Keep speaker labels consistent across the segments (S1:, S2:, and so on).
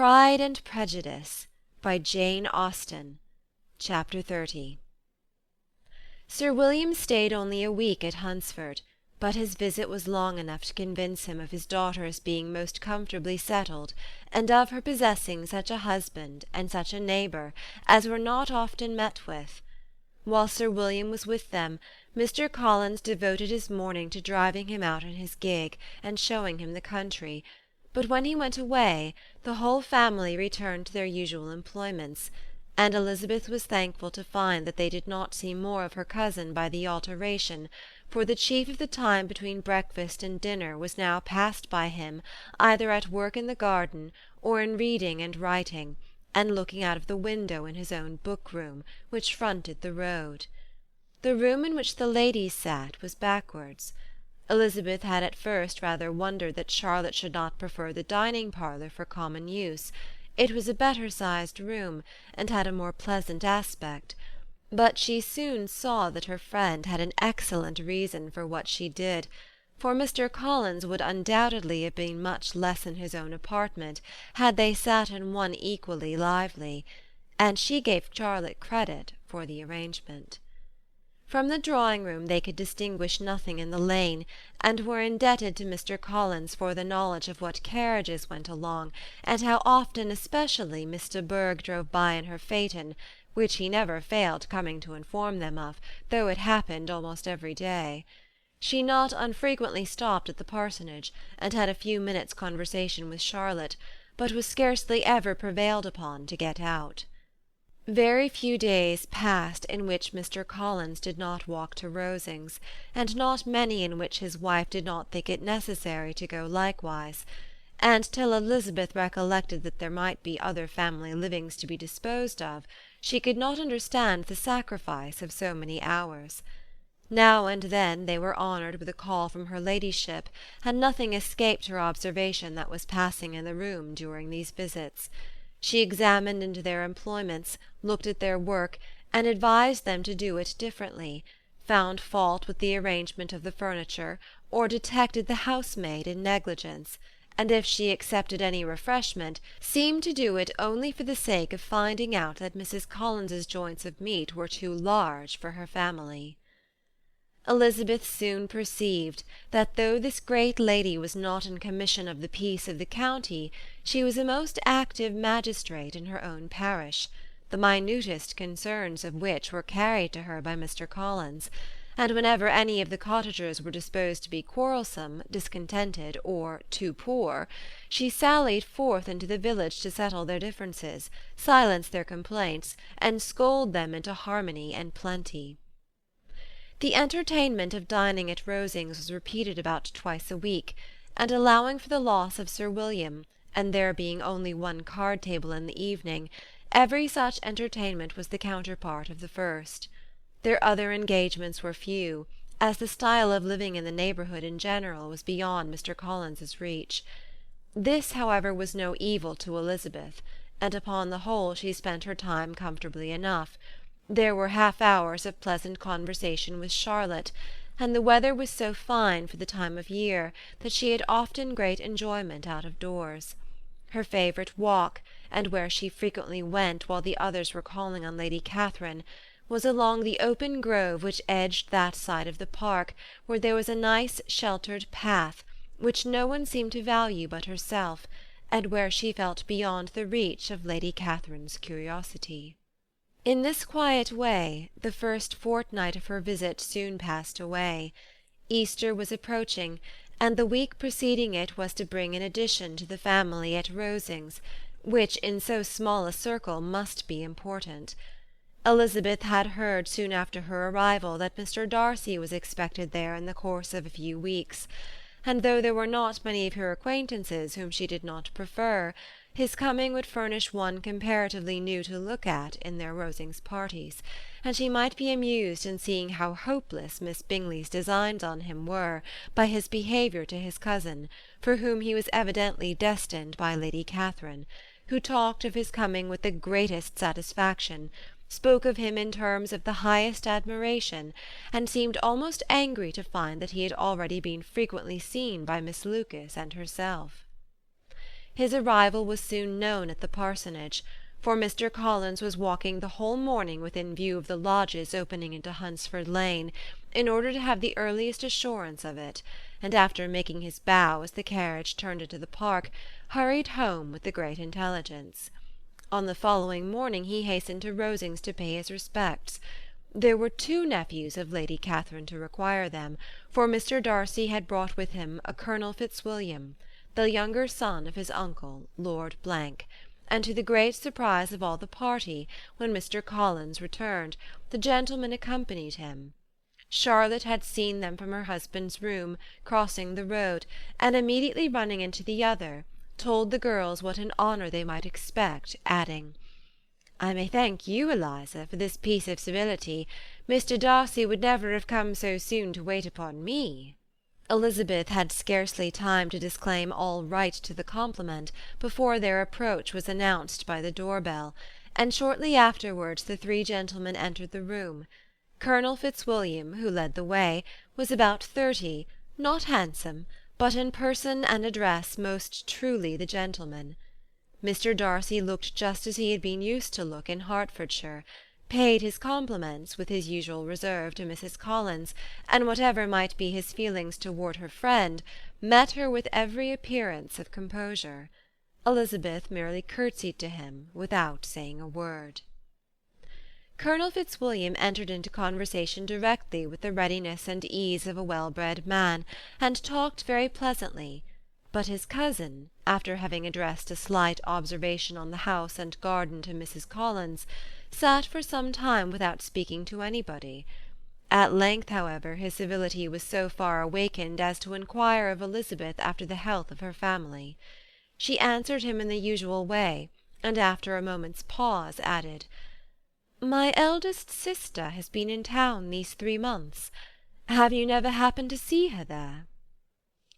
S1: Pride and Prejudice by Jane Austen. Chapter 30. Sir William stayed only a week at Hunsford, but his visit was long enough to convince him of his daughter's being most comfortably settled, and of her possessing such a husband and such a neighbour as were not often met with. While Sir William was with them, Mr. Collins devoted his morning to driving him out in his gig and showing him the country, but when he went away, the whole family returned to their usual employments, and Elizabeth was thankful to find that they did not see more of her cousin by the alteration, for the chief of the time between breakfast and dinner was now passed by him either at work in the garden, or in reading and writing, and looking out of the window in his own book-room, which fronted the road. The room in which the ladies sat was backwards. Elizabeth had at first rather wondered that Charlotte should not prefer the dining-parlour for common use. It was a better-sized room, and had a more pleasant aspect, but she soon saw that her friend had an excellent reason for what she did, for Mr. Collins would undoubtedly have been much less in his own apartment had they sat in one equally lively, and she gave Charlotte credit for the arrangement. From the drawing-room they could distinguish nothing in the lane, and were indebted to Mr. Collins for the knowledge of what carriages went along, and how often especially Miss de Bourgh drove by in her phaeton, which he never failed coming to inform them of, though it happened almost every day. She not unfrequently stopped at the parsonage, and had a few minutes' conversation with Charlotte, but was scarcely ever prevailed upon to get out. Very few days passed in which Mr. Collins did not walk to Rosings, and not many in which his wife did not think it necessary to go likewise, and till Elizabeth recollected that there might be other family livings to be disposed of, she could not understand the sacrifice of so many hours. Now and then they were honoured with a call from her ladyship, and nothing escaped her observation that was passing in the room during these visits. She examined into their employments, looked at their work, and advised them to do it differently, found fault with the arrangement of the furniture, or detected the housemaid in negligence, and if she accepted any refreshment, seemed to do it only for the sake of finding out that Mrs. Collins's joints of meat were too large for her family. Elizabeth soon perceived that though this great lady was not in commission of the peace of the county, she was a most active magistrate in her own parish, the minutest concerns of which were carried to her by Mr. Collins, and whenever any of the cottagers were disposed to be quarrelsome, discontented, or too poor, she sallied forth into the village to settle their differences, silence their complaints, and scold them into harmony and plenty. The entertainment of dining at Rosings was repeated about twice a week, and allowing for the loss of Sir William, and there being only one card-table in the evening, every such entertainment was the counterpart of the first. Their other engagements were few, as the style of living in the neighbourhood in general was beyond Mr. Collins's reach. This, however, was no evil to Elizabeth, and upon the whole she spent her time comfortably enough. There were half-hours of pleasant conversation with Charlotte, and the weather was so fine for the time of year that she had often great enjoyment out of doors. Her favourite walk, and where she frequently went while the others were calling on Lady Catherine, was along the open grove which edged that side of the park where there was a nice sheltered path, which no one seemed to value but herself, and where she felt beyond the reach of Lady Catherine's curiosity. In this quiet way the first fortnight of her visit soon passed away. Easter was approaching, and the week preceding it was to bring an addition to the family at Rosings, which in so small a circle must be important. Elizabeth had heard soon after her arrival that Mr. Darcy was expected there in the course of a few weeks, and though there were not many of her acquaintances whom she did not prefer, his coming would furnish one comparatively new to look at in their Rosings parties, and she might be amused in seeing how hopeless Miss Bingley's designs on him were by his behaviour to his cousin, for whom he was evidently destined by Lady Catherine, who talked of his coming with the greatest satisfaction, spoke of him in terms of the highest admiration, and seemed almost angry to find that he had already been frequently seen by Miss Lucas and herself. His arrival was soon known at the parsonage, for Mr. Collins was walking the whole morning within view of the lodges opening into Hunsford Lane, in order to have the earliest assurance of it, and after making his bow as the carriage turned into the park, hurried home with the great intelligence. On the following morning he hastened to Rosings to pay his respects. There were 2 nephews of Lady Catherine to require them, for Mr. Darcy had brought with him a Colonel Fitzwilliam, the younger son of his uncle, Lord Blank, and to the great surprise of all the party, when Mr. Collins returned, the gentlemen accompanied him. Charlotte had seen them from her husband's room, crossing the road, and immediately running into the other, told the girls what an honour they might expect, adding, "I may thank you, Eliza, for this piece of civility. Mr. Darcy would never have come so soon to wait upon me." Elizabeth had scarcely time to disclaim all right to the compliment before their approach was announced by the door-bell, and shortly afterwards the 3 gentlemen entered the room. Colonel Fitzwilliam, who led the way, was about 30, not handsome, but in person and address most truly the gentleman. Mr. Darcy looked just as he had been used to look in Hertfordshire, paid his compliments, with his usual reserve, to Mrs. Collins, and whatever might be his feelings toward her friend, met her with every appearance of composure. Elizabeth merely curtsied to him without saying a word. Colonel Fitzwilliam entered into conversation directly with the readiness and ease of a well-bred man, and talked very pleasantly, but his cousin, after having addressed a slight observation on the house and garden to Mrs. Collins, sat for some time without speaking to anybody. At length, however, his civility was so far awakened as to inquire of Elizabeth after the health of her family. She answered him in the usual way, and after a moment's pause added, "My eldest sister has been in town these 3 months. Have you never happened to see her there?"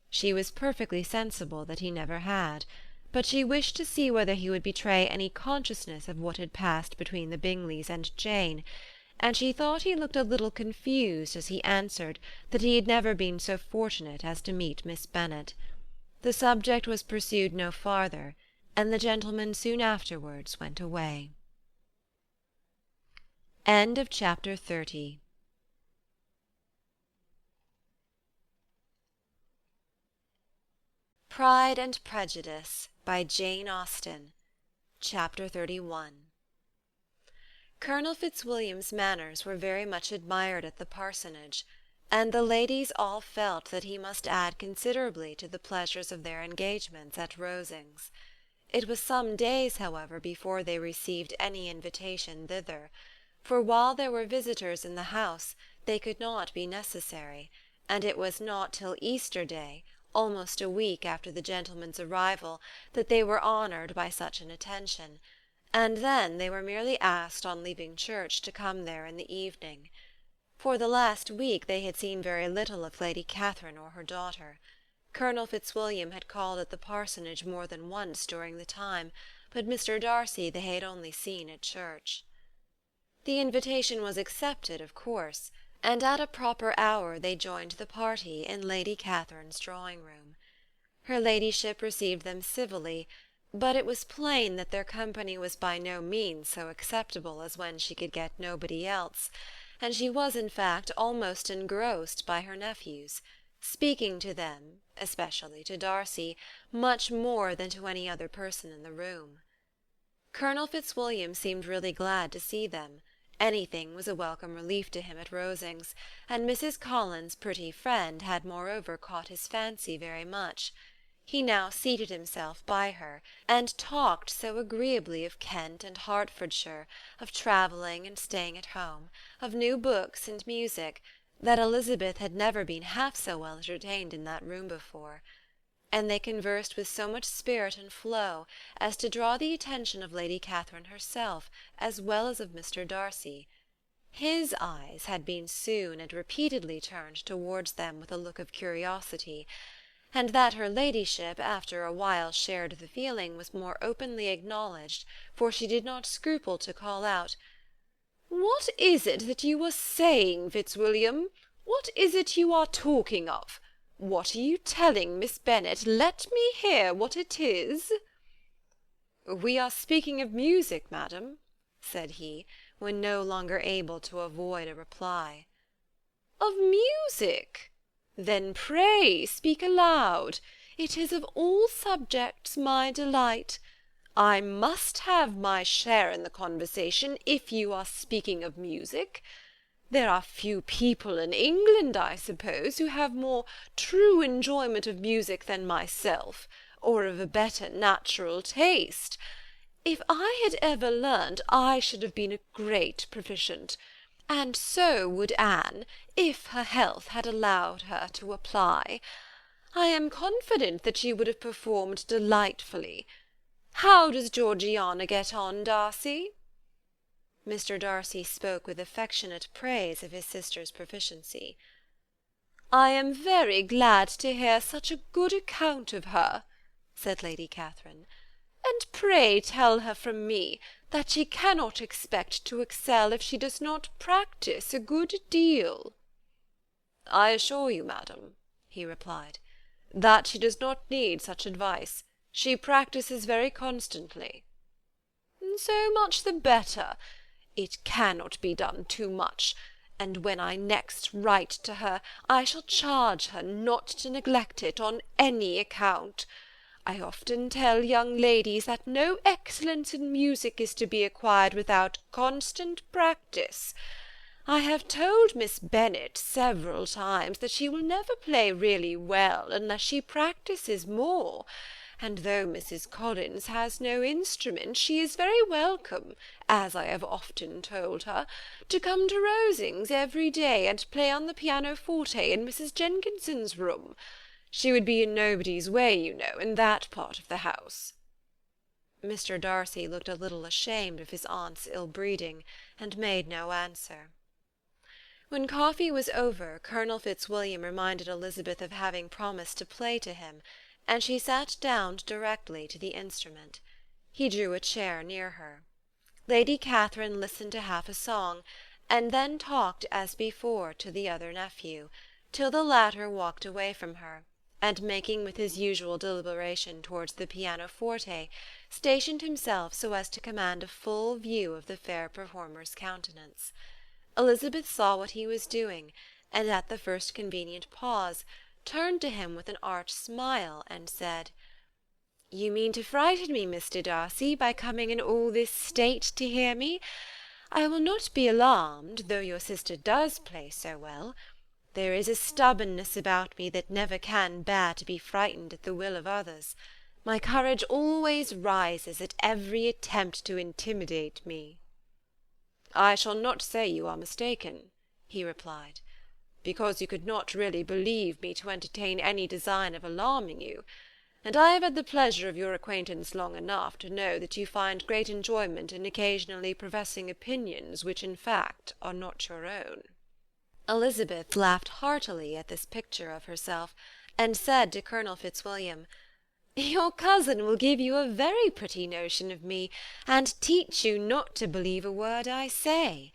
S1: She was perfectly sensible that he never had, but she wished to see whether he would betray any consciousness of what had passed between the Bingleys and Jane, and she thought he looked a little confused as he answered that he had never been so fortunate as to meet Miss Bennet. The subject was pursued no farther, and the gentlemen soon afterwards went away. End of chapter 30. Pride and Prejudice by Jane Austen. Chapter 31. Colonel Fitzwilliam's manners were very much admired at the parsonage, and the ladies all felt that he must add considerably to the pleasures of their engagements at Rosings. It was some days, however, before they received any invitation thither, for while there were visitors in the house they could not be necessary, and it was not till Easter Day, almost a week after the gentlemen's arrival, that they were honoured by such an attention, and then they were merely asked on leaving church to come there in the evening. For the last week they had seen very little of Lady Catherine or her daughter. Colonel Fitzwilliam had called at the parsonage more than once during the time, but Mr. Darcy they had only seen at church. The invitation was accepted, of course, and at a proper hour they joined the party in Lady Catherine's drawing-room. Her ladyship received them civilly, but it was plain that their company was by no means so acceptable as when she could get nobody else, and she was, in fact, almost engrossed by her nephews, speaking to them, especially to Darcy, much more than to any other person in the room. Colonel Fitzwilliam seemed really glad to see them. Anything was a welcome relief to him at Rosings, and Mrs. Collins' pretty friend had moreover caught his fancy very much. He now seated himself by her, and talked so agreeably of Kent and Hertfordshire, of travelling and staying at home, of new books and music, that Elizabeth had never been half so well entertained in that room before. And they conversed with so much spirit and flow as to draw the attention of Lady Catherine herself, as well as of Mr. Darcy. His eyes had been soon and repeatedly turned towards them with a look of curiosity, and that her ladyship after a while shared the feeling was more openly acknowledged, for she did not scruple to call out, "What is it that you are saying, Fitzwilliam? What is it you are talking of? What are you telling Miss Bennet? Let me hear what it is." "We are speaking of music, madam," said he, when no longer able to avoid a reply. "Of music? Then pray speak aloud. It is of all subjects my delight. I must have my share in the conversation if you are speaking of music. There are few people in England, I suppose, who have more true enjoyment of music than myself, or of a better natural taste. If I had ever learned, I should have been a great proficient, and so would Anne, if her health had allowed her to apply. I am confident that she would have performed delightfully. How does Georgiana get on, Darcy?" Mr. Darcy spoke with affectionate praise of his sister's proficiency. "I am very glad to hear such a good account of her," said Lady Catherine, "and pray tell her from me that she cannot expect to excel if she does not practise a good deal." "I assure you, madam," he replied, "that she does not need such advice. She practises very constantly." "So much the better. It cannot be done too much, and when I next write to her, I shall charge her not to neglect it on any account. I often tell young ladies that no excellence in music is to be acquired without constant practice. I have told Miss Bennet several times that she will never play really well unless she practises more, and though Mrs. Collins has no instrument, she is very welcome, as I have often told her, to come to Rosings every day and play on the pianoforte in Mrs. Jenkinson's room. She would be in nobody's way, you know, in that part of the house." Mr. Darcy looked a little ashamed of his aunt's ill-breeding, and made no answer. When coffee was over, Colonel Fitzwilliam reminded Elizabeth of having promised to play to him, and she sat down directly to the instrument. He drew a chair near her. Lady Catherine listened to half a song, and then talked as before to the other nephew, till the latter walked away from her, and making with his usual deliberation towards the pianoforte, stationed himself so as to command a full view of the fair performer's countenance. Elizabeth saw what he was doing, and at the first convenient pause, turned to him with an arch smile, and said, "You mean to frighten me, Mr. Darcy, by coming in all this state to hear me? I will not be alarmed, though your sister does play so well. There is a stubbornness about me that never can bear to be frightened at the will of others. My courage always rises at every attempt to intimidate me." "I shall not say you are mistaken," he replied, "because you could not really believe me to entertain any design of alarming you, and I have had the pleasure of your acquaintance long enough to know that you find great enjoyment in occasionally professing opinions which in fact are not your own." Elizabeth laughed heartily at this picture of herself, and said to Colonel Fitzwilliam, "Your cousin will give you a very pretty notion of me, and teach you not to believe a word I say.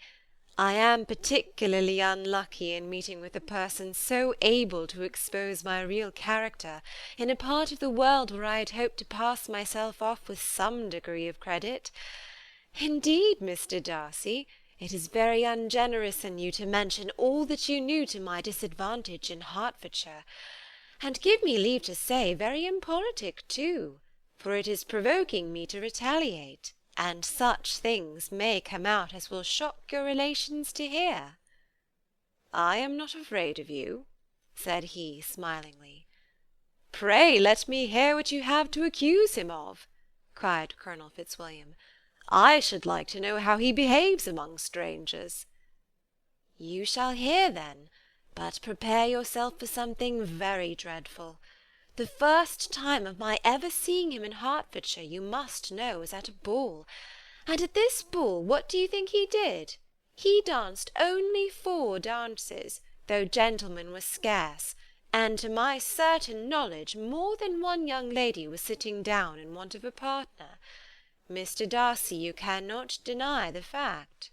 S1: I am particularly unlucky in meeting with a person so able to expose my real character in a part of the world where I had hoped to pass myself off with some degree of credit. Indeed, Mr. Darcy, it is very ungenerous in you to mention all that you knew to my disadvantage in Hertfordshire, and give me leave to say, very impolitic too, for it is provoking me to retaliate, and such things may come out as will shock your relations to hear." "I am not afraid of you," said he, smilingly. "Pray let me hear what you have to accuse him of," cried Colonel Fitzwilliam. "I should like to know how he behaves among strangers." "You shall hear, then. But prepare yourself for something very dreadful. The first time of my ever seeing him in Hertfordshire, you must know, was at a ball. And at this ball, what do you think he did? He danced only 4 dances, though gentlemen were scarce, and to my certain knowledge more than one young lady was sitting down in want of a partner. Mr. Darcy, you cannot deny the fact."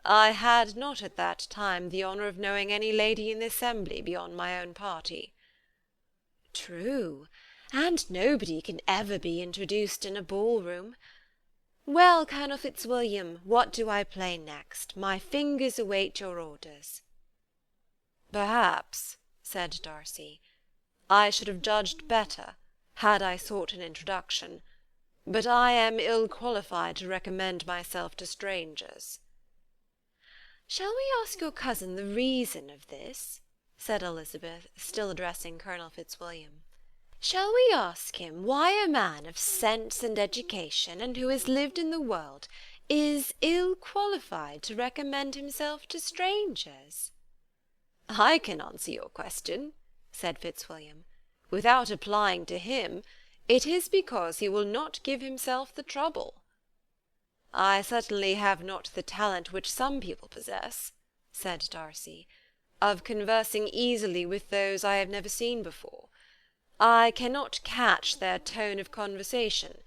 S1: "I had not at that time the honour of knowing any lady in the assembly beyond my own party." "True, and nobody can ever be introduced in a ball-room. Well, Colonel Fitzwilliam, what do I play next? My fingers await your orders.
S2: Perhaps, said Darcy, I should have judged better had I sought an introduction, but I am ill qualified to recommend myself to strangers.
S1: Shall we ask your cousin the reason of this? Said Elizabeth, still addressing Colonel Fitzwilliam. Shall we ask him why a man of sense and education, and who has lived in the world, is ill qualified to recommend himself to strangers?
S2: I can answer your question, said Fitzwilliam. Without applying to him, it is because he will not give himself the trouble. I certainly have not the talent which some people possess, said Darcy, of conversing easily with those I have never seen before. I cannot catch their tone of conversation,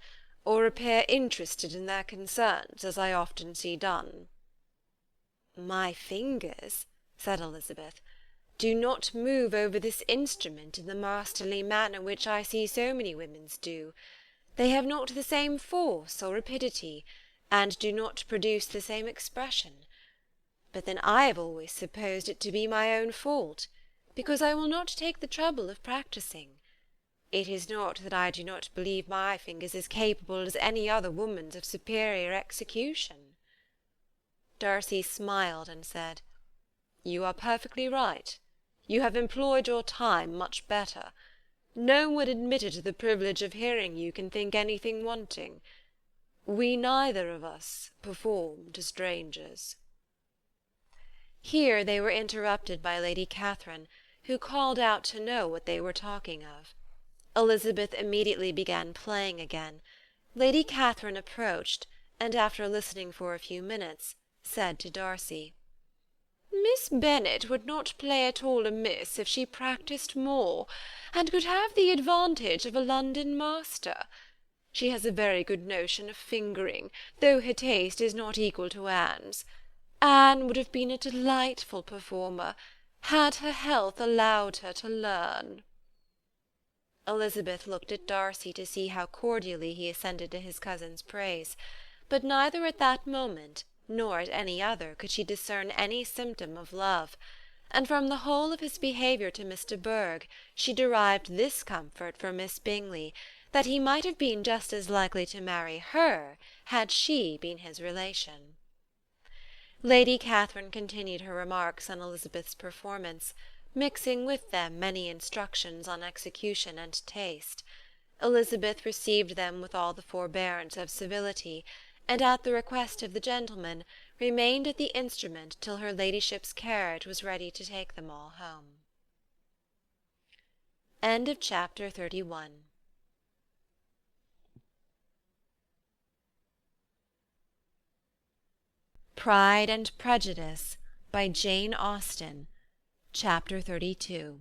S2: or appear interested in their concerns, as I often see done.
S1: My fingers, said Elizabeth, do not move over this instrument in the masterly manner which I see so many women's do. They have not the same force or rapidity, and do not produce the same expression. But then I have always supposed it to be my own fault, because I will not take the trouble of practising. It is not that I do not believe my fingers as capable as any other woman's of superior execution.
S2: Darcy smiled and said, You are perfectly right. You have employed your time much better. No one admitted to the privilege of hearing you can think anything wanting. We neither of us perform to strangers.
S1: Here they were interrupted by Lady Catherine, who called out to know what they were talking of. Elizabeth immediately began playing again. Lady Catherine approached, and after listening for a few minutes, said to Darcy, Miss Bennet would not play at all amiss if she practised more, and could have the advantage of a London master. She has a very good notion of fingering, though her taste is not equal to Anne's. Anne would have been a delightful performer, had her health allowed her to learn. Elizabeth looked at Darcy to see how cordially he assented to his cousin's praise, but neither at that moment nor at any other could she discern any symptom of love, and from the whole of his behaviour to Miss de Bourgh she derived this comfort for Miss Bingley, that he might have been just as likely to marry her had she been his relation. Lady Catherine continued her remarks on Elizabeth's performance, mixing with them many instructions on execution and taste. Elizabeth received them with all the forbearance of civility, and at the request of the gentleman remained at the instrument till her ladyship's carriage was ready to take them all home. Chapter 31. Pride and Prejudice by Jane Austen. Chapter 32.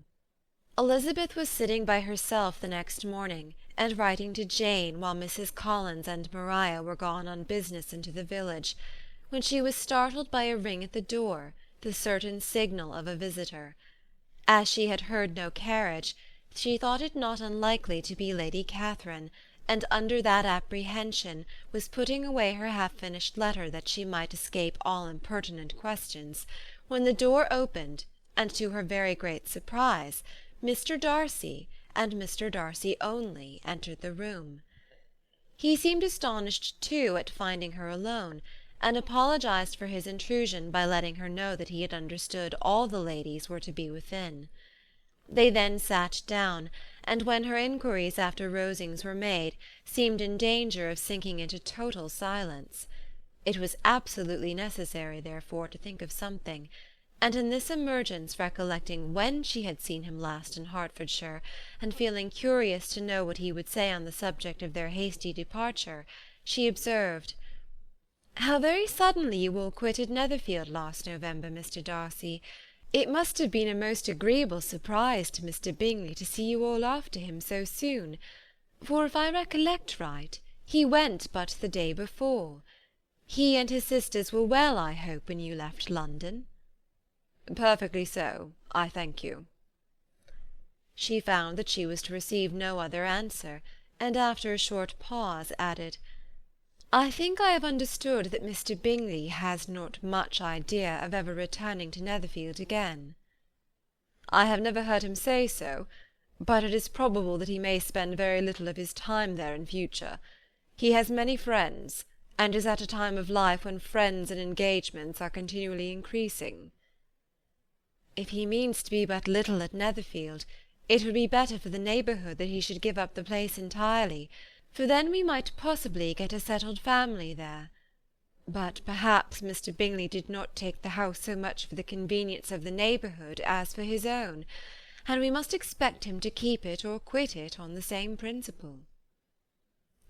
S1: Elizabeth was sitting by herself the next morning, and writing to Jane while Mrs. Collins and Maria were gone on business into the village, when she was startled by a ring at the door, the certain signal of a visitor. As she had heard no carriage, she thought it not unlikely to be Lady Catherine, and under that apprehension was putting away her half-finished letter that she might escape all impertinent questions, when the door opened, and to her very great surprise, Mr. Darcy, and Mr. Darcy only, entered the room. He seemed astonished, too, at finding her alone, and apologized for his intrusion by letting her know that he had understood all the ladies were to be within. They then sat down, and when her inquiries after Rosings were made, seemed in danger of sinking into total silence. It was absolutely necessary, therefore, to think of something, and in this emergence, recollecting when she had seen him last in Hertfordshire, and feeling curious to know what he would say on the subject of their hasty departure, she observed, "How very suddenly you all quitted Netherfield last November, Mr. Darcy. It must have been a most agreeable surprise to Mr. Bingley to see you all after him so soon, for if I recollect right, he went but the day before. He and his sisters were well, I hope, when you left London?"
S2: "Perfectly so, I thank you."
S1: She found that she was to receive no other answer, and after a short pause added, "I think I have understood that Mr. Bingley has not much idea of ever returning to Netherfield again." "I have never heard him say so, but it is probable that he may spend very little of his time there in future. He has many friends, and is at a time of life when friends and engagements are continually increasing." "If he means to be but little at Netherfield, it would be better for the neighbourhood that he should give up the place entirely, for then we might possibly get a settled family there. But perhaps Mr. Bingley did not take the house so much for the convenience of the neighbourhood as for his own, and we must expect him to keep it or quit it on the same principle."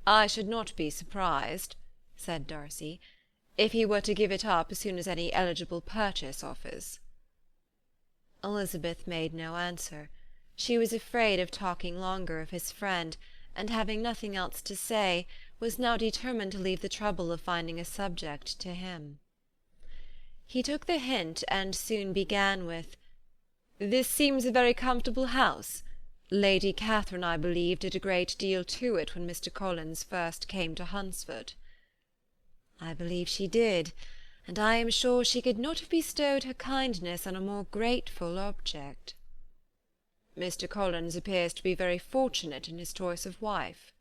S1: "I should not be surprised," said Darcy, "if he were to give it up as soon as any eligible purchase offers." Elizabeth made no answer. She was afraid of talking longer of his friend, and having nothing else to say, was now determined to leave the trouble of finding a subject to him. He took the hint, and soon began with, "This seems a very comfortable house. Lady Catherine, I believe, did a great deal to it when Mr. Collins first came to Hunsford." "I believe she did, and I am sure she could not have bestowed her kindness on a more grateful object." "Mr. Collins appears to be very fortunate in his choice of wife."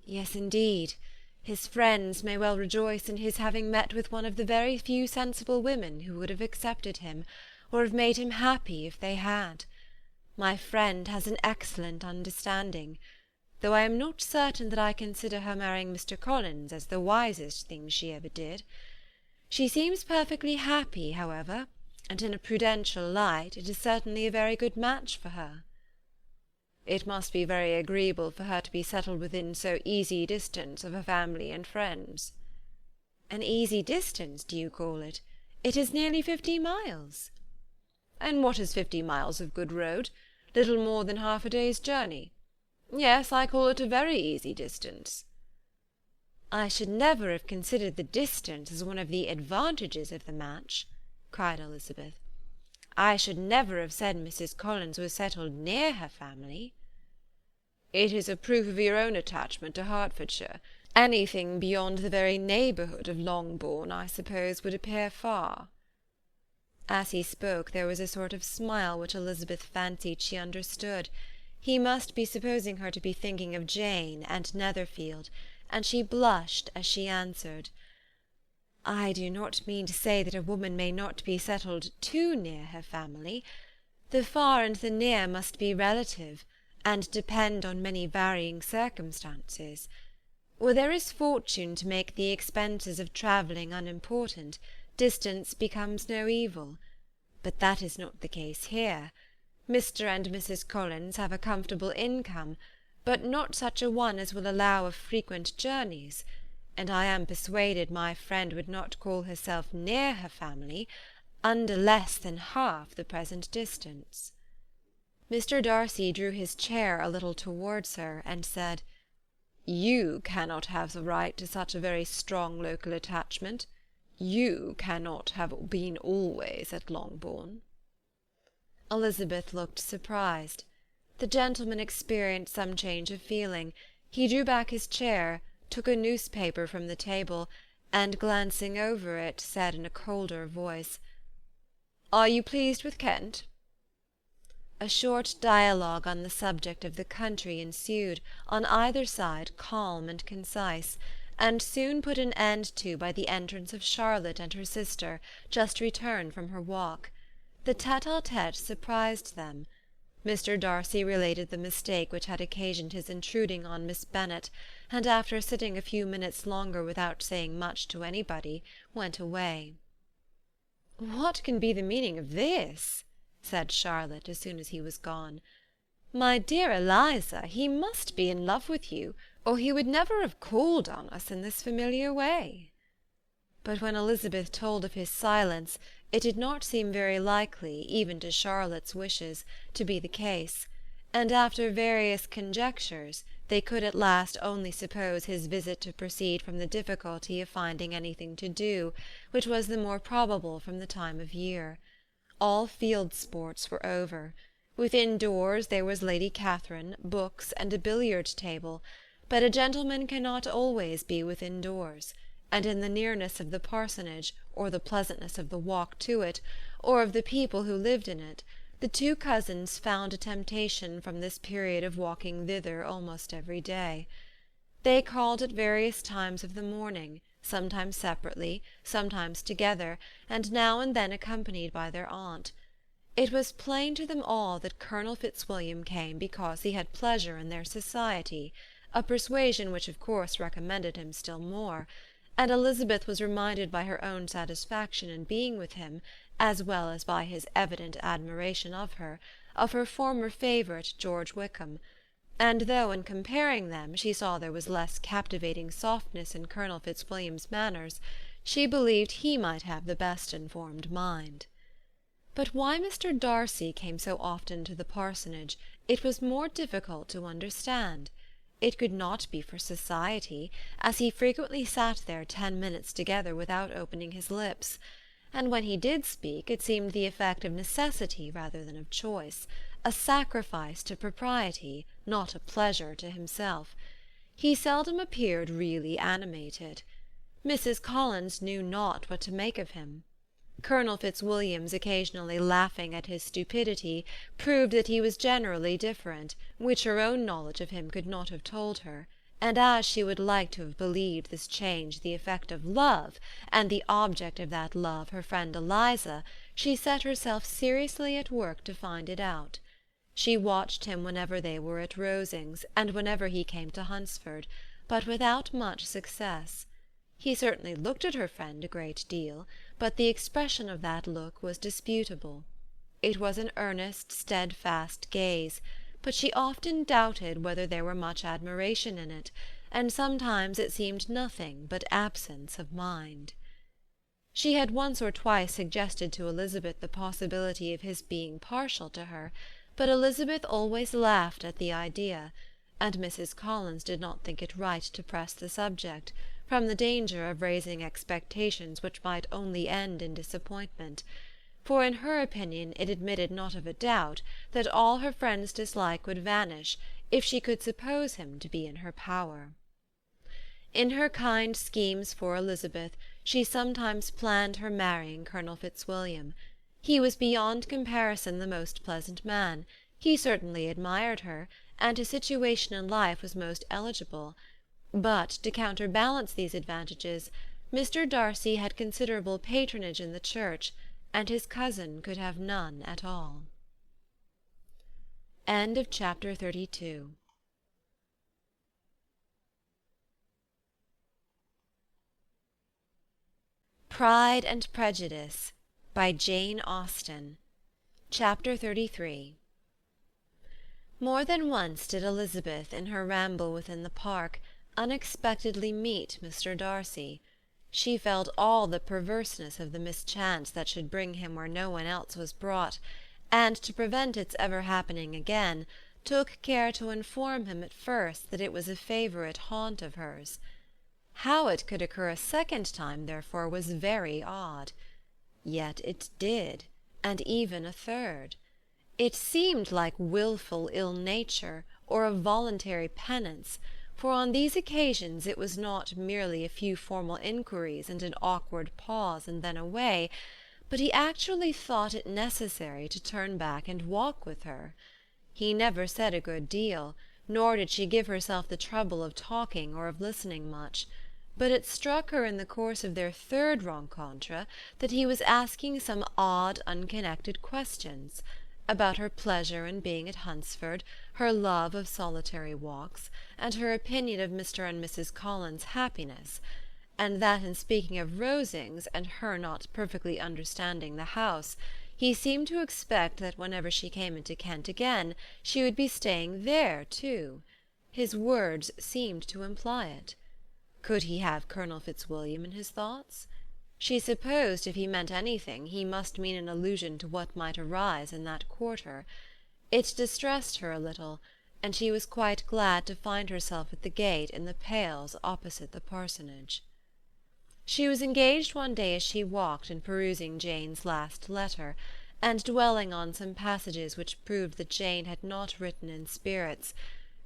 S1: "Yes, indeed. His friends may well rejoice in his having met with one of the very few sensible women who would have accepted him, or have made him happy if they had. My friend has an excellent understanding, though I am not certain that I consider her marrying Mr. Collins as the wisest thing she ever did. She seems perfectly happy, however, and in a prudential light it is certainly a very good match for her." "It must be very agreeable for her to be settled within so easy distance of her family and friends." "An easy distance, do you call it? It is nearly 50 miles." "And what is 50 miles of good road? Little more than half a day's journey. Yes, I call it a very easy distance." "I should never have considered the distance as one of the advantages of the match," cried Elizabeth. "I should never have said Mrs. Collins was settled near her family." "It is a proof of your own attachment to Hertfordshire. Anything beyond the very neighbourhood of Longbourn, I suppose, would appear far." As he spoke there was a sort of smile which Elizabeth fancied she understood. He must be supposing her to be thinking of Jane and Netherfield, and she blushed as she answered, "I do not mean to say that a woman may not be settled too near her family. The far and the near must be relative, and depend on many varying circumstances. Where there is fortune to make the expenses of travelling unimportant, distance becomes no evil. But that is not the case here. Mr. and Mrs. Collins have a comfortable income, but not such a one as will allow of frequent journeys, and I am persuaded my friend would not call herself near her family under less than half the present distance." Mr. Darcy drew his chair a little towards her, and said, "You cannot have the right to such a very strong local attachment. You cannot have been always at Longbourn." Elizabeth looked surprised. The gentleman experienced some change of feeling. He drew back his chair, took a newspaper from the table, and glancing over it, said in a colder voice, "Are you pleased with Kent?" A short dialogue on the subject of the country ensued, on either side calm and concise, and soon put an end to by the entrance of Charlotte and her sister, just returned from her walk. The tête-à-tête surprised them. Mr. Darcy related the mistake which had occasioned his intruding on Miss Bennet, and after sitting a few minutes longer without saying much to anybody, went away. "What can be the meaning of this?" said Charlotte, as soon as he was gone. "My dear Eliza, he must be in love with you, or he would never have called on us in this familiar way." But when Elizabeth told of his silence, it did not seem very likely, even to Charlotte's wishes, to be the case, and after various conjectures they could at last only suppose his visit to proceed from the difficulty of finding anything to do, which was the more probable from the time of year. All field sports were over. Within doors there was Lady Catherine, books, and a billiard-table, but a gentleman cannot always be within doors, and in the nearness of the parsonage, or the pleasantness of the walk to it, or of the people who lived in it, the two cousins found a temptation from this period of walking thither almost every day. They called at various times of the morning, sometimes separately, sometimes together, and now and then accompanied by their aunt. It was plain to them all that Colonel Fitzwilliam came because he had pleasure in their society, a persuasion which of course recommended him still more, and Elizabeth was reminded by her own satisfaction in being with him, as well as by his evident admiration of her former favourite George Wickham, and though in comparing them she saw there was less captivating softness in Colonel Fitzwilliam's manners, she believed he might have the best informed mind. But why Mr. Darcy came so often to the parsonage it was more difficult to understand. It could not be for society, as he frequently sat there 10 minutes together without opening his lips, and when he did speak it seemed the effect of necessity rather than of choice, a sacrifice to propriety, not a pleasure to himself. He seldom appeared really animated. Mrs. Collins knew not what to make of him. Colonel Fitzwilliam's occasionally laughing at his stupidity proved that he was generally different, which her own knowledge of him could not have told her, and as she would like to have believed this change the effect of love, and the object of that love her friend Eliza, she set herself seriously at work to find it out. She watched him whenever they were at Rosings, and whenever he came to Hunsford, but without much success. He certainly looked at her friend a great deal, but the expression of that look was disputable. It was an earnest, steadfast gaze, but she often doubted whether there were much admiration in it, and sometimes it seemed nothing but absence of mind. She had once or twice suggested to Elizabeth the possibility of his being partial to her, but Elizabeth always laughed at the idea, and Mrs. Collins did not think it right to press the subject, from the danger of raising expectations which might only end in disappointment, for in her opinion it admitted not of a doubt that all her friend's dislike would vanish if she could suppose him to be in her power. In her kind schemes for Elizabeth she sometimes planned her marrying Colonel Fitzwilliam. He was beyond comparison the most pleasant man, he certainly admired her, and his situation in life was most eligible. But, to counterbalance these advantages, Mr. Darcy had considerable patronage in the church, and his cousin could have none at all. Chapter 32. Pride and Prejudice by Jane Austen. Chapter 33. More than once did Elizabeth, in her ramble within the park, unexpectedly meet Mr. Darcy. She felt all the perverseness of the mischance that should bring him where no one else was brought, and to prevent its ever happening again, took care to inform him at first that it was a favourite haunt of hers. How it could occur a second time, therefore, was very odd. Yet it did, and even a third. It seemed like wilful ill-nature, or a voluntary penance, for on these occasions it was not merely a few formal inquiries and an awkward pause and then away, but he actually thought it necessary to turn back and walk with her. He never said a good deal, nor did she give herself the trouble of talking or of listening much, but it struck her in the course of their third rencontre that he was asking some odd, unconnected questions, about her pleasure in being at Hunsford, her love of solitary walks, and her opinion of Mr. and Mrs. Collins' happiness, and that in speaking of Rosings, and her not perfectly understanding the house, he seemed to expect that whenever she came into Kent again, she would be staying there too. His words seemed to imply it. Could he have Colonel Fitzwilliam in his thoughts? She supposed if he meant anything, he must mean an allusion to what might arise in that quarter. It distressed her a little, and she was quite glad to find herself at the gate in the pales opposite the parsonage. She was engaged one day as she walked in perusing Jane's last letter, and dwelling on some passages which proved that Jane had not written in spirits,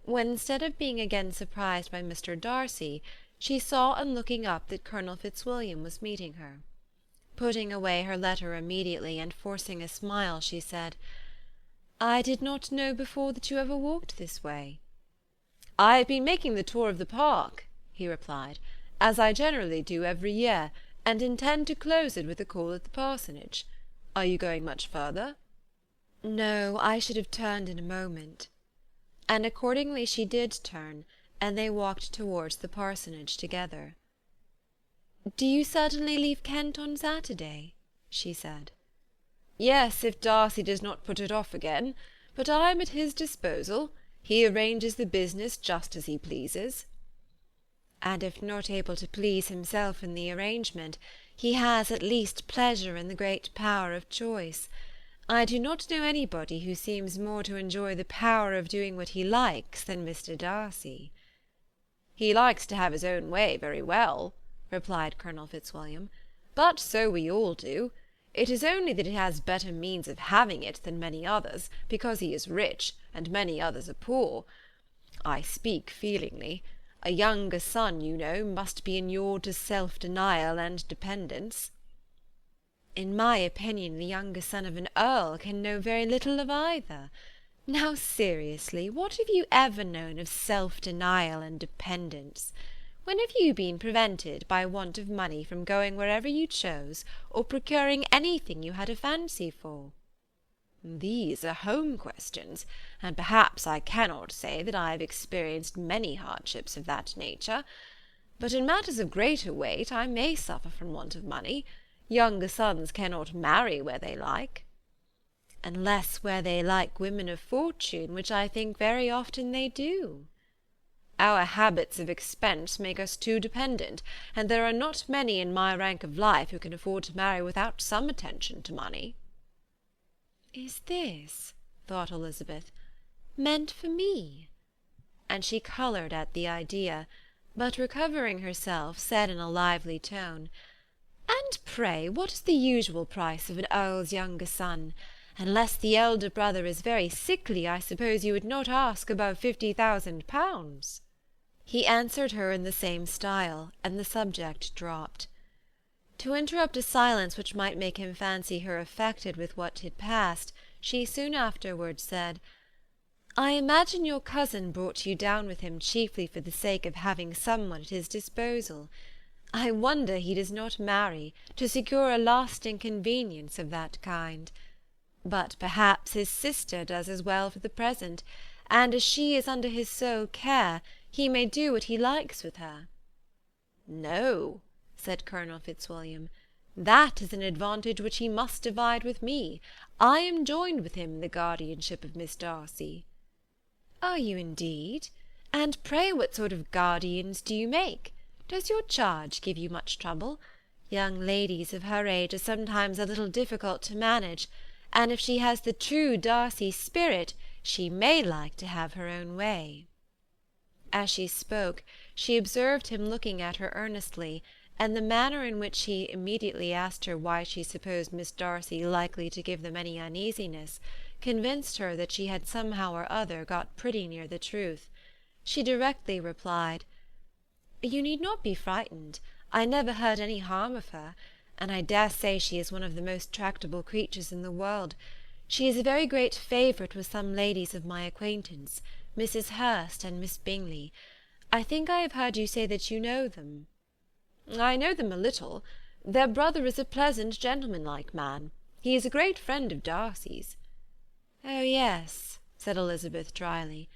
S1: when, instead of being again surprised by Mr. Darcy, she saw on looking up that Colonel Fitzwilliam was meeting her. Putting away her letter immediately, and forcing a smile, she said, "I did not know before that you ever walked this way." "I have been making the tour of the park," he replied, "as I generally do every year, and intend to close it with a call at the parsonage. Are you going much further?" "No, I should have turned in a moment." And accordingly she did turn, and they walked towards the parsonage together. "Do you certainly leave Kent on Saturday?" she said. "Yes, if Darcy does not put it off again, but I am at his disposal. He arranges the business just as he pleases." "And if not able to please himself in the arrangement, he has at least pleasure in the great power of choice. I do not know anybody who seems more to enjoy the power of doing what he likes than Mr. Darcy." "He likes to have his own way very well," replied Colonel Fitzwilliam, "but so we all do. It is only that he has better means of having it than many others, because he is rich, and many others are poor. I speak feelingly. A younger son, you know, must be inured to self-denial and dependence." "In my opinion, the younger son of an earl can know very little of either. Now, seriously, what have you ever known of self-denial and dependence? When have you been prevented by want of money from going wherever you chose, or procuring anything you had a fancy for?" "These are home questions, and perhaps I cannot say that I have experienced many hardships of that nature. But in matters of greater weight I may suffer from want of money. Younger sons cannot marry where they like." "Unless where they like women of fortune, which I think very often they do." "Our habits of expense make us too dependent, and there are not many in my rank of life who can afford to marry without some attention to money." "Is this," thought Elizabeth, "meant for me?" And she coloured at the idea, but recovering herself, said in a lively tone, "And pray what is the usual price of an earl's younger son? Unless the elder brother is very sickly, I suppose you would not ask above 50,000 pounds." He answered her in the same style, and the subject dropped. To interrupt a silence which might make him fancy her affected with what had passed, she soon afterwards said, "I imagine your cousin brought you down with him chiefly for the sake of having someone at his disposal. I wonder he does not marry, to secure a lasting convenience of that kind. But perhaps his sister does as well for the present, and as she is under his sole care, he may do what he likes with her." "No," said Colonel Fitzwilliam, "that is an advantage which he must divide with me. I am joined with him in the guardianship of Miss Darcy." "Are you indeed? And pray what sort of guardians do you make? Does your charge give you much trouble? Young ladies of her age are sometimes a little difficult to manage, and if she has the true Darcy spirit, she may like to have her own way." As she spoke, she observed him looking at her earnestly, and the manner in which he immediately asked her why she supposed Miss Darcy likely to give them any uneasiness, convinced her that she had somehow or other got pretty near the truth. She directly replied, "You need not be frightened. I never heard any harm of her, and I dare say she is one of the most tractable creatures in the world. She is a very great favourite with some ladies of my acquaintance, Mrs. Hurst and Miss Bingley. I think I have heard you say that you know them." "I know them a little. Their brother is a pleasant, gentlemanlike man. He is a great friend of Darcy's." "Oh, yes," said Elizabeth dryly.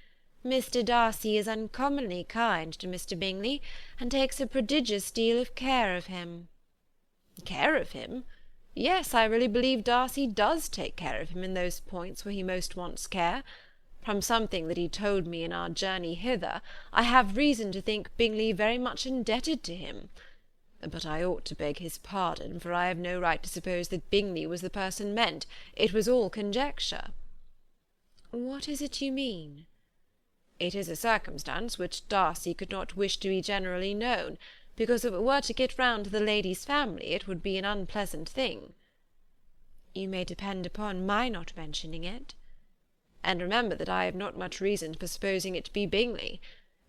S1: "Mr. Darcy is uncommonly kind to Mr. Bingley, and takes a prodigious deal of care of him." "Care of him? Yes, I really believe Darcy does take care of him in those points where he most wants care. From something that he told me in our journey hither, I have reason to think Bingley very much indebted to him. But I ought to beg his pardon, for I have no right to suppose that Bingley was the person meant. It was all conjecture." "What is it you mean?" "It is a circumstance which Darcy could not wish to be generally known, because if it were to get round to the lady's family it would be an unpleasant thing." You may depend upon my not mentioning it.
S2: And remember that I have not much reason for supposing it to be Bingley.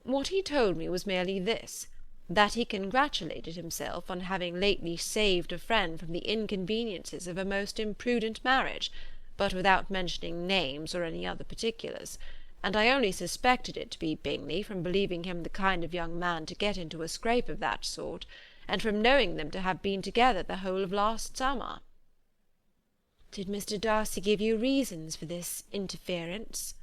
S2: What he told me was merely this, that he congratulated himself on having lately saved a friend from the inconveniences of a most imprudent marriage, but without mentioning names or any other particulars, and I only suspected it to be Bingley from believing him the kind of young man to get into a scrape of that sort, and from knowing them to have been together the whole of last summer.
S1: Did Mr. Darcy give you reasons for this interference?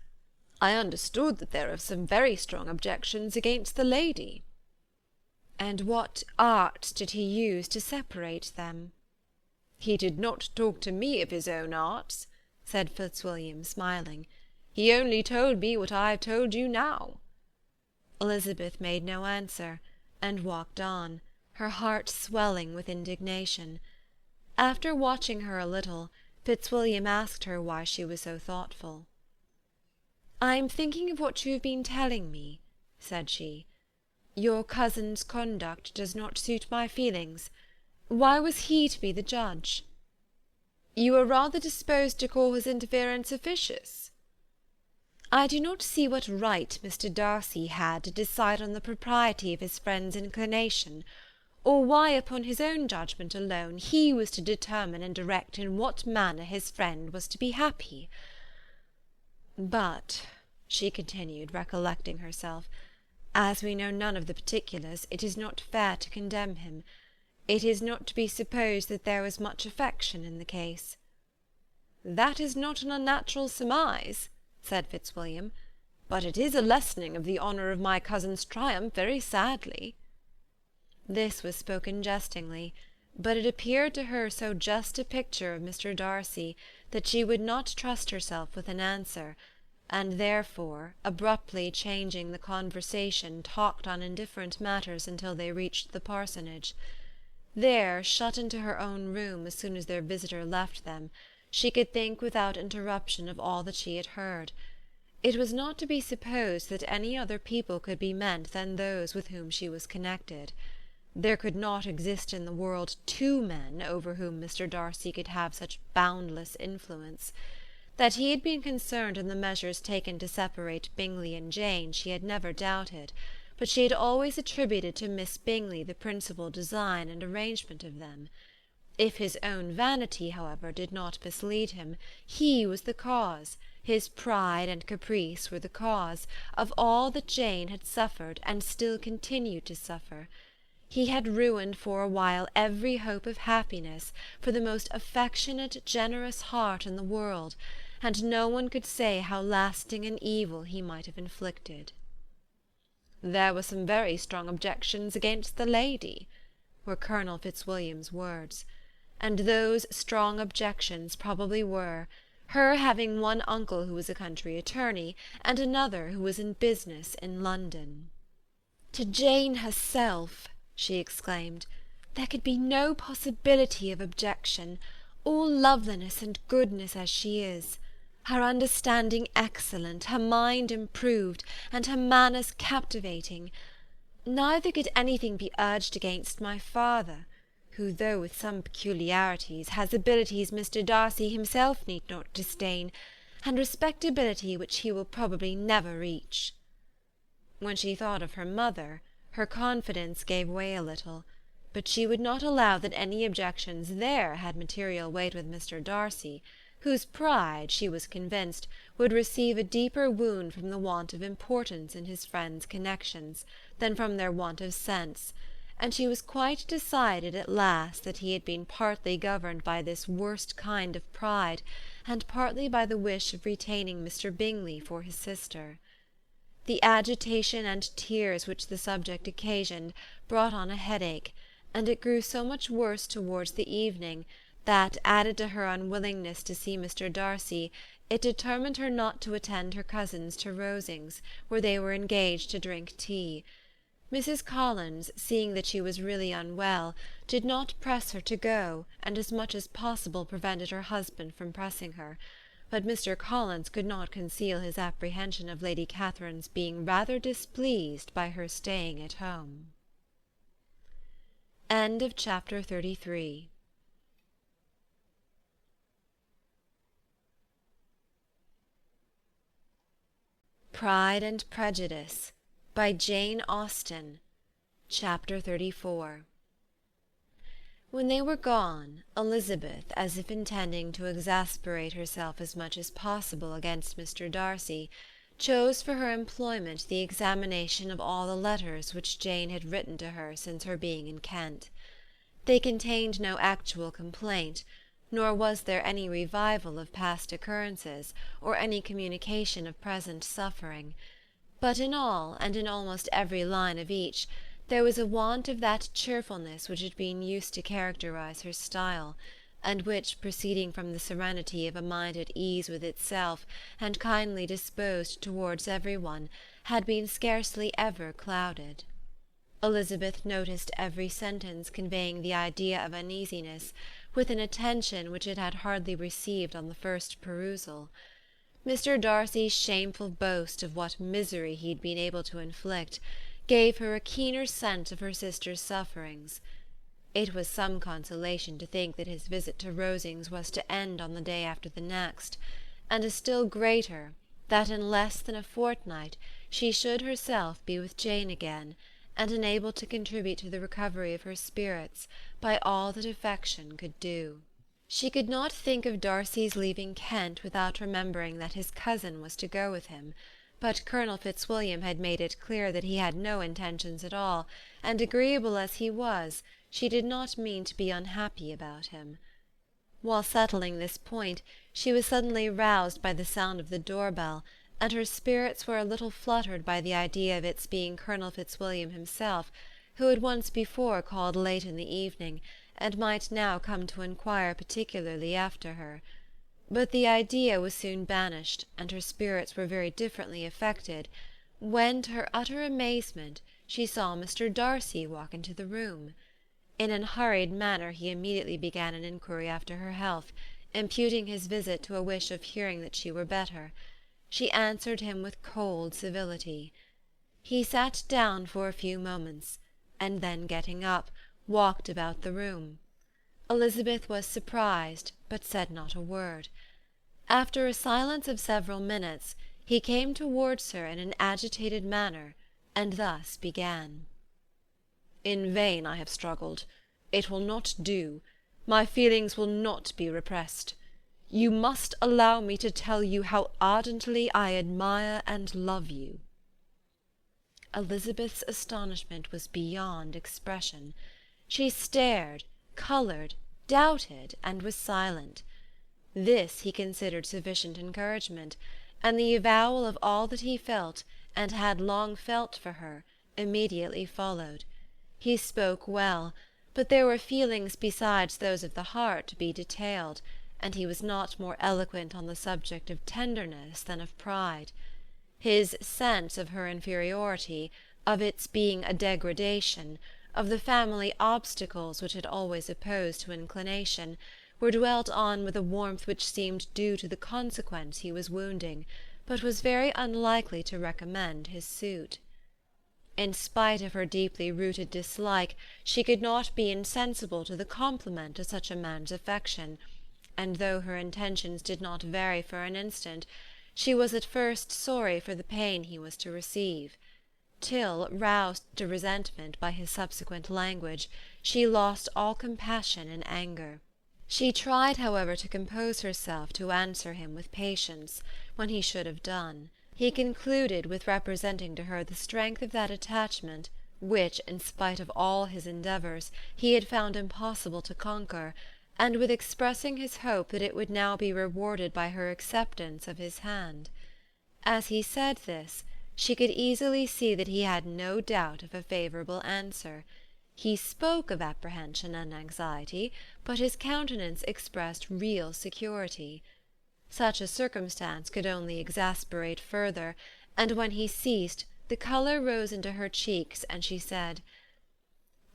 S2: I understood that there are some very strong objections against the lady.
S1: And what arts did he use to separate them?
S2: He did not talk to me of his own arts, said Fitzwilliam, smiling. He only told me what I have told you now.
S1: Elizabeth made no answer, and walked on, her heart swelling with indignation. After watching her a little, Fitzwilliam asked her why she was so thoughtful. "I am thinking of what you have been telling me," said she. "Your cousin's conduct does not suit my feelings. Why was he to be the judge?"
S2: You are rather disposed to call his interference officious.
S1: I do not see what right Mr. Darcy had to decide on the propriety of his friend's inclination, or why upon his own judgment alone he was to determine and direct in what manner his friend was to be happy. But, she continued, recollecting herself, as we know none of the particulars, it is not fair to condemn him. It is not to be supposed that there was much affection in the case.
S2: That is not an unnatural surmise, said Fitzwilliam, but it is a lessening of the honour of my cousin's triumph very sadly.
S1: This was spoken jestingly, but it appeared to her so just a picture of Mr. Darcy that she would not trust herself with an answer, and therefore, abruptly changing the conversation, talked on indifferent matters until they reached the parsonage. There, shut into her own room as soon as their visitor left them, she could think without interruption of all that she had heard. It was not to be supposed that any other people could be meant than those with whom she was connected. There could not exist in the world two men over whom Mr. Darcy could have such boundless influence. That he had been concerned in the measures taken to separate Bingley and Jane she had never doubted, but she had always attributed to Miss Bingley the principal design and arrangement of them. If his own vanity, however, did not mislead him, he was the cause, his pride and caprice were the cause, of all that Jane had suffered and still continued to suffer. He had ruined for a while every hope of happiness for the most affectionate, generous heart in the world, and no one could say how lasting an evil he might have inflicted.
S2: There were some very strong objections against the lady, were Colonel Fitzwilliam's words, and those strong objections probably were, her having one uncle who was a country attorney, and another who was in business in London.
S1: To Jane herself, she exclaimed, there could be no possibility of objection, all loveliness and goodness as she is, her understanding excellent, her mind improved, and her manners captivating. Neither could anything be urged against my father, who, though with some peculiarities, has abilities Mr. Darcy himself need not disdain, and respectability which he will probably never reach. When she thought of her mother, her confidence gave way a little, but she would not allow that any objections there had material weight with Mr. Darcy, whose pride, she was convinced, would receive a deeper wound from the want of importance in his friends' connections than from their want of sense, and she was quite decided at last that he had been partly governed by this worst kind of pride, and partly by the wish of retaining Mr. Bingley for his sister. The agitation and tears which the subject occasioned brought on a headache, and it grew so much worse towards the evening that, added to her unwillingness to see Mr. Darcy, it determined her not to attend her cousins to Rosings, where they were engaged to drink tea. Mrs. Collins, seeing that she was really unwell, did not press her to go, and as much as possible prevented her husband from pressing her. But Mr. Collins could not conceal his apprehension of Lady Catherine's being rather displeased by her staying at home. Chapter 34 Pride and Prejudice by Jane Austen. Chapter 34. When they were gone, Elizabeth, as if intending to exasperate herself as much as possible against Mr. Darcy, chose for her employment the examination of all the letters which Jane had written to her since her being in Kent. They contained no actual complaint, nor was there any revival of past occurrences, or any communication of present suffering. But in all, and in almost every line of each, there was a want of that cheerfulness which had been used to characterize her style, and which, proceeding from the serenity of a mind at ease with itself, and kindly disposed towards every one, had been scarcely ever clouded. Elizabeth noticed every sentence conveying the idea of uneasiness, with an attention which it had hardly received on the first perusal. Mr. Darcy's shameful boast of what misery he had been able to inflict gave her a keener sense of her sister's sufferings. It was some consolation to think that his visit to Rosings was to end on the day after the next, and a still greater, that in less than a fortnight she should herself be with Jane again, and enabled to contribute to the recovery of her spirits by all that affection could do. She could not think of Darcy's leaving Kent without remembering that his cousin was to go with him, but Colonel Fitzwilliam had made it clear that he had no intentions at all, and agreeable as he was, she did not mean to be unhappy about him. While settling this point, she was suddenly roused by the sound of the door-bell, and her spirits were a little fluttered by the idea of its being Colonel Fitzwilliam himself, who had once before called late in the evening, and might now come to inquire particularly after her. But the idea was soon banished, and her spirits were very differently affected, when, to her utter amazement, she saw Mr. Darcy walk into the room. In an hurried manner he immediately began an inquiry after her health, imputing his visit to a wish of hearing that she were better. She answered him with cold civility. He sat down for a few moments, and then getting up, walked about the room. Elizabeth was surprised, but said not a word. After a silence of several minutes, he came towards her in an agitated manner, and thus began. "In vain I have struggled. It will not do. My feelings will not be repressed. You must allow me to tell you how ardently I admire and love you." Elizabeth's astonishment was beyond expression. She stared, coloured, doubted, and was silent. This he considered sufficient encouragement, and the avowal of all that he felt, and had long felt for her, immediately followed. He spoke well, but there were feelings besides those of the heart to be detailed, and he was not more eloquent on the subject of tenderness than of pride. His sense of her inferiority, of its being a degradation, of the family obstacles which had always opposed to inclination, were dwelt on with a warmth which seemed due to the consequence he was wounding, but was very unlikely to recommend his suit. In spite of her deeply rooted dislike, she could not be insensible to the compliment of such a man's affection, and though her intentions did not vary for an instant, she was at first sorry for the pain he was to receive, till, roused to resentment by his subsequent language, she lost all compassion in anger. She tried, however, to compose herself to answer him with patience, when he should have done. He concluded with representing to her the strength of that attachment which, in spite of all his endeavours, he had found impossible to conquer, and with expressing his hope that it would now be rewarded by her acceptance of his hand. As he said this, she could easily see that he had no doubt of a favourable answer. He spoke of apprehension and anxiety, but his countenance expressed real security. Such a circumstance could only exasperate further, and when he ceased, the colour rose into her cheeks, and she said,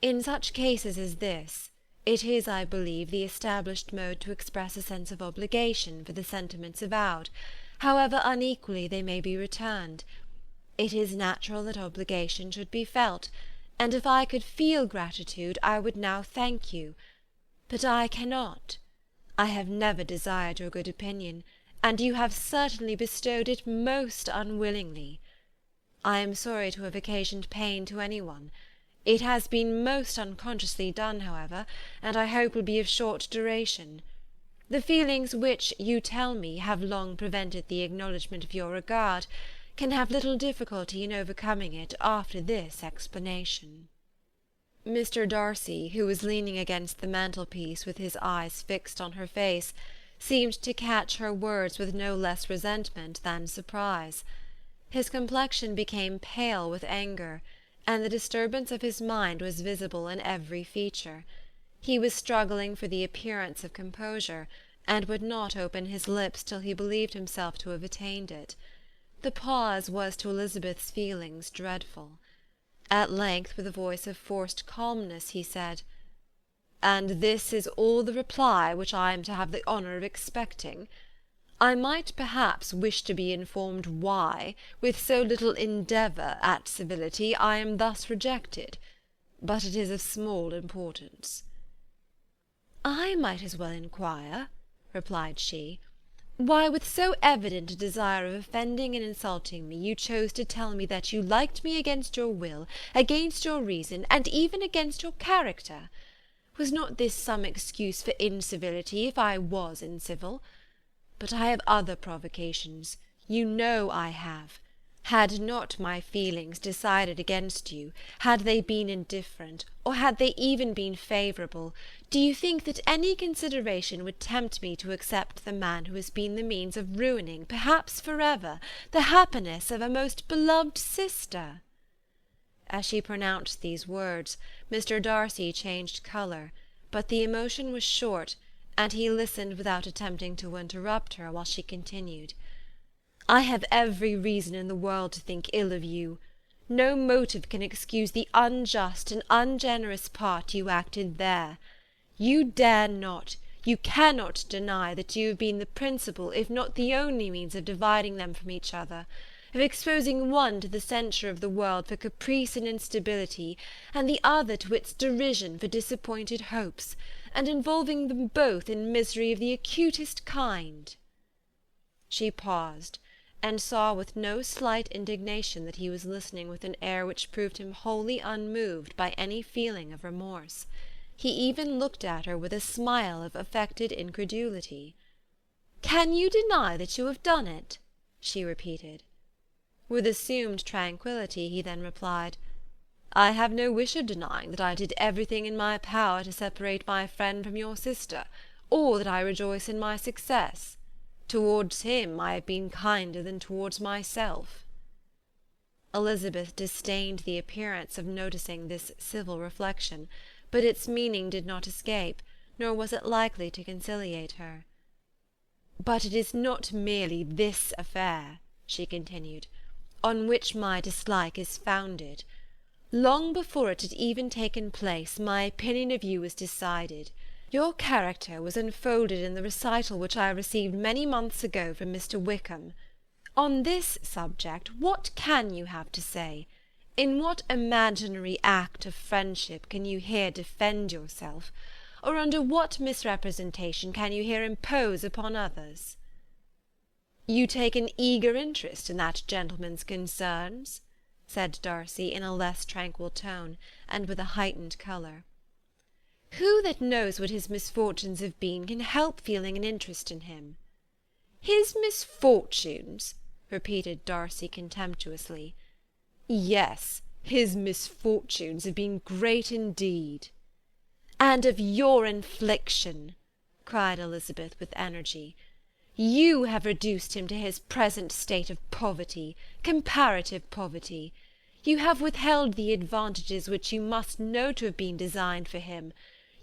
S1: "In such cases as this, it is, I believe, the established mode to express a sense of obligation for the sentiments avowed, however unequally they may be returned. It is natural that obligation should be felt, and if I could feel gratitude, I would now thank you. But I cannot. I have never desired your good opinion, and you have certainly bestowed it most unwillingly. I am sorry to have occasioned pain to any one. It has been most unconsciously done, however, and I hope will be of short duration. The feelings which, you tell me, have long prevented the acknowledgment of your regard, can have little difficulty in overcoming it after this explanation. Mr. Darcy, who was leaning against the mantelpiece with his eyes fixed on her face, seemed to catch her words with no less resentment than surprise. His complexion became pale with anger, and the disturbance of his mind was visible in every feature. He was struggling for the appearance of composure, and would not open his lips till he believed himself to have attained it. The pause was to Elizabeth's feelings dreadful. At length, with a voice of forced calmness, he said, "And this is all the reply which I am to have the honour of expecting? I might perhaps wish to be informed why, with so little endeavour at civility, I am thus rejected, but it is of small importance." "I might as well inquire," replied she, "why, with so evident a desire of offending and insulting me, you chose to tell me that you liked me against your will, against your reason, and even against your character. Was not this some excuse for incivility, if I was incivil? But I have other provocations, you know I have. Had not my feelings decided against you, had they been indifferent, or had they even been favourable, do you think that any consideration would tempt me to accept the man who has been the means of ruining, perhaps for ever, the happiness of a most beloved sister?" As she pronounced these words, Mr. Darcy changed colour, but the emotion was short, and he listened without attempting to interrupt her while she continued. "I have every reason in the world to think ill of you. No motive can excuse the unjust and ungenerous part you acted there. You dare not, you cannot deny that you have been the principal, if not the only means of dividing them from each other, of exposing one to the censure of the world for caprice and instability, and the other to its derision for disappointed hopes, and involving them both in misery of the acutest kind." She paused, and saw with no slight indignation that he was listening with an air which proved him wholly unmoved by any feeling of remorse. He even looked at her with a smile of affected incredulity. "Can you deny that you have done it?" she repeated. With assumed tranquillity he then replied, "I have no wish of denying that I did everything in my power to separate my friend from your sister, or that I rejoice in my success. Towards him I have been kinder than towards myself." Elizabeth disdained the appearance of noticing this civil reflection, but its meaning did not escape, nor was it likely to conciliate her. "But it is not merely this affair," she continued, "on which my dislike is founded. Long before it had even taken place, my opinion of you was decided. Your character was unfolded in the recital which I received many months ago from Mr. Wickham. On this subject, what can you have to say? In what imaginary act of friendship can you here defend yourself? Or under what misrepresentation can you here impose upon others?" "You take an eager interest in that gentleman's concerns?" said Darcy in a less tranquil tone, and with a heightened colour. "Who that knows what his misfortunes have been can help feeling an interest in him?" "His misfortunes!" repeated Darcy contemptuously. "Yes, his misfortunes have been great indeed." "And of your infliction," cried Elizabeth with energy. "You have reduced him to his present state of poverty, comparative poverty. You have withheld the advantages which you must know to have been designed for him.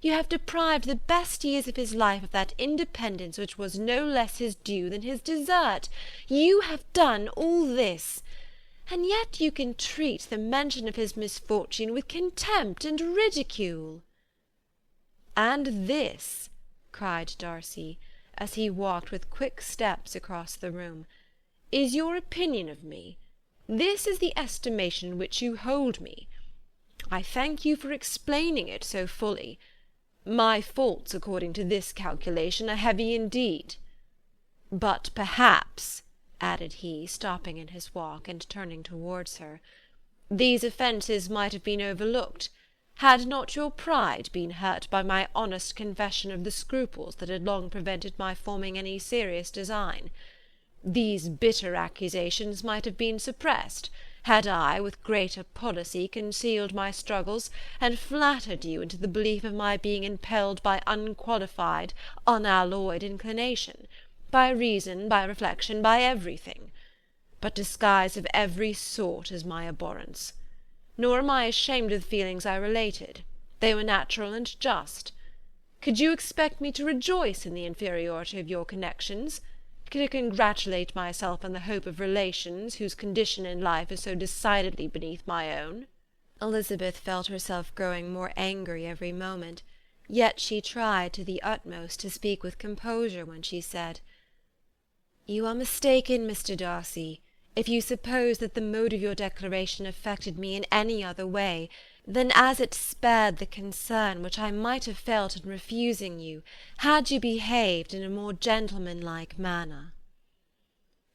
S1: You have deprived the best years of his life of that independence which was no less his due than his desert. You have done all this, and yet you can treat the mention of his misfortune with contempt and ridicule." "And this," cried Darcy, as he walked with quick steps across the room, "is your opinion of me? This is the estimation in which you hold me? I thank you for explaining it so fully. My faults, according to this calculation, are heavy indeed."
S2: But perhaps," added he, stopping in his walk, and turning towards her, "these offences might have been overlooked, had not your pride been hurt by my honest confession of the scruples that had long prevented my forming any serious design. These bitter accusations might have been suppressed, had I, with greater policy, concealed my struggles, and flattered you into the belief of my being impelled by unqualified, unalloyed inclination, by reason, by reflection, by everything. But disguise of every sort is my abhorrence. Nor am I ashamed of the feelings I related. They were natural and just. Could you expect me to rejoice in the inferiority of your connections? To congratulate myself on the hope of relations whose condition in life is so decidedly beneath my own?"
S1: Elizabeth felt herself growing more angry every moment, yet she tried to the utmost to speak with composure when she said, "You are mistaken, Mr. Darcy, if you suppose that the mode of your declaration affected me in any other way than as it spared the concern which I might have felt in refusing you, had you behaved in a more gentlemanlike manner."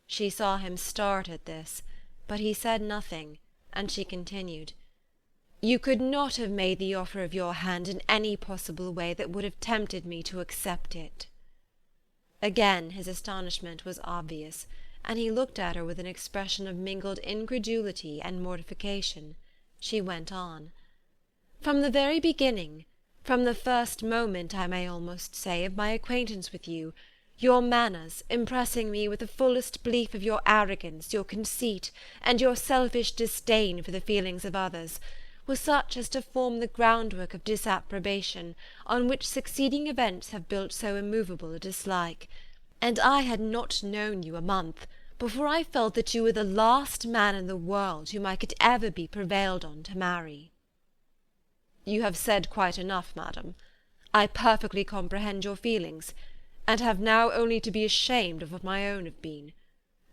S1: She saw him start at this, but he said nothing, and she continued, "You could not have made the offer of your hand in any possible way that would have tempted me to accept it." Again his astonishment was obvious, and he looked at her with an expression of mingled incredulity and mortification. She went on, "From the very beginning, from the first moment, I may almost say, of my acquaintance with you, your manners, impressing me with the fullest belief of your arrogance, your conceit, and your selfish disdain for the feelings of others, were such as to form the groundwork of disapprobation, on which succeeding events have built so immovable a dislike; and I had not known you a month before I felt that you were the last man in the world whom I could ever be prevailed on to marry." "You have said quite enough, madam. I perfectly comprehend your feelings, and have now only to be ashamed of what my own have been.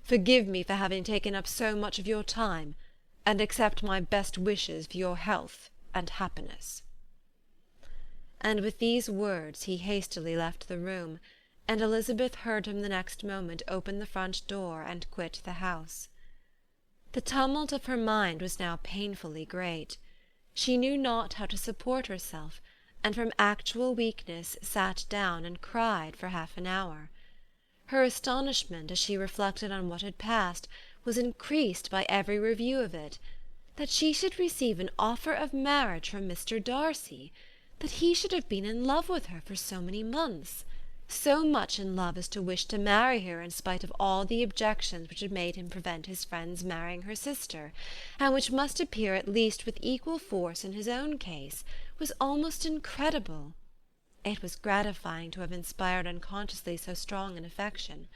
S1: Forgive me for having taken up so much of your time, and accept my best wishes for your health and happiness." And with these words he hastily left the room, and Elizabeth heard him the next moment open the front door and quit the house. The tumult of her mind was now painfully great. She knew not how to support herself, and from actual weakness sat down and cried for half an hour. Her astonishment, as she reflected on what had passed, was increased by every review of it. That she should receive an offer of marriage from Mr. Darcy, that he should have been in love with her for so many months, so much in love as to wish to marry her in spite of all the objections which had made him prevent his friend's marrying her sister, and which must appear at least with equal force in his own case, was almost incredible. It was gratifying to have inspired unconsciously so strong an affection.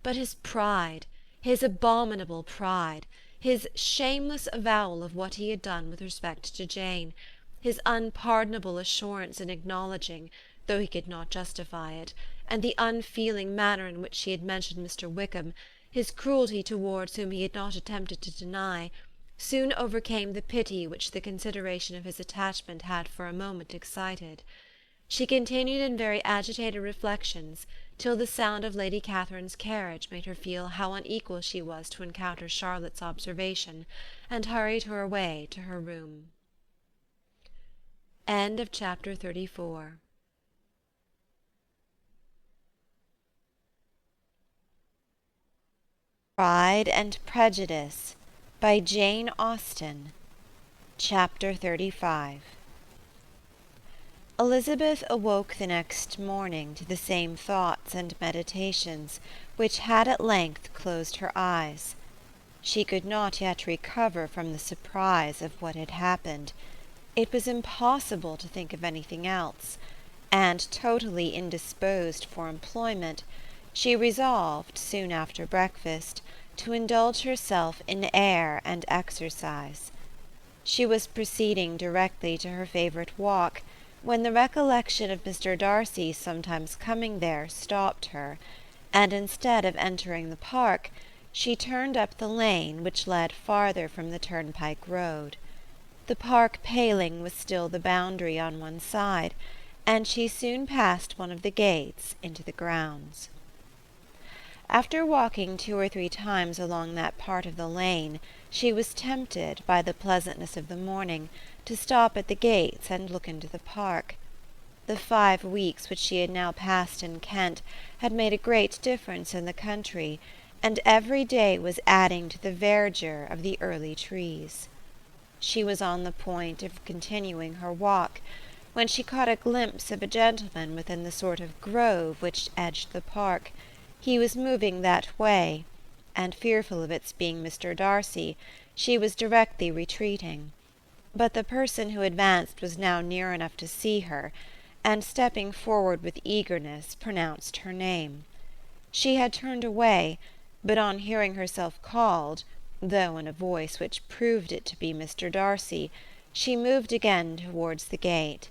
S1: But his pride, his abominable pride, his shameless avowal of what he had done with respect to Jane, his unpardonable assurance in acknowledging, though he could not justify it, and the unfeeling manner in which he had mentioned Mr. Wickham, his cruelty towards whom he had not attempted to deny, soon overcame the pity which the consideration of his attachment had for a moment excited. She continued in very agitated reflections, till the sound of Lady Catherine's carriage made her feel how unequal she was to encounter Charlotte's observation, and hurried her away to her room. Chapter 34. Pride and Prejudice by Jane Austen. Chapter 35. Elizabeth awoke the next morning to the same thoughts and meditations which had at length closed her eyes. She could not yet recover from the surprise of what had happened. It was impossible to think of anything else, and totally indisposed for employment, she resolved, soon after breakfast, to indulge herself in air and exercise. She was proceeding directly to her favourite walk, when the recollection of Mr. Darcy's sometimes coming there stopped her, and instead of entering the park, she turned up the lane which led farther from the turnpike road. The park paling was still the boundary on one side, and she soon passed one of the gates into the grounds. After walking 2 or 3 times along that part of the lane, she was tempted, by the pleasantness of the morning, to stop at the gates and look into the park. The 5 weeks which she had now passed in Kent had made a great difference in the country, and every day was adding to the verdure of the early trees. She was on the point of continuing her walk, when she caught a glimpse of a gentleman within the sort of grove which edged the park. He was moving that way, and fearful of its being Mr. Darcy, she was directly retreating. But the person who advanced was now near enough to see her, and stepping forward with eagerness, pronounced her name. She had turned away, but on hearing herself called, though in a voice which proved it to be Mr. Darcy, she moved again towards the gate.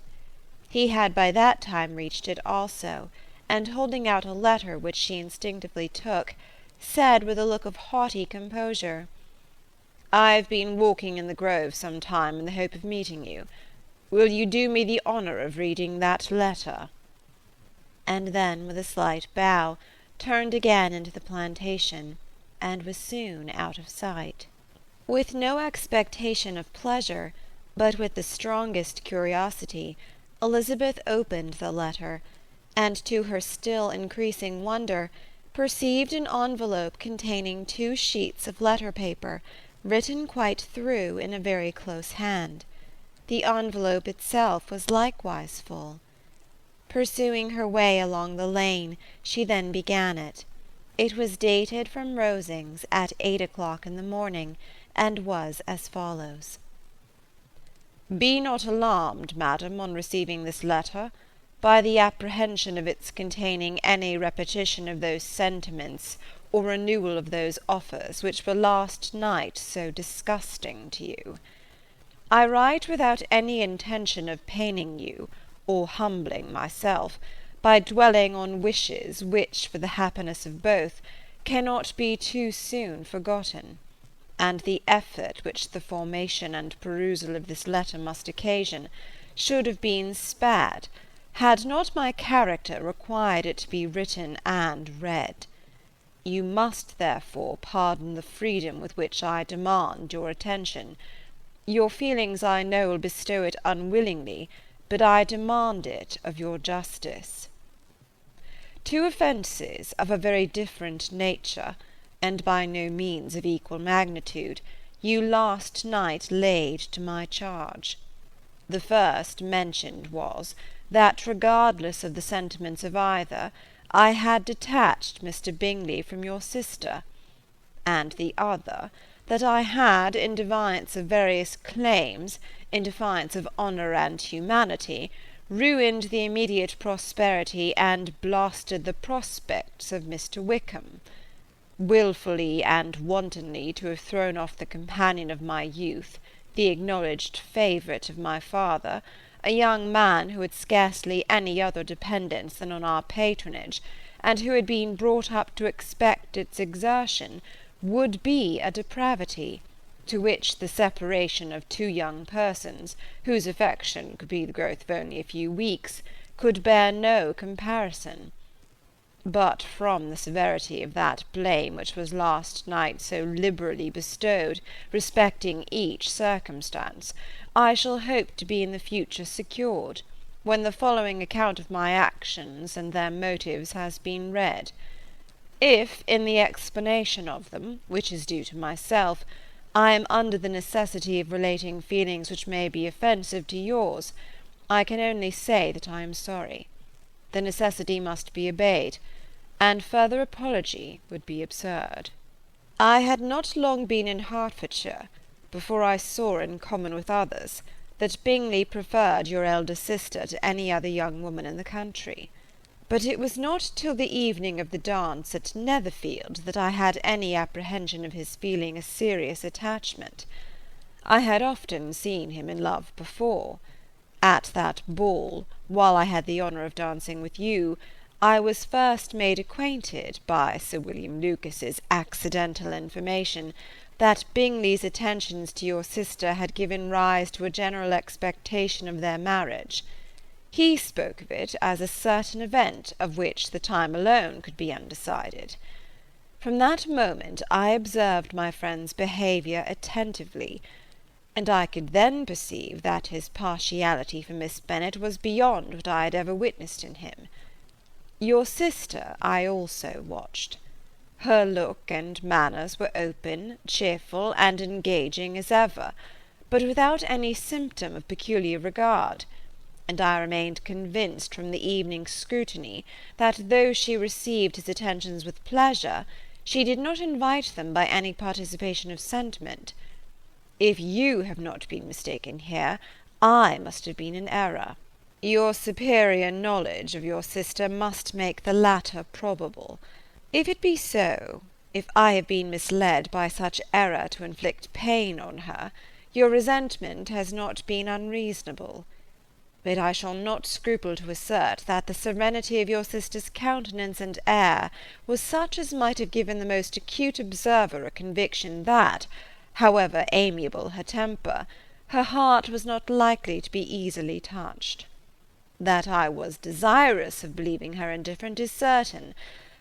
S1: He had by that time reached it also, and holding out a letter which she instinctively took, said with a look of haughty composure, "I have been walking in the grove some time in the hope of meeting you. Will you do me the honour of reading that letter?" And then, with a slight bow, turned again into the plantation, and was soon out of sight. With no expectation of pleasure, but with the strongest curiosity, Elizabeth opened the letter, and to her still increasing wonder, perceived an envelope containing 2 sheets of letter-paper, written quite through in a very close hand. The envelope itself was likewise full. Pursuing her way along the lane, she then began it. It was dated from Rosings at 8 o'clock in the morning, and was as follows. "Be not alarmed, madam, on receiving this letter, by the apprehension of its containing any repetition of those sentiments, or renewal of those offers, which were last night so disgusting to you. I write without any intention of paining you, or humbling myself, by dwelling on wishes which, for the happiness of both, cannot be too soon forgotten, and the effort which the formation and perusal of this letter must occasion should have been spared, had not my character required it to be written and read. You must, therefore, pardon the freedom with which I demand your attention. Your feelings, I know, will bestow it unwillingly, but I demand it of your justice. 2 offences of a very different nature, and by no means of equal magnitude, you last night laid to my charge. The first mentioned was, that regardless of the sentiments of either, I had detached Mr. Bingley from your sister, and the other, that I had, in defiance of various claims, in defiance of honour and humanity, ruined the immediate prosperity and blasted the prospects of Mr. Wickham. Wilfully and wantonly to have thrown off the companion of my youth, the acknowledged favourite of my father, a young man who had scarcely any other dependence than on our patronage, and who had been brought up to expect its exertion, would be a depravity, to which the separation of 2 young persons, whose affection could be the growth of only a few weeks, could bear no comparison. But from the severity of that blame which was last night so liberally bestowed, respecting each circumstance, I shall hope to be in the future secured, when the following account of my actions and their motives has been read. If, in the explanation of them, which is due to myself, I am under the necessity of relating feelings which may be offensive to yours, I can only say that I am sorry. The necessity must be obeyed, and further apology would be absurd. I had not long been in Hertfordshire, before I saw, in common with others, that Bingley preferred your elder sister to any other young woman in the country. But it was not till the evening of the dance at Netherfield that I had any apprehension of his feeling a serious attachment. I had often seen him in love before. At that ball, while I had the honour of dancing with you, I was first made acquainted by Sir William Lucas's accidental information that Bingley's attentions to your sister had given rise to a general expectation of their marriage. He spoke of it as a certain event of which the time alone could be undecided.
S2: From that moment I observed my friend's behaviour attentively, and I could then perceive that his partiality for Miss Bennet was beyond what I had ever witnessed in him. Your sister I also watched. Her look and manners were open, cheerful, and engaging as ever, but without any symptom of peculiar regard, and I remained convinced from the evening's scrutiny that though she received his attentions with pleasure, she did not invite them by any participation of sentiment. If you have not been mistaken here, I must have been in error. Your superior knowledge of your sister must make the latter probable. If it be so, if I have been misled by such error to inflict pain on her, your resentment has not been unreasonable. But I shall not scruple to assert that the serenity of your sister's countenance and air was such as might have given the most acute observer a conviction that, however amiable her temper, her heart was not likely to be easily touched. That I was desirous of believing her indifferent is certain,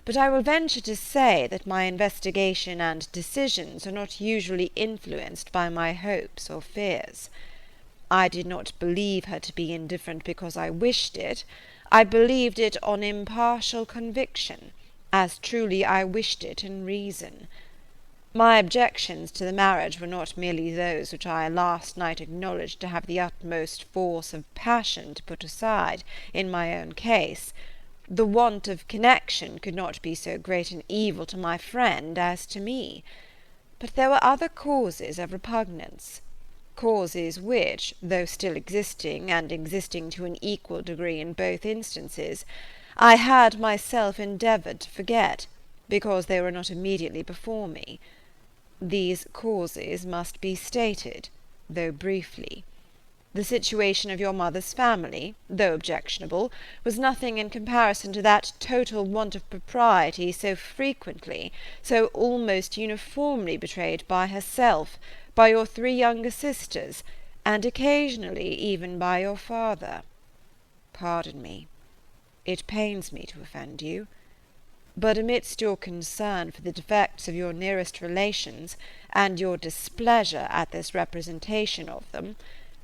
S2: but I will venture to say that my investigation and decisions are not usually influenced by my hopes or fears. I did not believe her to be indifferent because I wished it. I believed it on impartial conviction, as truly I wished it in reason. My objections to the marriage were not merely those which I last night acknowledged to have the utmost force of passion to put aside, in my own case. The want of connection could not be so great an evil to my friend as to me. But there were other causes of repugnance, causes which, though still existing, and existing to an equal degree in both instances, I had myself endeavoured to forget, because they were not immediately before me. These causes must be stated, though briefly. The situation of your mother's family, though objectionable, was nothing in comparison to that total want of propriety so frequently, so almost uniformly betrayed by herself, by your 3 younger sisters, and occasionally even by your father. Pardon me. It pains me to offend you. But amidst your concern for the defects of your nearest relations, and your displeasure at this representation of them,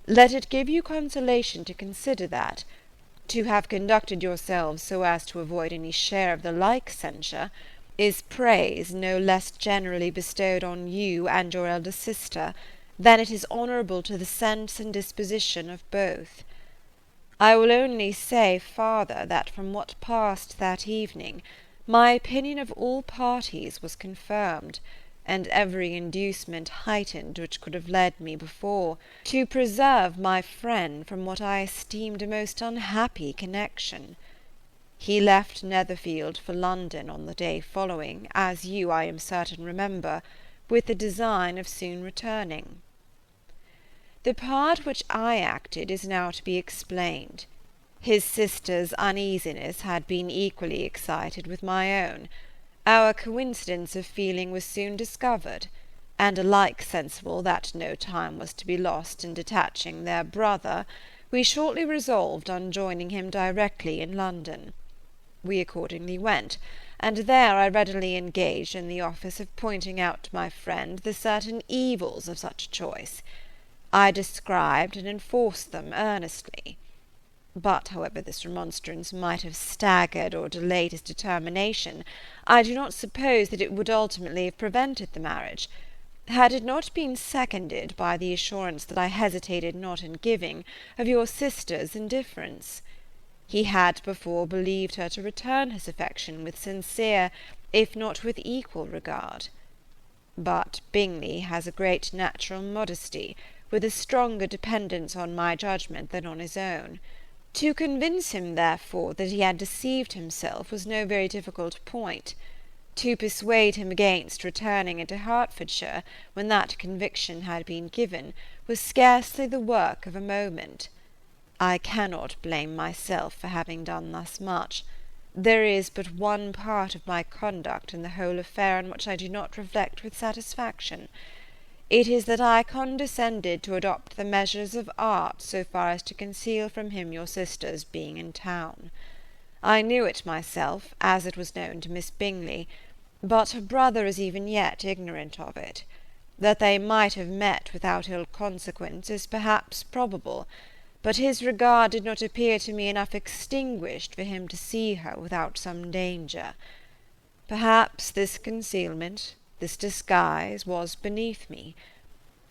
S2: let it give you consolation to consider that, to have conducted yourselves so as to avoid any share of the like censure, is praise no less generally bestowed on you and your elder sister, than it is honourable to the sense and disposition of both. I will only say farther that from what passed that evening, my opinion of all parties was confirmed, and every inducement heightened which could have led me before to preserve my friend from what I esteemed a most unhappy connection. He left Netherfield for London on the day following, as you, I am certain, remember, with the design of soon returning. The part which I acted is now to be explained. His sister's uneasiness had been equally excited with my own. Our coincidence of feeling was soon discovered, and alike sensible that no time was to be lost in detaching their brother, we shortly resolved on joining him directly in London. We accordingly went, and there I readily engaged in the office of pointing out to my friend the certain evils of such a choice. I described and enforced them earnestly. But however this remonstrance might have staggered or delayed his determination, I do not suppose that it would ultimately have prevented the marriage, had it not been seconded by the assurance that I hesitated not in giving, of your sister's indifference. He had before believed her to return his affection with sincere, if not with equal regard. But Bingley has a great natural modesty, with a stronger dependence on my judgment than on his own. To convince him, therefore, that he had deceived himself was no very difficult point. To persuade him against returning into Hertfordshire, when that conviction had been given, was scarcely the work of a moment. I cannot blame myself for having done thus much. There is but one part of my conduct in the whole affair on which I do not reflect with satisfaction. It is that I condescended to adopt the measures of art so far as to conceal from him your sister's being in town. I knew it myself, as it was known to Miss Bingley, But her brother is even yet ignorant of it. That they might have met without ill consequence is perhaps probable, but his regard did not appear to me enough extinguished for him to see her without some danger. Perhaps this concealment, this disguise, was beneath me.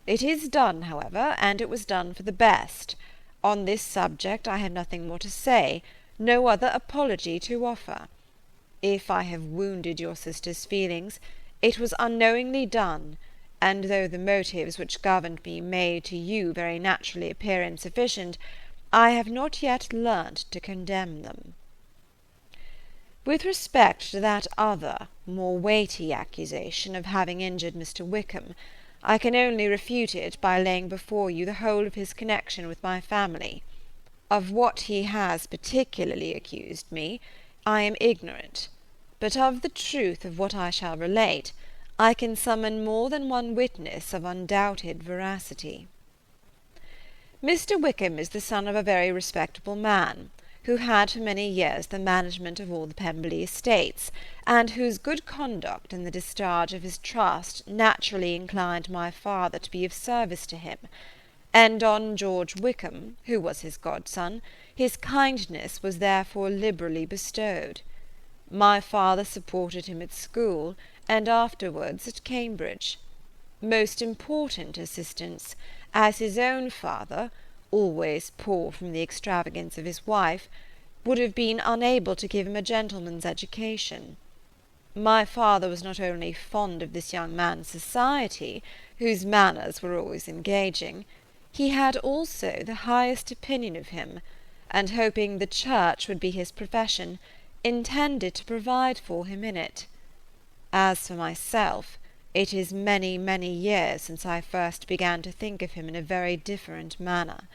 S2: It is done, however, and it was done for the best. On this subject I have nothing more to say, no other apology to offer. If I have wounded your sister's feelings, it was unknowingly done, and though the motives which governed me may to you very naturally appear insufficient, I have not yet learnt to condemn them. With respect to that other, more weighty accusation of having injured Mr. Wickham, I can only refute it by laying before you the whole of his connection with my family. Of what he has particularly accused me, I am ignorant, but of the truth of what I shall relate, I can summon more than one witness of undoubted veracity. Mr. Wickham is the son of a very respectable man, who had for many years the management of all the Pemberley estates, and whose good conduct in the discharge of his trust naturally inclined my father to be of service to him, and on George Wickham, who was his godson, his kindness was therefore liberally bestowed. My father supported him at school, and afterwards at Cambridge. Most important assistance, as his own father, always poor from the extravagance of his wife, would have been unable to give him a gentleman's education. My father was not only fond of this young man's society, whose manners were always engaging, he had also the highest opinion of him, and hoping the church would be his profession, intended to provide for him in it. As for myself, it is many, many years since I first began to think of him in a very different manner.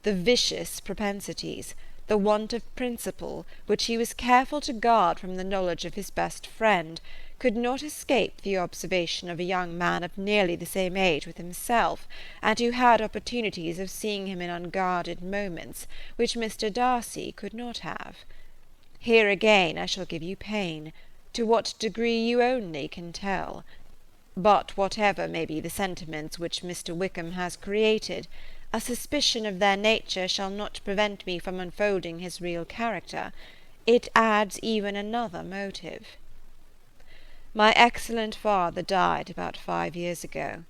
S2: The vicious propensities, the want of principle, which he was careful to guard from the knowledge of his best friend, could not escape the observation of a young man of nearly the same age with himself, and who had opportunities of seeing him in unguarded moments, which Mr. Darcy could not have. Here again I shall give you pain, to what degree you only can tell. But whatever may be the sentiments which Mr. Wickham has created, a suspicion of their nature shall not prevent me from unfolding his real character. It adds even another motive. My excellent father died about 5 years ago,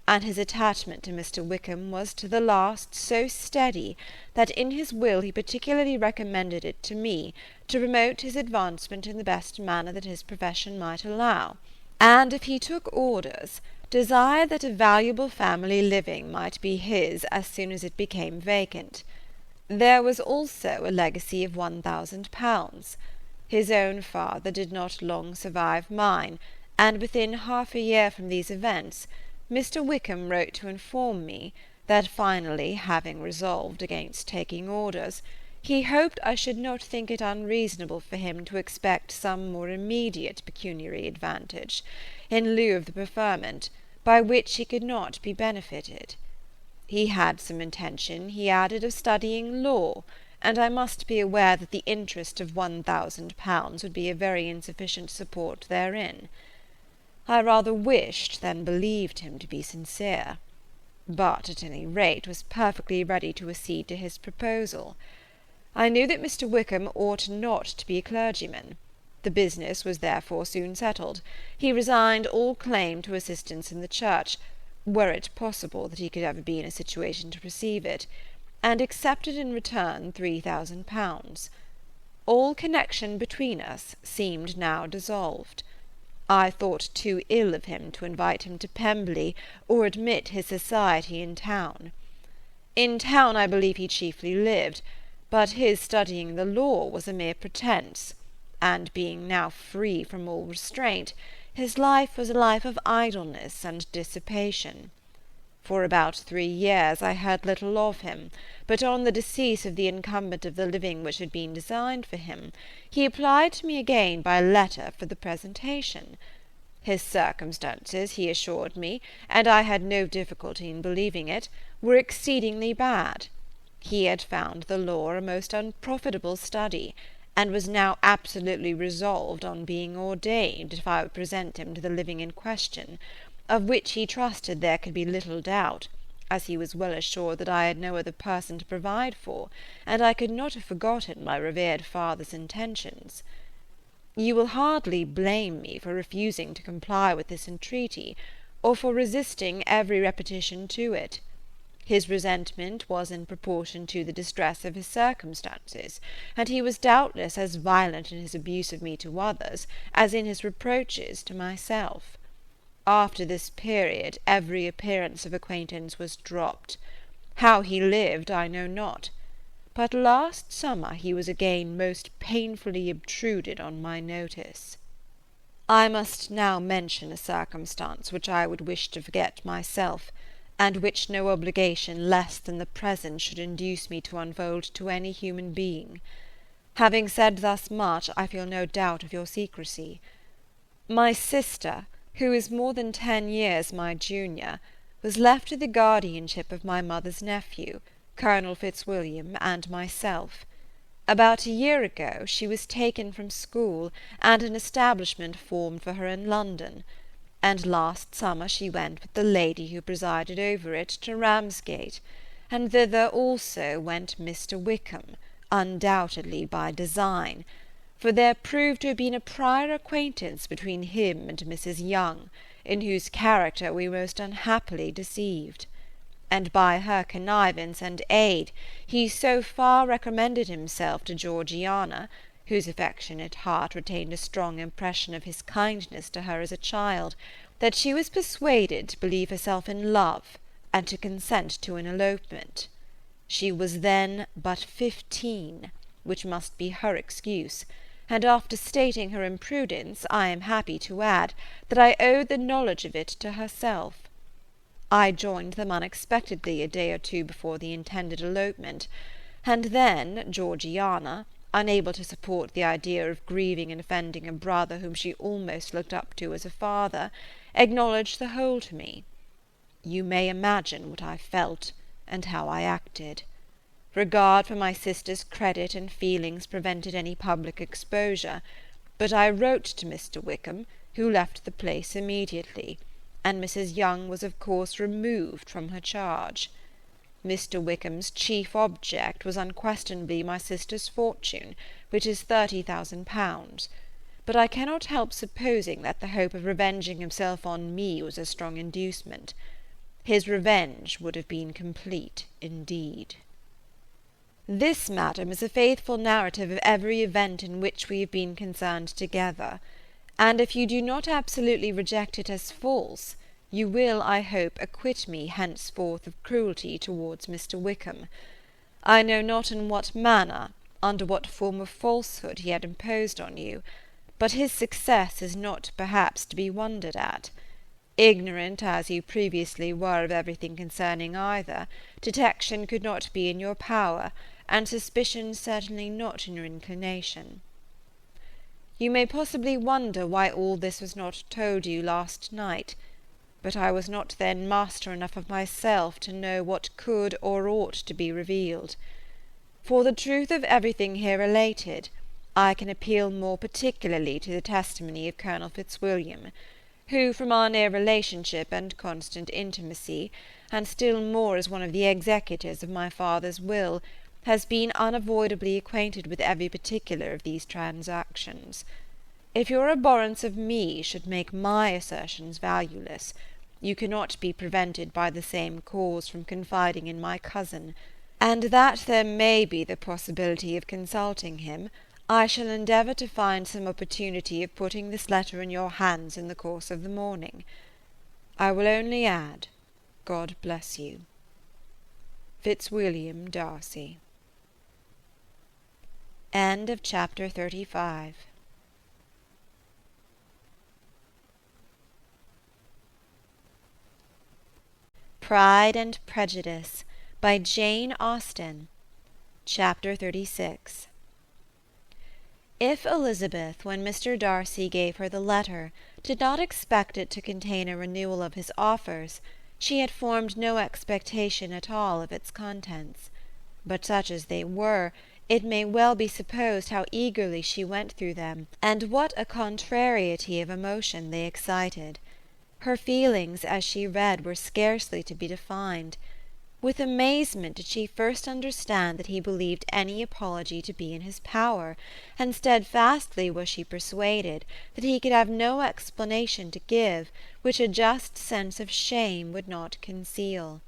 S2: and his attachment to Mr. Wickham was to the last so steady that in his will he particularly recommended it to me to promote his advancement in the best manner that his profession might allow, and if he took orders, desired that a valuable family living might be his as soon as it became vacant. There was also a legacy of £1,000. His own father did not long survive mine, and within half a year from these events, Mr. Wickham wrote to inform me that finally, having resolved against taking orders, he hoped I should not think it unreasonable for him to expect some more immediate pecuniary advantage, in lieu of the preferment, by which he could not be benefited. He had some intention, he added, of studying law, and I must be aware that the interest of £1,000 would be a very insufficient support therein. I rather wished than believed him to be sincere, but at any rate was perfectly ready to accede to his proposal. I knew that Mr. Wickham ought not to be a clergyman. The business was therefore soon settled. He resigned all claim to assistance in the church, were it possible that he could ever be in a situation to receive it, and accepted in return £3,000. All connection between us seemed now dissolved. I thought too ill of him to invite him to Pemberley, or admit his society in town. In town I believe he chiefly lived, but his studying the law was a mere pretence, and being now free from all restraint, his life was a life of idleness and dissipation. For about 3 years I heard little of him, but on the decease of the incumbent of the living which had been designed for him, he applied to me again by letter for the presentation. His circumstances, he assured me, and I had no difficulty in believing it, were exceedingly bad. He had found the law a most unprofitable study, and was now absolutely resolved on being ordained if I would present him to the living in question, of which he trusted there could be little doubt, as he was well assured that I had no other person to provide for, and I could not have forgotten my revered father's intentions. You will hardly blame me for refusing to comply with this entreaty, or for resisting every repetition to it. His resentment was in proportion to the distress of his circumstances, and he was doubtless as violent in his abuse of me to others as in his reproaches to myself. After this period every appearance of acquaintance was dropped. How he lived I know not, but last summer he was again most painfully obtruded on my notice. I must now mention a circumstance which I would wish to forget myself, and which no obligation less than the present should induce me to unfold to any human being. Having said thus much, I feel no doubt of your secrecy. My sister, who is more than 10 years my junior, was left to the guardianship of my mother's nephew, Colonel Fitzwilliam, and myself. About a year ago she was taken from school, and an establishment formed for her in London, and last summer she went with the lady who presided over it to Ramsgate, and thither also went Mr. Wickham, undoubtedly by design, for there proved to have been a prior acquaintance between him and Mrs. Young, in whose character we were most unhappily deceived, and by her connivance and aid he so far recommended himself to Georgiana, whose affectionate heart retained a strong impression of his kindness to her as a child, that she was persuaded to believe herself in love, and to consent to an elopement. She was then but 15, which must be her excuse, and after stating her imprudence, I am happy to add that I owed the knowledge of it to herself. I joined them unexpectedly a day or two before the intended elopement, and then Georgiana, unable to support the idea of grieving and offending a brother whom she almost looked up to as a father, acknowledged the whole to me. You may imagine what I felt, and how I acted. Regard for my sister's credit and feelings prevented any public exposure, but I wrote to Mr. Wickham, who left the place immediately, and Mrs. Young was of course removed from her charge. Mr. Wickham's chief object was unquestionably my sister's fortune, which is 30,000 pounds, but I cannot help supposing that the hope of revenging himself on me was a strong inducement. His revenge would have been complete indeed. This, madam, is a faithful narrative of every event in which we have been concerned together, and if you do not absolutely reject it as false, you will, I hope, acquit me henceforth of cruelty towards Mr. Wickham. I know not in what manner, under what form of falsehood he had imposed on you, but his success is not perhaps to be wondered at. Ignorant as you previously were of everything concerning either, detection could not be in your power, and suspicion certainly not in your inclination. You may possibly wonder why all this was not told you last night, but I was not then master enough of myself to know what could or ought to be revealed. For the truth of everything here related, I can appeal more particularly to the testimony of Colonel Fitzwilliam, who, from our near relationship and constant intimacy, and still more as one of the executors of my father's will, has been unavoidably acquainted with every particular of these transactions. If your abhorrence of me should make my assertions valueless, you cannot be prevented by the same cause from confiding in my cousin, and that there may be the possibility of consulting him, I shall endeavour to find some opportunity of putting this letter in your hands in the course of the morning. I will only add, God bless you. Fitzwilliam Darcy. End of chapter 35. Pride and Prejudice by Jane Austen. Chapter 36. If Elizabeth, when Mr. Darcy gave her the letter, did not expect it to contain a renewal of his offers, she had formed no expectation at all of its contents. But such as they were,
S1: It may well be supposed how eagerly she went through them, and what a contrariety of emotion they excited. Her feelings, as she read, were scarcely to be defined. With amazement did she first understand that he believed any apology to be in his power, and steadfastly was she persuaded that he could have no explanation to give which a just sense of shame would not conceal.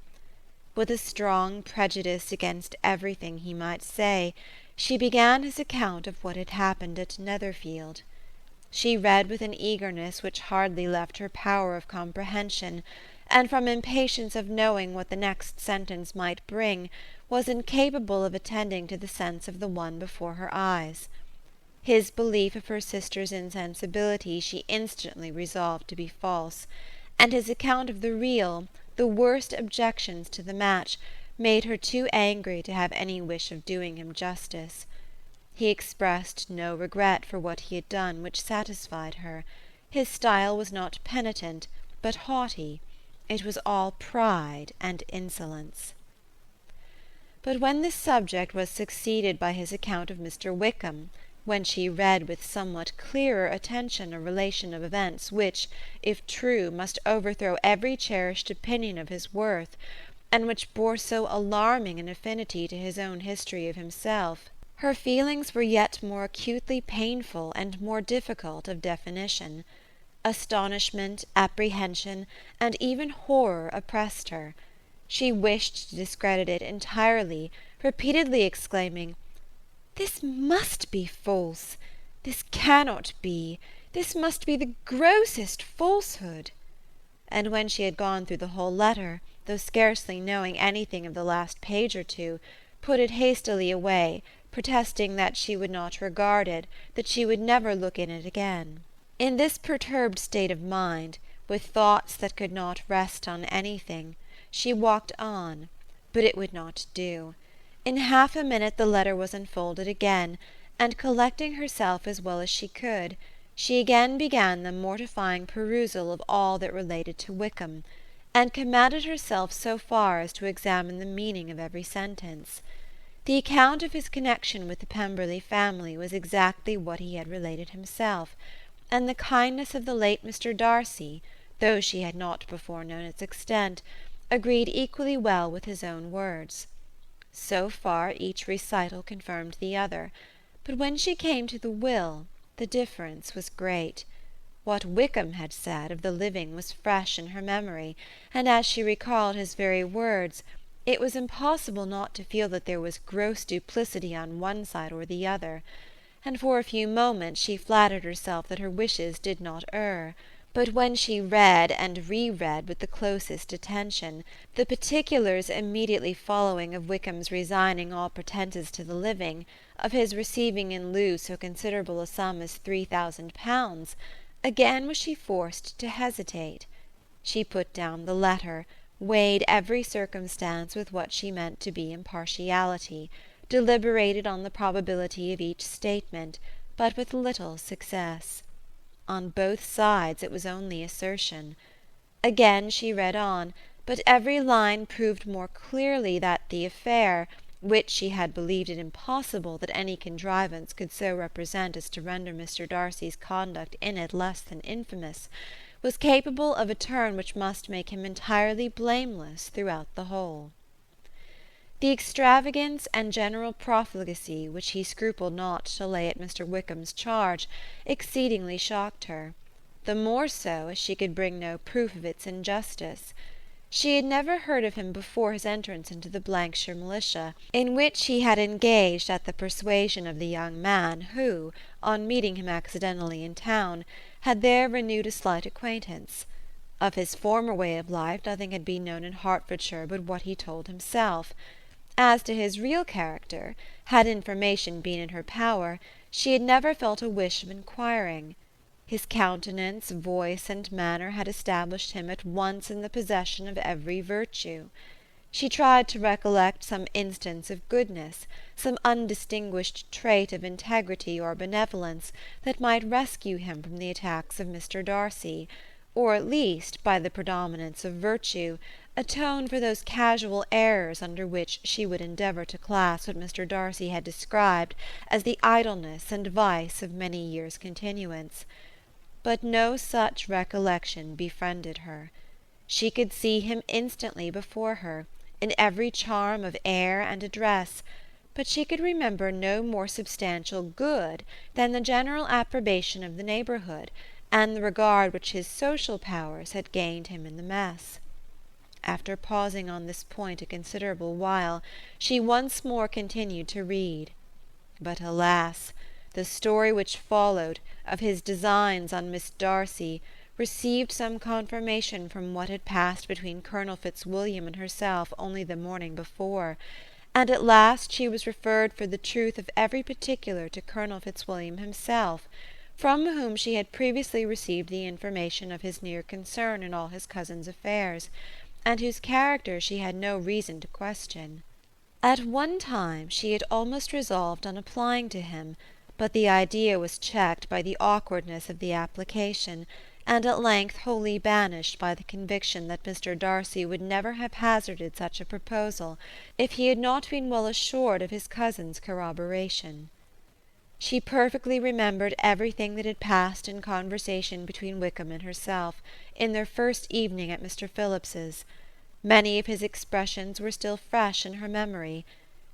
S1: With a strong prejudice against everything he might say, she began his account of what had happened at Netherfield. She read with an eagerness which hardly left her power of comprehension, and from impatience of knowing what the next sentence might bring, was incapable of attending to the sense of the one before her eyes. His belief of her sister's insensibility she instantly resolved to be false, and his account of the real, the worst objections to the match, made her too angry to have any wish of doing him justice. He expressed no regret for what he had done which satisfied her. His style was not penitent, but haughty. It was all pride and insolence. But when this subject was succeeded by his account of Mr. Wickham, when she read with somewhat clearer attention a relation of events which, if true, must overthrow every cherished opinion of his worth, and which bore so alarming an affinity to his own history of himself, her feelings were yet more acutely painful and more difficult of definition. Astonishment, apprehension, and even horror oppressed her. She wished to discredit it entirely, repeatedly exclaiming, "This must be false! This cannot be! This must be the grossest falsehood!" And when she had gone through the whole letter, though scarcely knowing anything of the last page or two, put it hastily away, protesting that she would not regard it, that she would never look in it again. In this perturbed state of mind, with thoughts that could not rest on anything, she walked on, but it would not do. In half a minute the letter was unfolded again, and collecting herself as well as she could, she again began the mortifying perusal of all that related to Wickham, and commanded herself so far as to examine the meaning of every sentence. The account of his connection with the Pemberley family was exactly what he had related himself, and the kindness of the late Mr. Darcy, though she had not before known its extent, agreed equally well with his own words. So far each recital confirmed the other, but when she came to the will, the difference was great. What Wickham had said of the living was fresh in her memory, and as she recalled his very words, it was impossible not to feel that there was gross duplicity on one side or the other, and for a few moments she flattered herself that her wishes did not err. But when she read and re-read with the closest attention the particulars immediately following of Wickham's resigning all pretences to the living, of his receiving in lieu so considerable a sum as £3,000, again was she forced to hesitate. She put down the letter, weighed every circumstance with what she meant to be impartiality, deliberated on the probability of each statement, but with little success. On both sides it was only assertion. Again she read on, but every line proved more clearly that the affair, which she had believed it impossible that any contrivance could so represent as to render Mr. Darcy's conduct in it less than infamous, was capable of a turn which must make him entirely blameless throughout the whole. The extravagance and general profligacy which he scrupled not to lay at Mr. Wickham's charge exceedingly shocked her, the more so as she could bring no proof of its injustice. She had never heard of him before his entrance into the Blankshire militia, in which he had engaged at the persuasion of the young man who, on meeting him accidentally in town, had there renewed a slight acquaintance. Of his former way of life nothing had been known in Hertfordshire but what he told himself. As to his real character, had information been in her power, she had never felt a wish of inquiring. His countenance, voice, and manner had established him at once in the possession of every virtue. She tried to recollect some instance of goodness, some undistinguished trait of integrity or benevolence, that might rescue him from the attacks of Mr. Darcy, or at least, by the predominance of virtue, atone for those casual errors under which she would endeavour to class what Mr. Darcy had described as the idleness and vice of many years' continuance. But no such recollection befriended her. She could see him instantly before her, in every charm of air and address, but she could remember no more substantial good than the general approbation of the neighbourhood, and the regard which his social powers had gained him in the mess. After pausing on this point a considerable while, she once more continued to read. But alas! the story which followed, of his designs on Miss Darcy, received some confirmation from what had passed between Colonel Fitzwilliam and herself only the morning before, and at last she was referred for the truth of every particular to Colonel Fitzwilliam himself, from whom she had previously received the information of his near concern in all his cousin's affairs, and whose character she had no reason to question. At one time she had almost resolved on applying to him, but the idea was checked by the awkwardness of the application, and at length wholly banished by the conviction that Mr. Darcy would never have hazarded such a proposal if he had not been well assured of his cousin's corroboration. She perfectly remembered everything that had passed in conversation between Wickham and herself, in their first evening at Mr. Phillips's. Many of his expressions were still fresh in her memory.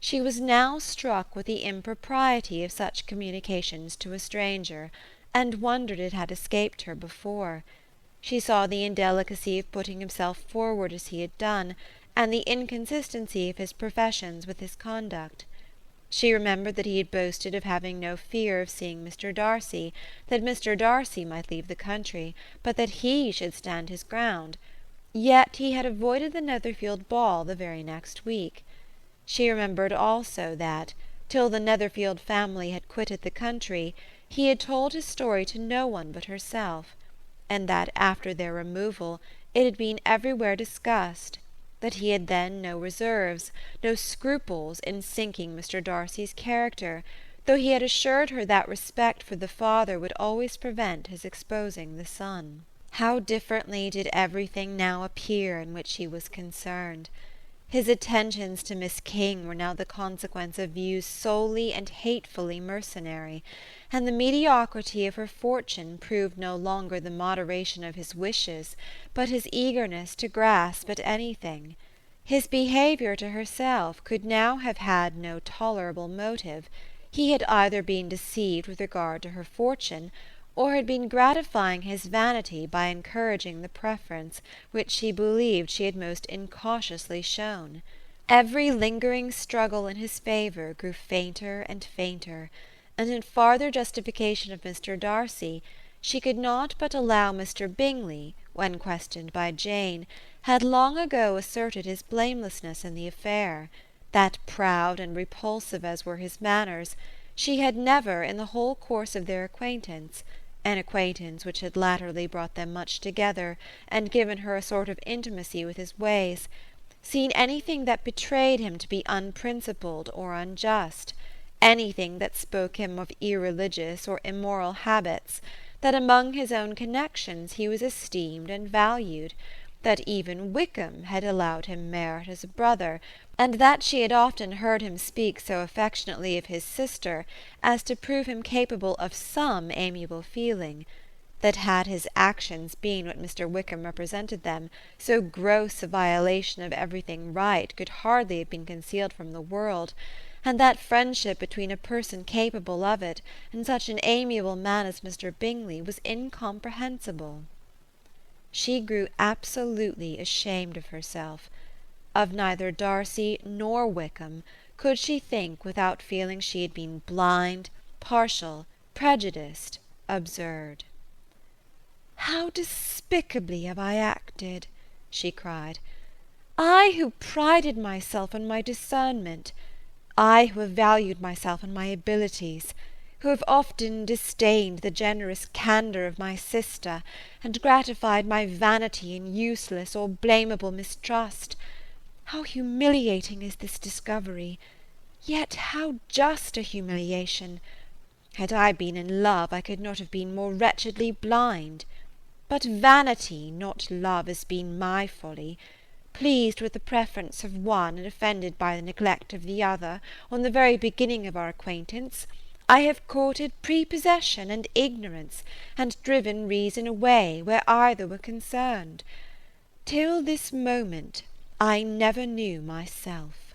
S1: She was now struck with the impropriety of such communications to a stranger, and wondered it had escaped her before. She saw the indelicacy of putting himself forward as he had done, and the inconsistency of his professions with his conduct. She remembered that he had boasted of having no fear of seeing Mr. Darcy, that Mr. Darcy might leave the country, but that he should stand his ground. Yet he had avoided the Netherfield ball the very next week. She remembered also that, till the Netherfield family had quitted the country, he had told his story to no one but herself, and that after their removal it had been everywhere discussed, that he had then no reserves, no scruples in sinking Mr. Darcy's character, though he had assured her that respect for the father would always prevent his exposing the son. How differently did everything now appear in which he was concerned! His attentions to Miss King were now the consequence of views solely and hatefully mercenary, and the mediocrity of her fortune proved no longer the moderation of his wishes, but his eagerness to grasp at anything. His behaviour to herself could now have had no tolerable motive. He had either been deceived with regard to her fortune, or had been gratifying his vanity by encouraging the preference which she believed she had most incautiously shown. Every lingering struggle in his favour grew fainter and fainter, and in farther justification of Mr. Darcy, she could not but allow Mr. Bingley, when questioned by Jane, had long ago asserted his blamelessness in the affair, that proud and repulsive as were his manners, she had never, in the whole course of their acquaintance, an acquaintance which had latterly brought them much together, and given her a sort of intimacy with his ways, seen anything that betrayed him to be unprincipled or unjust, anything that spoke him of irreligious or immoral habits, that among his own connections he was esteemed and valued, that even Wickham had allowed him merit as a brother, and that she had often heard him speak so affectionately of his sister as to prove him capable of some amiable feeling, that had his actions been what Mr. Wickham represented them, so gross a violation of everything right could hardly have been concealed from the world, and that friendship between a person capable of it and such an amiable man as Mr. Bingley was incomprehensible. She grew absolutely ashamed of herself. Of neither Darcy nor Wickham could she think without feeling she had been blind, partial, prejudiced, absurd. "How despicably have I acted!" she cried. "I who prided myself on my discernment, I who have valued myself on my abilities, who have often disdained the generous candour of my sister, and gratified my vanity in useless or blameable mistrust. How humiliating is this discovery! Yet how just a humiliation! Had I been in love, I could not have been more wretchedly blind. But vanity, not love, has been my folly. pleased with the preference of one and offended by the neglect of the other, on the very beginning of our acquaintance, I have courted prepossession and ignorance, and driven reason away where either were concerned. Till this moment I never knew myself.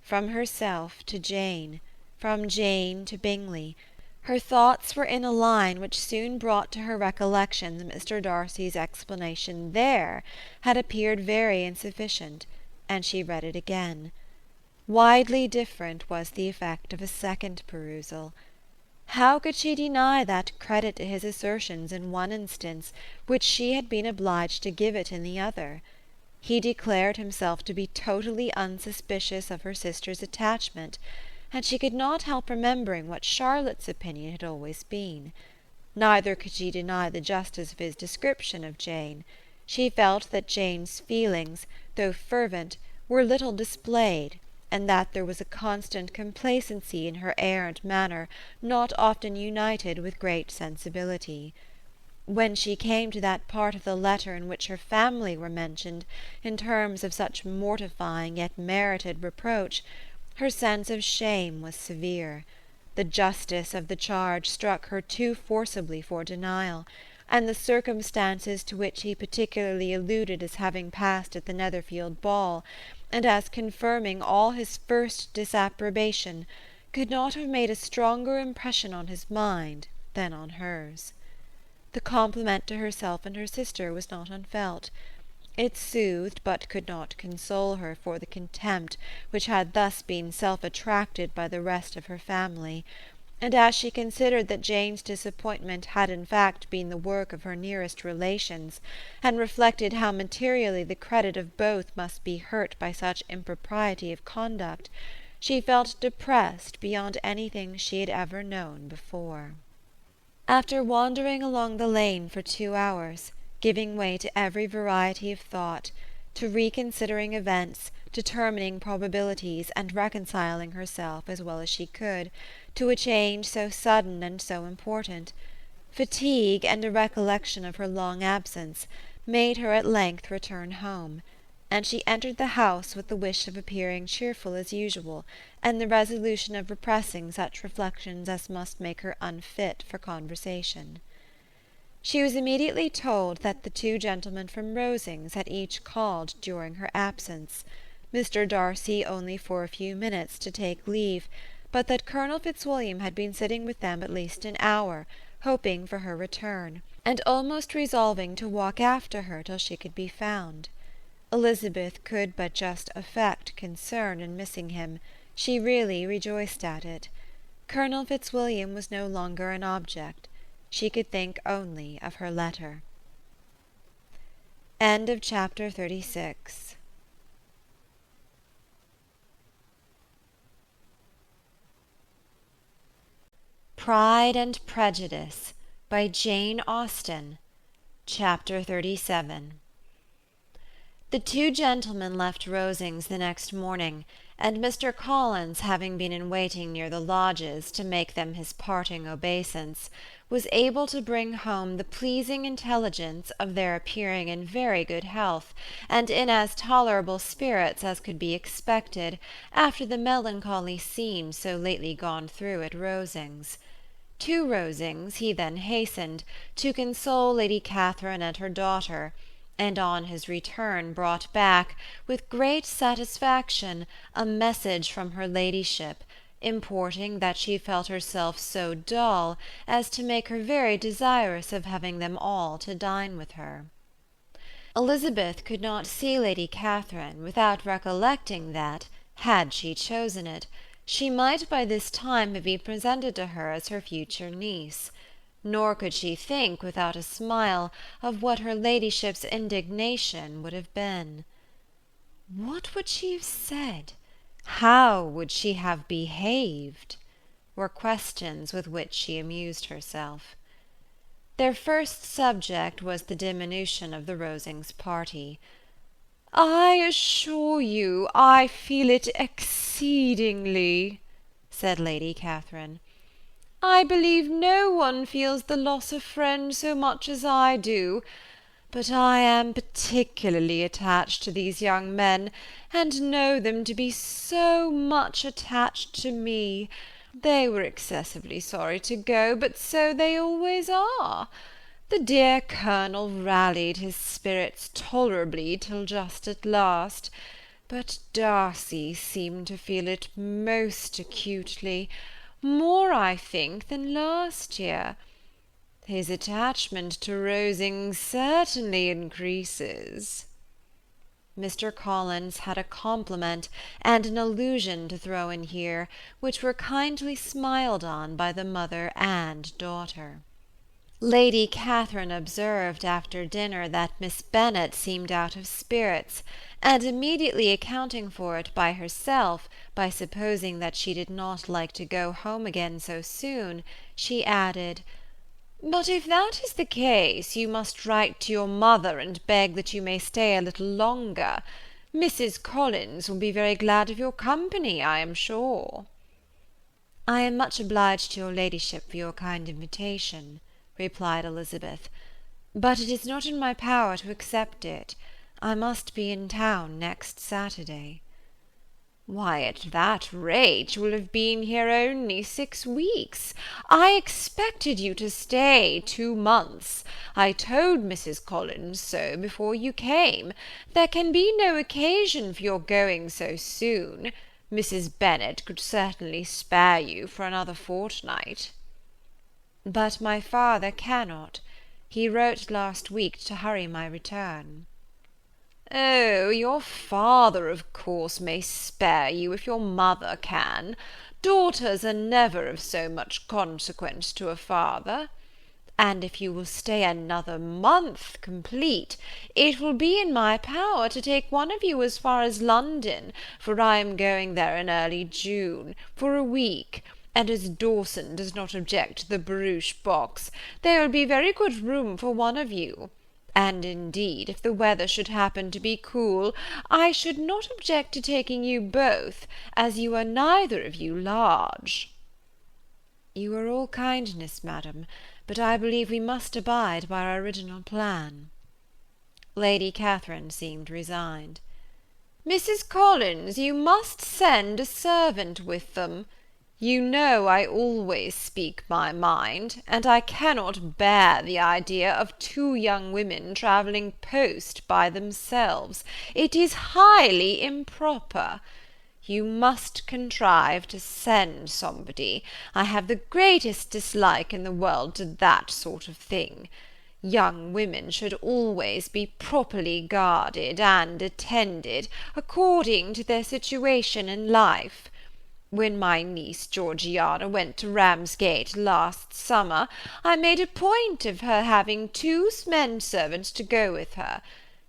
S1: From herself to Jane, from Jane to Bingley, her thoughts were in a line which soon brought to her recollection that Mr. Darcy's explanation there had appeared very insufficient, and she read it again. Widely different was the effect of a second perusal. How could she deny that credit to his assertions in one instance which she had been obliged to give it in the other? He declared himself to be totally unsuspicious of her sister's attachment, and she could not help remembering what Charlotte's opinion had always been. Neither could she deny the justice of his description of Jane. She felt that Jane's feelings, though fervent, were little displayed, and that there was a constant complacency in her air and manner, not often united with great sensibility. When she came to that part of the letter in which her family were mentioned in terms of such mortifying yet merited reproach, her sense of shame was severe. The justice of the charge struck her too forcibly for denial, and the circumstances to which he particularly alluded as having passed at the Netherfield ball, and as confirming all his first disapprobation, could not have made a stronger impression on his mind than on hers. The compliment to herself and her sister was not unfelt. It soothed but could not console her for the contempt which had thus been self-attracted by the rest of her family, and as she considered that Jane's disappointment had in fact been the work of her nearest relations, and reflected how materially the credit of both must be hurt by such impropriety of conduct, she felt depressed beyond anything she had ever known before. After wandering along the lane for 2 hours, giving way to every variety of thought, to reconsidering events, determining probabilities, and reconciling herself, as well as she could, to a change so sudden and so important, fatigue and a recollection of her long absence made her at length return home, and she entered the house with the wish of appearing cheerful as usual, and the resolution of repressing such reflections as must make her unfit for conversation. She was immediately told that the 2 gentlemen from Rosings had each called during her absence, Mr. Darcy only for a few minutes to take leave, but that Colonel Fitzwilliam had been sitting with them at least an hour, hoping for her return, and almost resolving to walk after her till she could be found. Elizabeth could but just affect concern in missing him. She really rejoiced at it. Colonel Fitzwilliam was no longer an object. She could think only of her letter. End of chapter 36. Pride and Prejudice by Jane Austen. Chapter 37. The 2 gentlemen left Rosings the next morning, and Mr. Collins, having been in waiting near the lodges to make them his parting obeisance, was able to bring home the pleasing intelligence of their appearing in very good health, and in as tolerable spirits as could be expected after the melancholy scene so lately gone through at Rosings. To Rosings he then hastened, to console Lady Catherine and her daughter, and on his return brought back, with great satisfaction, a message from her ladyship, importing that she felt herself so dull as to make her very desirous of having them all to dine with her. Elizabeth could not see Lady Catherine without recollecting that, had she chosen it, she might by this time have been presented to her as her future niece. Nor could she think without a smile of what her ladyship's indignation would have been. What would she have said? How would she have behaved? Were questions with which she amused herself. Their first subject was the diminution of the Rosings party. "I assure you I feel it exceedingly," said Lady Catherine. "I believe no one feels the loss of friends so much as I do.
S2: but I am particularly attached to these young men, and know them to be so much attached to me. They were excessively sorry to go, but so they always are. The dear Colonel rallied his spirits tolerably till just at last, but Darcy seemed to feel it most acutely, more, I think, than last year. His attachment to Rosings certainly increases." Mr. Collins had a compliment and an allusion to throw in here, which were kindly smiled on by the mother and daughter. Lady Catherine observed after dinner that Miss Bennet seemed out of spirits, and immediately accounting for it by herself, by supposing that she did not like to go home again so soon, she added, "But if that is the case, you must write to your mother and beg that you may stay a little longer. Mrs. Collins will be very glad of your company, I am sure." "I am much obliged to your ladyship for your kind invitation," replied Elizabeth, "but it is not in my power to accept it. I must be in town next Saturday." "Why, at that rate you will have been here only 6 weeks. I expected you to stay 2 months. I told Mrs. Collins so before you came. There can be no occasion for your going so soon. Mrs. Bennet could certainly spare you for another fortnight." "But my father cannot. He wrote last week to hurry my return." "Oh, your father, of course, may spare you if your mother can. Daughters are never of so much consequence to a father. And if you will stay another month complete, it will be in my power to take one of you as far as London, for I am going there in early June, for a week, and as Dawson does not object to the barouche box, there will be very good room for one of you. And indeed, if the weather should happen to be cool, I should not object to taking you both, as you are neither of you large." "You are all kindness, madam, but I believe we must abide by our original plan." Lady Catherine seemed resigned. "Mrs. Collins, you must send a servant with them. You know I always speak my mind, and I cannot bear the idea of 2 young women travelling post by themselves. It is highly improper. You must contrive to send somebody. I have the greatest dislike in the world to that sort of thing. Young women should always be properly guarded and attended, according to their situation in life. When my niece Georgiana went to Ramsgate last summer, I made a point of her having 2 men servants to go with her.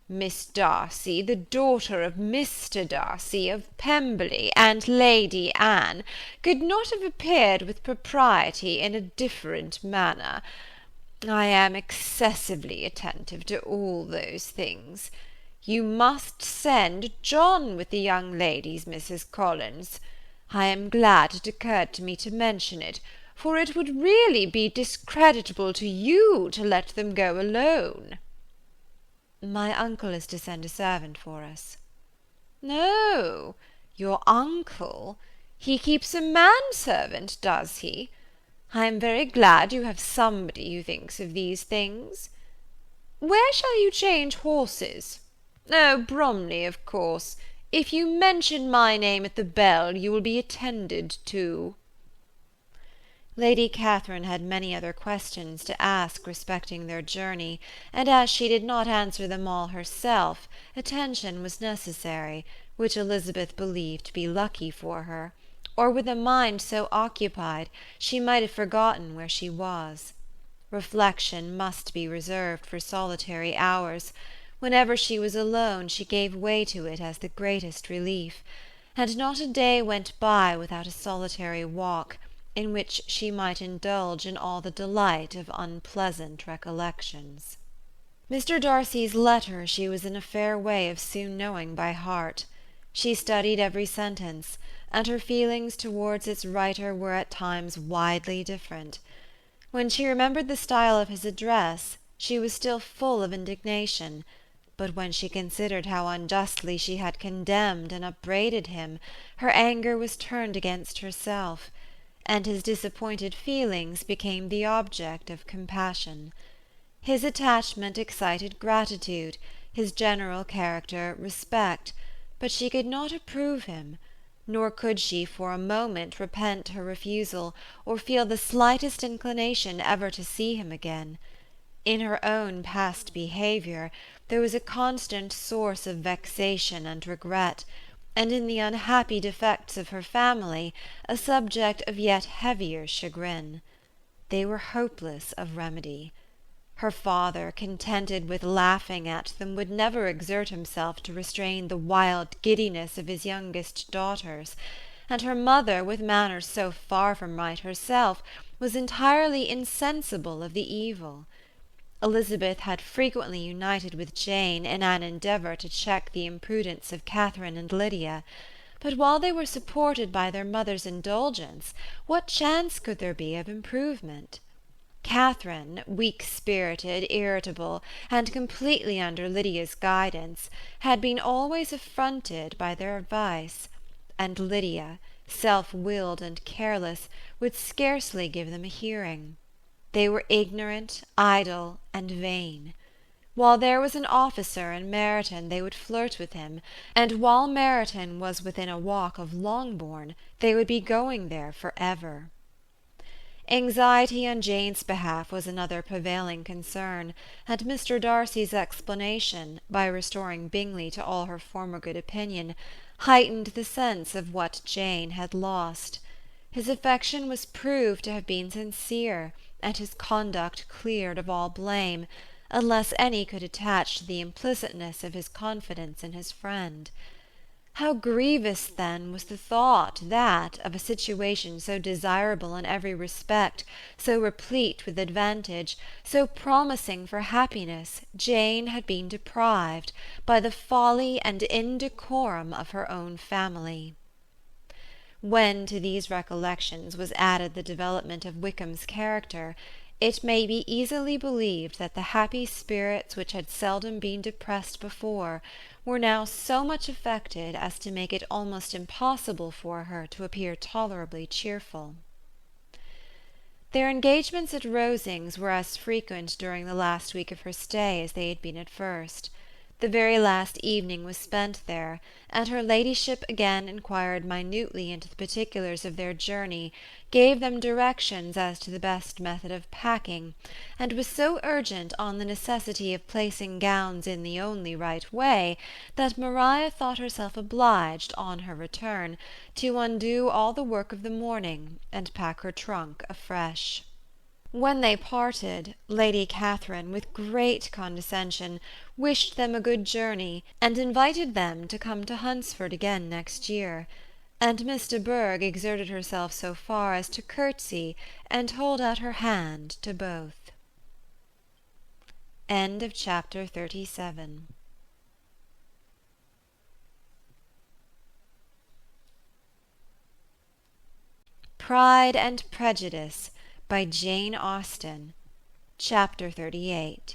S2: Miss Darcy, the daughter of Mr. Darcy of Pemberley, and Lady Anne, could not have appeared with propriety in a different manner. I am excessively attentive to all those things. You must send John with the young ladies, Mrs. Collins. I am glad it occurred to me to mention it, for it would really be discreditable to you to let them go alone." "My uncle is to send a servant for us." "No, your uncle? He keeps a manservant, does he? I am very glad you have somebody who thinks of these things. Where shall you change horses? Oh, Bromley, of course. If you mention my name at the bell, you will be attended to." Lady Catherine had many other questions to ask respecting their journey, and as she did not answer them all herself, attention was necessary, which Elizabeth believed to be lucky for her, or with a mind so occupied she might have forgotten where she was. Reflection must be reserved for solitary hours. Whenever she was alone, she gave way to it as the greatest relief, and not a day went by without a solitary walk, in which she might indulge in all the delight of unpleasant recollections. Mr. Darcy's letter she was in a fair way of soon knowing by heart. She studied every sentence, and her feelings towards its writer were at times widely different. When she remembered the style of his address,
S1: She was still full of indignation, but when she considered how unjustly she had condemned and upbraided him, her anger was turned against herself, and his disappointed feelings became the object of compassion. His attachment excited gratitude, his general character respect, but she could not approve him, nor could she for a moment repent her refusal, or feel the slightest inclination ever to see him again. In her own past behaviour there was a constant source of vexation and regret, and in the unhappy defects of her family a subject of yet heavier chagrin. They were hopeless of remedy. Her father, contented with laughing at them, would never exert himself to restrain the wild giddiness of his youngest daughters, and her mother, with manners so far from right herself, was entirely insensible of the evil. Elizabeth had frequently united with Jane in an endeavour to check the imprudence of Catherine and Lydia, but while they were supported by their mother's indulgence, what chance could there be of improvement? Catherine, weak-spirited, irritable, and completely under Lydia's guidance, had been always affronted by their advice, and Lydia, self-willed and careless, would scarcely give them a hearing. They were ignorant, idle, and vain. While there was an officer in Meryton they would flirt with him, and while Meryton was within a walk of Longbourn they would be going there for ever. Anxiety on Jane's behalf was another prevailing concern, and Mr. Darcy's explanation, by restoring Bingley to all her former good opinion, heightened the sense of what Jane had lost. His affection was proved to have been sincere, and his conduct cleared of all blame, unless any could attach to the implicitness of his confidence in his friend. How grievous, then, was the thought that, of a situation so desirable in every respect, so replete with advantage, so promising for happiness, Jane had been deprived by the folly and indecorum of her own family. When to these recollections was added the development of Wickham's character, it may be easily believed that the happy spirits which had seldom been depressed before were now so much affected as to make it almost impossible for her to appear tolerably cheerful. Their engagements at Rosings were as frequent during the last week of her stay as they had been at first. The very last evening was spent there, and her ladyship again inquired minutely into the particulars of their journey, gave them directions as to the best method of packing, and was so urgent on the necessity of placing gowns in the only right way, that Maria thought herself obliged, on her return, to undo all the work of the morning, and pack her trunk afresh. When they parted, Lady Catherine, with great condescension, wished them a good journey, and invited them to come to Hunsford again next year, and Miss de Bourgh exerted herself so far as to curtsy and hold out her hand to both. Chapter 37. Pride and Prejudice by Jane Austen. Chapter 38.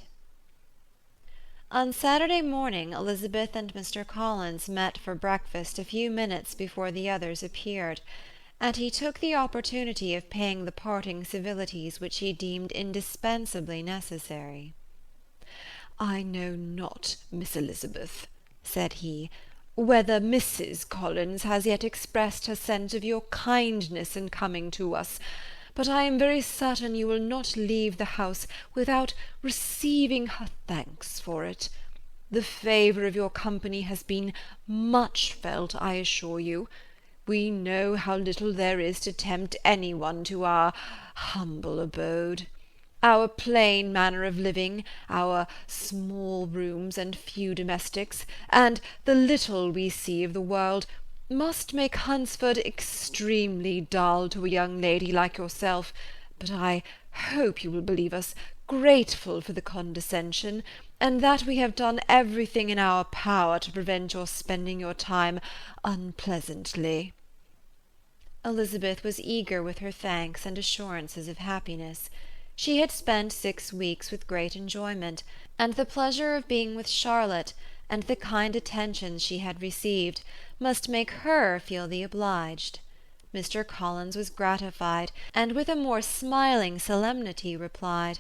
S1: On Saturday morning Elizabeth and Mr. Collins met for breakfast a few minutes before the others appeared, and he took the opportunity of paying the parting civilities which he deemed indispensably necessary.
S3: "I know not, Miss Elizabeth," said he, "whether Mrs. Collins has yet expressed her sense of your kindness in coming to us, but I am very certain you will not leave the house without receiving her thanks for it. The favour of your company has been much felt, I assure you. We know how little there is to tempt any one to our humble abode. Our plain manner of living, our small rooms and few domestics, and the little we see of the world, must make Hunsford extremely dull to a young lady like yourself, but I hope you will believe us grateful for the condescension, and that we have done everything in our power to prevent your spending your time unpleasantly."
S1: Elizabeth was eager with her thanks and assurances of happiness. She had spent 6 weeks with great enjoyment, and the pleasure of being with Charlotte, and the kind attentions she had received, must make her feel the obliged. Mr. Collins was gratified, and with a more smiling solemnity replied,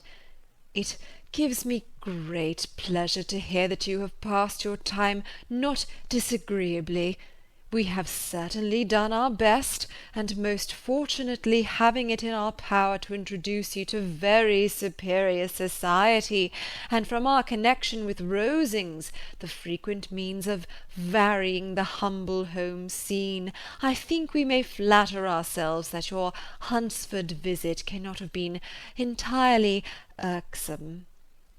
S1: "It gives me great pleasure to hear that you have passed your time not disagreeably. We have certainly done our best, and most fortunately having it in our power to introduce you to very superior society, and from our connection with Rosings, the frequent means of varying the humble home scene, I think we may flatter ourselves that your Hunsford visit cannot have been entirely irksome.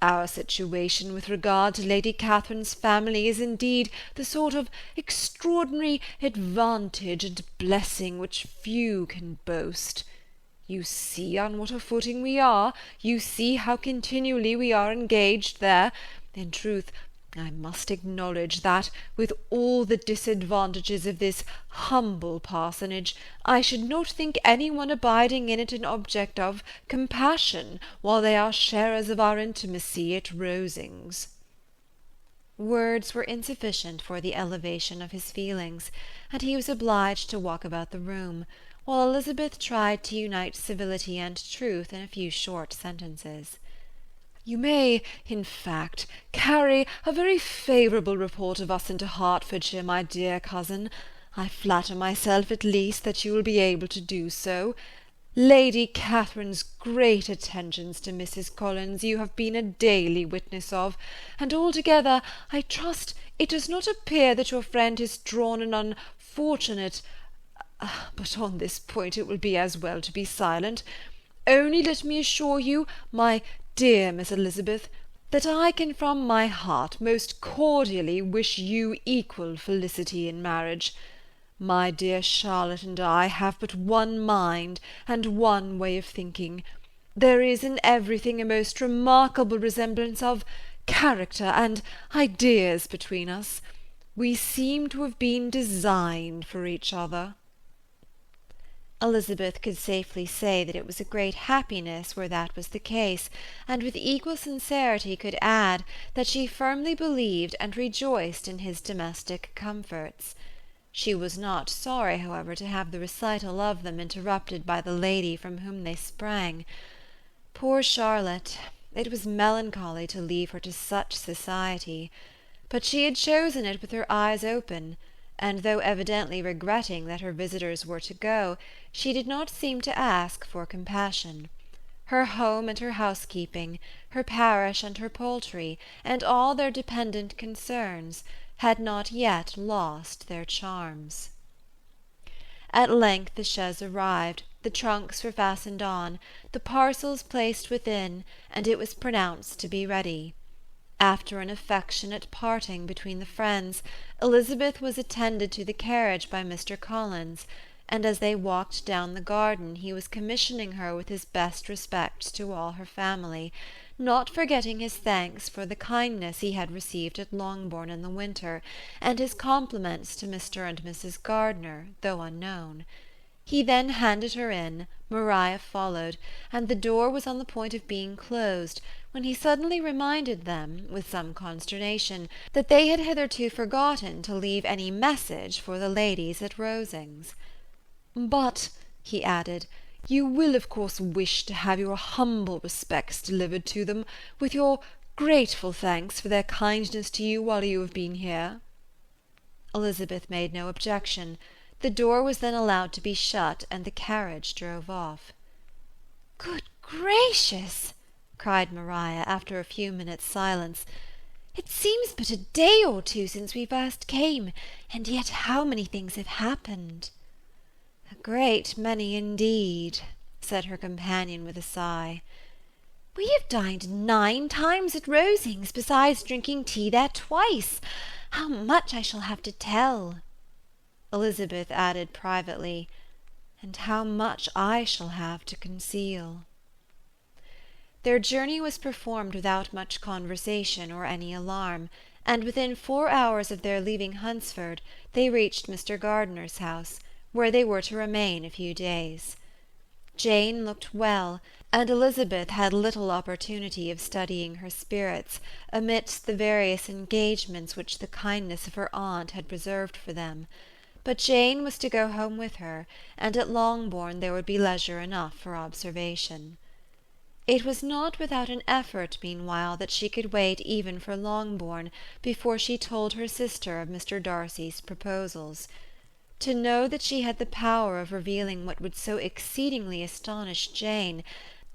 S1: Our situation with regard to Lady Catherine's family is indeed the sort of extraordinary advantage and blessing which few can boast. You see on what a footing we are, you see how continually we are engaged there. In truth, I must acknowledge that, with all the disadvantages of this humble parsonage, I should not think any one abiding in it an object of compassion, while they are sharers of our intimacy at Rosings." Words were insufficient for the elevation of his feelings, and he was obliged to walk about the room, while Elizabeth tried to unite civility and truth in a few short sentences. "You may, in fact, carry a very favourable report of us into Hertfordshire, my dear cousin. I flatter myself, at least, that you will be able to do so. Lady Catherine's great attentions to Mrs. Collins you have been a daily witness of, and altogether, I trust, it does not appear that your friend has drawn an unfortunate... but on this point it will be as well to be silent. Only let me assure you, my dear Miss Elizabeth, that I can from my heart most cordially wish you equal felicity in marriage. My dear Charlotte and I have but one mind and one way of thinking. There is in everything a most remarkable resemblance of character and ideas between us. We seem to have been designed for each other." Elizabeth could safely say that it was a great happiness where that was the case, and with equal sincerity could add that she firmly believed and rejoiced in his domestic comforts. She was not sorry, however, to have the recital of them interrupted by the lady from whom they sprang. Poor Charlotte! It was melancholy to leave her to such society, but she had chosen it with her eyes open, and though evidently regretting that her visitors were to go, she did not seem to ask for compassion. Her home and her housekeeping, her parish and her poultry, and all their dependent concerns, had not yet lost their charms. At length the chaise arrived, the trunks were fastened on, the parcels placed within, and it was pronounced to be ready. After an affectionate parting between the friends, Elizabeth was attended to the carriage by Mr. Collins, and as they walked down the garden he was commissioning her with his best respects to all her family, not forgetting his thanks for the kindness he had received at Longbourn in the winter, and his compliments to Mr. and Mrs. Gardiner, though unknown. He then handed her in, Maria followed, and the door was on the point of being closed, when he suddenly reminded them, with some consternation, that they had hitherto forgotten to leave any message for the ladies at Rosings. "But," he added, "you will of course wish to have your humble respects delivered to them, with your grateful thanks for their kindness to you while you have been here." Elizabeth made no objection. The door was then allowed to be shut, and the carriage drove off. "Good gracious!" cried Maria, after a few minutes' silence. "It seems but a day or two since we first came, and yet how many things have happened!" "A great many indeed," said her companion with a sigh. "We have dined 9 times at Rosings, besides drinking tea there twice. How much I shall have to tell!" Elizabeth added privately, "and how much I shall have to conceal." Their journey was performed without much conversation or any alarm, and within 4 hours of their leaving Hunsford they reached Mr. Gardiner's house, where they were to remain a few days. Jane looked well, and Elizabeth had little opportunity of studying her spirits amidst the various engagements which the kindness of her aunt had reserved for them. But Jane was to go home with her, and at Longbourn there would be leisure enough for observation. It was not without an effort, meanwhile, that she could wait even for Longbourn before she told her sister of Mr. Darcy's proposals. To know that she had the power of revealing what would so exceedingly astonish Jane,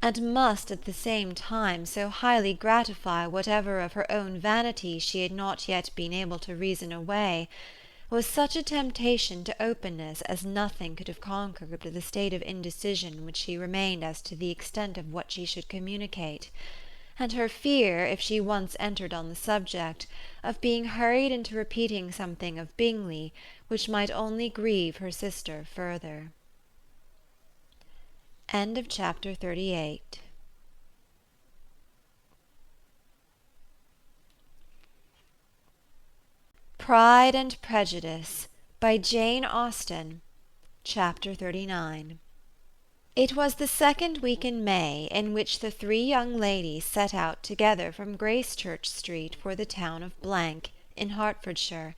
S1: and must at the same time so highly gratify whatever of her own vanity she had not yet been able to reason away, was such a temptation to openness as nothing could have conquered but the state of indecision in which she remained as to the extent of what she should communicate, and her fear, if she once entered on the subject, of being hurried into repeating something of Bingley which might only grieve her sister further. Chapter 38. Pride and Prejudice by Jane Austen. Chapter 39. It was the second week in May, in which the three young ladies set out together from Gracechurch Street for the town of in Hertfordshire,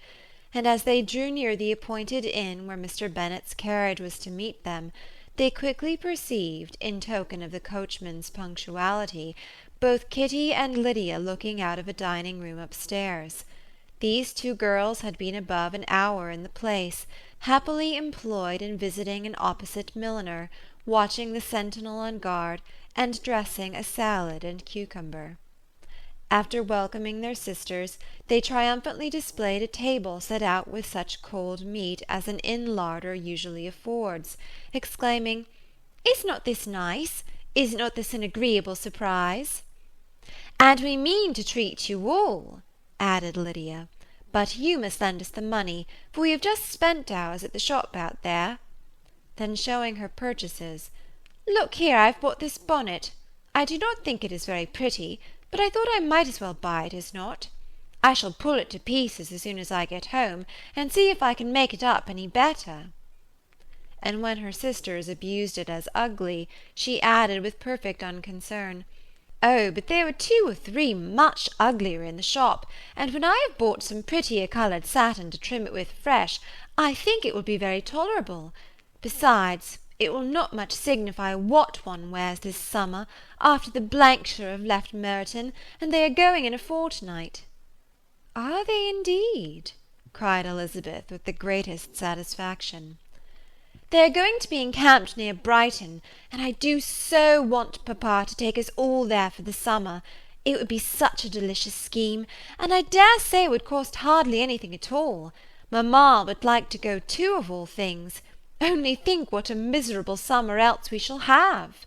S1: and as they drew near the appointed inn where Mr. Bennet's carriage was to meet them, they quickly perceived, in token of the coachman's punctuality, both Kitty and Lydia looking out of a dining-room upstairs. These two girls had been above an hour in the place, happily employed in visiting an opposite milliner, watching the sentinel on guard, and dressing a salad and cucumber. After welcoming their sisters, they triumphantly displayed a table set out with such cold meat as an inn larder usually affords, exclaiming, "Is not this nice? Is not this an agreeable surprise?" "And we mean to treat you all," added Lydia, "but you must lend us the money, for we have just spent ours at the shop out there." Then showing her purchases, "Look here, I've bought this bonnet. I do not think it is very pretty, but I thought I might as well buy it as not. I shall pull it to pieces as soon as I get home, and see if I can make it up any better." And when her sisters abused it as ugly, she added with perfect unconcern, "Oh, but there were 2 or 3 much uglier in the shop, and when I have bought some prettier coloured satin to trim it with fresh, I think it will be very tolerable. Besides, it will not much signify what one wears this summer, after the Blankshire have left Meryton, and they are going in a fortnight." "Are they indeed?" cried Elizabeth with the greatest satisfaction. "They are going to be encamped near Brighton, and I do so want papa to take us all there for the summer. It would be such a delicious scheme, and I dare say it would cost hardly anything at all. Mamma would like to go too, of all things. Only think what a miserable summer else we shall have."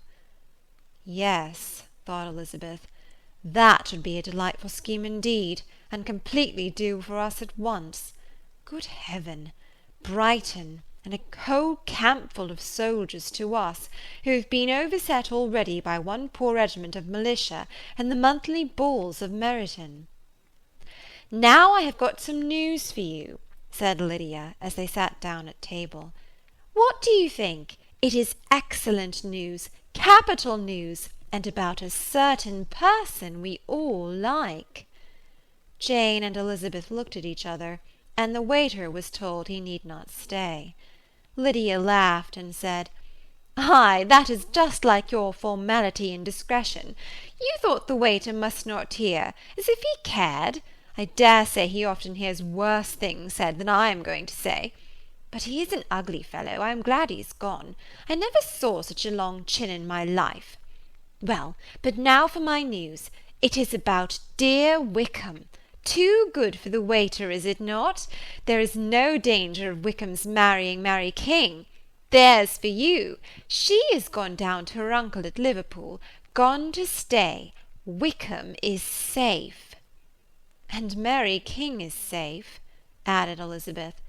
S1: Yes, thought Elizabeth, that would be a delightful scheme indeed, and completely do for us at once. Good heaven! Brighton, and a whole campful of soldiers to us, who have been overset already by one poor regiment of militia and the monthly balls of Meryton. "Now I have got some news for you," said Lydia, as they sat down at table. "What do you think? It is excellent news, capital news, and about a certain person we all like." Jane and Elizabeth looked at each other, and the waiter was told he need not stay. Lydia laughed and said, "Ay, that is just like your formality and discretion. You thought the waiter must not hear, as if he cared. I dare say he often hears worse things said than I am going to say. But he is an ugly fellow. I am glad he's gone. I never saw such a long chin in my life. Well, but now for my news. It is about dear Wickham. Too good for the waiter, is it not? There is no danger of Wickham's marrying Mary King. There's for you. She is gone down to her uncle at Liverpool, gone to stay. Wickham is safe." "And Mary King is safe," added Elizabeth.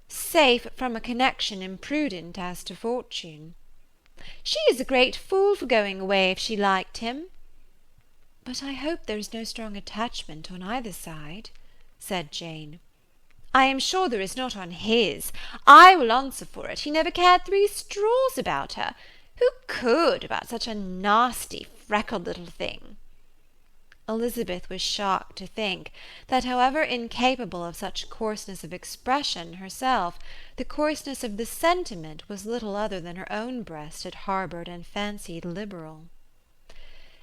S1: "Safe from a connection imprudent as to fortune." "She is a great fool for going away if she liked him." "But I hope there is no strong attachment on either side," said Jane. "I am sure there is not on his. I will answer for it, he never cared 3 straws about her.
S2: Who could about such a nasty, freckled little thing?"
S1: Elizabeth was shocked to think that, however incapable of such coarseness of expression herself, the coarseness of the sentiment was little other than her own breast had harboured and fancied liberal.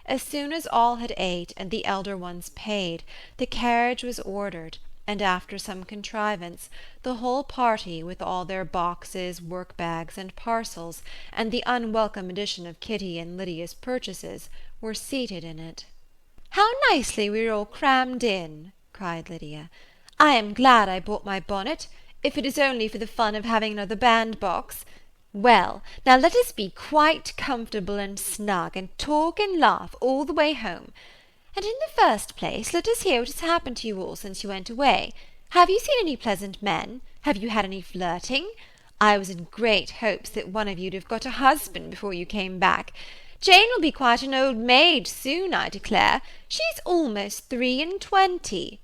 S1: As soon as all had ate and the elder ones paid, the carriage was ordered, and after some contrivance, the whole party, with all their boxes, work-bags, and parcels, and the unwelcome addition of Kitty and Lydia's purchases, were seated in it.
S2: "How nicely we are all crammed in!" cried Lydia. "I am glad I bought my bonnet, if it is only for the fun of having another bandbox. Well, now let us be quite comfortable and snug, and talk and laugh all the way home. And in the first place, let us hear what has happened to you all since you went away. Have you seen any pleasant men? Have you had any flirting? I was in great hopes that one of you'd have got a husband before you came back. Jane will be quite an old maid soon, I declare. She's almost 23.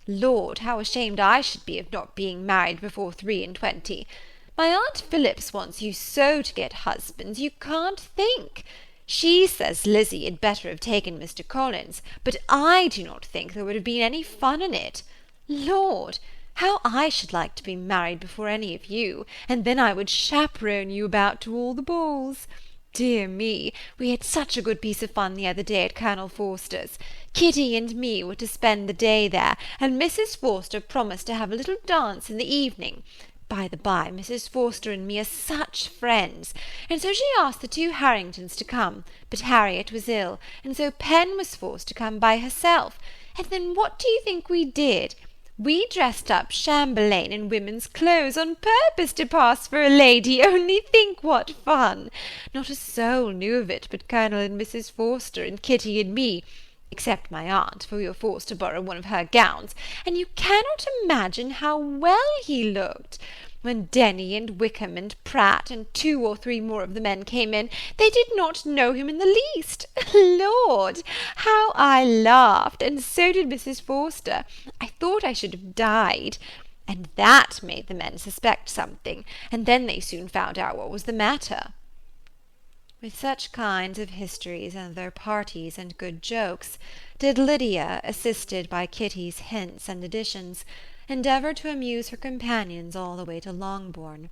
S2: Lord, how ashamed I should be of not being married before 23. My Aunt Phillips wants you so to get husbands, you can't think. She says Lizzie had better have taken Mr. Collins, but I do not think there would have been any fun in it. Lord, how I should like to be married before any of you, and then I would chaperone you about to all the balls. Dear me, we had such a good piece of fun the other day at Colonel Forster's. Kitty and me were to spend the day there, and Mrs. Forster promised to have a little dance in the evening. By the by, Mrs. Forster and me are such friends, and so she asked the 2 Harringtons to come, but Harriet was ill, and so Pen was forced to come by herself. And then what do you think we did? We dressed up Chamberlain in women's clothes on purpose to pass for a lady. Only think what fun! Not a soul knew of it but Colonel and Mrs. Forster and Kitty and me, except my aunt, for we were forced to borrow one of her gowns, and you cannot imagine how well he looked. When Denny and Wickham and Pratt and 2 or 3 more of the men came in, they did not know him in the least. Lord, how I laughed, and so did Mrs. Forster. I thought I should have died. And that made the men suspect something, and then they soon found out what was the matter."
S1: With such kinds of histories and their parties and good jokes did Lydia, assisted by Kitty's hints and additions, endeavour to amuse her companions all the way to Longbourn.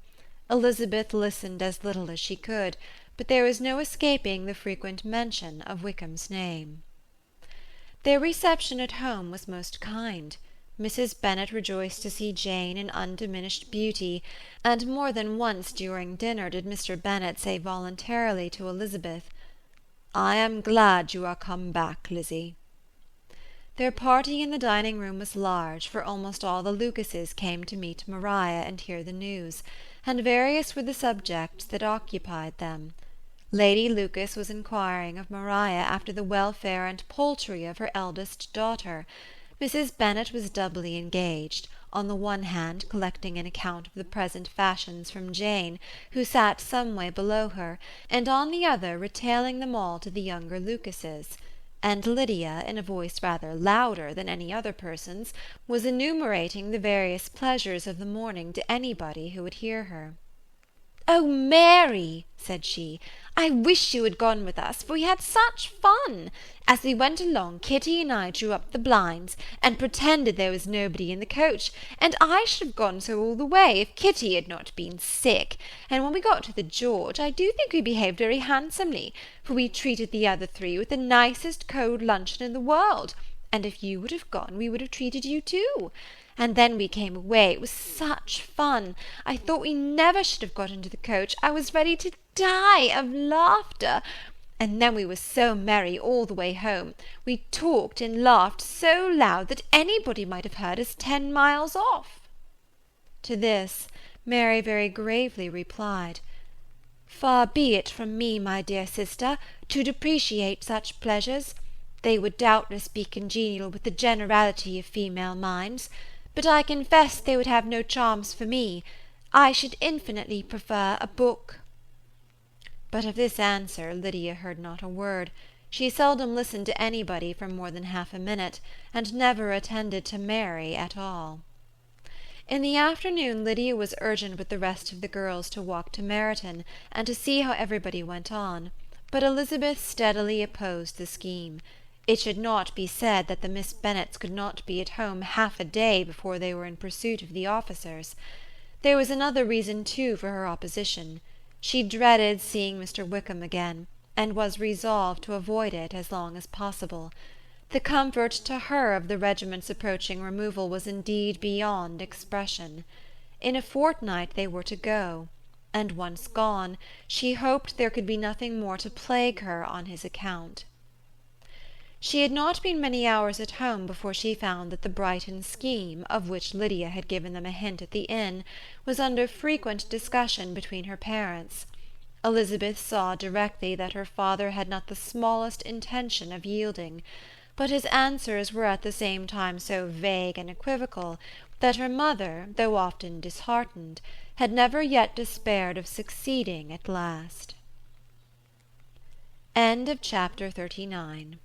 S1: Elizabeth listened as little as she could, but there was no escaping the frequent mention of Wickham's name. Their reception at home was most kind. Mrs. Bennet rejoiced to see Jane in undiminished beauty, and more than once during dinner did Mr. Bennet say voluntarily to Elizabeth, "I am glad you are come back, Lizzie." Their party in the dining-room was large, for almost all the Lucases came to meet Maria and hear the news, and various were the subjects that occupied them. Lady Lucas was inquiring of Maria after the welfare and poultry of her eldest daughter. Mrs. Bennet was doubly engaged, on the one hand collecting an account of the present fashions from Jane, who sat some way below her, and on the other retailing them all to the younger Lucases; and Lydia, in a voice rather louder than any other person's, was enumerating the various pleasures of the morning to anybody who would hear her.
S2: "Oh, Mary," said she, "I wish you had gone with us, for we had such fun. As we went along, Kitty and I drew up the blinds, and pretended there was nobody in the coach, and I should have gone so all the way, if Kitty had not been sick. And when we got to the George, I do think we behaved very handsomely, for we treated the other 3 with the nicest cold luncheon in the world, and if you would have gone, we would have treated you too. And then we came away. It was such fun. I thought we never should have got into the coach. I was ready to die of laughter. And then we were so merry all the way home. We talked and laughed so loud that anybody might have heard us 10 miles off."
S1: To this Mary very gravely replied,
S2: "Far be it from me, my dear sister, to depreciate such pleasures. They would doubtless be congenial with the generality of female minds, but I confess they would have no charms for me. I should infinitely prefer a book."
S1: But of this answer Lydia heard not a word. She seldom listened to anybody for more than half a minute, and never attended to Mary at all. In the afternoon Lydia was urgent with the rest of the girls to walk to Meryton, and to see how everybody went on, but Elizabeth steadily opposed the scheme. It should not be said that the Miss Bennets could not be at home half a day before they were in pursuit of the officers. There was another reason too for her opposition. She dreaded seeing Mr. Wickham again, and was resolved to avoid it as long as possible. The comfort to her of the regiment's approaching removal was indeed beyond expression. In a fortnight they were to go, and once gone, she hoped there could be nothing more to plague her on his account. She had not been many hours at home before she found that the Brighton scheme, of which Lydia had given them a hint at the inn, was under frequent discussion between her parents. Elizabeth saw directly that her father had not the smallest intention of yielding, but his answers were at the same time so vague and equivocal that her mother, though often disheartened, had never yet despaired of succeeding at last. Chapter 39.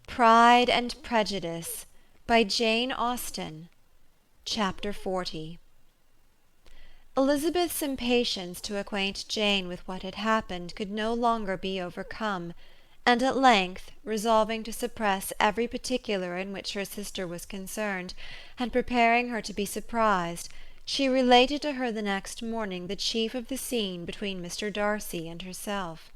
S1: Pride and Prejudice by Jane Austen. Chapter 40. Elizabeth's impatience to acquaint Jane with what had happened could no longer be overcome, and at length, resolving to suppress every particular in which her sister was concerned, and preparing her to be surprised, she related to her the next morning the chief of the scene between Mr. Darcy and herself.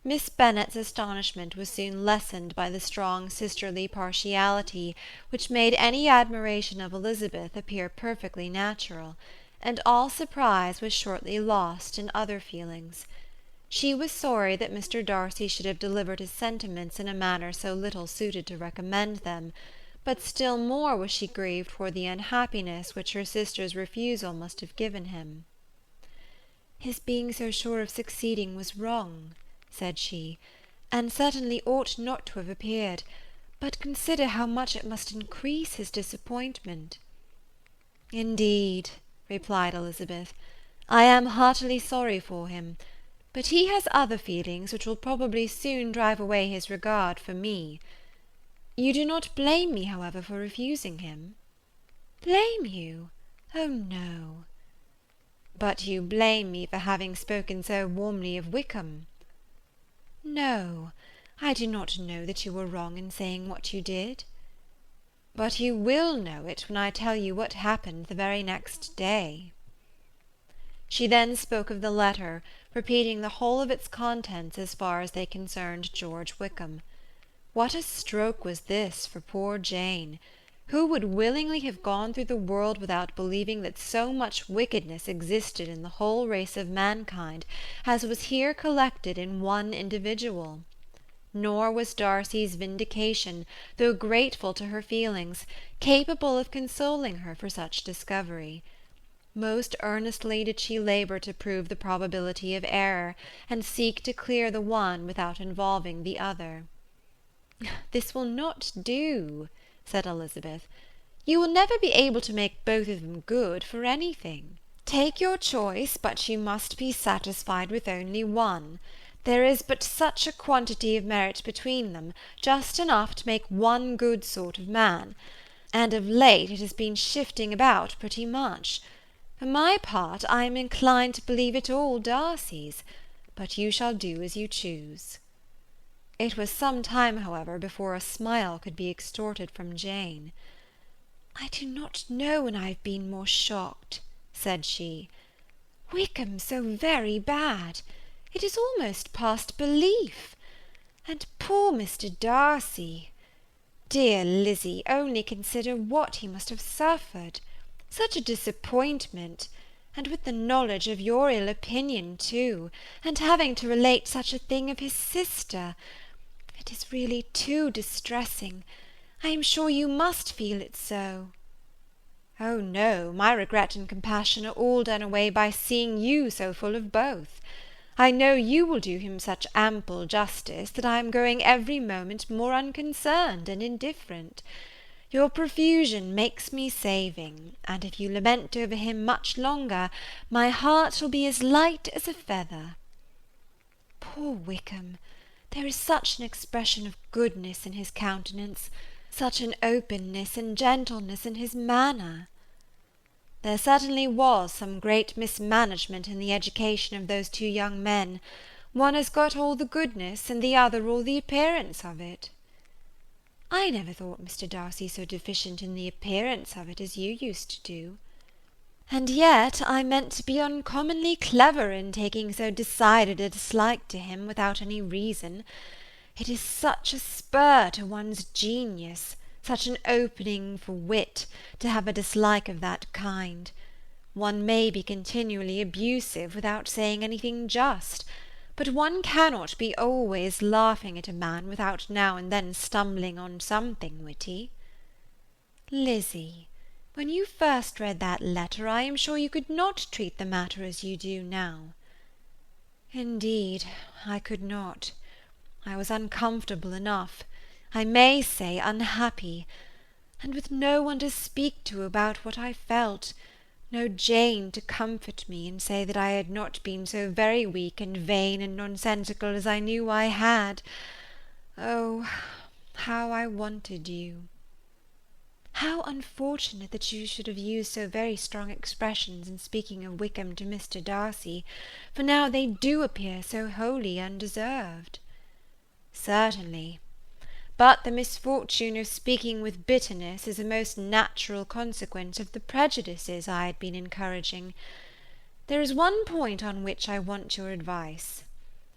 S1: Miss Bennet's astonishment was soon lessened by the strong sisterly partiality which made any admiration of Elizabeth appear perfectly natural, and all surprise was shortly lost in other feelings. She was sorry that Mr. Darcy should have delivered his sentiments in a manner so little suited to recommend them, but still more was she grieved for the unhappiness which her sister's refusal must have given him. "His being so sure of succeeding was wrong," said she, "and certainly ought not to have appeared, but consider how much it must increase his disappointment." "Indeed," replied Elizabeth, "I am heartily sorry for him, but he has other feelings which will probably soon drive away his regard for me. You do not blame me, however, for refusing him?" "Blame you? Oh, no." "But you blame me for having spoken so warmly of Wickham?" "No, I do not know that you were wrong in saying what you did." "But you will know it when I tell you what happened the very next day." She then spoke of the letter, repeating the whole of its contents as far as they concerned George Wickham. What a stroke was this for poor Jane! Who would willingly have gone through the world without believing that so much wickedness existed in the whole race of mankind as was here collected in one individual? Nor was Darcy's vindication, though grateful to her feelings, capable of consoling her for such discovery. Most earnestly did she labour to prove the probability of error, and seek to clear the one without involving the other. "This will not do," said Elizabeth. "You will never be able to make both of them good for anything. Take your choice, but you must be satisfied with only one. There is but such a quantity of merit between them, just enough to make one good sort of man, and of late it has been shifting about pretty much. For my part, I am inclined to believe it all Darcy's, but you shall do as you choose." It was some time, however, before a smile could be extorted from Jane. "I do not know when I have been more shocked," said she. "Wickham so very bad! It is almost past belief. And poor Mr. Darcy! Dear Lizzy, only consider what he must have suffered. Such a disappointment! And with the knowledge of your ill opinion too, and having to relate such a thing of his sister. It is really too distressing. I am sure you must feel it so." "Oh no, my regret and compassion are all done away by seeing you so full of both. I know you will do him such ample justice that I am growing every moment more unconcerned and indifferent. Your profusion makes me saving, and if you lament over him much longer, my heart will be as light as a feather." "Poor Wickham! There is such an expression of goodness in his countenance, such an openness and gentleness in his manner."
S2: "There certainly was some great mismanagement in the education of those two young men. One has got all the goodness, and the other all the appearance of it."
S1: "I never thought Mr. Darcy so deficient in the appearance of it as you used to do."
S2: "And yet I meant to be uncommonly clever in taking so decided a dislike to him without any reason. It is such a spur to one's genius, such an opening for wit, to have a dislike of that kind. One may be continually abusive without saying anything just, but one cannot be always laughing at a man without now and then stumbling on something witty."
S1: "Lizzy, when you first read that letter, I am sure you could not treat the matter as you do now."
S2: "Indeed, I could not. I was uncomfortable enough, I may say unhappy, and with no one to speak to about what I felt, no Jane to comfort me and say that I had not been so very weak and vain and nonsensical as I knew I had. Oh, how I wanted you!"
S1: "How unfortunate that you should have used so very strong expressions in speaking of Wickham to Mr. Darcy, for now they do appear so wholly undeserved."
S2: "Certainly. But the misfortune of speaking with bitterness is a most natural consequence of the prejudices I had been encouraging. There is one point on which I want your advice.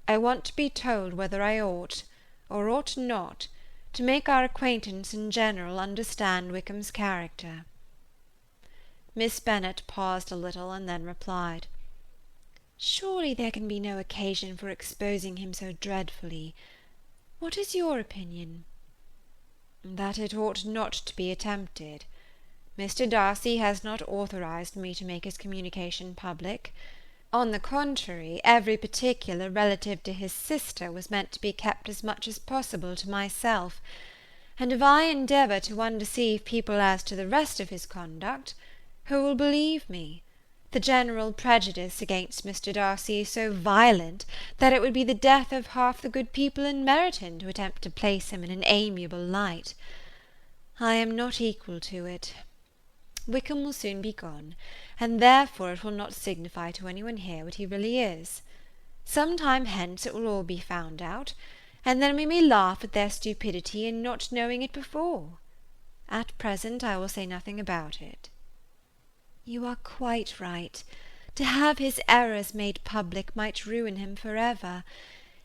S2: I want to be told whether I ought, or ought not, to make our acquaintance in general understand Wickham's character." Miss Bennet paused a little, and then replied,
S1: "Surely there can be no occasion for exposing him so dreadfully. What is your opinion?"
S2: "That it ought not to be attempted. Mr. Darcy has not authorized me to make his communication public. On the contrary, every particular relative to his sister was meant to be kept as much as possible to myself, and if I endeavour to undeceive people as to the rest of his conduct, who will believe me? The general prejudice against Mr. Darcy is so violent, that it would be the death of half the good people in Meryton to attempt to place him in an amiable light. I am not equal to it. Wickham will soon be gone, and therefore it will not signify to any one here what he really is. Some time hence it will all be found out, and then we may laugh at their stupidity in not knowing it before. At present I will say nothing about it."
S1: "You are quite right. To have his errors made public might ruin him for ever.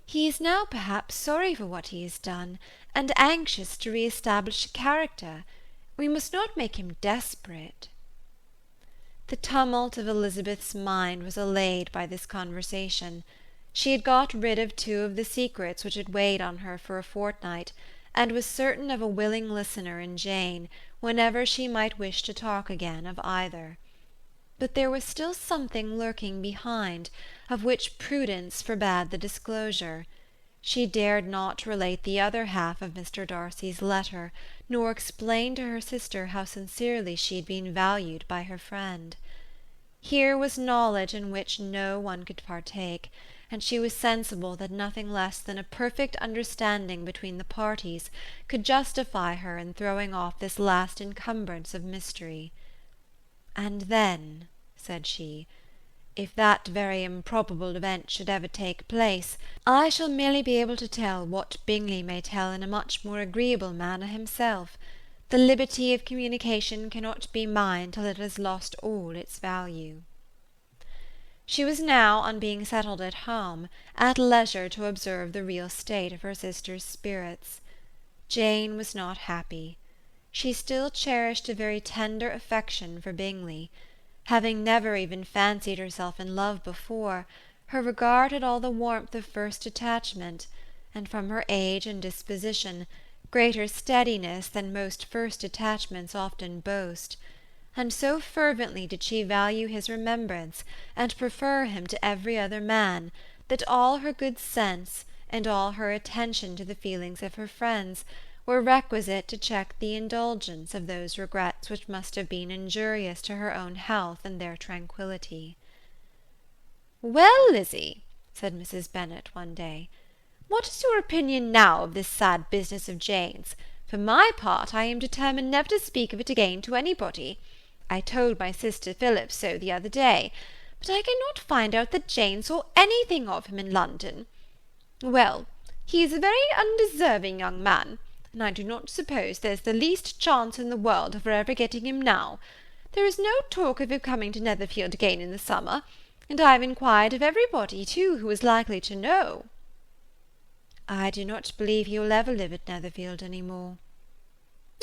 S1: He is now perhaps sorry for what he has done, and anxious to re-establish a character. We must not make him desperate."
S2: The tumult of Elizabeth's mind was allayed by this conversation. She had got rid of two of the secrets which had weighed on her for a fortnight, and was certain of a willing listener in Jane, whenever she might wish to talk again of either. But there was still something lurking behind, of which prudence forbade the disclosure. She dared not relate the other half of Mr. Darcy's letter, nor explain to her sister how sincerely she had been valued by her friend. Here was knowledge in which no one could partake, and she was sensible that nothing less than a perfect understanding between the parties could justify her in throwing off this last encumbrance of mystery. "And then," said she, "if that very improbable event should ever take place, I shall merely be able to tell what Bingley may tell in a much more agreeable manner himself. The liberty of communication cannot be mine till it has lost all its value." She was now, on being settled at home, at leisure to observe the real state of her sister's spirits. Jane was not happy. She still cherished a very tender affection for Bingley. Having never even fancied herself in love before, her regard had all the warmth of first attachment, and from her age and disposition, greater steadiness than most first attachments often boast, and so fervently did she value his remembrance, and prefer him to every other man, that all her good sense, and all her attention to the feelings of her friends, were requisite to check the indulgence of those regrets which must have been injurious to her own health and their tranquillity. "Well, Lizzy," said Mrs. Bennet one day,
S1: What is your opinion now of this sad business of Jane's? For my part, I am determined never to speak of it again to anybody. I told my sister Phillips so the other day, but I cannot find out that Jane saw anything of him in London. Well, he is a very undeserving young man, and I do not suppose there's the least chance in the world of her ever getting him now. There is no talk of him coming to Netherfield again in the summer, and I have inquired of everybody, too, who is likely to know. I do not believe he will ever live at Netherfield any more.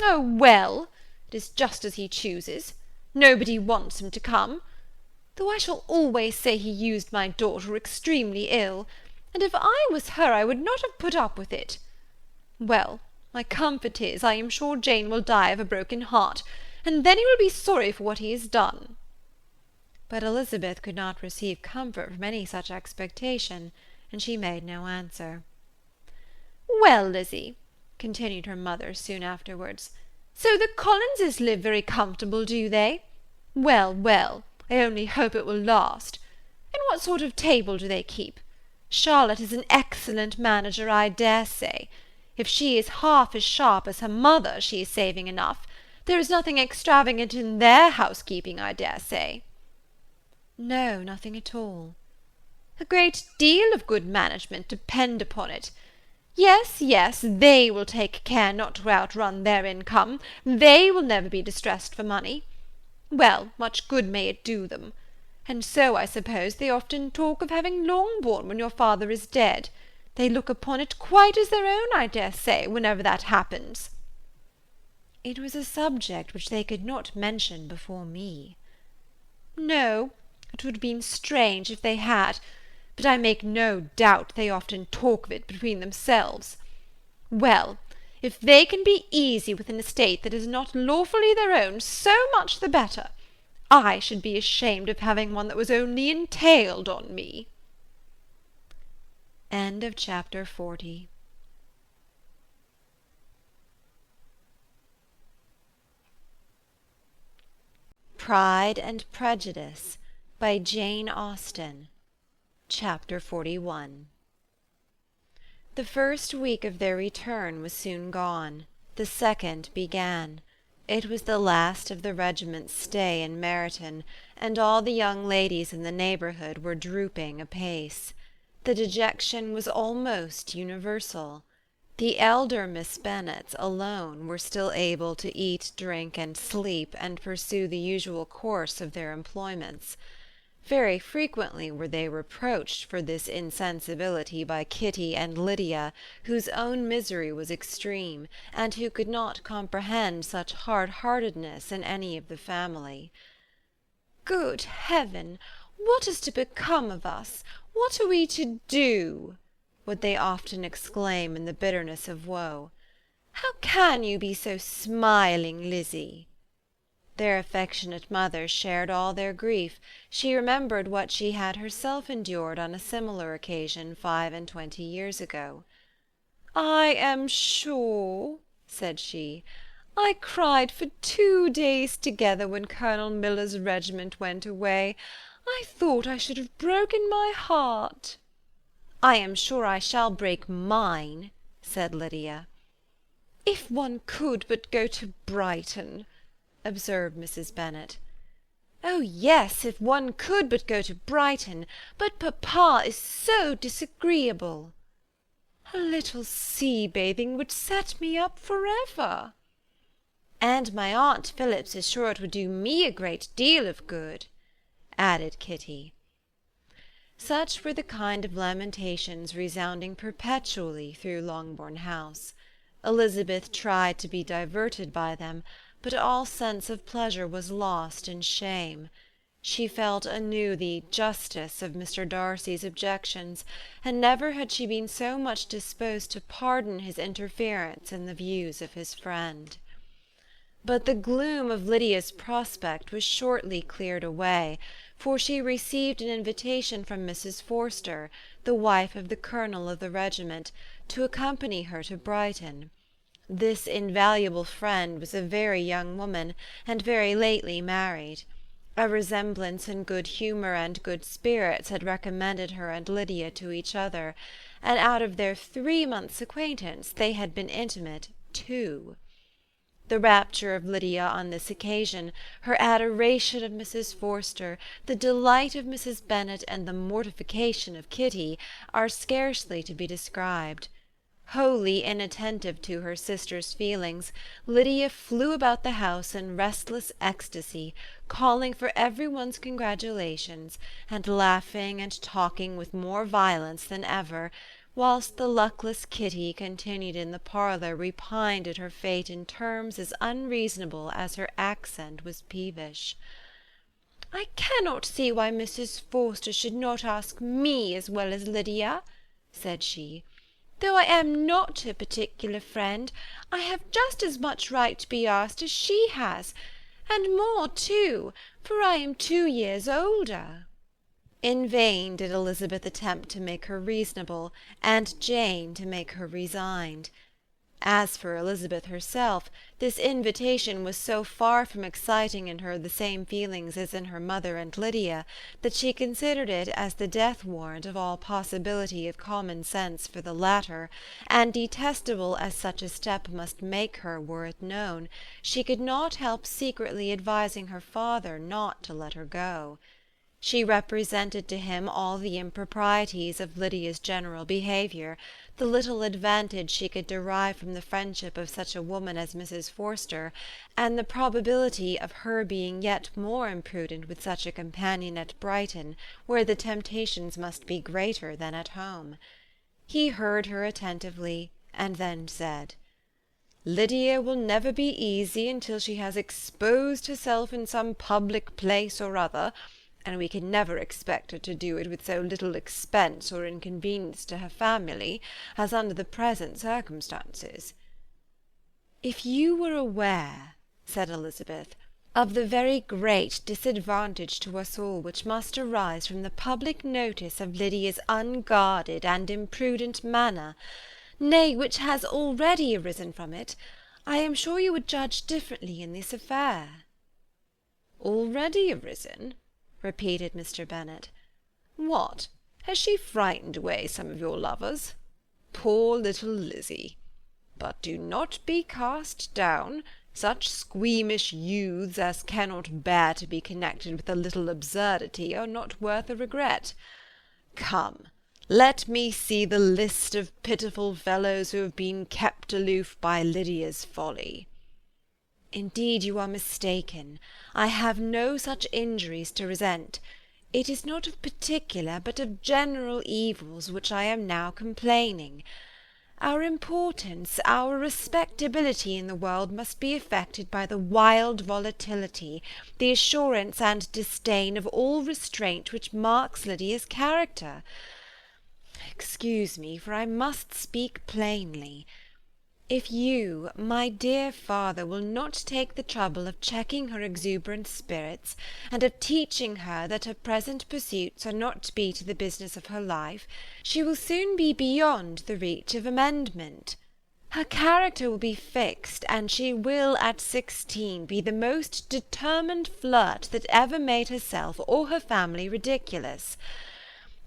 S1: Oh, well, it is just as he chooses. Nobody wants him to come. Though I shall always say he used my daughter extremely ill, and if I was her I would not have put up with it. Well, my comfort is, I am sure Jane will die of a broken heart, and then he will be sorry for what he has done. But Elizabeth could not receive comfort from any such expectation, and she made no answer. Well, Lizzie, continued her mother soon afterwards, so the Collinses live very comfortable, do they? Well, well, I only hope it will last. And what sort of table do they keep? Charlotte is an excellent manager, I dare say. If she is half as sharp as her mother, she is saving enough. There is nothing extravagant in their housekeeping, I dare say. No, nothing at all. A great deal of good management, depend upon it. Yes, yes, they will take care not to outrun their income. They will never be distressed for money. Well, much good may it do them. And so, I suppose, they often talk of having Longbourn when your father is dead. They look upon it quite as their own, I dare say, whenever that happens. It was a subject which they could not mention before me. No, it would have been strange if they had, but I make no doubt they often talk of it between themselves. Well, if they can be easy with an estate that is not lawfully their own, so much the better. I should be ashamed of having one that was only entailed on me. End of chapter 40. Pride and Prejudice by Jane Austen. Chapter 41. The first week of their return was soon gone. The second began. It was the last of the regiment's stay in Meryton, and all the young ladies in the neighbourhood were drooping apace. The dejection was almost universal. The elder Miss Bennets alone were still able to eat, drink, and sleep, and pursue the usual course of their employments. Very frequently were they reproached for this insensibility by Kitty and Lydia, whose own misery was extreme, and who could not comprehend such hard-heartedness in any of the family. "Good heaven! What is to become of us? What are we to do?" would they often exclaim in the bitterness of woe. "How can you be so smiling, Lizzie?" Their affectionate mother shared all their grief. She remembered what she had herself endured on a similar occasion 25 years ago. "I am sure," said she, "I cried for 2 days together when Colonel Miller's regiment went away. I thought I should have broken my heart." "I am sure I shall break mine," said Lydia. "If one could but go to Brighton," observed Mrs. Bennet. "Oh, yes, if one could but go to Brighton, but papa is so disagreeable." "A little sea-bathing would set me up for ever." "And my aunt Phillips is sure it would do me a great deal of good," added Kitty. Such were the kind of lamentations resounding perpetually through Longbourn House. Elizabeth tried to be diverted by them, but all sense of pleasure was lost in shame. She felt anew the justice of Mr. Darcy's objections, and never had she been so much disposed to pardon his interference in the views of his friend. But the gloom of Lydia's prospect was shortly cleared away, for she received an invitation from Mrs. Forster, the wife of the colonel of the regiment, to accompany her to Brighton. This invaluable friend was a very young woman, and very lately married. A resemblance in good humour and good spirits had recommended her and Lydia to each other, and out of their 3 months' acquaintance they had been intimate 2. The rapture of Lydia on this occasion, her adoration of Mrs. Forster, the delight of Mrs. Bennet, and the mortification of Kitty, are scarcely to be described. Wholly inattentive to her sister's feelings, Lydia flew about the house in restless ecstasy, calling for every one's congratulations, and laughing and talking with more violence than ever, whilst the luckless Kitty continued in the parlour repined at her fate in terms as unreasonable as her accent was peevish. "I cannot see why Mrs. Forster should not ask me as well as Lydia," said she. "Though I am not her particular friend, I have just as much right to be asked as she has, and more too, for I am 2 years older." In vain did Elizabeth attempt to make her reasonable, and Jane to make her resigned. As for Elizabeth herself, this invitation was so far from exciting in her the same feelings as in her mother and Lydia, that she considered it as the death warrant of all possibility of common sense for the latter, and detestable as such a step must make her were it known, she could not help secretly advising her father not to let her go. She represented to him all the improprieties of Lydia's general behaviour, the little advantage she could derive from the friendship of such a woman as Mrs. Forster, and the probability of her being yet more imprudent with such a companion at Brighton, where the temptations must be greater than at home. He heard her attentively, and then said, "Lydia will never be easy until she has exposed herself in some public place or other, and we can never expect her to do it with so little expense or inconvenience to her family as under the present circumstances." "If you were aware," said Elizabeth, "of the very great disadvantage to us all which must arise from the public notice of Lydia's unguarded and imprudent manner, nay, which has already arisen from it, I am sure you would judge differently in this affair." "Already arisen?" repeated Mr. Bennet. "What, has she frightened away some of your lovers? Poor little Lizzy! But do not be cast down. Such squeamish youths as cannot bear to be connected with a little absurdity are not worth a regret. Come, let me see the list of pitiful fellows who have been kept aloof by Lydia's folly." "Indeed you are mistaken. I have no such injuries to resent. It is not of particular, but of general evils which I am now complaining. Our importance, our respectability in the world must be affected by the wild volatility, the assurance and disdain of all restraint which marks Lydia's character. Excuse me, for I must speak plainly. If you, my dear father, will not take the trouble of checking her exuberant spirits, and of teaching her that her present pursuits are not to be to the business of her life, she will soon be beyond the reach of amendment. Her character will be fixed, and she will at 16 be the most determined flirt that ever made herself or her family ridiculous.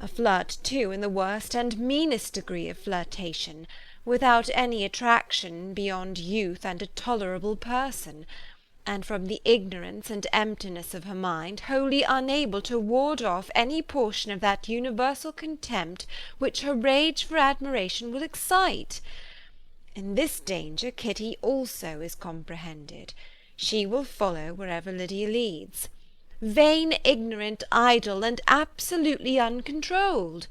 S1: A flirt, too, in the worst and meanest degree of flirtation, without any attraction beyond youth and a tolerable person, and from the ignorance and emptiness of her mind wholly unable to ward off any portion of that universal contempt which her rage for admiration will excite. In this danger Kitty also is comprehended. She will follow wherever Lydia leads. Vain, ignorant, idle, and absolutely uncontrolled.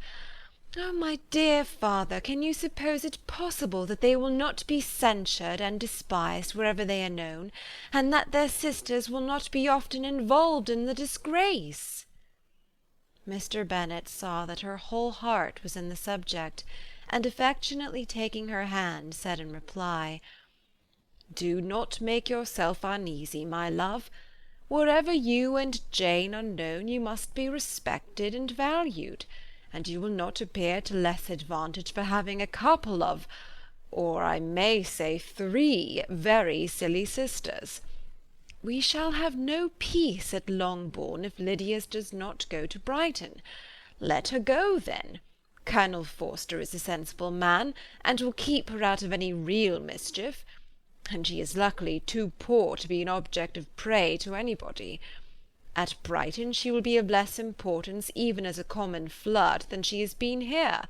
S1: Oh, my dear father, can you suppose it possible that they will not be censured and despised wherever they are known, and that their sisters will not be often involved in the disgrace?" Mr. Bennet saw that her whole heart was in the subject, and affectionately taking her hand, said in reply, "Do not make yourself uneasy, my love. Wherever you and Jane are known, you must be respected and valued, and you will not appear to less advantage for having a couple of, or I may say 3, very silly sisters.
S3: We shall have no peace at Longbourn if Lydia does not go to Brighton. Let her go, then. Colonel Forster is a sensible man, and will keep her out of any real mischief, and she is luckily too poor to be an object of prey to anybody. At Brighton she will be of less importance even as a common flirt than she has been here.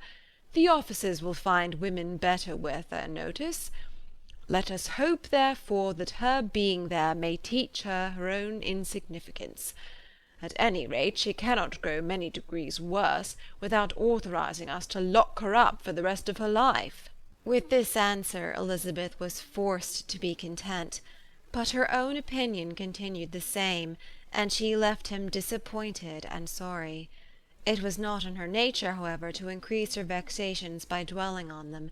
S3: The officers will find women better worth their notice. Let us hope, therefore, that her being there may teach her her own insignificance. At any rate, she cannot grow many degrees worse without authorizing us to lock her up for the rest of her life."
S1: With this answer Elizabeth was forced to be content, but her own opinion continued the same, and she left him disappointed and sorry. It was not in her nature, however, to increase her vexations by dwelling on them.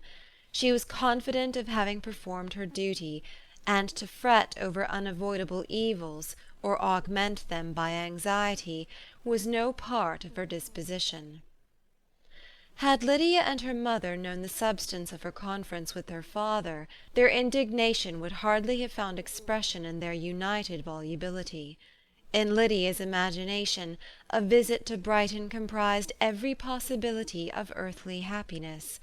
S1: She was confident of having performed her duty, and to fret over unavoidable evils, or augment them by anxiety, was no part of her disposition. Had Lydia and her mother known the substance of her conference with her father, their indignation would hardly have found expression in their united volubility. In Lydia's imagination, a visit to Brighton comprised every possibility of earthly happiness.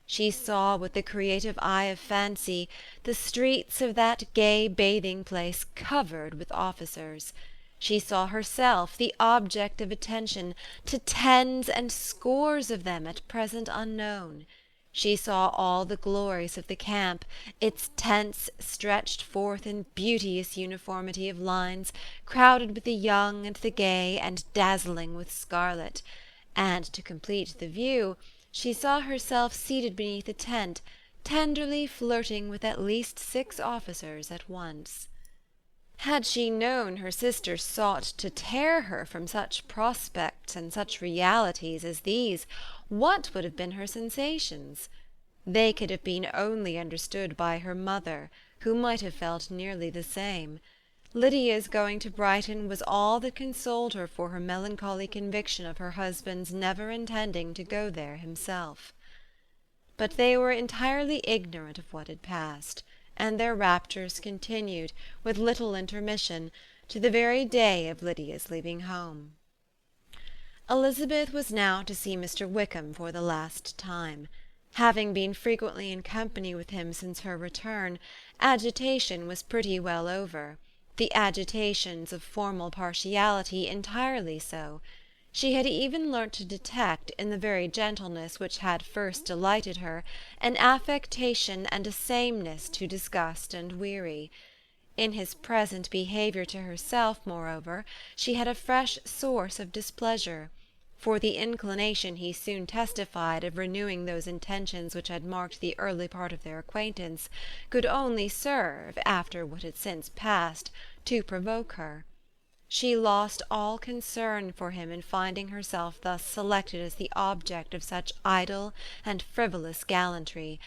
S1: She saw with the creative eye of fancy the streets of that gay bathing-place covered with officers. She saw herself the object of attention to tens and scores of them at present unknown. She saw all the glories of the camp, its tents stretched forth in beauteous uniformity of lines, crowded with the young and the gay, and dazzling with scarlet. And to complete the view, she saw herself seated beneath a tent, tenderly flirting with at least 6 officers at once. Had she known her sister sought to tear her from such prospects and such realities as these, what would have been her sensations? They could have been only understood by her mother, who might have felt nearly the same. Lydia's going to Brighton was all that consoled her for her melancholy conviction of her husband's never intending to go there himself. But they were entirely ignorant of what had passed, and their raptures continued, with little intermission, to the very day of Lydia's leaving home. Elizabeth was now to see Mr. Wickham for the last time. Having been frequently in company with him since her return, agitation was pretty well over. The agitations of formal partiality entirely so. She had even learnt to detect, in the very gentleness which had first delighted her, an affectation and a sameness to disgust and weary. In his present behaviour to herself, moreover, she had a fresh source of displeasure, for the inclination he soon testified of renewing those intentions which had marked the early part of their acquaintance could only serve, after what had since passed, to provoke her. She lost all concern for him in finding herself thus selected as the object of such idle and frivolous gallantry,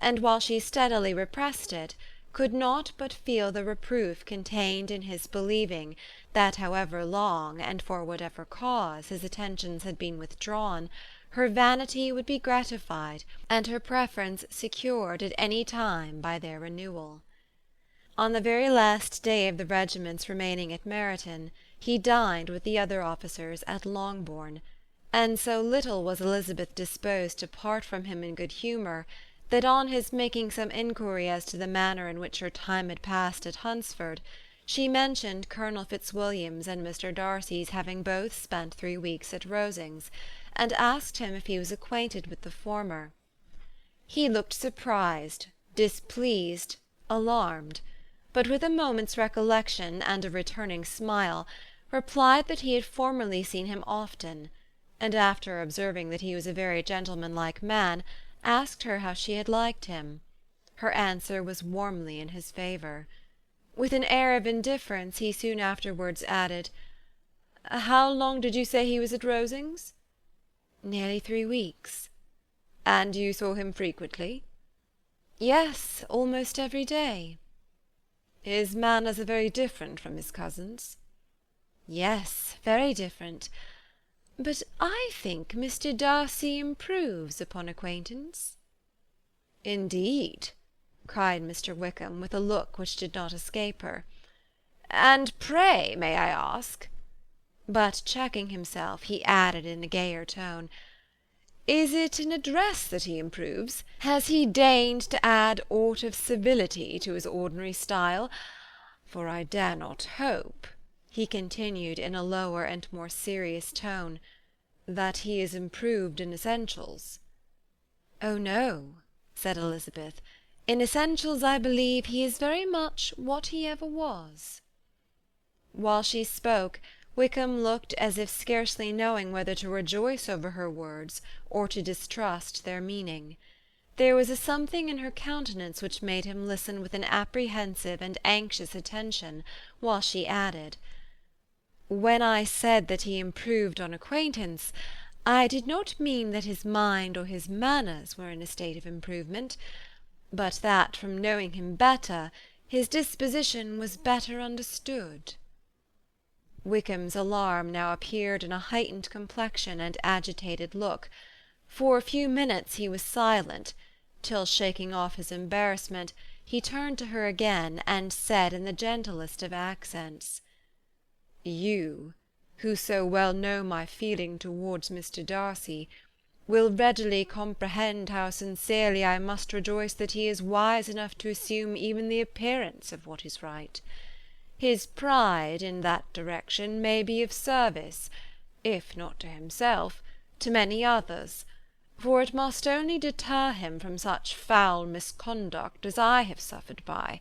S1: and while she steadily repressed it, could not but feel the reproof contained in his believing that however long, and for whatever cause, his attentions had been withdrawn, her vanity would be gratified, and her preference secured at any time by their renewal. On the very last day of the regiment's remaining at Meryton, he dined with the other officers at Longbourn, and so little was Elizabeth disposed to part from him in good humour, that on his making some inquiry as to the manner in which her time had passed at Hunsford, she mentioned Colonel Fitzwilliam's and Mr. Darcy's having both spent 3 weeks at Rosings, and asked him if he was acquainted with the former. He looked surprised, displeased, alarmed, but with a moment's recollection and a returning smile, replied that he had formerly seen him often, and after observing that he was a very gentlemanlike man, asked her how she had liked him. Her answer was warmly in his favour. With an air of indifference he soon afterwards added, "How long did you say he was at Rosings?" "Nearly 3 weeks." "And you saw him frequently?" "Yes, almost every day." "His manners are very different from his cousin's?" "Yes, very different. But I think Mr. Darcy improves upon acquaintance." "Indeed!" cried Mr. Wickham, with a look which did not escape her.
S2: And pray, may I ask—"
S1: But checking himself, he added in a gayer tone, "Is it in address that he improves? Has he deigned to add aught of civility to his ordinary style? For I dare not hope," he continued in a lower and more serious tone, "that he is improved in essentials." "Oh no," said Elizabeth, "in essentials I believe he is very much what he ever was." While she spoke, Wickham looked as if scarcely knowing whether to rejoice over her words or to distrust their meaning. There was a something in her countenance which made him listen with an apprehensive and anxious attention, while she added, "When I said that he improved on acquaintance, I did not mean that his mind or his manners were in a state of improvement, but that from knowing him better, his disposition was better understood." Wickham's alarm now appeared in a heightened complexion and agitated look. For a few minutes he was silent, till, shaking off his embarrassment, he turned to her again, and said in the gentlest of accents, "You, who so well know my feeling towards Mr. Darcy, will readily comprehend how sincerely I must rejoice that he is wise enough to assume even the appearance of what is right. His pride in that direction may be of service, if not to himself, to many others, for it must only deter him from such foul misconduct as I have suffered by.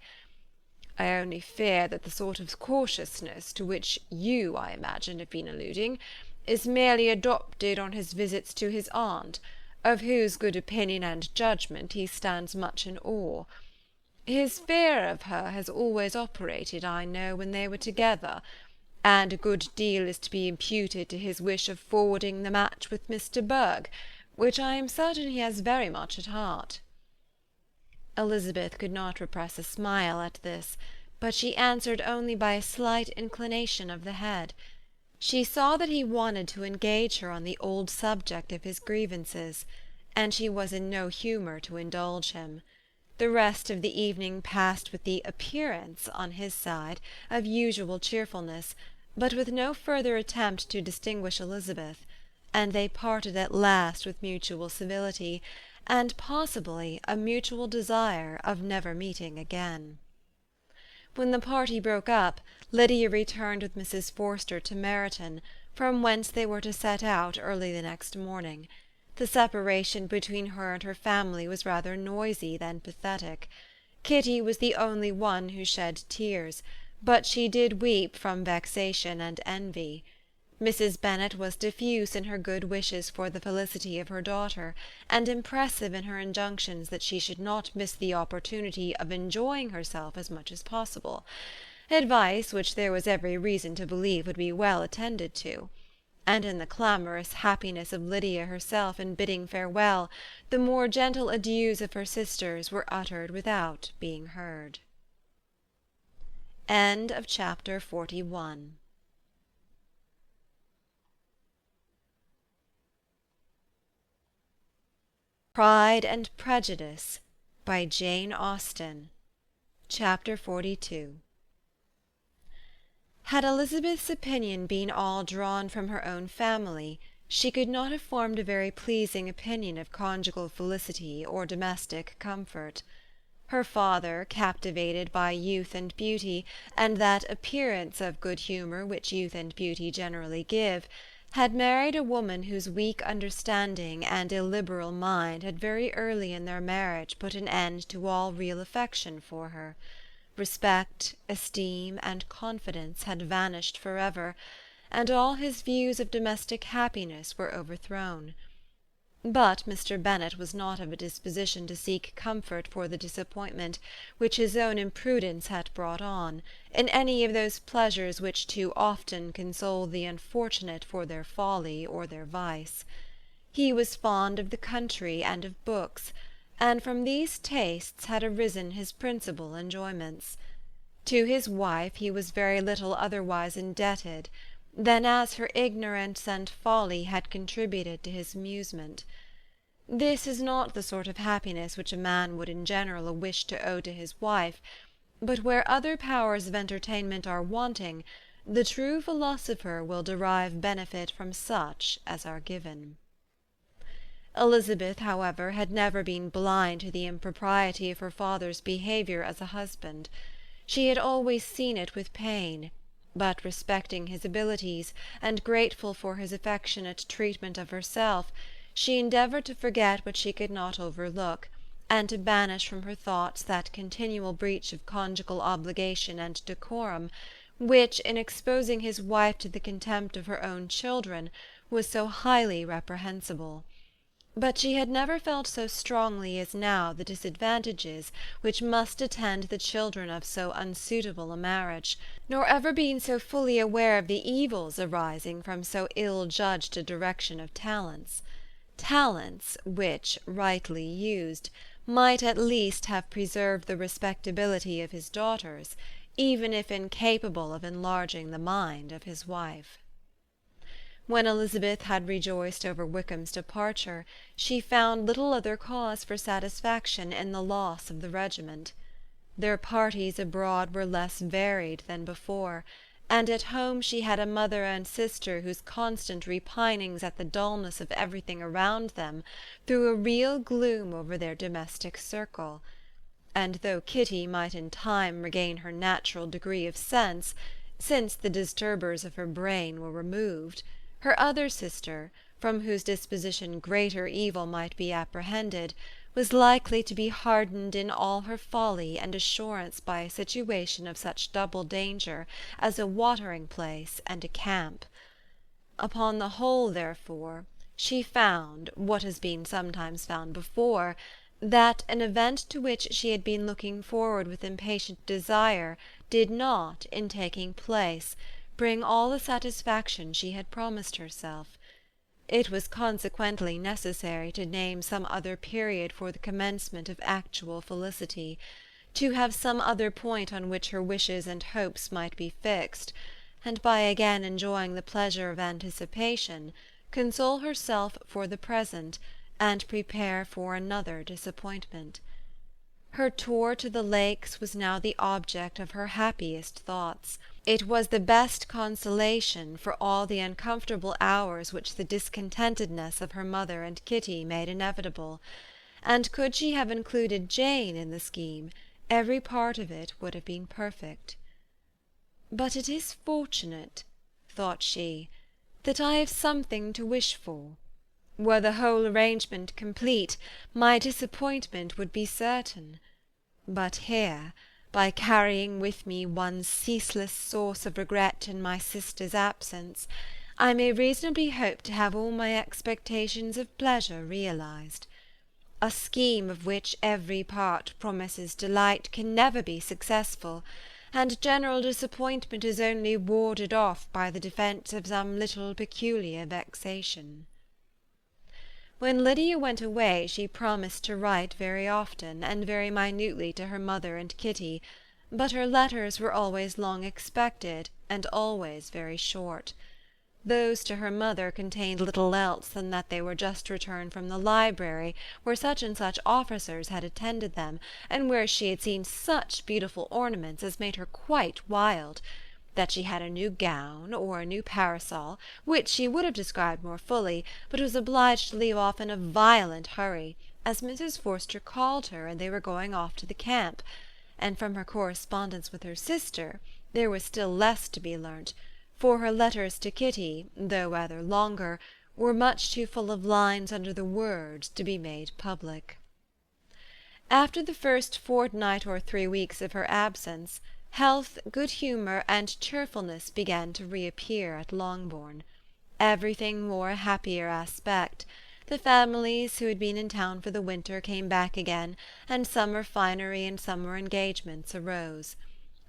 S1: I only fear that the sort of cautiousness to which you, I imagine, have been alluding, is merely adopted on his visits to his aunt, of whose good opinion and judgment he stands much in awe. His fear of her has always operated, I know, when they were together, and a good deal is to be imputed to his wish of forwarding the match with Mr. Berg, which I am certain he has very much at heart." Elizabeth could not repress a smile at this, but she answered only by a slight inclination of the head. She saw that he wanted to engage her on the old subject of his grievances, and she was in no humour to indulge him. The rest of the evening passed with the appearance, on his side, of usual cheerfulness, but with no further attempt to distinguish Elizabeth, and they parted at last with mutual civility, and possibly a mutual desire of never meeting again. When the party broke up, Lydia returned with Mrs. Forster to Meryton, from whence they were to set out early the next morning. The separation between her and her family was rather noisy than pathetic. Kitty was the only one who shed tears, but she did weep from vexation and envy. Mrs. Bennet was diffuse in her good wishes for the felicity of her daughter, and impressive in her injunctions that she should not miss the opportunity of enjoying herself as much as possible, advice which there was every reason to believe would be well attended to. And in the clamorous happiness of Lydia herself in bidding farewell, the more gentle adieus of her sisters were uttered without being heard. Chapter 41. Pride and Prejudice by Jane Austen. Chapter 42. Had Elizabeth's opinion been all drawn from her own family, she could not have formed a very pleasing opinion of conjugal felicity or domestic comfort. Her father, captivated by youth and beauty, and that appearance of good humour which youth and beauty generally give, had married a woman whose weak understanding and illiberal mind had very early in their marriage put an end to all real affection for her. Respect, esteem, and confidence had vanished forever, and all his views of domestic happiness were overthrown. But Mr. Bennet was not of a disposition to seek comfort for the disappointment which his own imprudence had brought on, in any of those pleasures which too often console the unfortunate for their folly or their vice. He was fond of the country and of books, and from these tastes had arisen his principal enjoyments. To his wife he was very little otherwise indebted than as her ignorance and folly had contributed to his amusement. This is not the sort of happiness which a man would in general wish to owe to his wife, But where other powers of entertainment are wanting, the true philosopher will derive benefit from such as are given. Elizabeth, however, had never been blind to the impropriety of her father's behaviour as a husband. She had always seen it with pain, but respecting his abilities, and grateful for his affectionate treatment of herself, she endeavoured to forget what she could not overlook, and to banish from her thoughts that continual breach of conjugal obligation and decorum, which, in exposing his wife to the contempt of her own children, was so highly reprehensible. But she had never felt so strongly as now the disadvantages which must attend the children of so unsuitable a marriage, nor ever been so fully aware of the evils arising from so ill-judged a direction of talents. Talents which, rightly used, might at least have preserved the respectability of his daughters, even if incapable of enlarging the mind of his wife. When Elizabeth had rejoiced over Wickham's departure, she found little other cause for satisfaction in the loss of the regiment. Their parties abroad were less varied than before, and at home she had a mother and sister whose constant repinings at the dullness of everything around them threw a real gloom over their domestic circle. And though Kitty might in time regain her natural degree of sense, since the disturbers of her brain were removed, her other sister, from whose disposition greater evil might be apprehended, was likely to be hardened in all her folly and assurance by a situation of such double danger as a watering-place and a camp. Upon the whole, therefore, she found, what has been sometimes found before, that an event to which she had been looking forward with impatient desire did not, in taking place, bring all the satisfaction she had promised herself. It was consequently necessary to name some other period for the commencement of actual felicity, to have some other point on which her wishes and hopes might be fixed, and by again enjoying the pleasure of anticipation, console herself for the present, and prepare for another disappointment. Her tour to the Lakes was now the object of her happiest thoughts. It was the best consolation for all the uncomfortable hours which the discontentedness of her mother and Kitty made inevitable, and could she have included Jane in the scheme, every part of it would have been perfect. "But it is fortunate," thought she, "that I have something to wish for. Were the whole arrangement complete, my disappointment would be certain. But here, by carrying with me one ceaseless source of regret in my sister's absence, I may reasonably hope to have all my expectations of pleasure realized. A scheme of which every part promises delight can never be successful, and general disappointment is only warded off by the defence of some little peculiar vexation." When Lydia went away she promised to write very often and very minutely to her mother and Kitty, but her letters were always long expected and always very short. Those to her mother contained little else than that they were just returned from the library, where such and such officers had attended them, and where she had seen such beautiful ornaments as made her quite wild, that she had a new gown, or a new parasol, which she would have described more fully, but was obliged to leave off in a violent hurry, as Mrs. Forster called her, and they were going off to the camp. And from her correspondence with her sister there was still less to be learnt, for her letters to Kitty, though rather longer, were much too full of lines under the words to be made public. After the first fortnight or 3 weeks of her absence, health, good humour, and cheerfulness began to reappear at Longbourn. Everything wore a happier aspect. The families who had been in town for the winter came back again, and summer finery and summer engagements arose.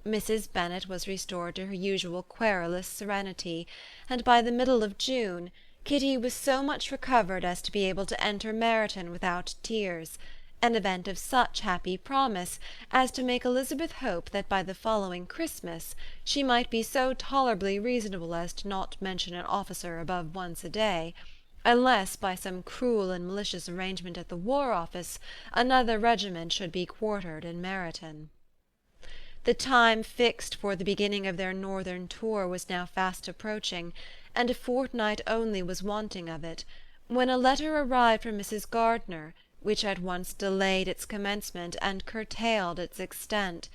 S1: Mrs. Bennet was restored to her usual querulous serenity, and by the middle of June Kitty was so much recovered as to be able to enter Meryton without tears, an event of such happy promise as to make Elizabeth hope that by the following Christmas she might be so tolerably reasonable as to not mention an officer above once a day, unless by some cruel and malicious arrangement at the War Office another regiment should be quartered in Meryton. The time fixed for the beginning of their northern tour was now fast approaching, and a fortnight only was wanting of it, when a letter arrived from Mrs. Gardiner, which at once delayed its commencement and curtailed its extent.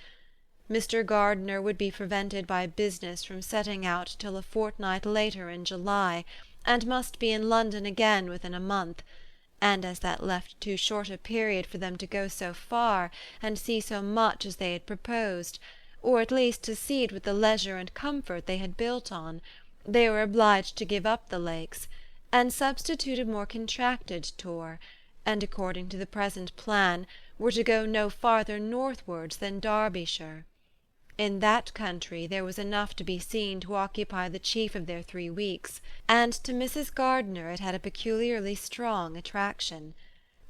S1: Mr. Gardiner would be prevented by business from setting out till a fortnight later in July, and must be in London again within a month, and as that left too short a period for them to go so far and see so much as they had proposed, or at least to see it with the leisure and comfort they had built on, they were obliged to give up the Lakes, and substitute a more contracted tour, and according to the present plan were to go no farther northwards than Derbyshire. In that country there was enough to be seen to occupy the chief of their 3 weeks, and to Mrs. Gardiner it had a peculiarly strong attraction.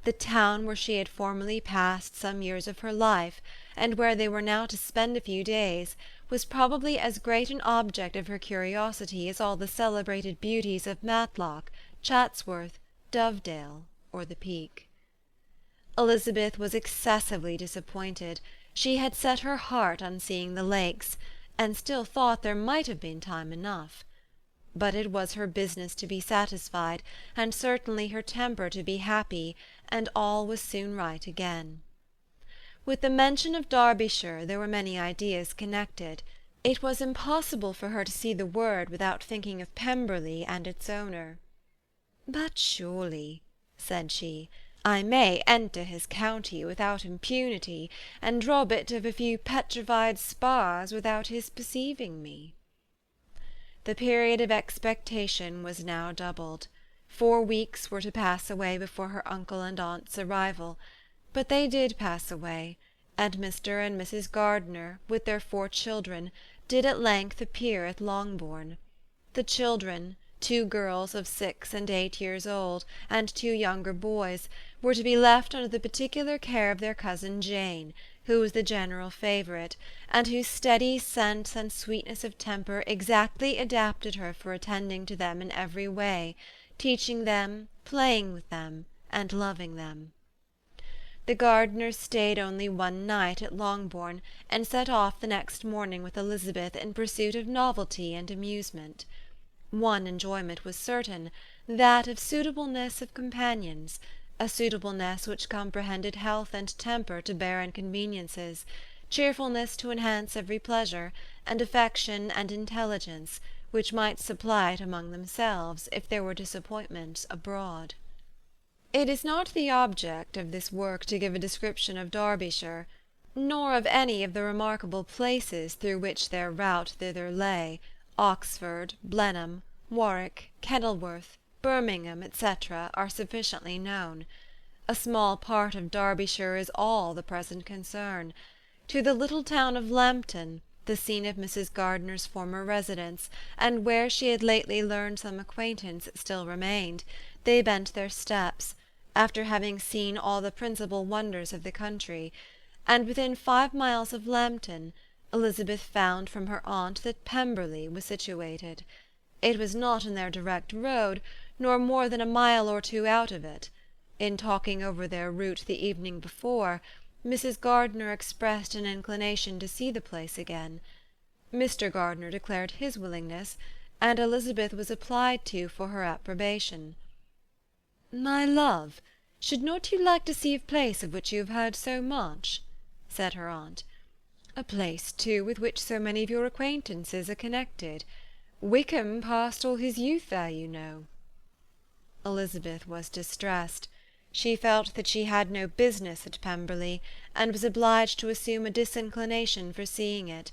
S1: The town where she had formerly passed some years of her life, and where they were now to spend a few days, was probably as great an object of her curiosity as all the celebrated beauties of Matlock, Chatsworth, Dovedale, or the Peak. Elizabeth was excessively disappointed. She had set her heart on seeing the Lakes, and still thought there might have been time enough. But it was her business to be satisfied, and certainly her temper to be happy, and all was soon right again. With the mention of Derbyshire there were many ideas connected. It was impossible for her to see the word without thinking of Pemberley and its owner. "But surely," said she, "I may enter his county without impunity, and rob it of a few petrified spars without his perceiving me." The period of expectation was now doubled. 4 weeks were to pass away before her uncle and aunt's arrival, but they did pass away, and Mr. and Mrs. Gardiner, with their 4 children, did at length appear at Longbourn. The children, 2 girls of 6 and 8 years old, and 2 younger boys, were to be left under the particular care of their cousin Jane, who was the general favourite, and whose steady sense and sweetness of temper exactly adapted her for attending to them in every way, teaching them, playing with them, and loving them. The Gardiners stayed only 1 night at Longbourn, and set off the next morning with Elizabeth in pursuit of novelty and amusement. One enjoyment was certain, that of suitableness of companions, a suitableness which comprehended health and temper to bear inconveniences, cheerfulness to enhance every pleasure, and affection and intelligence, which might supply it among themselves if there were disappointments abroad. It is not the object of this work to give a description of Derbyshire, nor of any of the remarkable places through which their route thither lay, Oxford, Blenheim, Warwick, Kenilworth, Birmingham, etc., are sufficiently known. A small part of Derbyshire is all the present concern. To the little town of Lambton, the scene of Mrs. Gardiner's former residence, and where she had lately learned some acquaintance still remained, they bent their steps, after having seen all the principal wonders of the country, and within 5 miles of Lambton, Elizabeth found from her aunt that Pemberley was situated. It was not in their direct road, nor more than a mile or 2 out of it. In talking over their route the evening before, Mrs. Gardiner expressed an inclination to see the place again. Mr. Gardiner declared his willingness, and Elizabeth was applied to for her approbation. "My love, should not you like to see a place of which you have heard so much?" said her aunt. "A place, too, with which so many of your acquaintances are connected. Wickham passed all his youth there, you know." Elizabeth was distressed. She felt that she had no business at Pemberley, and was obliged to assume a disinclination for seeing it.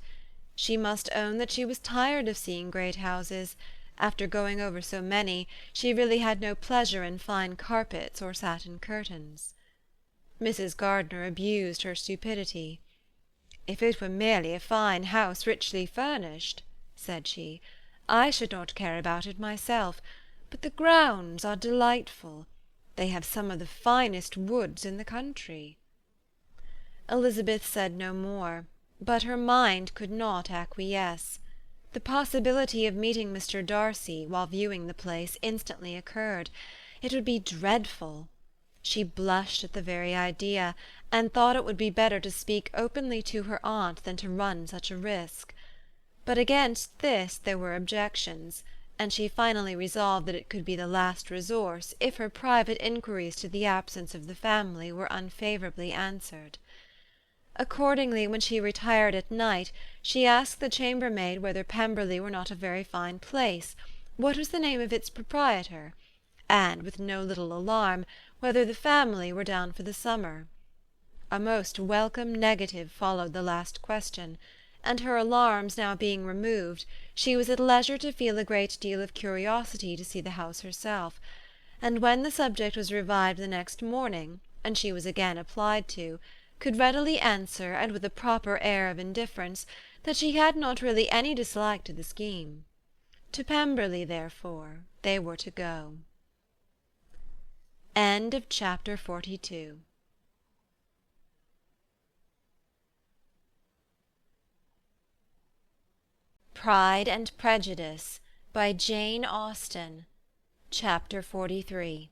S1: She must own that she was tired of seeing great houses. After going over so many, she really had no pleasure in fine carpets or satin curtains. Mrs. Gardiner abused her stupidity. "If it were merely a fine house richly furnished," said she, "I should not care about it myself, but the grounds are delightful. They have some of the finest woods in the country." Elizabeth said no more, but her mind could not acquiesce. The possibility of meeting Mr. Darcy, while viewing the place, instantly occurred. It would be dreadful. She blushed at the very idea, and thought it would be better to speak openly to her aunt than to run such a risk. But against this there were objections, and she finally resolved that it could be the last resource if her private inquiries to the absence of the family were unfavourably answered. Accordingly, when she retired at night, she asked the chambermaid whether Pemberley were not a very fine place, what was the name of its proprietor, and, with no little alarm, whether the family were down for the summer. A most welcome negative followed the last question, and her alarms now being removed, she was at leisure to feel a great deal of curiosity to see the house herself, and when the subject was revived the next morning, and she was again applied to, could readily answer, and with a proper air of indifference, that she had not really any dislike to the scheme. To Pemberley, therefore, they were to go. Chapter 42. Pride and Prejudice by Jane Austen. Chapter 43.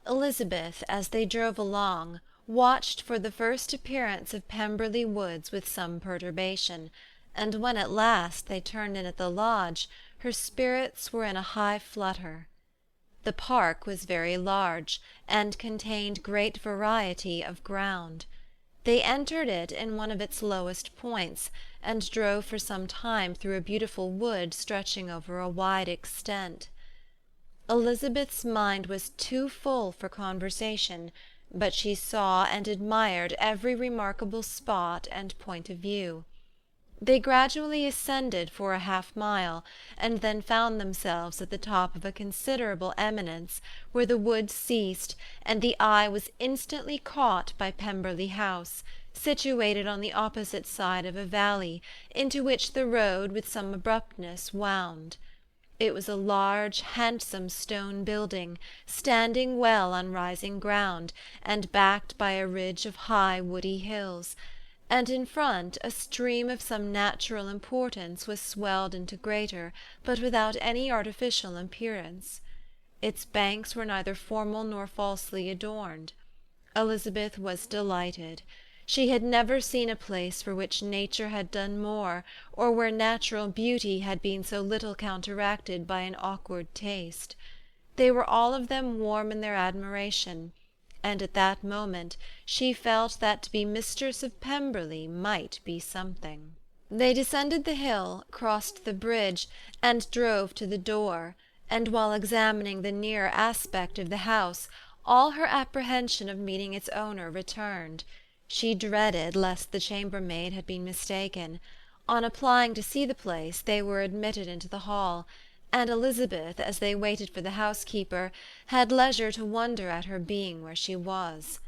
S1: Elizabeth, as they drove along, watched for the first appearance of Pemberley Woods with some perturbation, and when at last they turned in at the lodge, her spirits were in a high flutter. The park was very large, and contained great variety of ground. They entered it in one of its lowest points, and drove for some time through a beautiful wood stretching over a wide extent. Elizabeth's mind was too full for conversation, but she saw and admired every remarkable spot and point of view. They gradually ascended for a half-mile, and then found themselves at the top of a considerable eminence, where the wood ceased, and the eye was instantly caught by Pemberley House, situated on the opposite side of a valley, into which the road with some abruptness wound. It was a large, handsome stone building, standing well on rising ground, and backed by a ridge of high woody hills, and in front a stream of some natural importance was swelled into greater, but without any artificial appearance. Its banks were neither formal nor falsely adorned. Elizabeth was delighted. She had never seen a place for which nature had done more, or where natural beauty had been so little counteracted by an awkward taste. They were all of them warm in their admiration, and at that moment she felt that to be mistress of Pemberley might be something. They descended the hill, crossed the bridge, and drove to the door, and while examining the nearer aspect of the house, all her apprehension of meeting its owner returned. She dreaded lest the chambermaid had been mistaken. On applying to see the place, they were admitted into the hall, and Elizabeth, as they waited for the housekeeper, had leisure to wonder at her being where she was.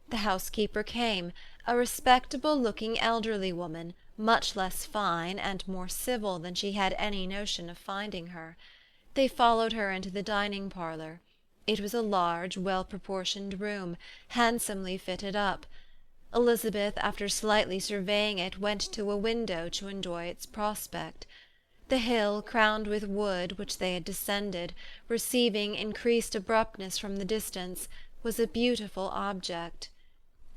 S1: The housekeeper came, a respectable-looking elderly woman, much less fine and more civil than she had any notion of finding her. They followed her into the dining-parlour. It was a large, well-proportioned room, handsomely fitted up. Elizabeth, after slightly surveying it, went to a window to enjoy its prospect. The hill, crowned with wood, which they had descended, receiving increased abruptness from the distance, was a beautiful object.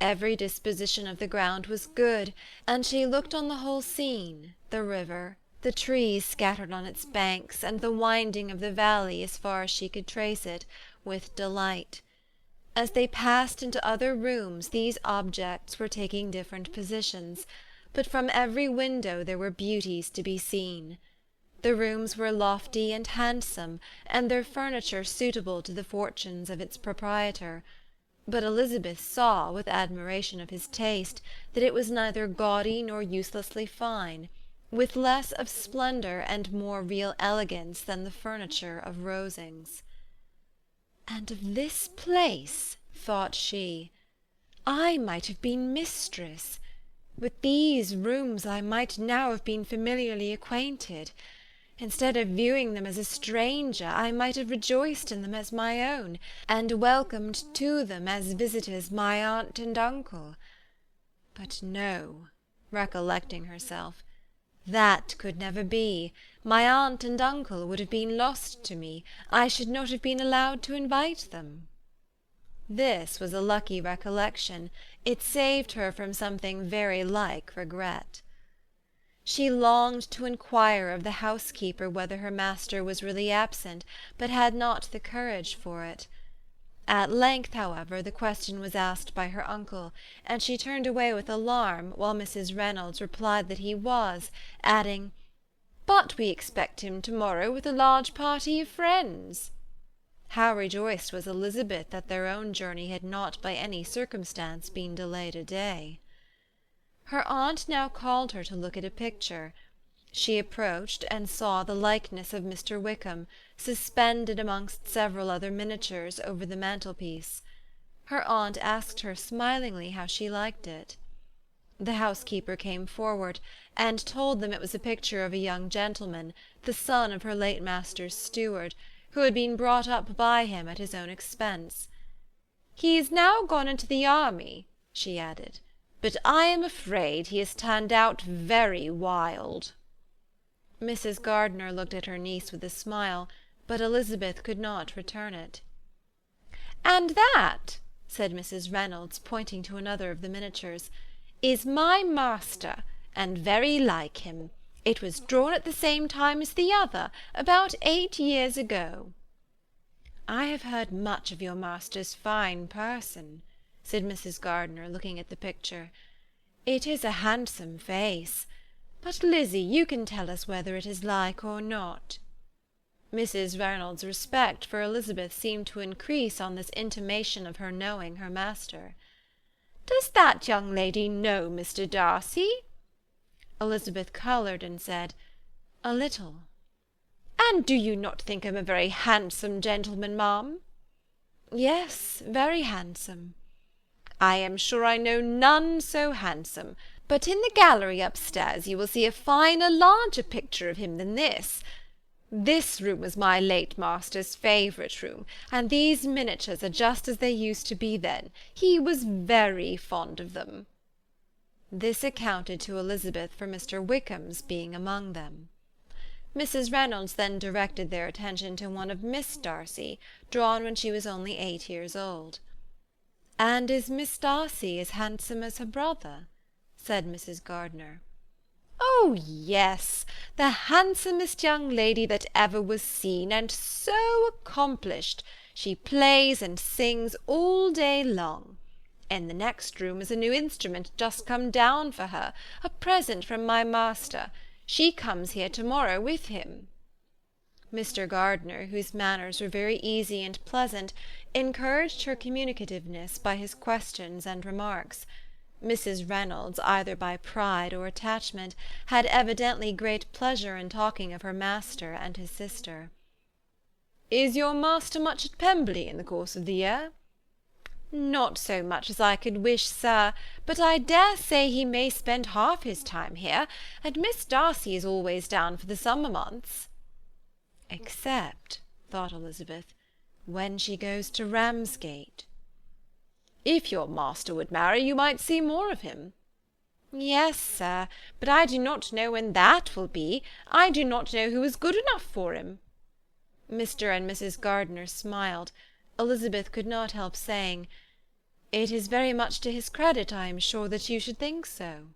S1: Every disposition of the ground was good, and she looked on the whole scene, the river, the trees scattered on its banks, and the winding of the valley as far as she could trace it, with delight. As they passed into other rooms, these objects were taking different positions, but from every window there were beauties to be seen. The rooms were lofty and handsome, and their furniture suitable to the fortunes of its proprietor. But Elizabeth saw, with admiration of his taste, that it was neither gaudy nor uselessly fine, with less of splendour and more real elegance than the furniture of Rosings. "And of this place," thought she, "I might have been mistress. With these rooms I might now have been familiarly acquainted. Instead of viewing them as a stranger, I might have rejoiced in them as my own, and welcomed to them as visitors my aunt and uncle. But no," recollecting herself, "that could never be. My aunt and uncle would have been lost to me. I should not have been allowed to invite them." This was a lucky recollection. It saved her from something very like regret. She longed to inquire of the housekeeper whether her master was really absent, but had not the courage for it. At length, however, the question was asked by her uncle, and she turned away with alarm, while Mrs. Reynolds replied that he was, adding, "But we expect him to-morrow with a large party of friends." How rejoiced was Elizabeth that their own journey had not by any circumstance been delayed a day. Her aunt now called her to look at a picture. She approached, and saw the likeness of Mr. Wickham, suspended amongst several other miniatures, over the mantelpiece. Her aunt asked her smilingly how she liked it. The housekeeper came forward, and told them it was a picture of a young gentleman, the son of her late master's steward, who had been brought up by him at his own expense. "He is now gone into the army," she added, "but I am afraid he has turned out very wild." Mrs. Gardiner looked at her niece with a smile, but Elizabeth could not return it. "And that," said Mrs. Reynolds, pointing to another of the miniatures, "is my master, and very like him. It was drawn at the same time as the other, about 8 years ago." "I have heard much of your master's fine person," said Mrs. Gardiner, looking at the picture. "It is a handsome face. But, Lizzie, you can tell us whether it is like or not." Mrs. Reynolds' respect for Elizabeth seemed to increase on this intimation of her knowing her master. "Does that young lady know Mr. Darcy?" Elizabeth coloured and said, "A little." "And do you not think him a very handsome gentleman, ma'am?" "Yes, very handsome." "I am sure I know none so handsome. But in the gallery upstairs you will see a finer, larger picture of him than this. This room was my late master's favourite room, and these miniatures are just as they used to be then. He was very fond of them." This accounted to Elizabeth for Mr. Wickham's being among them. Mrs. Reynolds then directed their attention to one of Miss Darcy, drawn when she was only 8 years old. "And is Miss Darcy as handsome as her brother?" said Mrs. Gardiner. "Oh, yes, the handsomest young lady that ever was seen, and so accomplished. She plays and sings all day long. In the next room is a new instrument just come down for her, a present from my master. She comes here to-morrow with him." Mr. Gardiner, whose manners were very easy and pleasant, encouraged her communicativeness by his questions and remarks. Mrs. Reynolds, either by pride or attachment, had evidently great pleasure in talking of her master and his sister. "Is your master much at Pemberley in the course of the year?" "Not so much as I could wish, sir, but I dare say he may spend half his time here, and Miss Darcy is always down for the summer months." "Except," thought Elizabeth, "when she goes to Ramsgate." "If your master would marry, you might see more of him." "Yes, sir, but I do not know when that will be. I do not know who is good enough for him." Mr. and Mrs. Gardiner smiled. Elizabeth could not help saying, "It is very much to his credit, I am sure, that you should think so."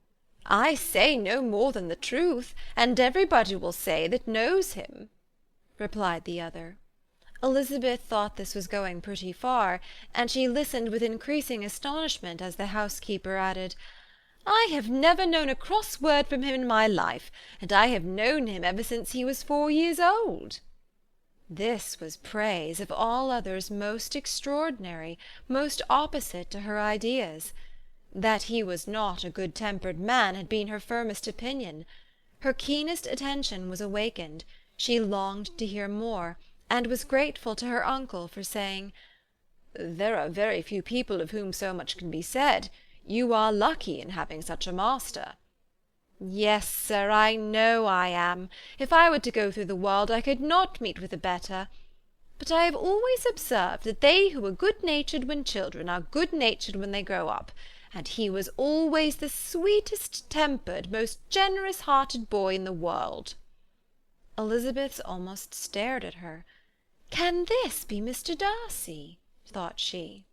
S1: "I say no more than the truth, and everybody will say that knows him," replied the other. Elizabeth thought this was going pretty far, and she listened with increasing astonishment as the housekeeper added, "I have never known a cross word from him in my life, and I have known him ever since he was 4 years old." This was praise, of all others most extraordinary, most opposite to her ideas. That he was not a good-tempered man had been her firmest opinion. Her keenest attention was awakened. She longed to hear more, and was grateful to her uncle for saying, "There are very few people of whom so much can be said. You are lucky in having such a master." "Yes, sir, I know I am. If I were to go through the world, I could not meet with a better. But I have always observed that they who are good-natured when children are good-natured when they grow up, and he was always the sweetest-tempered, most generous-hearted boy in the world." Elizabeth almost stared at her. "Can this be Mr. Darcy?" thought she.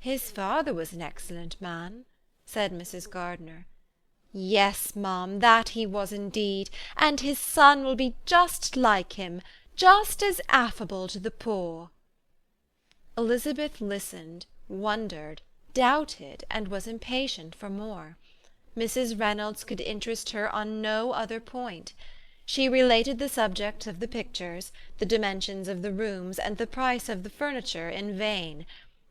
S1: "His father was an excellent man," said Mrs. Gardiner.
S2: "Yes, ma'am, that he was indeed, and his son will be just like him, just as affable to the poor."
S1: Elizabeth listened, wondered, doubted, and was impatient for more. Mrs. Reynolds could interest her on no other point. She related the subjects of the pictures, the dimensions of the rooms, and the price of the furniture in vain.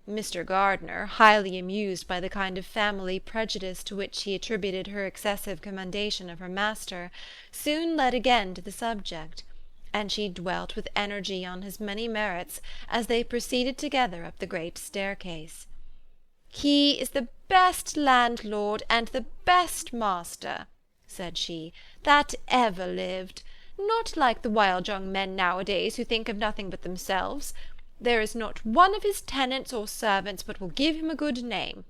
S1: Mr. Gardiner, highly amused by the kind of family prejudice to which he attributed her excessive commendation of her master, soon led again to the subject, and she dwelt with energy on his many merits as they proceeded together up the great staircase.
S2: "He is the best landlord and the best master," said she, "that ever lived. Not like the wild young men nowadays who think of nothing but themselves. There is not one of his tenants or servants but will give him a good name.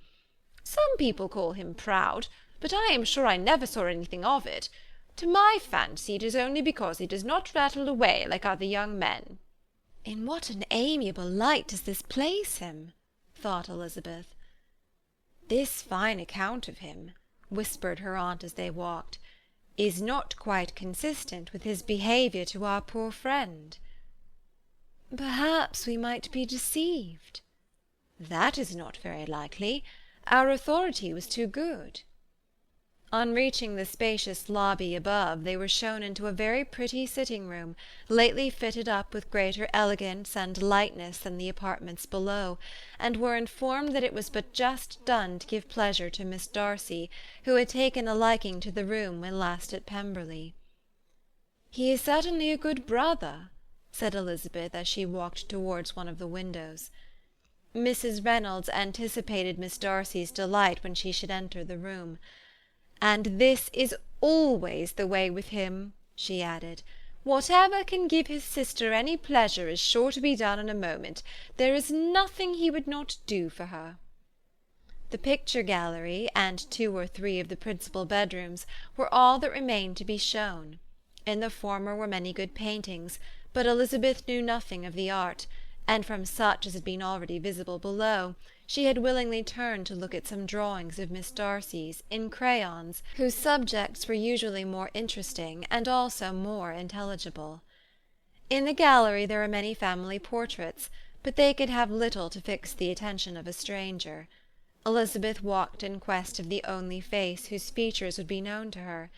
S2: Some people call him proud, but I am sure I never saw anything of it. To my fancy it is only because he does not rattle away like other young men."
S1: "In what an amiable light does this place him!" thought Elizabeth. "This fine account of him," whispered her aunt as they walked, "is not quite consistent with his behaviour to our poor friend." "Perhaps we might be deceived." "That is not very likely. Our authority was too good." On reaching the spacious lobby above, they were shown into a very pretty sitting-room, lately fitted up with greater elegance and lightness than the apartments below, and were informed that it was but just done to give pleasure to Miss Darcy, who had taken a liking to the room when last at Pemberley. "He is certainly a good brother," said Elizabeth as she walked towards one of the windows. Mrs. Reynolds anticipated Miss Darcy's delight when she should enter the room. "And this is always the way with him," she added. "Whatever can give his sister any pleasure is sure to be done in a moment. There is nothing he would not do for her." The picture gallery, and 2 or 3 of the principal bedrooms, were all that remained to be shown. In the former were many good paintings, but Elizabeth knew nothing of the art, and from such as had been already visible below, she had willingly turned to look at some drawings of Miss Darcy's, in crayons, whose subjects were usually more interesting, and also more intelligible. In the gallery there were many family portraits, but they could have little to fix the attention of a stranger. Elizabeth walked in quest of the only face whose features would be known to her.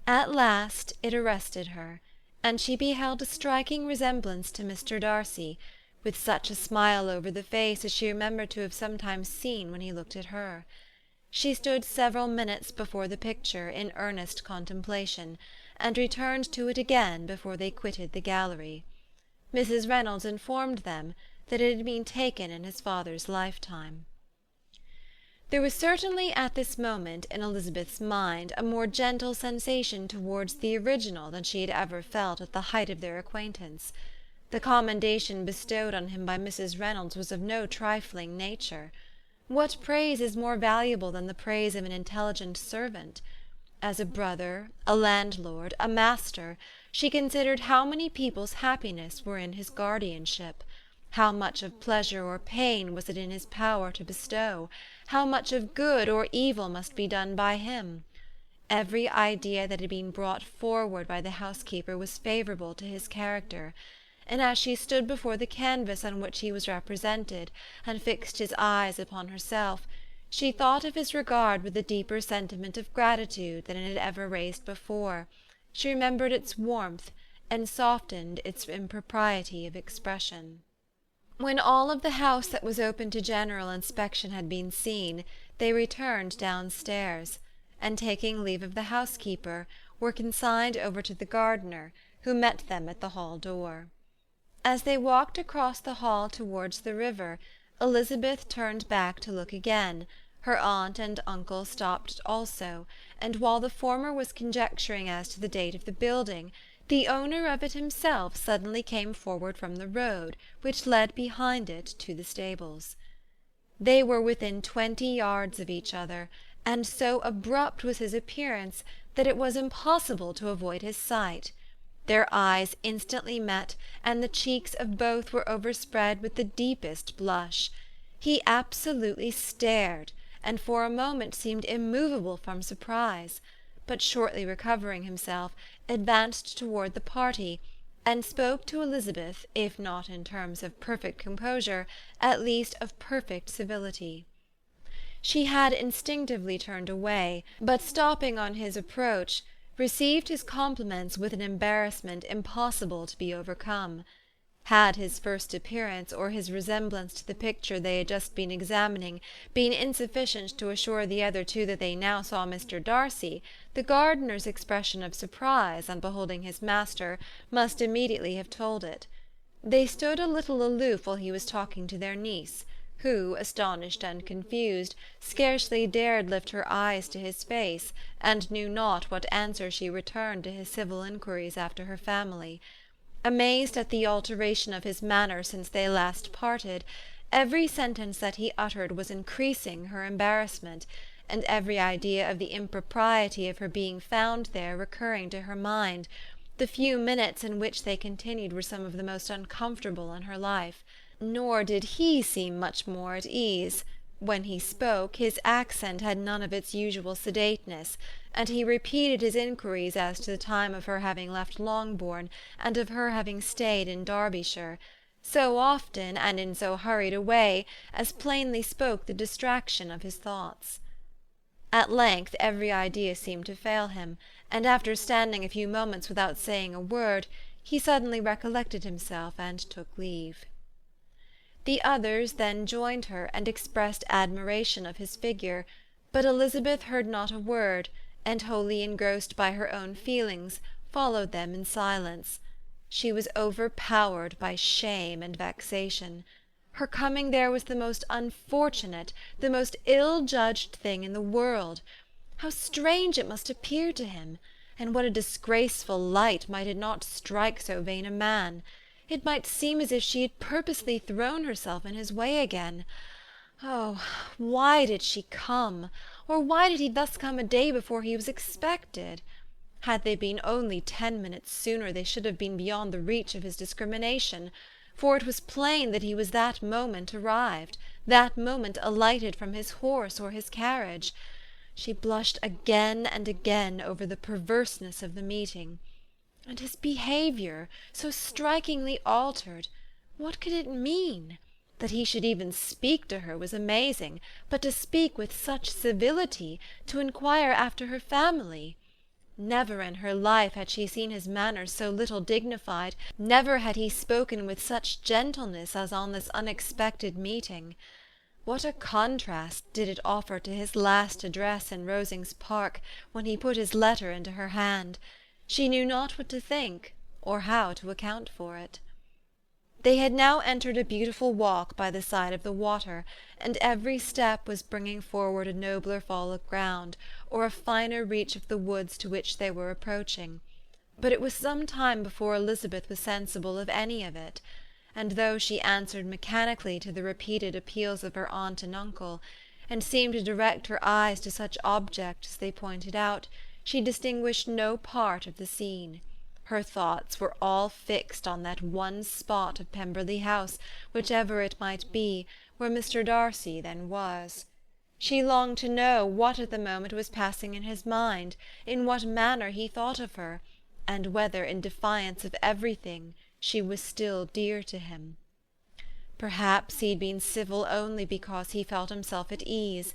S1: At last it arrested her, and she beheld a striking resemblance to Mr. Darcy, with such a smile over the face as she remembered to have sometimes seen when he looked at her. She stood several minutes before the picture in earnest contemplation, and returned to it again before they quitted the gallery. Mrs. Reynolds informed them that it had been taken in his father's lifetime. There was certainly at this moment in Elizabeth's mind a more gentle sensation towards the original than she had ever felt at the height of their acquaintance. The commendation bestowed on him by Mrs. Reynolds was of no trifling nature. What praise is more valuable than the praise of an intelligent servant? As a brother, a landlord, a master, she considered how many people's happiness were in his guardianship, how much of pleasure or pain was it in his power to bestow, how much of good or evil must be done by him. Every idea that had been brought forward by the housekeeper was favourable to his character, and as she stood before the canvas on which he was represented, and fixed his eyes upon herself, she thought of his regard with a deeper sentiment of gratitude than it had ever raised before. She remembered its warmth, and softened its impropriety of expression. When all of the house that was open to general inspection had been seen, they returned downstairs, and taking leave of the housekeeper, were consigned over to the gardener, who met them at the hall door. As they walked across the hall towards the river, Elizabeth turned back to look again. Her aunt and uncle stopped also, and while the former was conjecturing as to the date of the building, the owner of it himself suddenly came forward from the road, which led behind it to the stables. They were within 20 yards of each other, and so abrupt was his appearance that it was impossible to avoid his sight. Their eyes instantly met, and the cheeks of both were overspread with the deepest blush. He absolutely stared, and for a moment seemed immovable from surprise, but shortly recovering himself, advanced toward the party, and spoke to Elizabeth, if not in terms of perfect composure, at least of perfect civility. She had instinctively turned away, but stopping on his approach, received his compliments with an embarrassment impossible to be overcome. Had his first appearance, or his resemblance to the picture they had just been examining, been insufficient to assure the other two that they now saw Mr. Darcy, the gardener's expression of surprise on beholding his master must immediately have told it. They stood a little aloof while he was talking to their niece, who, astonished and confused, scarcely dared lift her eyes to his face, and knew not what answer she returned to his civil inquiries after her family. Amazed at the alteration of his manner since they last parted, every sentence that he uttered was increasing her embarrassment, and every idea of the impropriety of her being found there recurring to her mind, the few minutes in which they continued were some of the most uncomfortable in her life. Nor did he seem much more at ease. When he spoke, his accent had none of its usual sedateness, and he repeated his inquiries as to the time of her having left Longbourn, and of her having stayed in Derbyshire, so often and in so hurried a way as plainly spoke the distraction of his thoughts. At length every idea seemed to fail him, and after standing a few moments without saying a word, he suddenly recollected himself and took leave. The others then joined her, and expressed admiration of his figure, but Elizabeth heard not a word, and wholly engrossed by her own feelings, followed them in silence. She was overpowered by shame and vexation. Her coming there was the most unfortunate, the most ill-judged thing in the world. How strange it must appear to him, and what a disgraceful light might it not strike so vain a man! It might seem as if she had purposely thrown herself in his way again. Oh, why did she come? Or why did he thus come a day before he was expected? Had they been only 10 minutes sooner, they should have been beyond the reach of his discrimination, for it was plain that he was that moment arrived, that moment alighted from his horse or his carriage. She blushed again and again over the perverseness of the meeting. And his behaviour, so strikingly altered, what could it mean? That he should even speak to her was amazing, but to speak with such civility, to inquire after her family! Never in her life had she seen his manners so little dignified, never had he spoken with such gentleness as on this unexpected meeting. What a contrast did it offer to his last address in Rosings Park, when he put his letter into her hand! She knew not what to think, or how to account for it. They had now entered a beautiful walk by the side of the water, and every step was bringing forward a nobler fall of ground, or a finer reach of the woods to which they were approaching. But it was some time before Elizabeth was sensible of any of it, and though she answered mechanically to the repeated appeals of her aunt and uncle, and seemed to direct her eyes to such objects as they pointed out, she distinguished no part of the scene. Her thoughts were all fixed on that one spot of Pemberley House, whichever it might be, where Mr. Darcy then was. She longed to know what at the moment was passing in his mind, in what manner he thought of her, and whether, in defiance of everything, she was still dear to him. Perhaps he had been civil only because he felt himself at ease.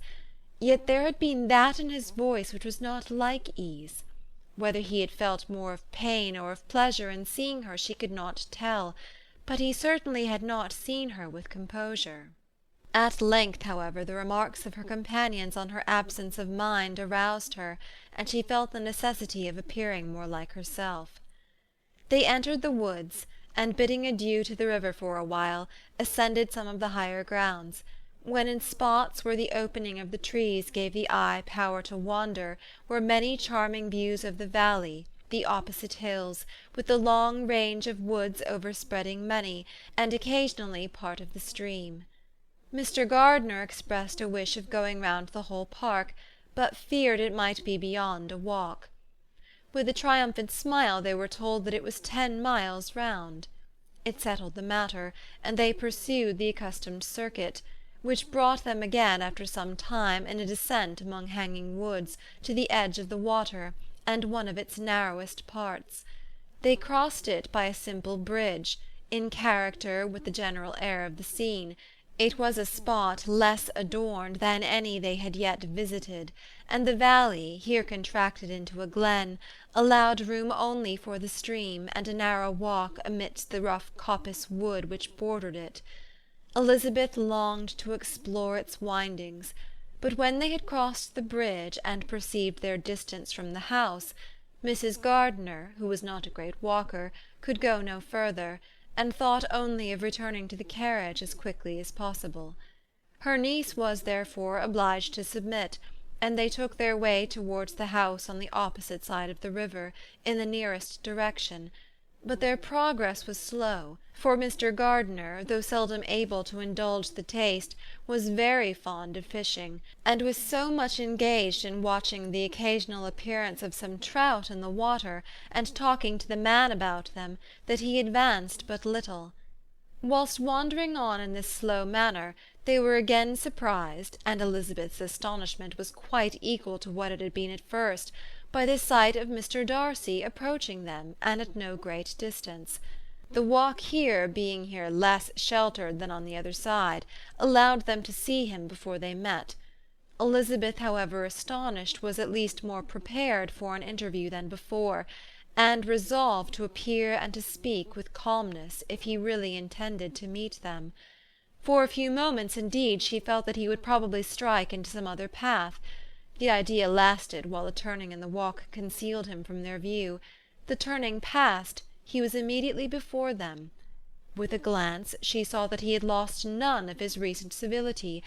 S1: Yet there had been that in his voice which was not like ease. Whether he had felt more of pain or of pleasure in seeing her she could not tell, but he certainly had not seen her with composure. At length, however, the remarks of her companions on her absence of mind aroused her, and she felt the necessity of appearing more like herself. They entered the woods, and bidding adieu to the river for a while, ascended some of the higher grounds, when in spots where the opening of the trees gave the eye power to wander were many charming views of the valley, the opposite hills, with the long range of woods overspreading many, and occasionally part of the stream. Mr. Gardiner expressed a wish of going round the whole park, but feared it might be beyond a walk. With a triumphant smile they were told that it was 10 miles round. It settled the matter, and they pursued the accustomed circuit, which brought them again after some time in a descent among hanging woods, to the edge of the water, and one of its narrowest parts. They crossed it by a simple bridge, in character with the general air of the scene. It was a spot less adorned than any they had yet visited, and the valley, here contracted into a glen, allowed room only for the stream and a narrow walk amidst the rough coppice wood which bordered it. Elizabeth longed to explore its windings, but when they had crossed the bridge and perceived their distance from the house, Mrs. Gardiner, who was not a great walker, could go no further, and thought only of returning to the carriage as quickly as possible. Her niece was therefore obliged to submit, and they took their way towards the house on the opposite side of the river, in the nearest direction. But their progress was slow, for Mr. Gardiner, though seldom able to indulge the taste, was very fond of fishing, and was so much engaged in watching the occasional appearance of some trout in the water, and talking to the man about them, that he advanced but little. Whilst wandering on in this slow manner, they were again surprised, and Elizabeth's astonishment was quite equal to what it had been at first, by the sight of Mr. Darcy approaching them, and at no great distance. The walk being here less sheltered than on the other side, allowed them to see him before they met. Elizabeth, however astonished, was at least more prepared for an interview than before, and resolved to appear and to speak with calmness if he really intended to meet them. For a few moments, indeed, she felt that he would probably strike into some other path. The idea lasted while a turning in the walk concealed him from their view. The turning past, he was immediately before them. With a glance she saw that he had lost none of his recent civility,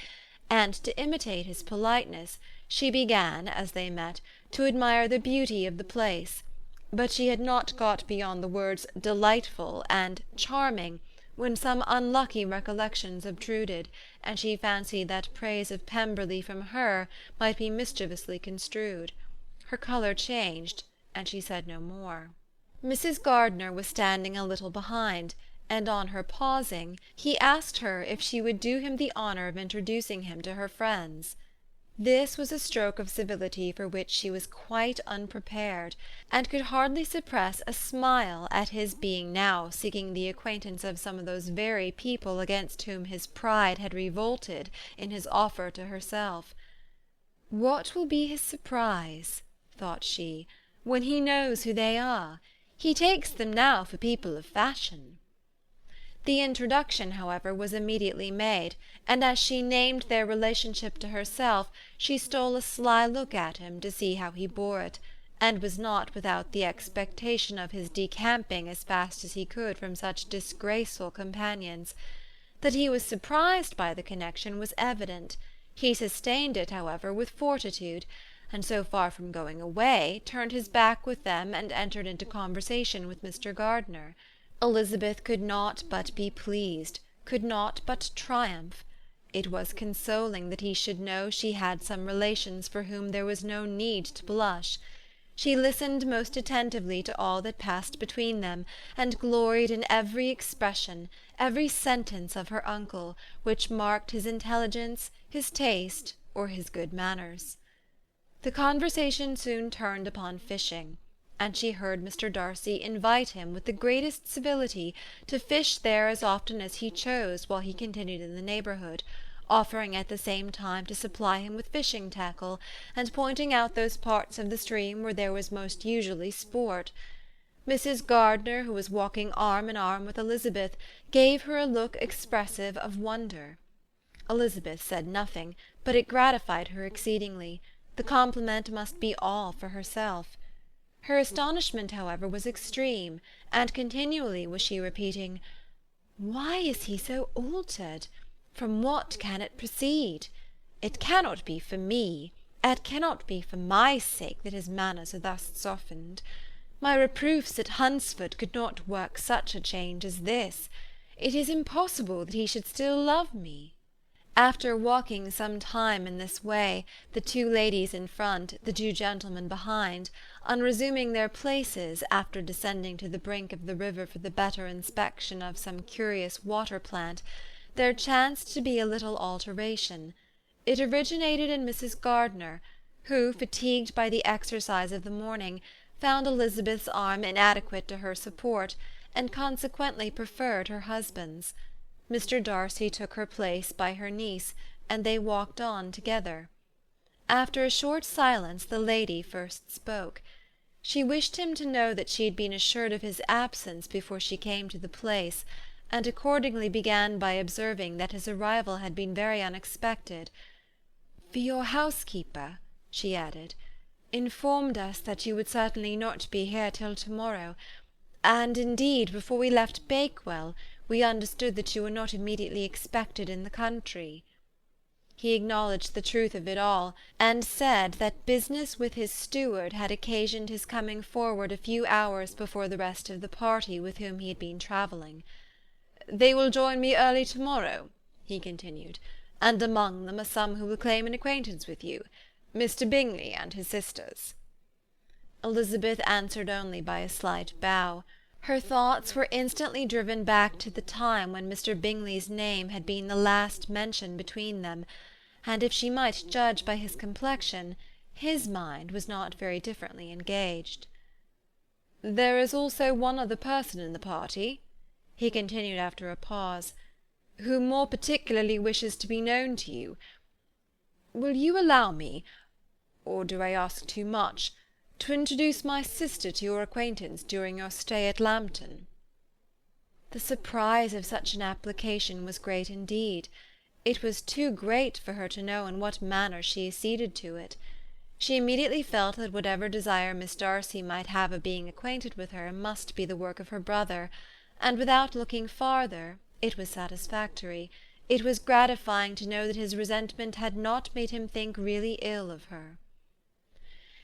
S1: and to imitate his politeness, she began, as they met, to admire the beauty of the place. But she had not got beyond the words "delightful" and "charming," when some unlucky recollections obtruded, and she fancied that praise of Pemberley from her might be mischievously construed. Her colour changed, and she said no more. Mrs. Gardiner was standing a little behind, and on her pausing, he asked her if she would do him the honour of introducing him to her friends. This was a stroke of civility for which she was quite unprepared, and could hardly suppress a smile at his being now seeking the acquaintance of some of those very people against whom his pride had revolted in his offer to herself. "What will be his surprise," thought she, "when he knows who they are? He takes them now for people of fashion." The introduction, however, was immediately made, and as she named their relationship to herself, she stole a sly look at him to see how he bore it, and was not without the expectation of his decamping as fast as he could from such disgraceful companions. That he was surprised by the connection was evident. He sustained it, however, with fortitude, and so far from going away, turned his back with them and entered into conversation with Mr. Gardiner. Elizabeth could not but be pleased, could not but triumph. It was consoling that he should know she had some relations for whom there was no need to blush. She listened most attentively to all that passed between them, and gloried in every expression, every sentence of her uncle, which marked his intelligence, his taste, or his good manners. The conversation soon turned upon fishing, and she heard Mr. Darcy invite him with the greatest civility to fish there as often as he chose while he continued in the neighbourhood, offering at the same time to supply him with fishing tackle, and pointing out those parts of the stream where there was most usually sport. Mrs. Gardiner, who was walking arm in arm with Elizabeth, gave her a look expressive of wonder. Elizabeth said nothing, but it gratified her exceedingly. The compliment must be all for herself. Her astonishment, however, was extreme, and continually was she repeating, "Why is he so altered? From what can it proceed? It cannot be for me, it cannot be for my sake that his manners are thus softened. My reproofs at Hunsford could not work such a change as this. It is impossible that he should still love me." After walking some time in this way, the two ladies in front, the two gentlemen behind, on resuming their places, after descending to the brink of the river for the better inspection of some curious water plant, there chanced to be a little alteration. It originated in Mrs. Gardiner, who, fatigued by the exercise of the morning, found Elizabeth's arm inadequate to her support, and consequently preferred her husband's. Mr. Darcy took her place by her niece, and they walked on together. After a short silence the lady first spoke. She wished him to know that she had been assured of his absence before she came to the place, and accordingly began by observing that his arrival had been very unexpected. "For your housekeeper," she added, "informed us that you would certainly not be here till tomorrow, and indeed before we left Bakewell we understood that you were not immediately expected in the country." He acknowledged the truth of it all, and said that business with his steward had occasioned his coming forward a few hours before the rest of the party with whom he had been travelling. "They will join me early tomorrow," he continued, "and among them are some who will claim an acquaintance with you, Mr. Bingley and his sisters." Elizabeth answered only by a slight bow. Her thoughts were instantly driven back to the time when Mr. Bingley's name had been the last mentioned between them, and if she might judge by his complexion, his mind was not very differently engaged. "There is also one other person in the party," he continued after a pause, "who more particularly wishes to be known to you. Will you allow me, or do I ask too much, to introduce my sister to your acquaintance during your stay at Lambton?" The surprise of such an application was great indeed. It was too great for her to know in what manner she acceded to it. She immediately felt that whatever desire Miss Darcy might have of being acquainted with her must be the work of her brother, and without looking farther, it was satisfactory, it was gratifying to know that his resentment had not made him think really ill of her.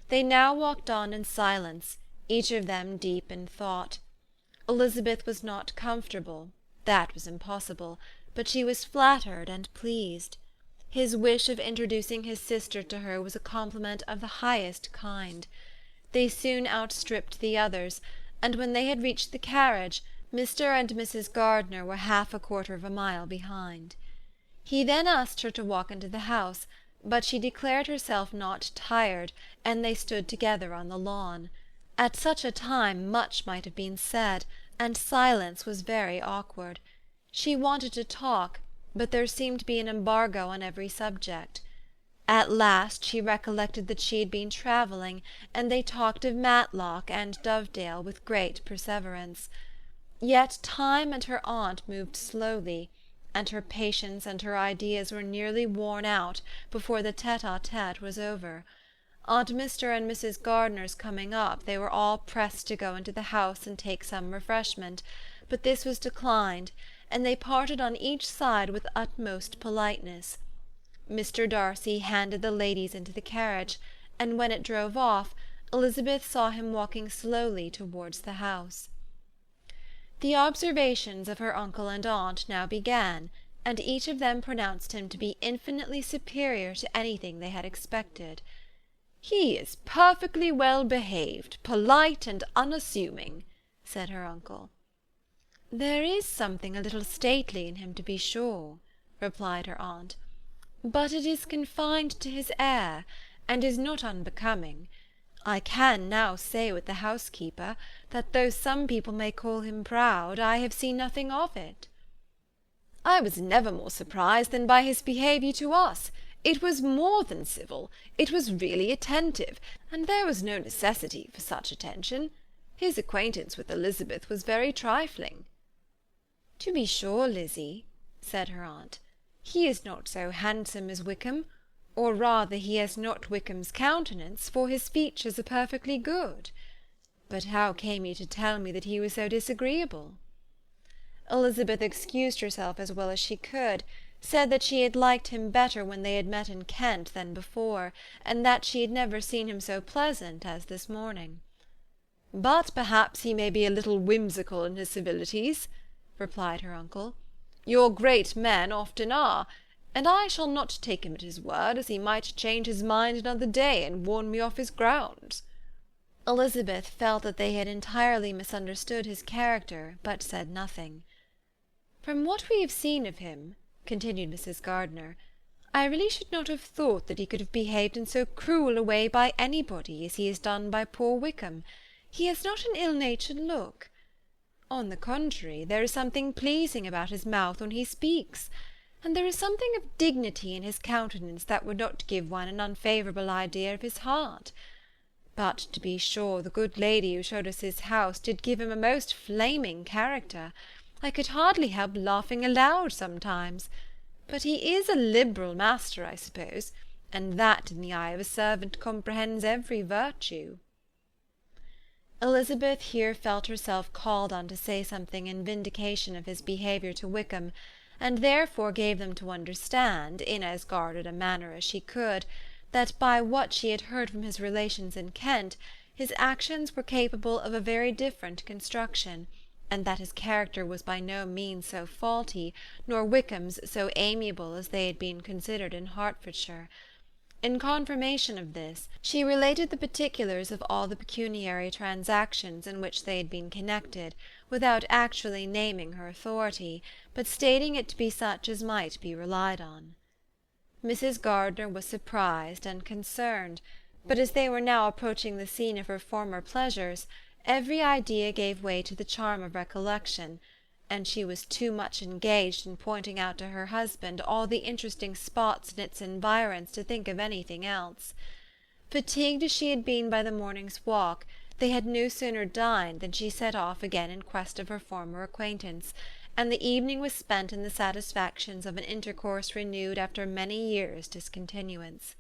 S1: They now walked on in silence, each of them deep in thought. Elizabeth was not comfortable, that was impossible, but she was flattered and pleased. His wish of introducing his sister to her was a compliment of the highest kind. They soon outstripped the others, and when they had reached the carriage, Mr. and Mrs. Gardiner were half a quarter of a mile behind. He then asked her to walk into the house, but she declared herself not tired, and they stood together on the lawn. At such a time much might have been said, and silence was very awkward. She wanted to talk, but there seemed to be an embargo on every subject. At last she recollected that she had been travelling, and they talked of Matlock and Dovedale with great perseverance. Yet time and her aunt moved slowly, and her patience and her ideas were nearly worn out before the tete-a-tete was over. On Mr. and Mrs. Gardiner's coming up, they were all pressed to go into the house and take some refreshment, but this was declined, and they parted on each side with utmost politeness. Mr. Darcy handed the ladies into the carriage, and when it drove off, Elizabeth saw him walking slowly towards the house. The observations of her uncle and aunt now began, and each of them pronounced him to be infinitely superior to anything they had expected. "He is perfectly well behaved, polite and unassuming," said her uncle. "There is something a little stately in him, to be sure," replied her aunt, "but it is confined to his air, and is not unbecoming. I can now say with the housekeeper, that though some people may call him proud, I have seen nothing of it." "I was never more surprised than by his behaviour to us. It was more than civil, it was really attentive, and there was no necessity for such attention. His acquaintance with Elizabeth was very trifling." "To be sure, Lizzie," said her aunt, "he is not so handsome as Wickham, or rather he has not Wickham's countenance, for his features are perfectly good. But how came you to tell me that he was so disagreeable?" Elizabeth excused herself as well as she could, said that she had liked him better when they had met in Kent than before, and that she had never seen him so pleasant as this morning. "But perhaps he may be a little whimsical in his civilities," replied her uncle. "Your great men often are, and I shall not take him at his word, as he might change his mind another day and warn me off his grounds." Elizabeth felt that they had entirely misunderstood his character, but said nothing. "From what we have seen of him," continued Mrs. Gardiner, "I really should not have thought that he could have behaved in so cruel a way by anybody as he has done by poor Wickham. He has not an ill-natured look. On the contrary, there is something pleasing about his mouth when he speaks, and there is something of dignity in his countenance that would not give one an unfavourable idea of his heart. But, to be sure, the good lady who showed us his house did give him a most flaming character. I could hardly help laughing aloud sometimes. But he is a liberal master, I suppose, and that in the eye of a servant comprehends every virtue." Elizabeth here felt herself called on to say something in vindication of his behaviour to Wickham, and therefore gave them to understand, in as guarded a manner as she could, that by what she had heard from his relations in Kent, his actions were capable of a very different construction, and that his character was by no means so faulty, nor Wickham's so amiable as they had been considered in Hertfordshire. In confirmation of this, she related the particulars of all the pecuniary transactions in which they had been connected, without actually naming her authority, but stating it to be such as might be relied on. Mrs. Gardiner was surprised and concerned, but as they were now approaching the scene of her former pleasures, every idea gave way to the charm of recollection, and she was too much engaged in pointing out to her husband all the interesting spots in its environs to think of anything else. Fatigued as she had been by the morning's walk, they had no sooner dined than she set off again in quest of her former acquaintance, and the evening was spent in the satisfactions of an intercourse renewed after many years' discontinuance.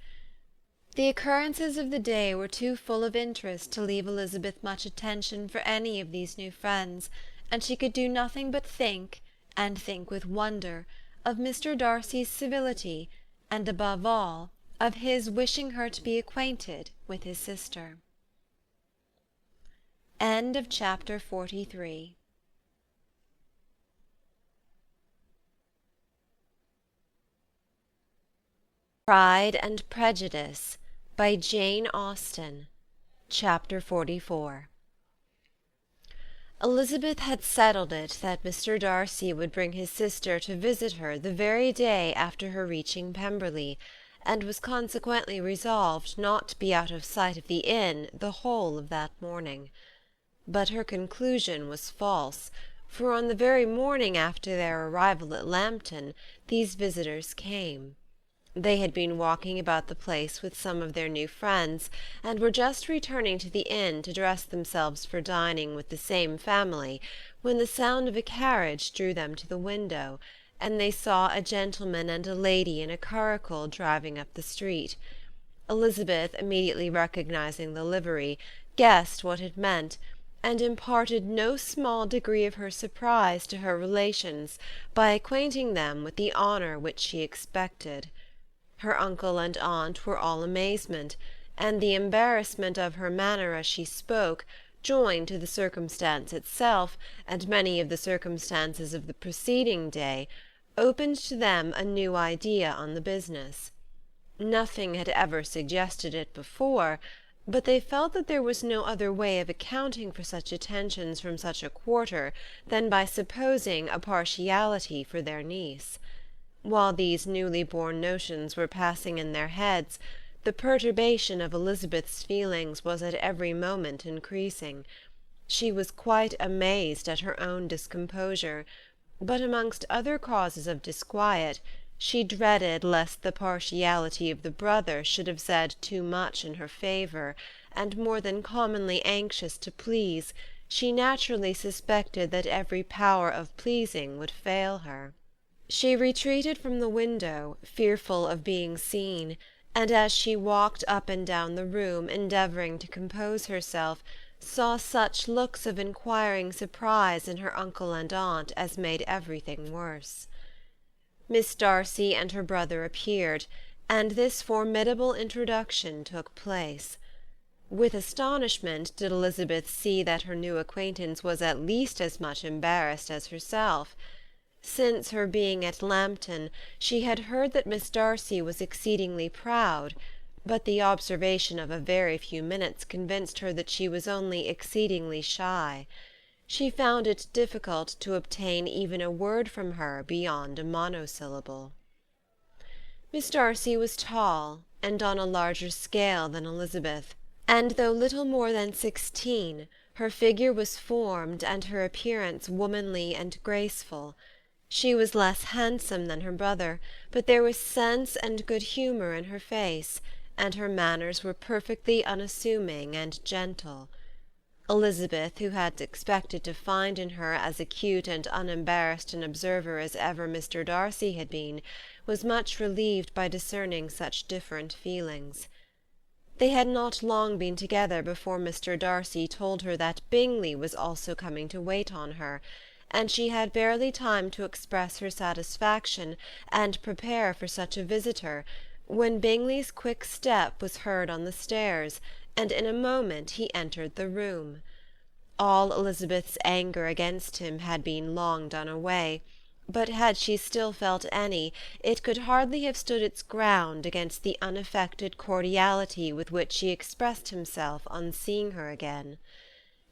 S1: The occurrences of the day were too full of interest to leave Elizabeth much attention for any of these new friends, and she could do nothing but think, and think with wonder, of Mr. Darcy's civility, and above all, of his wishing her to be acquainted with his sister. Chapter 43. Pride and Prejudice by Jane Austen. Chapter 44. Elizabeth had settled it that Mr. Darcy would bring his sister to visit her the very day after her reaching Pemberley, and was consequently resolved not to be out of sight of the inn the whole of that morning. But her conclusion was false, for on the very morning after their arrival at Lambton these visitors came. They had been walking about the place with some of their new friends, and were just returning to the inn to dress themselves for dining with the same family, when the sound of a carriage drew them to the window, and they saw a gentleman and a lady in a curricle driving up the street. Elizabeth, immediately recognizing the livery, guessed what it meant, and imparted no small degree of her surprise to her relations by acquainting them with the honour which she expected. Her uncle and aunt were all amazement, and the embarrassment of her manner as she spoke, joined to the circumstance itself, and many of the circumstances of the preceding day, opened to them a new idea on the business. Nothing had ever suggested it before, but they felt that there was no other way of accounting for such attentions from such a quarter than by supposing a partiality for their niece. While these newly born notions were passing in their heads, the perturbation of Elizabeth's feelings was at every moment increasing. She was quite amazed at her own discomposure, but amongst other causes of disquiet, she dreaded lest the partiality of the brother should have said too much in her favour, and more than commonly anxious to please, she naturally suspected that every power of pleasing would fail her. She retreated from the window, fearful of being seen, and as she walked up and down the room, endeavouring to compose herself, saw such looks of inquiring surprise in her uncle and aunt as made everything worse. Miss Darcy and her brother appeared, and this formidable introduction took place. With astonishment did Elizabeth see that her new acquaintance was at least as much embarrassed as herself. Since her being at Lambton, she had heard that Miss Darcy was exceedingly proud, but the observation of a very few minutes convinced her that she was only exceedingly shy.
S2: She found it difficult to obtain even a word from her beyond a monosyllable. Miss Darcy was tall, and on a larger scale than Elizabeth, and though little more than 16, her figure was formed and her appearance womanly and graceful. She was less handsome than her brother, but there was sense and good humour in her face, and her manners were perfectly unassuming and gentle. Elizabeth, who had expected to find in her as acute and unembarrassed an observer as ever Mr. Darcy had been, was much relieved by discerning such different feelings. They had not long been together before Mr. Darcy told her that Bingley was also coming to wait on her, and she had barely time to express her satisfaction and prepare for such a visitor, when Bingley's quick step was heard on the stairs, and in a moment he entered the room. All Elizabeth's anger against him had been long done away, but had she still felt any, it could hardly have stood its ground against the unaffected cordiality with which he expressed himself on seeing her again.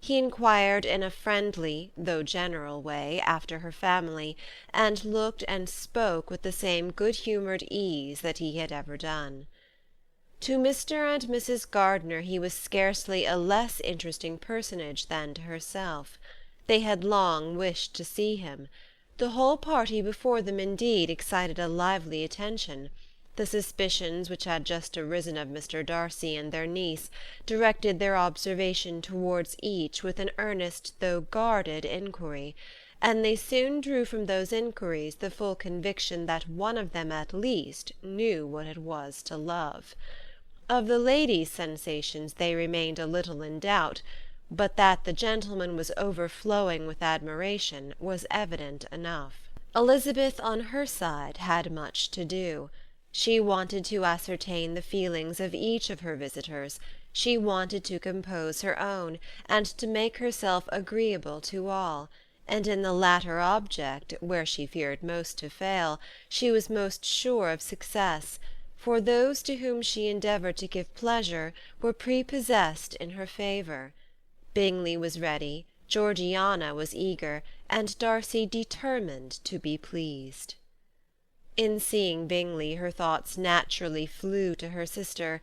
S2: He inquired in a friendly, though general way, after her family, and looked and spoke with the same good-humoured ease that he had ever done. To Mr. and Mrs. Gardiner he was scarcely a less interesting personage than to herself. They had long wished to see him. The whole party before them, indeed, excited a lively attention. The suspicions which had just arisen of Mr. Darcy and their niece directed their observation towards each with an earnest though guarded inquiry, and they soon drew from those inquiries the full conviction that one of them at least knew what it was to love. Of the ladies' sensations they remained a little in doubt, but that the gentleman was overflowing with admiration was evident enough. Elizabeth, on her side, had much to do. She wanted to ascertain the feelings of each of her visitors, she wanted to compose her own, and to make herself agreeable to all, and in the latter object, where she feared most to fail, she was most sure of success, for those to whom she endeavoured to give pleasure were prepossessed in her favour. Bingley was ready, Georgiana was eager, and Darcy determined to be pleased. In seeing Bingley her thoughts naturally flew to her sister,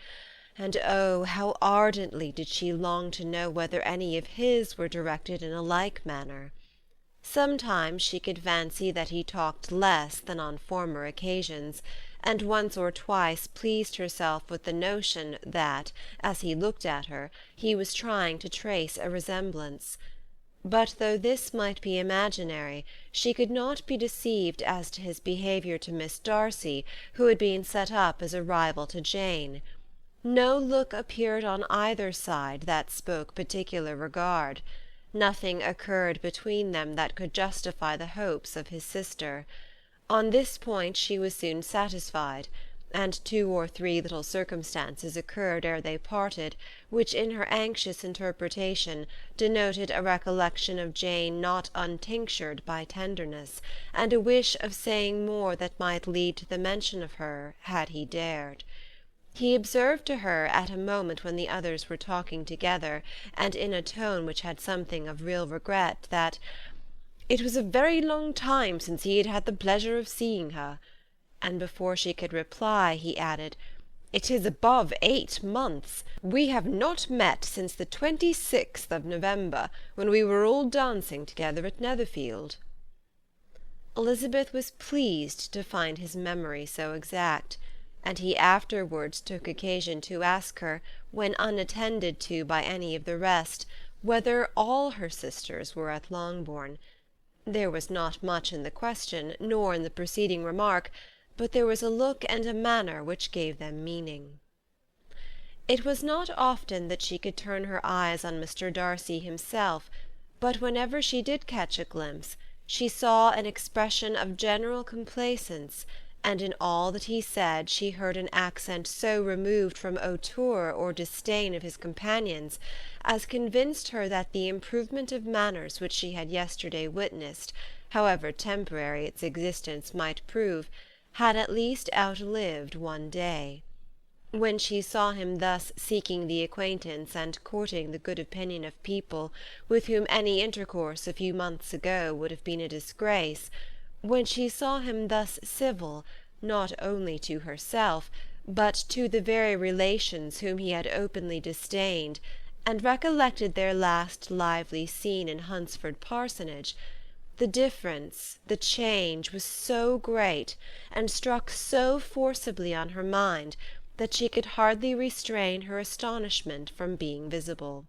S2: and oh, how ardently did she long to know whether any of his were directed in a like manner. Sometimes she could fancy that he talked less than on former occasions, and once or twice pleased herself with the notion that, as he looked at her, he was trying to trace a resemblance. But though this might be imaginary, she could not be deceived as to his behaviour to Miss Darcy, who had been set up as a rival to Jane. No look appeared on either side that spoke particular regard. Nothing occurred between them that could justify the hopes of his sister. On this point she was soon satisfied, and 2 or 3 little circumstances occurred ere they parted, which in her anxious interpretation denoted a recollection of Jane not untinctured by tenderness, and a wish of saying more that might lead to the mention of her, had he dared. He observed to her at a moment when the others were talking together, and in a tone which had something of real regret, that "it was a very long time since he had had the pleasure of seeing her," and before she could reply he added, "It is above 8 months. We have not met since the 26th of November, when we were all dancing together at Netherfield." Elizabeth was pleased to find his memory so exact, and he afterwards took occasion to ask her, when unattended to by any of the rest, whether all her sisters were at Longbourn. There was not much in the question, nor in the preceding remark, but there was a look and a manner which gave them meaning. It was not often that she could turn her eyes on Mr. Darcy himself, but whenever she did catch a glimpse, she saw an expression of general complaisance, and in all that he said she heard an accent so removed from hauteur or disdain of his companions as convinced her that the improvement of manners which she had yesterday witnessed, however temporary its existence might prove, had at least outlived one day.
S1: When she saw him thus seeking the acquaintance and courting the good opinion of people with whom any intercourse a few months ago would have been a disgrace, when she saw him thus civil, not only to herself, but to the very relations whom he had openly disdained, and recollected their last lively scene in Hunsford parsonage, the difference, the change, was so great, and struck so forcibly on her mind, that she could hardly restrain her astonishment from being visible.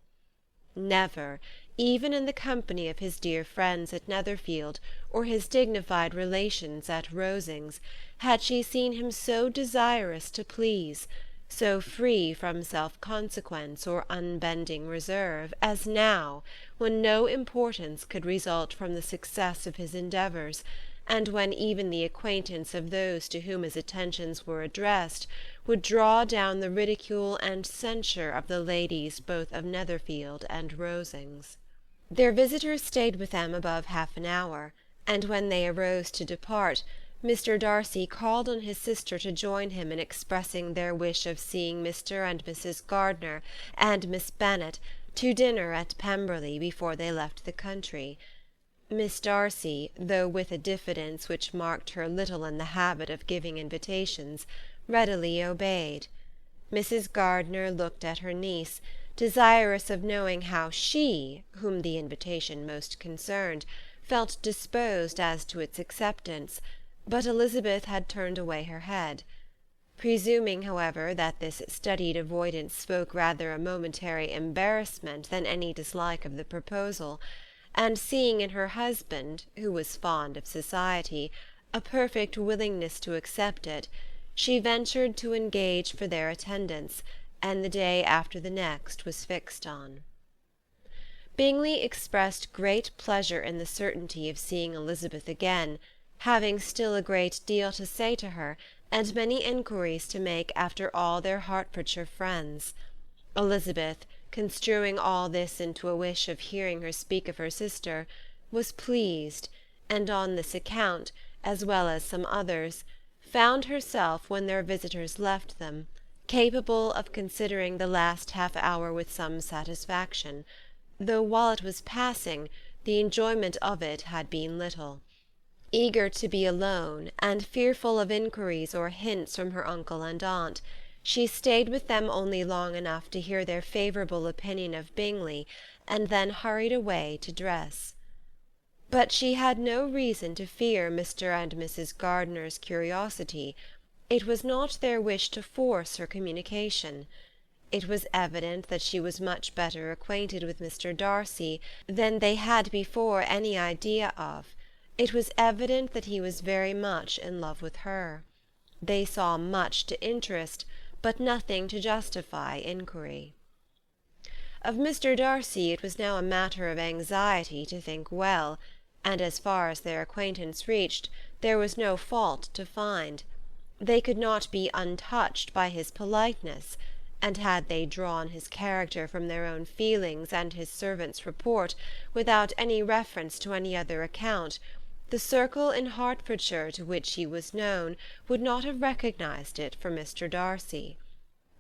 S1: Never, even in the company of his dear friends at Netherfield, or his dignified relations at Rosings, had she seen him so desirous to please, so free from self-consequence or unbending reserve, as now, when no importance could result from the success of his endeavours, and when even the acquaintance of those to whom his attentions were addressed would draw down the ridicule and censure of the ladies both of Netherfield and Rosings. Their visitors stayed with them above half an hour, and when they arose to depart, Mr. Darcy called on his sister to join him in expressing their wish of seeing Mr. and Mrs. Gardiner and Miss Bennet to dinner at Pemberley before they left the country. Miss Darcy, though with a diffidence which marked her little in the habit of giving invitations, readily obeyed. Mrs. Gardiner looked at her niece, desirous of knowing how she, whom the invitation most concerned, felt disposed as to its acceptance, but Elizabeth had turned away her head. Presuming, however, that this studied avoidance spoke rather a momentary embarrassment than any dislike of the proposal, and seeing in her husband, who was fond of society, a perfect willingness to accept it, she ventured to engage for their attendance, and the day after the next was fixed on. Bingley expressed great pleasure in the certainty of seeing Elizabeth again, having still a great deal to say to her, and many inquiries to make after all their Hertfordshire friends. Elizabeth, construing all this into a wish of hearing her speak of her sister, was pleased, and on this account, as well as some others, found herself, when their visitors left them, capable of considering the last half-hour with some satisfaction, though while it was passing, the enjoyment of it had been little. Eager to be alone, and fearful of inquiries or hints from her uncle and aunt, she stayed with them only long enough to hear their favourable opinion of Bingley, and then hurried away to dress. But she had no reason to fear Mr. and Mrs. Gardiner's curiosity. It was not their wish to force her communication. It was evident that she was much better acquainted with Mr. Darcy than they had before any idea of. It was evident that he was very much in love with her. They saw much to interest, but nothing to justify inquiry. Of Mr. Darcy it was now a matter of anxiety to think well, and as far as their acquaintance reached, there was no fault to find. They could not be untouched by his politeness, and had they drawn his character from their own feelings and his servant's report, without any reference to any other account, the circle in Hertfordshire to which he was known would not have recognized it for Mr. Darcy.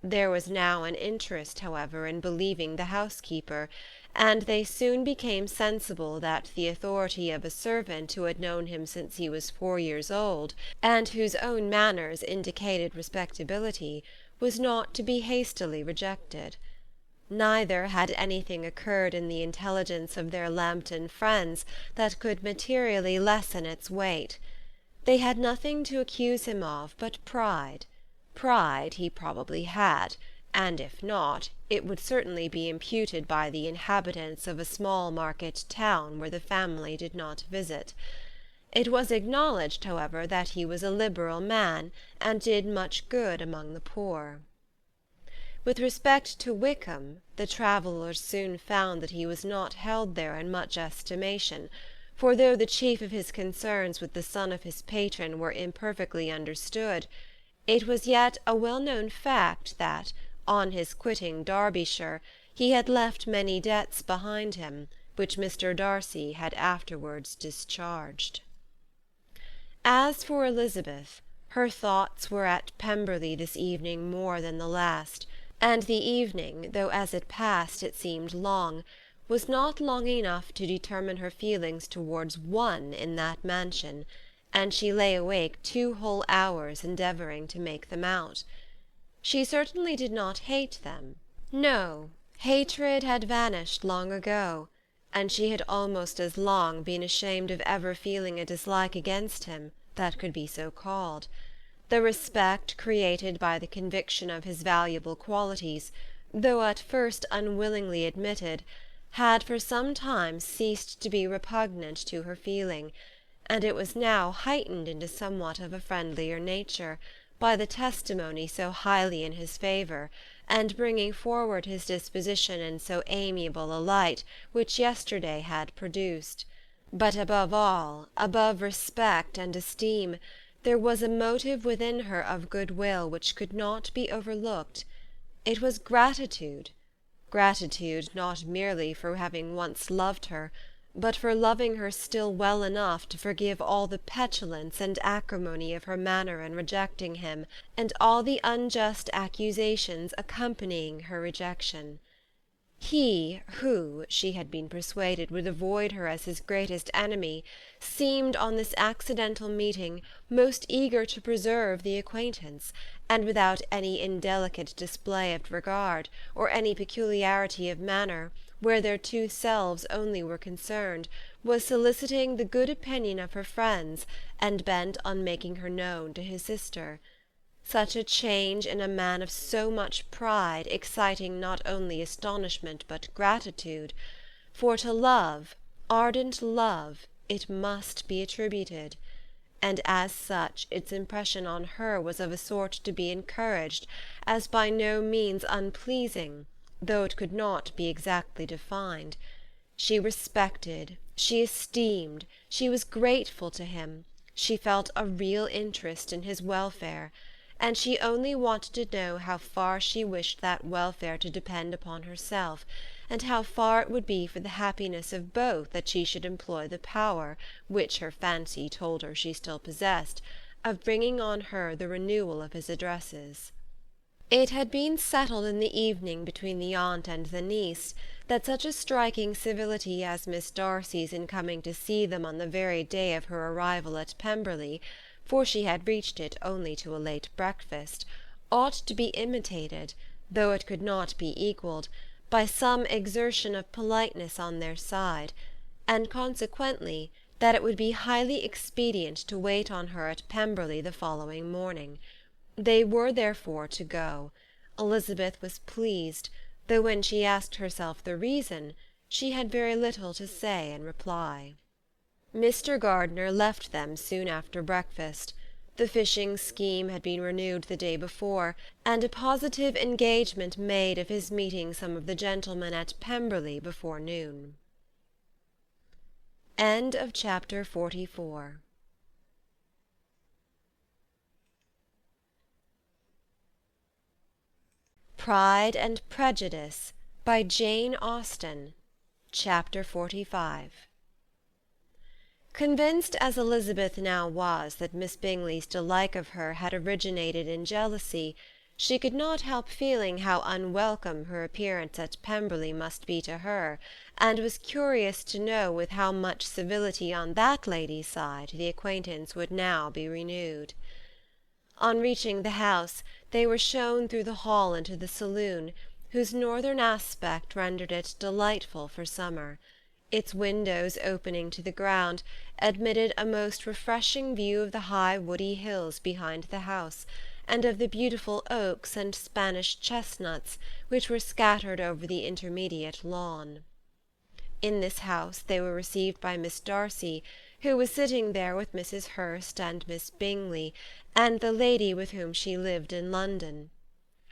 S1: There was now an interest, however, in believing the housekeeper, and they soon became sensible that the authority of a servant who had known him since he was 4 years old, and whose own manners indicated respectability, was not to be hastily rejected. Neither had anything occurred in the intelligence of their Lambton friends that could materially lessen its weight. They had nothing to accuse him of but pride. Pride he probably had, and if not, it would certainly be imputed by the inhabitants of a small market town where the family did not visit. It was acknowledged, however, that he was a liberal man, and did much good among the poor. With respect to Wickham, the travellers soon found that he was not held there in much estimation, for though the chief of his concerns with the son of his patron were imperfectly understood, it was yet a well-known fact that, on his quitting Derbyshire, he had left many debts behind him, which Mr. Darcy had afterwards discharged. As for Elizabeth, Her thoughts were at Pemberley this evening more than the last, and the evening, though as it passed it seemed long, was not long enough to determine her feelings towards one in that mansion, and she lay awake 2 whole hours endeavouring to make them out. She certainly did not hate them. No, hatred had vanished long ago, and she had almost as long been ashamed of ever feeling a dislike against him that could be so called. The respect created by the conviction of his valuable qualities, though at first unwillingly admitted, had for some time ceased to be repugnant to her feeling, and it was now heightened into somewhat of a friendlier nature by the testimony so highly in his favour, and bringing forward his disposition in so amiable a light, which yesterday had produced. But above all, above respect and esteem, there was a motive within her of goodwill which could not be overlooked. It was gratitude. Gratitude not merely for having once loved her, but for loving her still well enough to forgive all the petulance and acrimony of her manner in rejecting him, and all the unjust accusations accompanying her rejection. He, who, she had been persuaded, would avoid her as his greatest enemy, seemed on this accidental meeting most eager to preserve the acquaintance, and without any indelicate display of regard, or any peculiarity of manner, where their 2 selves only were concerned, was soliciting the good opinion of her friends, and bent on making her known to his sister. Such a change in a man of so much pride exciting not only astonishment but gratitude, for to love, ardent love, it must be attributed, and as such its impression on her was of a sort to be encouraged, as by no means unpleasing, though it could not be exactly defined. She respected, she esteemed, she was grateful to him, she felt a real interest in his welfare, and she only wanted to know how far she wished that welfare to depend upon herself, and how far it would be for the happiness of both that she should employ the power, which her fancy told her she still possessed, of bringing on her the renewal of his addresses. It had been settled in the evening between the aunt and the niece that such a striking civility as Miss Darcy's in coming to see them on the very day of her arrival at Pemberley, for she had reached it only to a late breakfast, ought to be imitated, though it could not be equalled, by some exertion of politeness on their side, and consequently that it would be highly expedient to wait on her at Pemberley the following morning. They were therefore to go. Elizabeth was pleased, though when she asked herself the reason, she had very little to say in reply. Mr. Gardiner left them soon after breakfast. The fishing scheme had been renewed the day before, and a positive engagement made of his meeting some of the gentlemen at Pemberley before noon. End of chapter 44. Pride and Prejudice by Jane Austen, chapter 45. Convinced as Elizabeth now was that Miss Bingley's dislike of her had originated in jealousy, she could not help feeling how unwelcome her appearance at Pemberley must be to her, and was curious to know with how much civility on that lady's side the acquaintance would now be renewed. On reaching the house, they were shown through the hall into the saloon, whose northern aspect rendered it delightful for summer. Its windows opening to the ground admitted a most refreshing view of the high woody hills behind the house, and of the beautiful oaks and Spanish chestnuts which were scattered over the intermediate lawn. In this house they were received by Miss Darcy, who was sitting there with Mrs. Hurst and Miss Bingley, and the lady with whom she lived in London.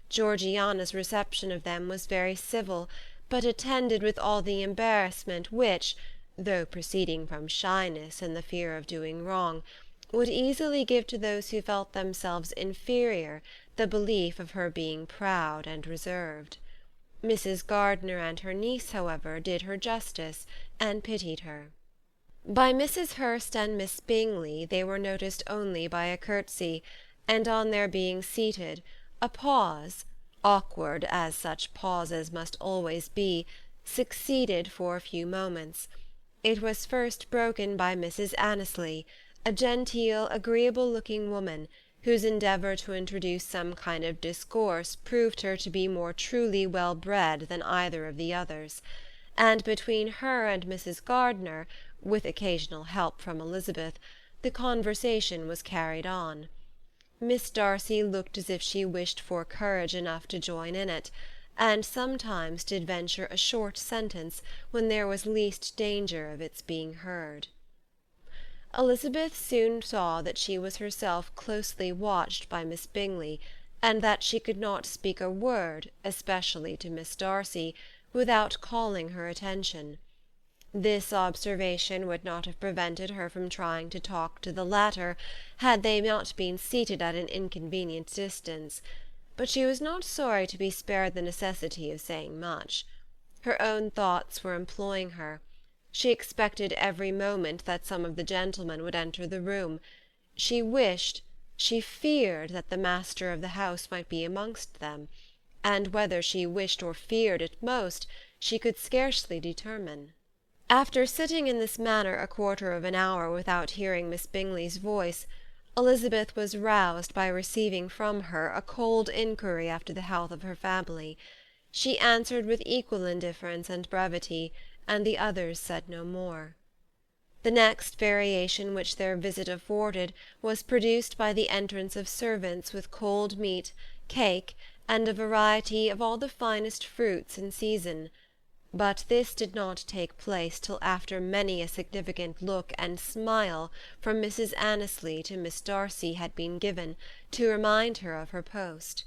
S1: Georgiana's reception of them was very civil, but attended with all the embarrassment which, though proceeding from shyness and the fear of doing wrong, would easily give to those who felt themselves inferior the belief of her being proud and reserved. Mrs. Gardiner and her niece, however, did her justice, and pitied her. By Mrs. Hurst and Miss Bingley they were noticed only by a curtsy,
S2: and on their being seated, a pause, awkward as such pauses must always be, succeeded for a few moments. It was first broken by Mrs. Annesley, a genteel, agreeable-looking woman, whose endeavour to introduce some kind of discourse proved her to be more truly well-bred than either of the others; and between her and Mrs. Gardiner, with occasional help from Elizabeth, the conversation was carried on. Miss Darcy looked as if she wished for courage enough to join in it, and sometimes did venture a short sentence when there was least danger of its being heard. Elizabeth soon saw that she was herself closely watched by Miss Bingley, and that she could not speak a word, especially to Miss Darcy, without calling her attention. This observation would not have prevented her from trying to talk to the latter, had they not been seated at an inconvenient distance, but she was not sorry to be spared the necessity of saying much. Her own thoughts were employing her. She expected every moment that some of the gentlemen would enter the room. She wished, she feared that the master of the house might be amongst them, and whether she wished or feared it most, she could scarcely determine. After sitting in this manner a quarter of an hour without hearing Miss Bingley's voice, Elizabeth was roused by receiving from her a cold inquiry after the health of her family. She answered with equal indifference and brevity, and the others said no more. The next variation which their visit afforded was produced by the entrance of servants with cold meat, cake, and a variety of all the finest fruits in season; but this did not take place till after many a significant look and smile from Mrs. Annesley to Miss Darcy had been given, to remind her of her post.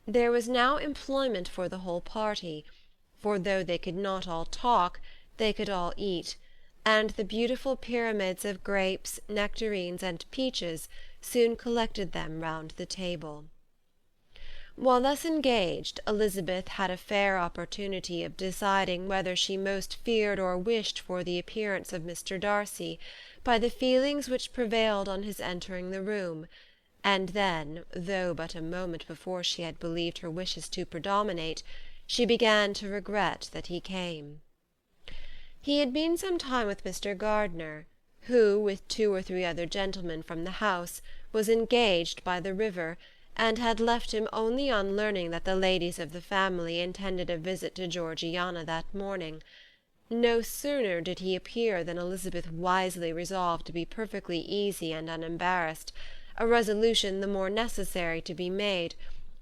S2: There was now employment for the whole party, for though they could not all talk, they could all eat, and the beautiful pyramids of grapes, nectarines, and peaches soon collected them round the table. While thus engaged, Elizabeth had a fair opportunity of deciding whether she most feared or wished for the appearance of Mr. Darcy, by the feelings which prevailed on his entering the room, and then, though but a moment before she had believed her wishes to predominate, she began to regret that he came. He had been some time with Mr. Gardiner, who, with 2 or 3 other gentlemen from the house, was engaged by the river, and had left him only on learning that the ladies of the family intended a visit to Georgiana that morning. No sooner did he appear than Elizabeth wisely resolved to be perfectly easy and unembarrassed, a resolution the more necessary to be made,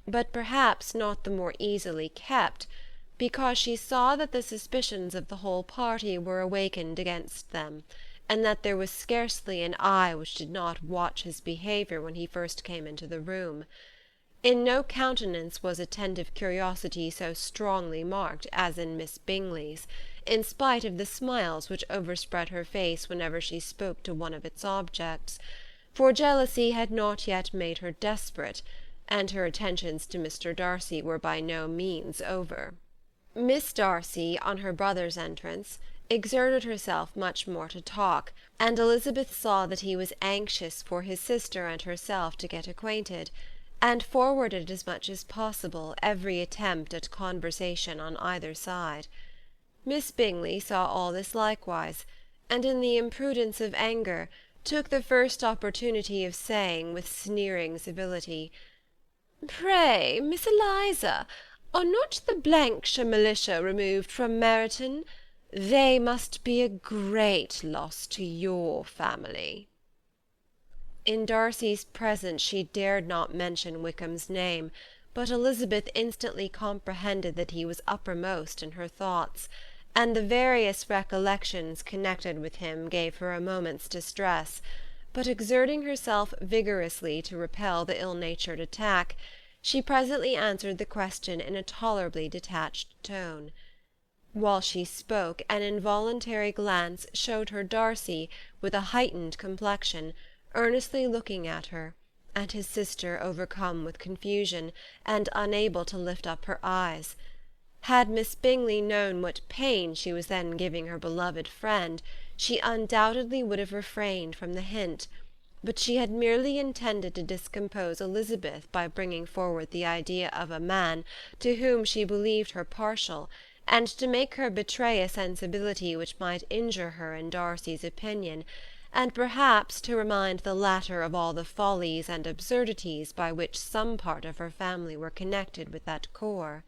S2: but perhaps not the more easily kept, because she saw that the suspicions of the whole party were awakened against them, and that there was scarcely an eye which did not watch his behaviour when he first came into the room. In no countenance was attentive curiosity so strongly marked as in Miss Bingley's, in spite of the smiles which overspread her face whenever she spoke to one of its objects, for jealousy had not yet made her desperate, and her attentions to Mr. Darcy were by no means over. Miss Darcy, on her brother's entrance, exerted herself much more to talk, and Elizabeth saw that he was anxious for his sister and herself to get acquainted, and forwarded as much as possible every attempt at conversation on either side. Miss Bingley saw all this likewise, and in the imprudence of anger took the first opportunity of saying, with sneering civility, "Pray, Miss Eliza, are not the shire militia removed from Meryton? They must be a great loss to your family." In Darcy's presence she dared not mention Wickham's name, but Elizabeth instantly comprehended that he was uppermost in her thoughts, and the various recollections connected with him gave her a moment's distress, but exerting herself vigorously to repel the ill-natured attack, she presently answered the question in a tolerably detached tone. While she spoke, an involuntary glance showed her Darcy, with a heightened complexion, earnestly looking at her, and his sister overcome with confusion, and unable to lift up her eyes. Had Miss Bingley known what pain she was then giving her beloved friend, she undoubtedly would have refrained from the hint, but she had merely intended to discompose Elizabeth by bringing forward the idea of a man to whom she believed her partial, and to make her betray a sensibility which might injure her in Darcy's opinion, and perhaps to remind the latter of all the follies and absurdities by which some part of her family were connected with that corps.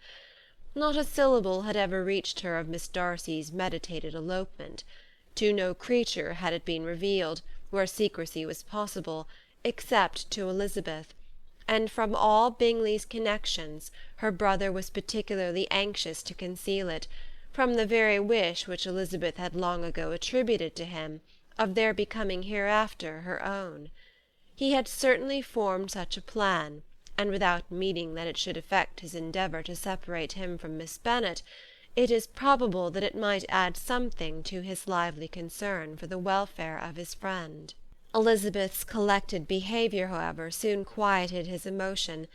S2: Not a syllable had ever reached her of Miss Darcy's meditated elopement. To no creature had it been revealed, where secrecy was possible, except to Elizabeth, and from all Bingley's connections her brother was particularly anxious to conceal it, from the very wish which Elizabeth had long ago attributed to him, of their becoming hereafter her own. He had certainly formed such a plan, and without meaning that it should affect his endeavour to separate him from Miss Bennet, it is probable that it might add something to his lively concern for the welfare of his friend. Elizabeth's collected behaviour, however, soon quieted his emotion,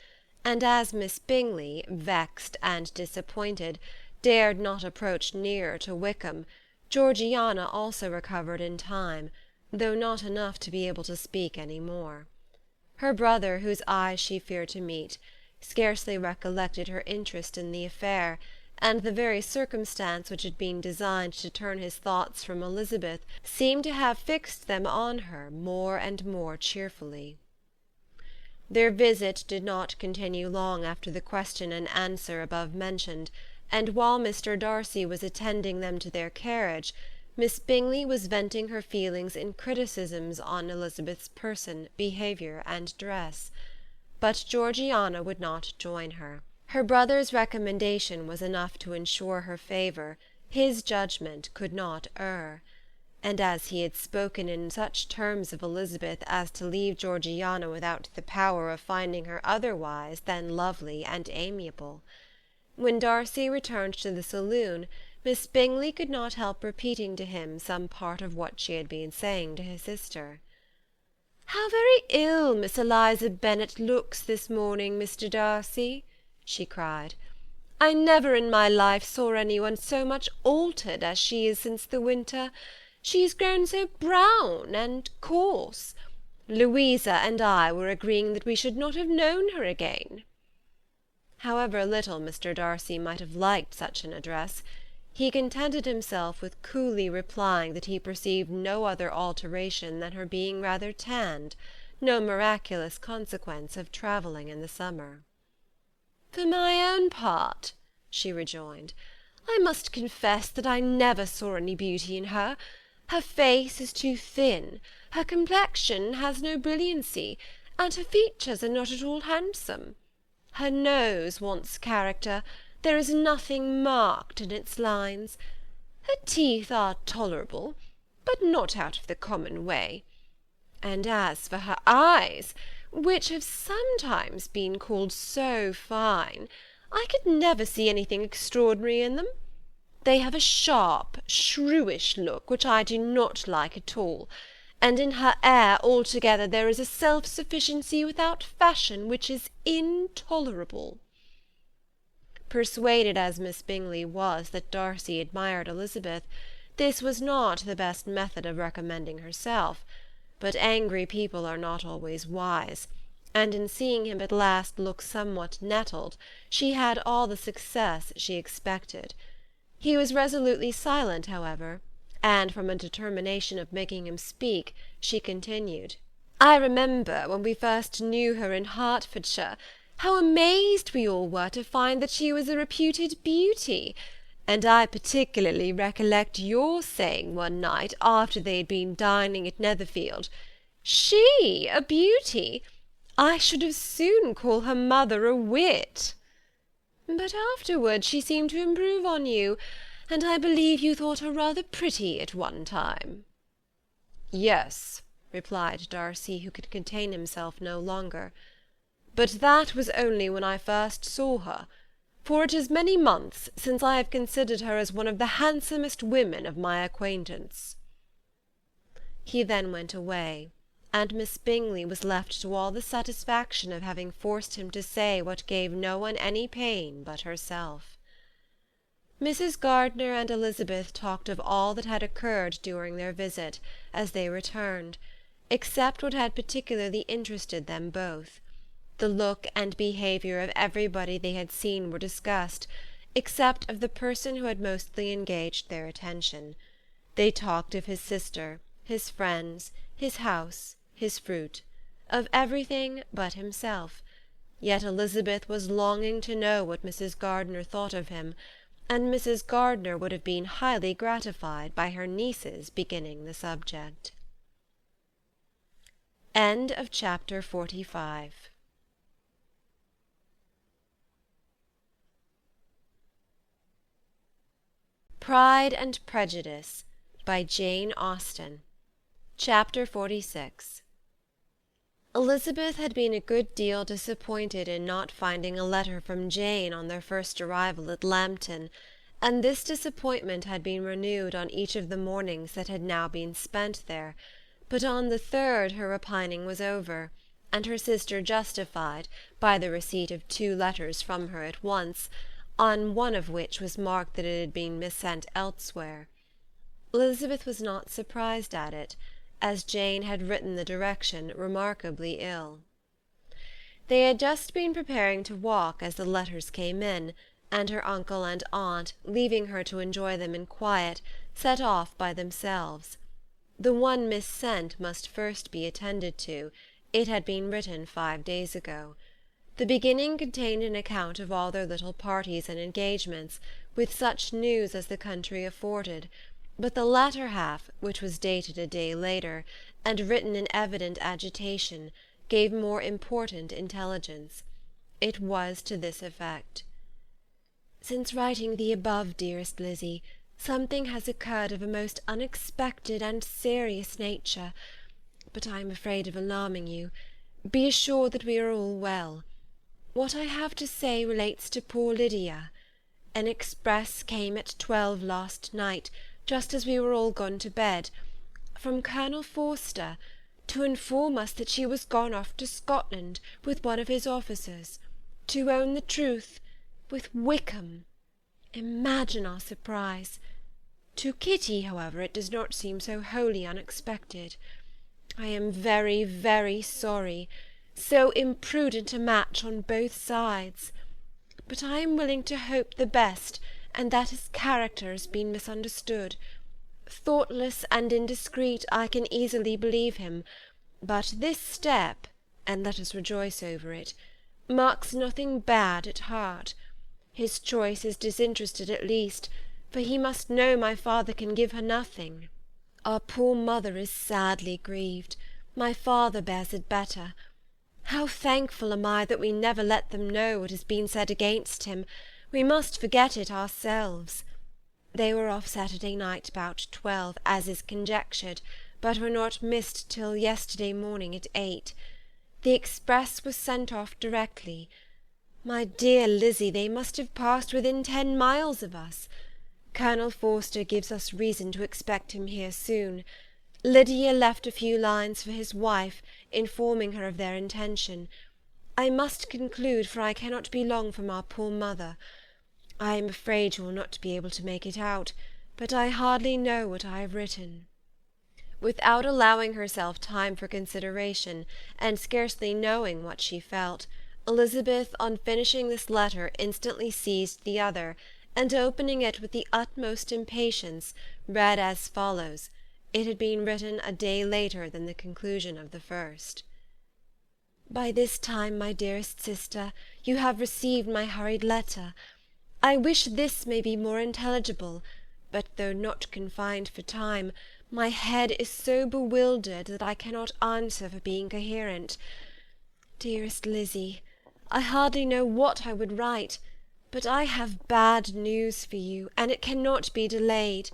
S2: and as Miss Bingley, vexed and disappointed, dared not approach nearer to Wickham, Georgiana also recovered in time, though not enough to be able to speak any more. Her brother, whose eyes she feared to meet, scarcely recollected her interest in the affair, and the very circumstance which had been designed to turn his thoughts from Elizabeth seemed to have fixed them on her more and more cheerfully. Their visit did not continue long after the question and answer above mentioned, and while Mr. Darcy was attending them to their carriage, Miss Bingley was venting her feelings in criticisms on Elizabeth's person, behaviour, and dress. But Georgiana would not join her. Her brother's recommendation was enough to ensure her favour, his judgment could not err. And as he had spoken in such terms of Elizabeth as to leave Georgiana without the power of finding her otherwise than lovely and amiable. When Darcy returned to the saloon, Miss Bingley could not help repeating to him some part of what she had been saying to his sister. "How very ill Miss Eliza Bennet looks this morning, Mr. Darcy," she cried. "I never in my life saw anyone so much altered as she is since the winter. She is grown so brown and coarse. Louisa and I were agreeing that we should not have known her again." However little Mr. Darcy might have liked such an address, he contented himself with coolly replying that he perceived no other alteration than her being rather tanned, no miraculous consequence of travelling in the summer. "For my own part," she rejoined, "I must confess that I never saw any beauty in her. Her face is too thin, her complexion has no brilliancy, and her features are not at all handsome. Her nose wants character, there is nothing marked in its lines. Her teeth are tolerable, but not out of the common way. And as for her eyes, which have sometimes been called so fine, I could never see anything extraordinary in them. They have a sharp, shrewish look, which I do not like at all, and in her air altogether there is a self-sufficiency without fashion which is intolerable." Persuaded as Miss Bingley was that Darcy admired Elizabeth, this was not the best method of recommending herself, but angry people are not always wise, and in seeing him at last look somewhat nettled, she had all the success she expected. He was resolutely silent, however, and from a determination of making him speak, she continued, "I remember, when we first knew her in Hertfordshire, how amazed we all were to find that she was a reputed beauty, and I particularly recollect your saying one night, after they had been dining at Netherfield, 'She a beauty! I should as soon call her mother a wit.' But afterwards she seemed to improve on you, and I believe you thought her rather pretty at one time." "Yes," replied Darcy, who could contain himself no longer, "but that was only when I first saw her, for it is many months since I have considered her as one of the handsomest women of my acquaintance." He then went away, and Miss Bingley was left to all the satisfaction of having forced him to say what gave no one any pain but herself. Mrs. Gardiner and Elizabeth talked of all that had occurred during their visit, as they returned,
S1: except what had particularly interested them both. The look and behaviour of everybody they had seen were discussed, except of the person who had mostly engaged their attention. They talked of his sister, his friends, his house, his fruit, of everything but himself, yet Elizabeth was longing to know what Mrs. Gardiner thought of him, and Mrs. Gardiner would have been highly gratified by her niece's beginning the subject. End of chapter 45. Pride and Prejudice by Jane Austen. Chapter 46. Elizabeth had been a good deal disappointed in not finding a letter from Jane on their first arrival at Lambton, and this disappointment had been renewed on each of the mornings that had now been spent there, but on the third her repining was over, and her sister justified, by the receipt of 2 letters from her at once, on one of which was marked that it had been missent elsewhere. Elizabeth was not surprised at it, as Jane had written the direction remarkably ill. They had just been preparing to walk as the letters came in, and her uncle and aunt, leaving her to enjoy them in quiet, set off by themselves. The one missent must first be attended to. It had been written 5 days ago. The beginning contained an account of all their little parties and engagements, with such news as the country afforded, but the latter half, which was dated a day later, and written in evident agitation, gave more important intelligence. It was to this effect: "Since writing the above, dearest Lizzie, something has occurred of a most unexpected and serious nature, but I am afraid of alarming you. Be assured that we are all well. What I have to say relates to poor Lydia. An express came at 12 last night, just as we were all gone to bed, from Colonel Forster, to inform us that she was gone off to Scotland with one of his officers, to own the truth, with Wickham. Imagine our surprise. To Kitty, however, it does not seem so wholly unexpected. I am very, very sorry. So imprudent a match on both sides. But I am willing to hope the best, and that his character has been misunderstood. Thoughtless and indiscreet, I can easily believe him, but this step, and let us rejoice over it, marks nothing bad at heart. His choice is disinterested at least, for he must know my father can give her nothing. Our poor mother is sadly grieved. My father bears it better. How thankful am I that we never let them know what has been said against him. We must forget it ourselves. They were off Saturday night about 12, as is conjectured, but were not missed till yesterday morning at 8. The express was sent off directly. My dear Lizzie, they must have passed within 10 miles of us. Colonel Forster gives us reason to expect him here soon. Lydia left a few lines for his wife, informing her of their intention. I must conclude, for I cannot be long from our poor mother. I am afraid you will not be able to make it out, but I hardly know what I have written." Without allowing herself time for consideration, and scarcely knowing what she felt, Elizabeth, on finishing this letter, instantly seized the other, and opening it with the utmost impatience, read as follows. It had been written a day later than the conclusion of the first. "By this time, my dearest sister, you have received my hurried letter. I wish this may be more intelligible, but though not confined for time, my head is so bewildered that I cannot answer for being coherent. Dearest Lizzie, I hardly know what I would write, but I have bad news for you, and it cannot be delayed.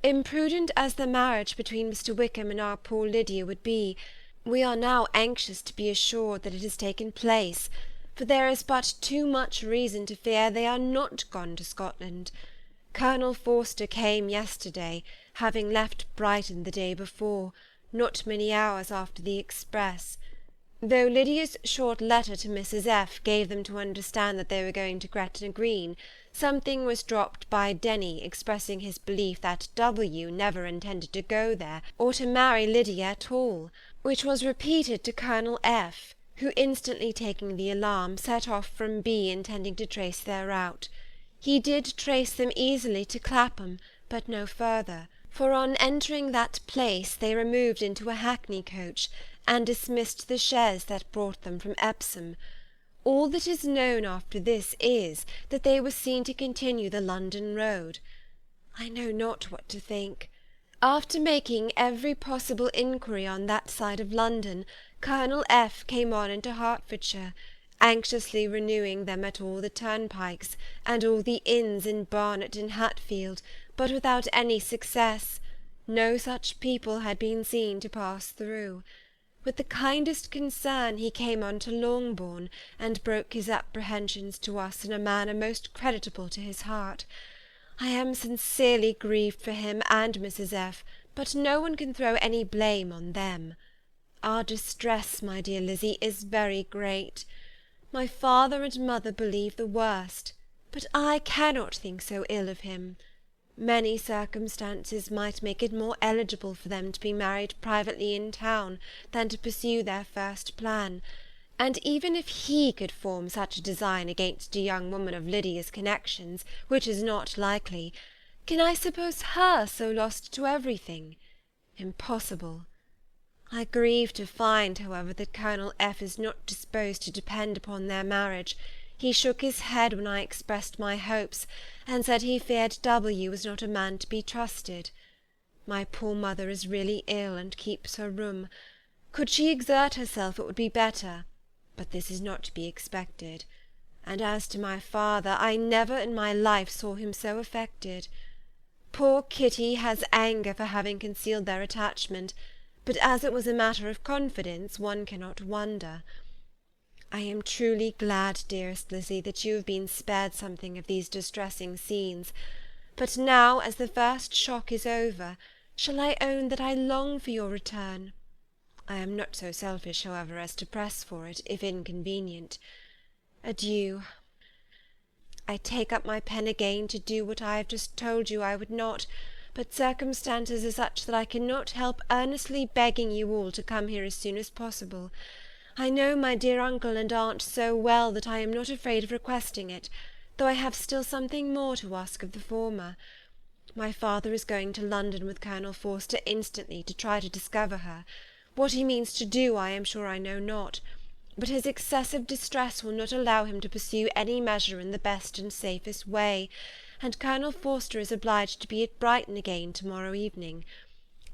S1: Imprudent as the marriage between Mr. Wickham and our poor Lydia would be, we are now anxious to be assured that it has taken place, for there is but too much reason to fear they are not gone to Scotland. Colonel Forster came yesterday, having left Brighton the day before, not many hours after the express. Though Lydia's short letter to Mrs. F. gave them to understand that they were going to Gretna Green, something was dropped by Denny expressing his belief that W. never intended to go there, or to marry Lydia at all. which was repeated to Colonel F., who, instantly taking the alarm, set off from B., intending to trace their route. He did trace them easily to Clapham, but no further, for on entering that place they removed into a hackney coach, and dismissed the chaise that brought them from Epsom. All that is known after this is, that they were seen to continue the London road. I know not what to think. After making every possible inquiry on that side of London, Colonel F. came on into Hertfordshire, anxiously renewing them at all the turnpikes, and all the inns in Barnet and Hatfield, but without any success. No such people had been seen to pass through. With the kindest concern he came on to Longbourn, and broke his apprehensions to us in a manner most creditable to his heart. I am sincerely grieved for him and Mrs. F., but no one can throw any blame on them. Our distress, my dear Lizzy, is very great. My father and mother believe the worst, but I cannot think so ill of him. Many circumstances might make it more eligible for them to be married privately in town than to pursue their first plan, and even if he could form such a design against a young woman of Lydia's connections, which is not likely, can I suppose her so lost to everything? Impossible. I grieve to find, however, that Colonel F. is not disposed to depend upon their marriage. He shook his head when I expressed my hopes, and said he feared W. was not a man to be trusted. My poor mother is really ill, and keeps her room. Could she exert herself, it would be better, but this is not to be expected. And as to my father, I never in my life saw him so affected. Poor Kitty has anger for having concealed their attachment, but as it was a matter of confidence, one cannot wonder. I am truly glad, dearest Lizzy, that you have been spared something of these distressing scenes, but now, as the first shock is over, shall I own that I long for your return? I am not so selfish, however, as to press for it, if inconvenient. Adieu. I take up my pen again to do what I have just told you I would not, but circumstances are such that I cannot help earnestly begging you all to come here as soon as possible. I know my dear uncle and aunt so well that I am not afraid of requesting it, though I have still something more to ask of the former. My father is going to London with Colonel Forster instantly to try to discover her. What he means to do I am sure I know not, but his excessive distress will not allow him to pursue any measure in the best and safest way, and Colonel Forster is obliged to be at Brighton again to-morrow evening.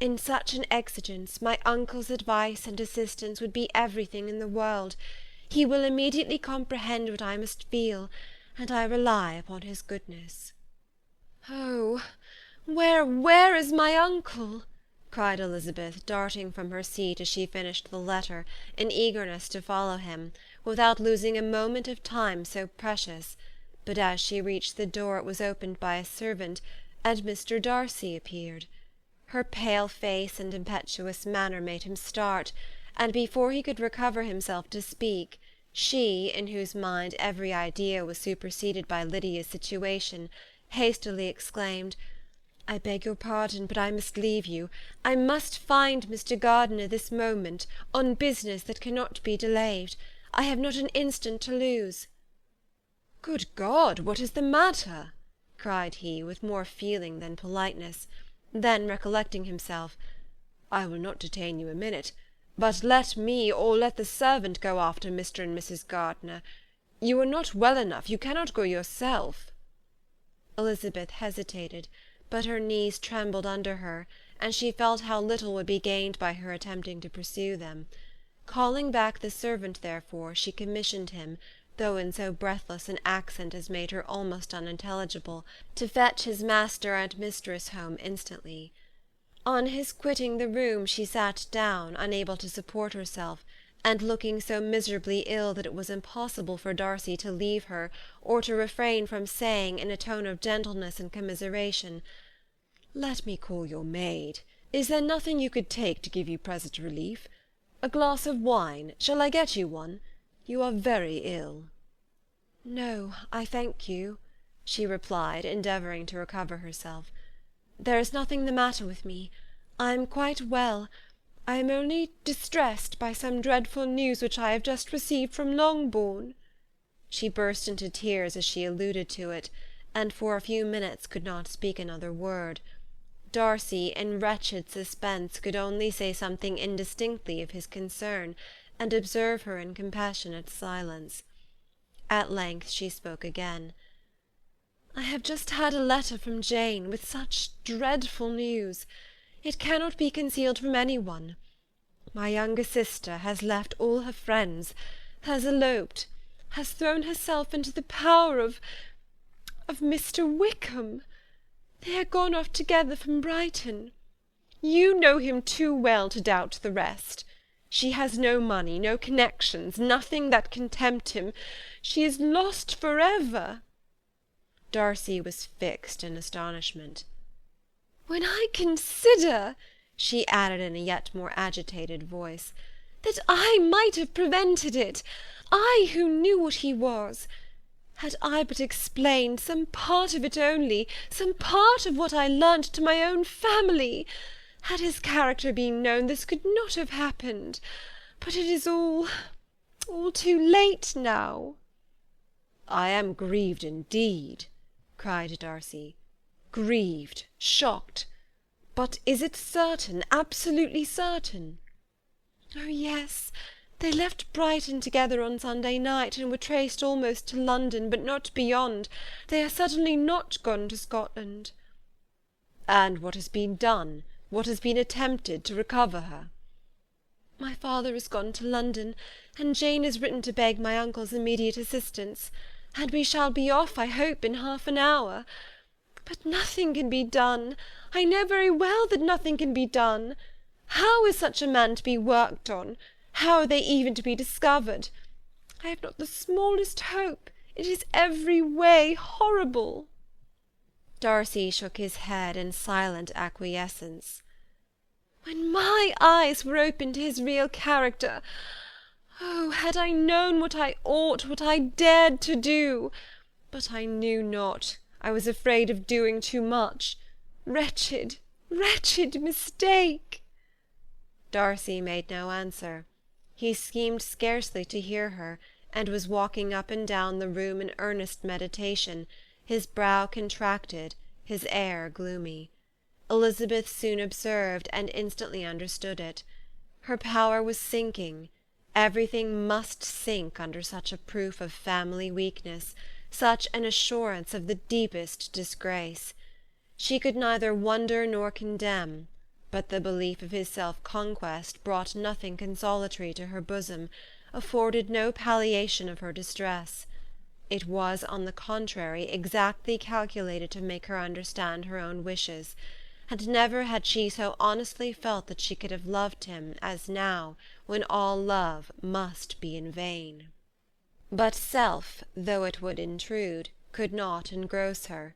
S1: In such an exigence, my uncle's advice and assistance would be everything in the world. He will immediately comprehend what I must feel, and I rely upon his goodness. Oh, where is my uncle? Cried Elizabeth, darting from her seat as she finished the letter, in eagerness to follow him, without losing a moment of time so precious. But as she reached the door it was opened by a servant, and Mr. Darcy appeared. Her pale face and impetuous manner made him start, and before he could recover himself to speak, she, in whose mind every idea was superseded by Lydia's situation, hastily exclaimed, "I beg your pardon, but I must leave you. I must find Mr. Gardiner this moment, on business that cannot be delayed. I have not an instant to lose." "Good God, what is the matter?" cried he, with more feeling than politeness. Then, recollecting himself, "I will not detain you a minute, but let me or let the servant go after Mr. and Mrs. Gardiner. You are not well enough, you cannot go yourself." Elizabeth hesitated, but her knees trembled under her, and she felt how little would be gained by her attempting to pursue them. Calling back the servant, therefore, she commissioned him, though in so breathless an accent as made her almost unintelligible, to fetch his master and mistress home instantly. On his quitting the room she sat down, unable to support herself, and looking so miserably ill that it was impossible for Darcy to leave her, or to refrain from saying, in a tone of gentleness and commiseration, "Let me call your maid. Is there nothing you could take to give you present relief? A glass of wine? Shall I get you one? You are very ill." "No, I thank you," she replied, endeavouring to recover herself. "There is nothing the matter with me. I am quite well.
S3: I am only distressed by some dreadful news which I have just received from Longbourn." She burst into tears as she alluded to it, and for a few minutes could not speak another word. Darcy, in wretched suspense, could only say something indistinctly of his concern, and observe her in compassionate silence. At length she spoke again. "I have just had a letter from Jane, with such dreadful news. It cannot be concealed from any one. My younger sister has left all her friends, has eloped, has thrown herself into the power of Mr. Wickham. They are gone off together from Brighton. You know him too well to doubt the rest. She has no money, no connections, nothing that can tempt him. She is lost for ever." Darcy was fixed in astonishment. "When I consider," she added in a yet more agitated voice, "that I might have prevented it, I who knew what he was. Had I but explained some part of it only, some part of what I learnt to my own family, had his character been known, this could not have happened. But it is all too late now." "I am grieved indeed," cried Darcy. "Grieved, shocked. But is it certain, absolutely certain?" "Oh, yes. They left Brighton together on Sunday night, and were traced almost to London, but not beyond. They are certainly not gone to Scotland." "And what has been done? What has been attempted to recover her?" "My father has gone to London, and Jane has written to beg my uncle's immediate assistance, and we shall be off, I hope, in half an hour. But nothing can be done. I know very well that nothing can be done. How is such a man to be worked on? How are they even to be discovered? I have not the smallest hope. It is every way horrible." Darcy shook his head in silent acquiescence. "When my eyes were opened to his real character, oh, had I known what I ought, what I dared to do! But I knew not. I was afraid of doing too much. Wretched, wretched mistake!" Darcy made no answer. He seemed scarcely to hear her, and was walking up and down the room in earnest meditation, his brow contracted, his air gloomy. Elizabeth soon observed, and instantly understood it. Her power was sinking. Everything must sink under such a proof of family weakness, such an assurance of the deepest disgrace. She could neither wonder nor condemn, but the belief of his self-conquest brought nothing consolatory to her bosom, afforded no palliation of her distress. It was, on the contrary, exactly calculated to make her understand her own wishes, and never had she so honestly felt that she could have loved him as now, when all love must be in vain. But self, though it would intrude, could not engross her.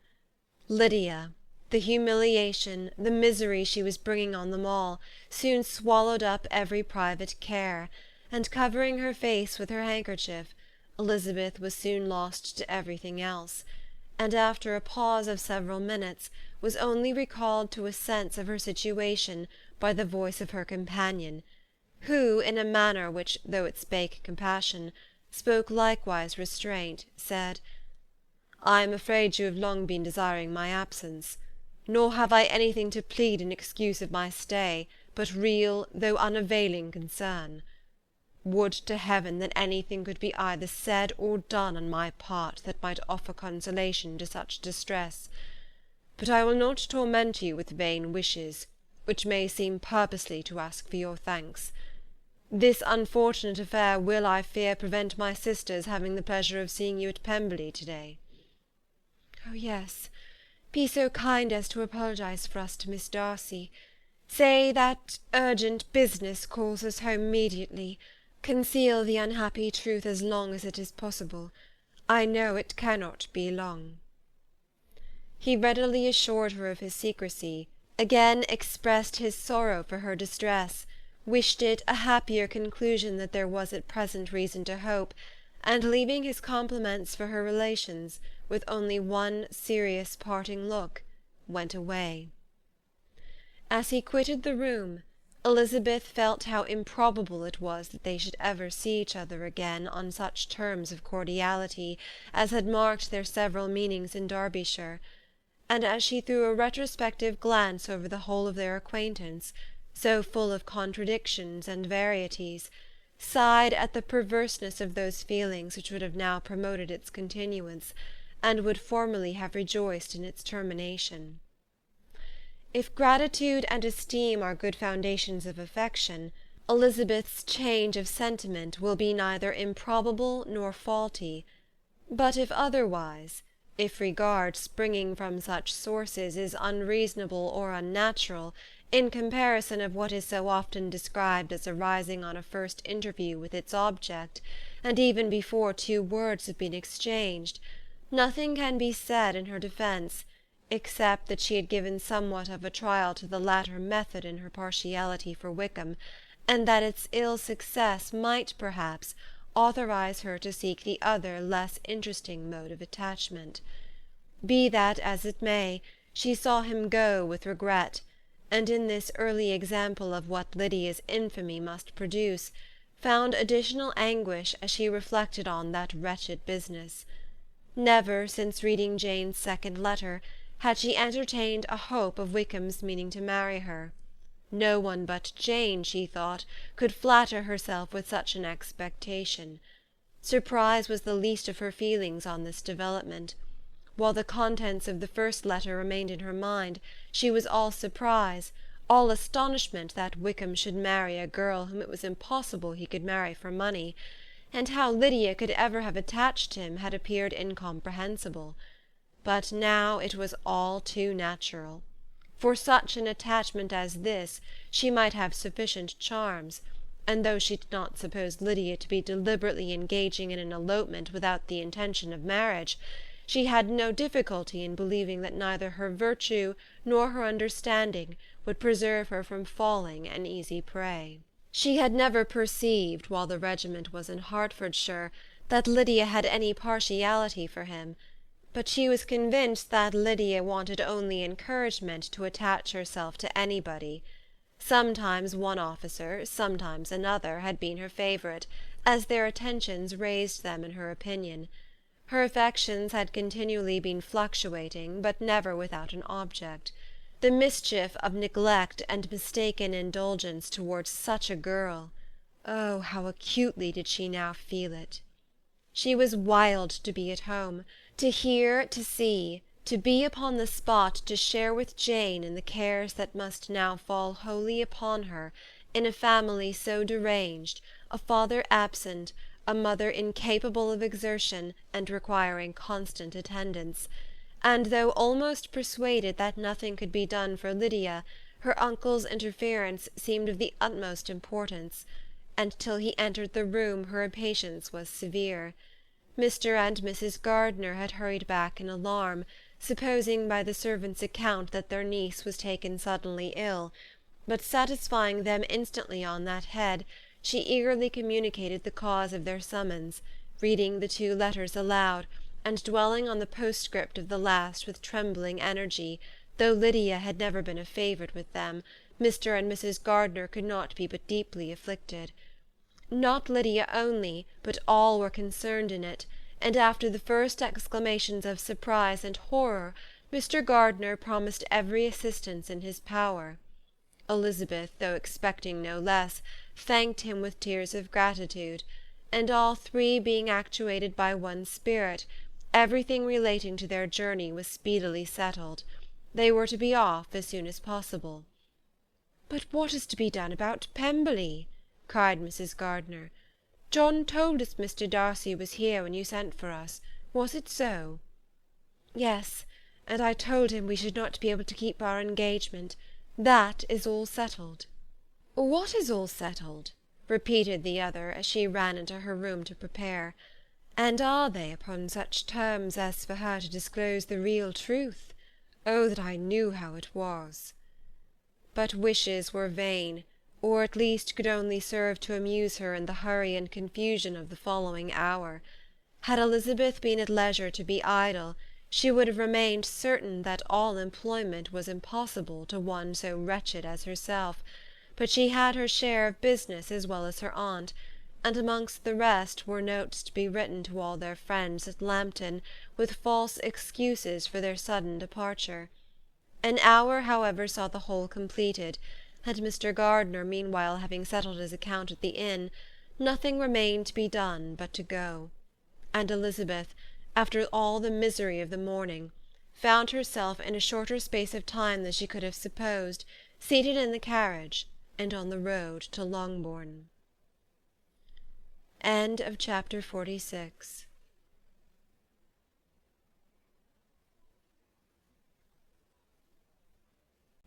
S3: Lydia, the humiliation, the misery she was bringing on them all, soon swallowed up every private care, and covering her face with her handkerchief, Elizabeth was soon lost to everything else, and after a pause of several minutes, was only recalled to a sense of her situation by the voice of her companion, who, in a manner which, though it spake compassion, spoke likewise restraint, said, "I am afraid you have long been desiring my absence. Nor have I anything to plead in excuse of my stay, but real, though unavailing concern. Would to heaven that anything could be either said or done on my part that might offer consolation to such distress. But I will not torment you with vain wishes, which may seem purposely to ask for your thanks. This unfortunate affair will, I fear, prevent my sister's having the pleasure of seeing you at Pemberley to-day." "Oh, yes. Be so kind as to apologize for us to Miss Darcy. Say that urgent business calls us home immediately. Conceal the unhappy truth as long as it is possible. I know it cannot be long." He readily assured her of his secrecy, again expressed his sorrow for her distress, wished it a happier conclusion than there was at present reason to hope, and leaving his compliments for her relations, with only one serious parting look, went away. As he quitted the room,
S1: Elizabeth felt how improbable it was that they should ever see each other again on such terms of cordiality as had marked their several meetings in Derbyshire, and as she threw a retrospective glance over the whole of their acquaintance, so full of contradictions and varieties, sighed at the perverseness of those feelings which would have now promoted its continuance, and would formerly have rejoiced in its termination. If gratitude and esteem are good foundations of affection, Elizabeth's change of sentiment will be neither improbable nor faulty; but if otherwise, if regard springing from such sources is unreasonable or unnatural, in comparison of what is so often described as arising on a first interview with its object, and even before two words have been exchanged, nothing can be said in her defence, except that she had given somewhat of a trial to the latter method in her partiality for Wickham, and that its ill success might, perhaps, authorize her to seek the other less interesting mode of attachment. Be that as it may, she saw him go with regret, and in this early example of what Lydia's infamy must produce, found additional anguish as she reflected on that wretched business. Never, since reading Jane's second letter, had she entertained a hope of Wickham's meaning to marry her. No one but Jane, she thought, could flatter herself with such an expectation. Surprise was the least of her feelings on this development. While the contents of the first letter remained in her mind, she was all surprise, all astonishment that Wickham should marry a girl whom it was impossible he could marry for money, and how Lydia could ever have attached him had appeared incomprehensible. But now it was all too natural. For such an attachment as this she might have sufficient charms, and though she did not suppose Lydia to be deliberately engaging in an elopement without the intention of marriage, she had no difficulty in believing that neither her virtue nor her understanding would preserve her from falling an easy prey. She had never perceived, while the regiment was in Hertfordshire, that Lydia had any partiality for him, but she was convinced that Lydia wanted only encouragement to attach herself to anybody. Sometimes one officer, sometimes another, had been her favourite, as their attentions raised them in her opinion. Her affections had continually been fluctuating, but never without an object. The mischief of neglect and mistaken indulgence towards such a girl, oh, how acutely did she now feel it! She was wild to be at home, to hear, to see, to be upon the spot to share with Jane in the cares that must now fall wholly upon her, in a family so deranged, a father absent, a mother incapable of exertion and requiring constant attendance; and though almost persuaded that nothing could be done for Lydia, her uncle's interference seemed of the utmost importance, and till he entered the room her impatience was severe. Mr. and Mrs. Gardiner had hurried back in alarm, supposing by the servant's account that their niece was taken suddenly ill, but satisfying them instantly on that head, she eagerly communicated the cause of their summons, reading the two letters aloud, and dwelling on the postscript of the last with trembling energy. Though Lydia had never been a favourite with them, Mr. and Mrs. Gardiner could not be but deeply afflicted. Not Lydia only, but all were concerned in it, and after the first exclamations of surprise and horror, Mr. Gardiner promised every assistance in his power. Elizabeth, though expecting no less, thanked him with tears of gratitude, and all three being actuated by one spirit, everything relating to their journey was speedily settled. They were to be off as soon as possible. "But what is to be done about Pemberley?" cried Mrs. Gardiner. "John told us Mr. Darcy was here when you sent for us. Was it so?" "Yes, and I told him we should not be able to keep our engagement. That is all settled." "What is all settled?" repeated the other, as she ran into her room to prepare. "And are they upon such terms as for her to disclose the real truth? Oh, that I knew how it was!" But wishes were vain, or at least could only serve to amuse her in the hurry and confusion of the following hour. Had Elizabeth been at leisure to be idle, she would have remained certain that all employment was impossible to one so wretched as herself, but she had her share of business as well as her aunt, and amongst the rest were notes to be written to all their friends at Lambton, with false excuses for their sudden departure. An hour, however, saw the whole completed, and Mr. Gardiner meanwhile having settled his account at the inn, nothing remained to be done but to go, and Elizabeth, after all the misery of the morning, found herself in a shorter space of time than she could have supposed, seated in the carriage, and on the road to Longbourn. End of chapter 46.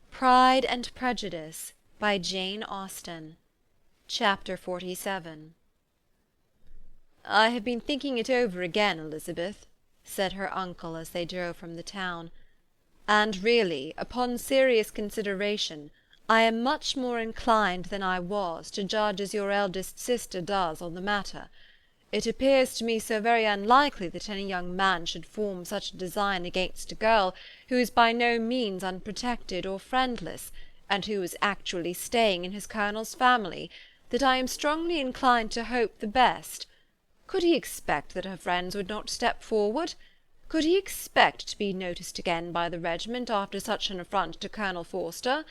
S1: Pride and Prejudice by Jane Austen. Chapter 47. "I have been thinking it over again, Elizabeth," said her uncle as they drove from the town, "and really, upon serious consideration, I am much more inclined than I was to judge as your eldest sister does on the matter. It appears to me so very unlikely that any young man should form such a design against a girl who is by no means unprotected or friendless, and who is actually staying in his colonel's family, that I am strongly inclined to hope the best. Could he expect that her friends would not step forward? Could he expect to be noticed again by the regiment after such an affront to Colonel Forster?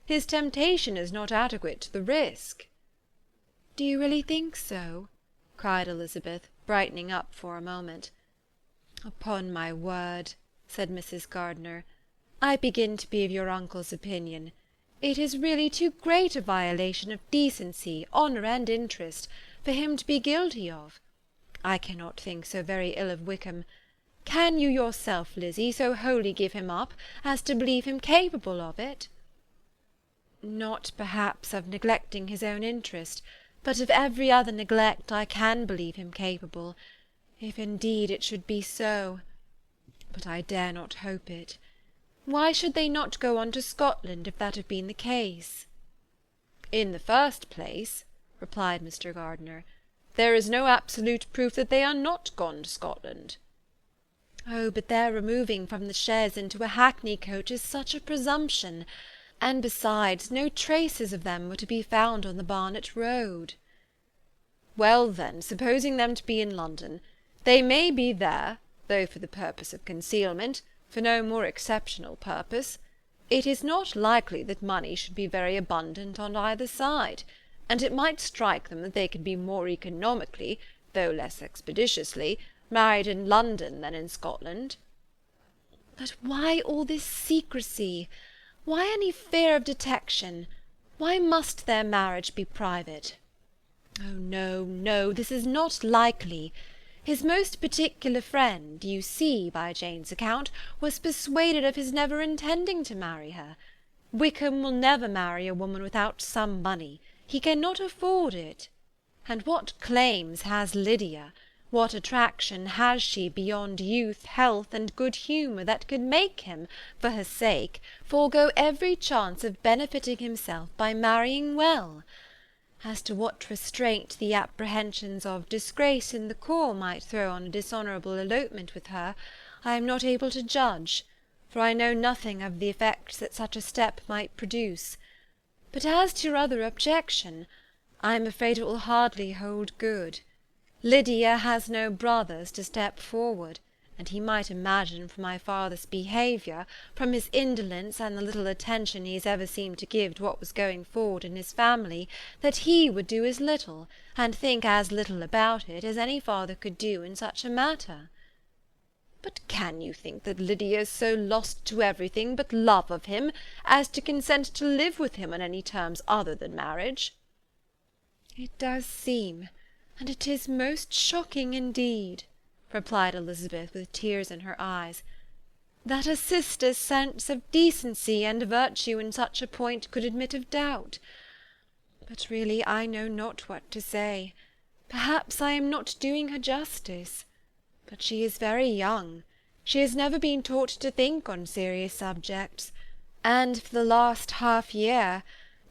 S1: His temptation is not adequate to the risk." "Do you really think so?" cried Elizabeth, brightening up for a moment. "Upon my word," said Mrs. Gardiner, "I begin to be of your uncle's opinion. It is really too great a violation of decency, honour, and interest, for him to be guilty of. I cannot think so very ill of Wickham. Can you yourself, Lizzie, so wholly give him up, as to believe him capable of it?" "Not, perhaps, of neglecting his own interest, but of every other neglect I can believe him capable, if indeed it should be so. But I dare not hope it. Why should they not go on to Scotland, if that have been the case?" "In the first place," replied Mr. Gardiner, "there is no absolute proof that they are not gone to Scotland." "Oh, but their removing from the chaise into a hackney coach is such a presumption! And besides, no traces of them were to be found on the Barnet road." "Well, then, supposing them to be in London, they may be there, though for the purpose of concealment, for no more exceptional purpose. It is not likely that money should be very abundant on either side, and it might strike them that they could be more economically, though less expeditiously, married in London than in Scotland." "But why all this secrecy? Why any fear of detection? Why must their marriage be private? Oh, no, no, this is not likely. His most particular friend, you see by Jane's account, was persuaded of his never intending to marry her. Wickham will never marry a woman without some money. He cannot afford it. And what claims has Lydia? What attraction has she beyond youth, health, and good humour that could make him, for her sake, forego every chance of benefiting himself by marrying well? As to what restraint the apprehensions of disgrace in the corps might throw on a dishonourable elopement with her, I am not able to judge, for I know nothing of the effects that such a step might produce. But as to your other objection, I am afraid it will hardly hold good. Lydia has no brothers to step forward, and he might imagine from my father's behaviour, from his indolence and the little attention he has ever seemed to give to what was going forward in his family, that he would do as little, and think as little about it, as any father could do in such a matter." "But can you think that Lydia is so lost to everything but love of him, as to consent to live with him on any terms other than marriage?" "It does seem, and it is most shocking indeed," replied Elizabeth with tears in her eyes, "that a sister's sense of decency and virtue in such a point could admit of doubt. But really I know not what to say. Perhaps I am not doing her justice. But she is very young. She has never been taught to think on serious subjects, and for the last half-year,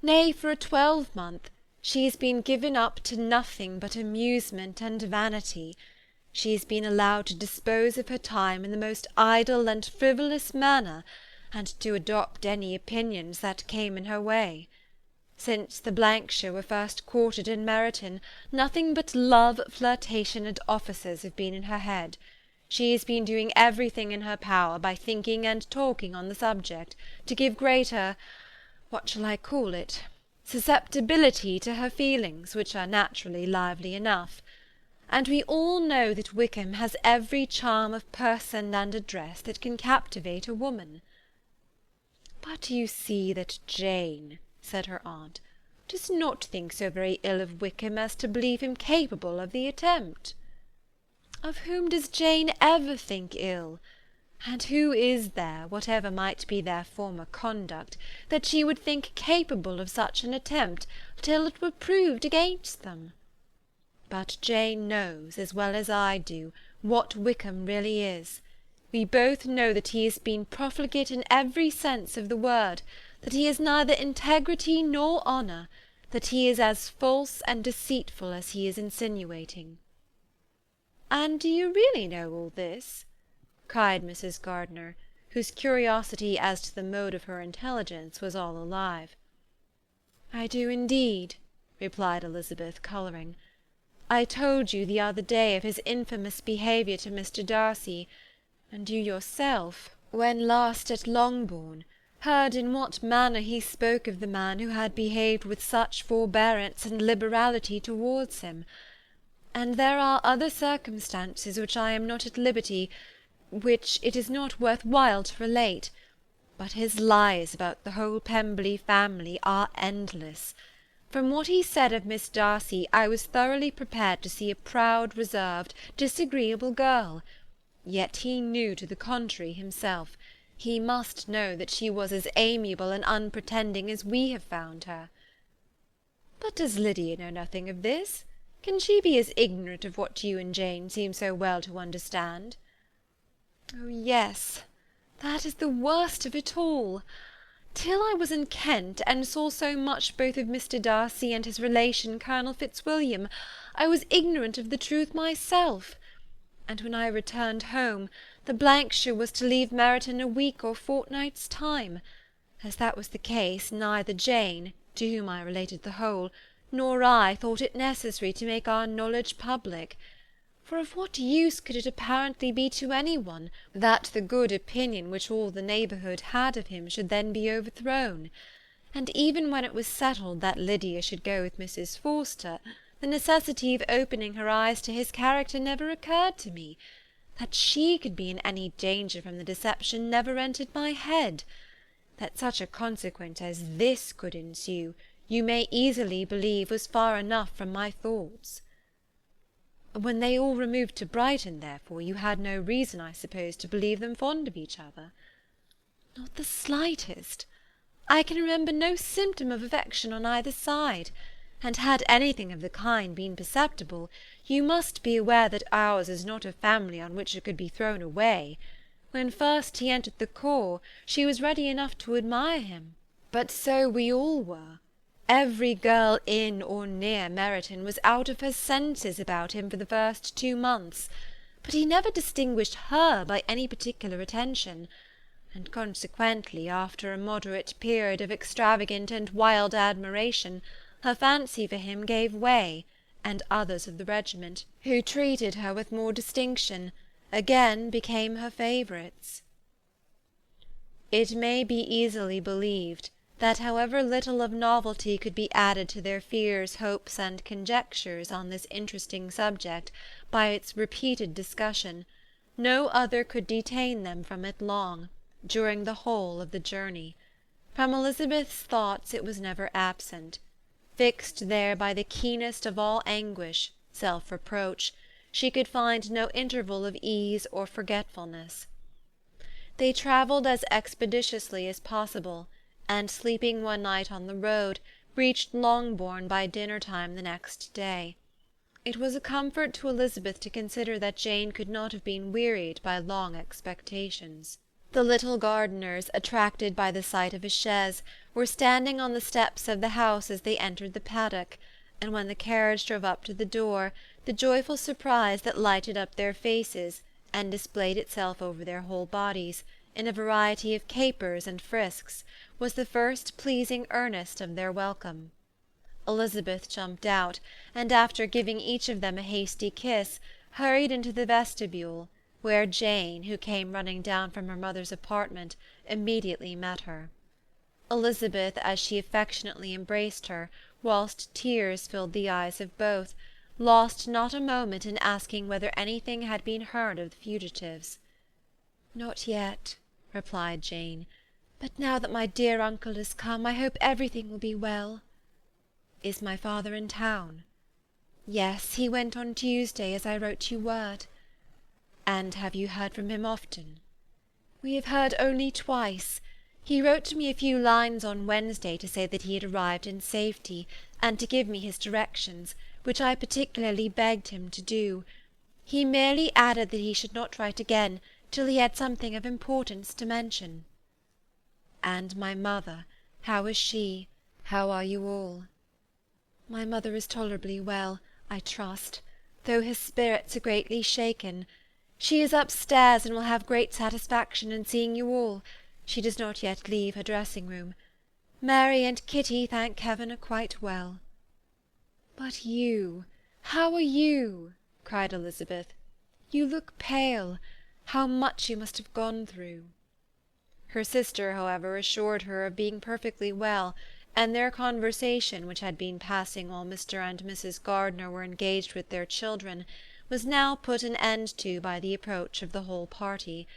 S1: nay, for a 12-month, she has been given up to nothing but amusement and vanity. She has been allowed to dispose of her time in the most idle and frivolous manner, and to adopt any opinions that came in her way. Since the Blankshire were first quartered in Meryton, nothing but love, flirtation, and officers have been in her head. She has been doing everything in her power, by thinking and talking on the subject, to give greater, what shall I call it, susceptibility to her feelings, which are naturally lively enough. And we all know that Wickham has every charm of person and address that can captivate a woman. But you see that Jane, said her aunt, does not think so very ill of Wickham as to believe him capable of the attempt. Of whom does Jane ever think ill? And who is there, whatever might be their former conduct, that she would think capable of such an attempt, till it were proved against them? But Jane knows, as well as I do, what Wickham really is. We both know that he has been profligate in every sense of the word, that he has neither integrity nor honour, that he is as false and deceitful as he is insinuating. And do you really know all this? Cried Mrs. Gardiner, whose curiosity as to the mode of her intelligence was all alive. I do indeed, replied Elizabeth, colouring. I told you the other day of his infamous behaviour to Mr. Darcy, and you yourself, when last at Longbourn, heard in what manner he spoke of the man who had behaved with such forbearance and liberality towards him. And there are other circumstances which I am not at liberty, which it is not worth while to relate, but his lies about the whole Pemberley family are endless. From what he said of Miss Darcy, I was thoroughly prepared to see a proud, reserved, disagreeable girl. Yet he knew to the contrary himself. He must know that she was as amiable and unpretending as we have found her. But does Lydia know nothing of this? Can she be as ignorant of what you and Jane seem so well to understand? Oh, yes, that is the worst of it all. Till I was in Kent, and saw so much both of Mr. Darcy and his relation Colonel Fitzwilliam, I was ignorant of the truth myself. And when I returned home, the Blankshire was to leave Meryton a week or fortnight's time. As that was the case, neither Jane, to whom I related the whole, nor I thought it necessary to make our knowledge public. For of what use could it apparently be to any one, that the good opinion which all the neighbourhood had of him should then be overthrown? And even when it was settled that Lydia should go with Mrs. Forster, the necessity of opening her eyes to his character never occurred to me. That she could be in any danger from the deception never entered my head. That such a consequence as this could ensue, you may easily believe was far enough from my thoughts. When they all removed to Brighton, therefore, you had no reason, I suppose, to believe them fond of each other? Not the slightest. I can remember no symptom of affection on either side, and had anything of the kind been perceptible, you must be aware that ours is not a family on which it could be thrown away. When first he entered the corps, she was ready enough to admire him, but so we all were. Every girl in or near Meryton was out of her senses about him for the first 2 months, but he never distinguished her by any particular attention, and consequently, after a moderate period of extravagant and wild admiration, her fancy for him gave way, and others of the regiment, who treated her with more distinction, again became her favourites. It may be easily believed that however little of novelty could be added to their fears, hopes, and conjectures on this interesting subject by its repeated discussion, no other could detain them from it long, during the whole of the journey. From Elizabeth's thoughts it was never absent. Fixed there by the keenest of all anguish, self-reproach, she could find no interval of ease or forgetfulness. They travelled as expeditiously as possible, and sleeping one night on the road, reached Longbourn by dinner-time the next day. It was a comfort to Elizabeth to consider that Jane could not have been wearied by long expectations. The little Gardiners, attracted by the sight of a chaise, were standing on the steps of the house as they entered the paddock, and when the carriage drove up to the door, the joyful surprise that lighted up their faces, and displayed itself over their whole bodies, in a variety of capers and frisks, was the first pleasing earnest of their welcome. Elizabeth jumped out, and after giving each of them a hasty kiss, hurried into the vestibule, where Jane, who came running down from her mother's apartment, immediately met her. Elizabeth, as she affectionately embraced her, whilst tears filled the eyes of both, lost not a moment in asking whether anything had been heard of the fugitives. "Not yet," replied Jane, "but now that my dear uncle is come, I hope everything will be well." "Is my father in town?" "Yes, he went on Tuesday, as I wrote you word." "And have you heard from him often?" "We have heard only twice. He wrote to me a few lines on Wednesday to say that he had arrived in safety, and to give me his directions, which I particularly begged him to do. He merely added that he should not write again till he had something of importance to mention." "And my mother, how is she? How are you all?" "My mother is tolerably well, I trust, though her spirits are greatly shaken. She is upstairs, and will have great satisfaction in seeing you all. She does not yet leave her dressing-room. Mary and Kitty, thank heaven, are quite well." "But you, how are you?" cried Elizabeth. "You look pale. How much you must have gone through." Her sister, however, assured her of being perfectly well, and their conversation, which had been passing while Mr. and Mrs. Gardiner were engaged with their children, was now put an end to by the approach of the whole party.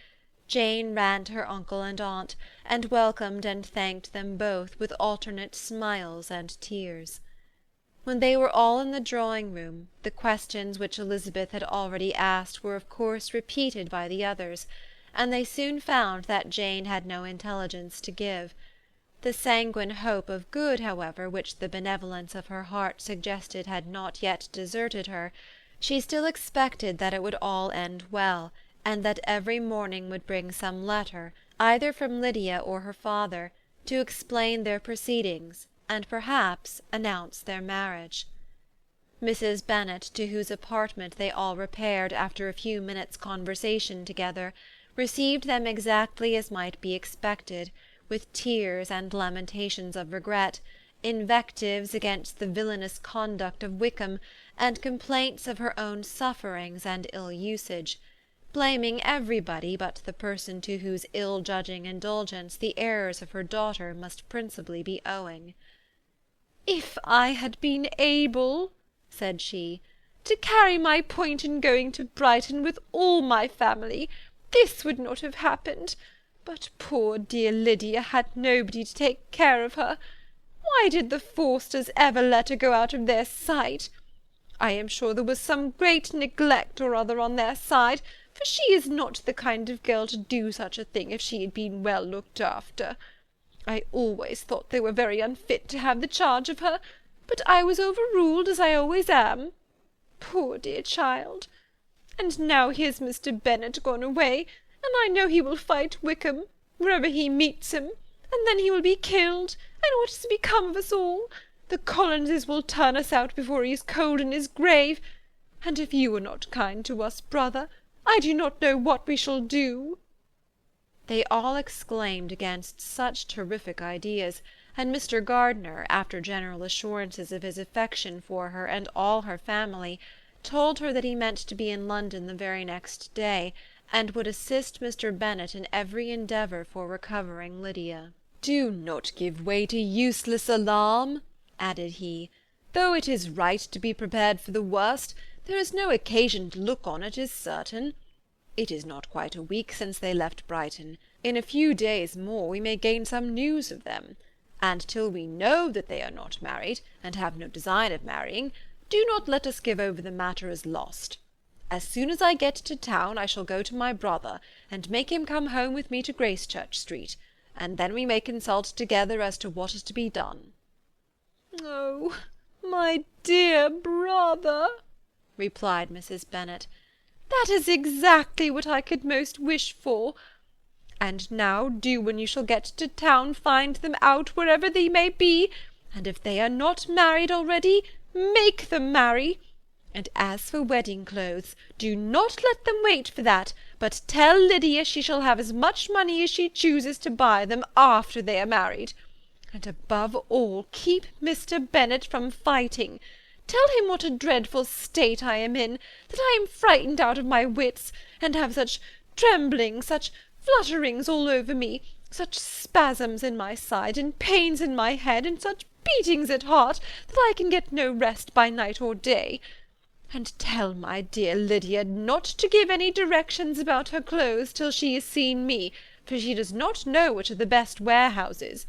S1: Jane ran to her uncle and aunt, and welcomed and thanked them both with alternate smiles and tears. When they were all in the drawing-room, the questions which Elizabeth had already asked were of course repeated by the others, and they soon found that Jane had no intelligence to give. The sanguine hope of good, however, which the benevolence of her heart suggested had not yet deserted her. She still expected that it would all end well, and that every morning would bring some letter, either from Lydia or her father, to explain their proceedings, and perhaps announce their marriage. Mrs. Bennet, to whose apartment they all repaired after a few minutes' conversation together, received them exactly as might be expected, with tears and lamentations of regret, invectives against the villainous conduct of Wickham, and complaints of her own sufferings and ill usage, blaming everybody but the person to whose ill-judging indulgence the errors of her daughter must principally be owing. "If I had been able," said she, "to carry my point in going to Brighton with all my family, this would not have happened. But poor dear Lydia had nobody to take care of her. Why did the Forsters ever let her go out of their sight? I am sure there was some great neglect or other on their side, for she is not the kind of girl to do such a thing if she had been well looked after. I always thought they were very unfit to have the charge of her, but I was overruled, as I always am. Poor dear child! And now here's Mr. Bennet gone away, and I know he will fight Wickham, wherever he meets him, and then he will be killed, and what is to become of us all? The Collinses will turn us out before he is cold in his grave, and if you are not kind to us, brother, I do not know what we shall do." They all exclaimed against such terrific ideas, and Mr. Gardiner, after general assurances of his affection for her and all her family, told her that he meant to be in London the very next day, and would assist Mr. Bennet in every endeavour for recovering Lydia. "Do not give way to useless alarm," added he. "Though it is right to be prepared for the worst, there is no occasion to look on it as certain. It is not quite a week since they left Brighton. In a few days more we may gain some news of them, and till we know that they are not married, and have no design of marrying, do not let us give over the matter as lost. As soon as I get to town I shall go to my brother, and make him come home with me to Gracechurch Street, and then we may consult together as to what is to be done." "Oh, my dear brother," replied Mrs. Bennet, "that is exactly what I could most wish for. And now do, when you shall get to town, find them out wherever they may be, and if they are not married already, make them marry. And as for wedding clothes, do not let them wait for that,
S2: but tell Lydia she shall have as much money as she chooses to buy them after they are married. And above all, keep Mr. Bennet from fighting. Tell him what a dreadful state I am in, that I am frightened out of my wits, and have such tremblings, such flutterings all over me, such spasms in my side, and pains in my head, and such beatings at heart, that I can get no rest by night or day. And tell my dear Lydia not to give any directions about her clothes till she has seen me, for she does not know which are the best warehouses.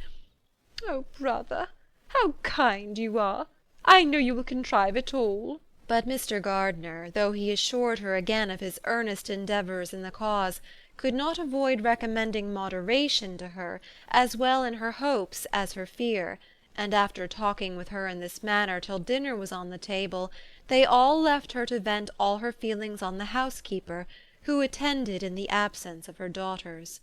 S2: Oh, brother, how kind you are! I know you will contrive it all."
S1: But Mr. Gardiner, though he assured her again of his earnest endeavours in the cause, could not avoid recommending moderation to her, as well in her hopes as her fear, and after talking with her in this manner till dinner was on the table, they all left her to vent all her feelings on the housekeeper, who attended in the absence of her daughters.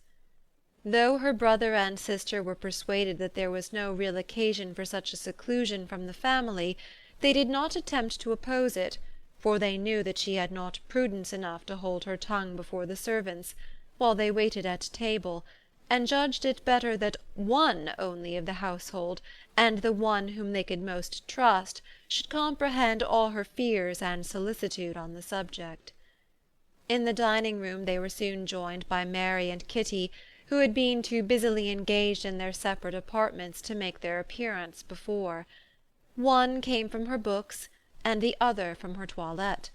S1: Though her brother and sister were persuaded that there was no real occasion for such a seclusion from the family, they did not attempt to oppose it, for they knew that she had not prudence enough to hold her tongue before the servants, while they waited at table, and judged it better that one only of the household, and the one whom they could most trust, should comprehend all her fears and solicitude on the subject. In the dining-room they were soon joined by Mary and Kitty, who had been too busily engaged in their separate apartments to make their appearance before. One came from her books, and the other from her toilette.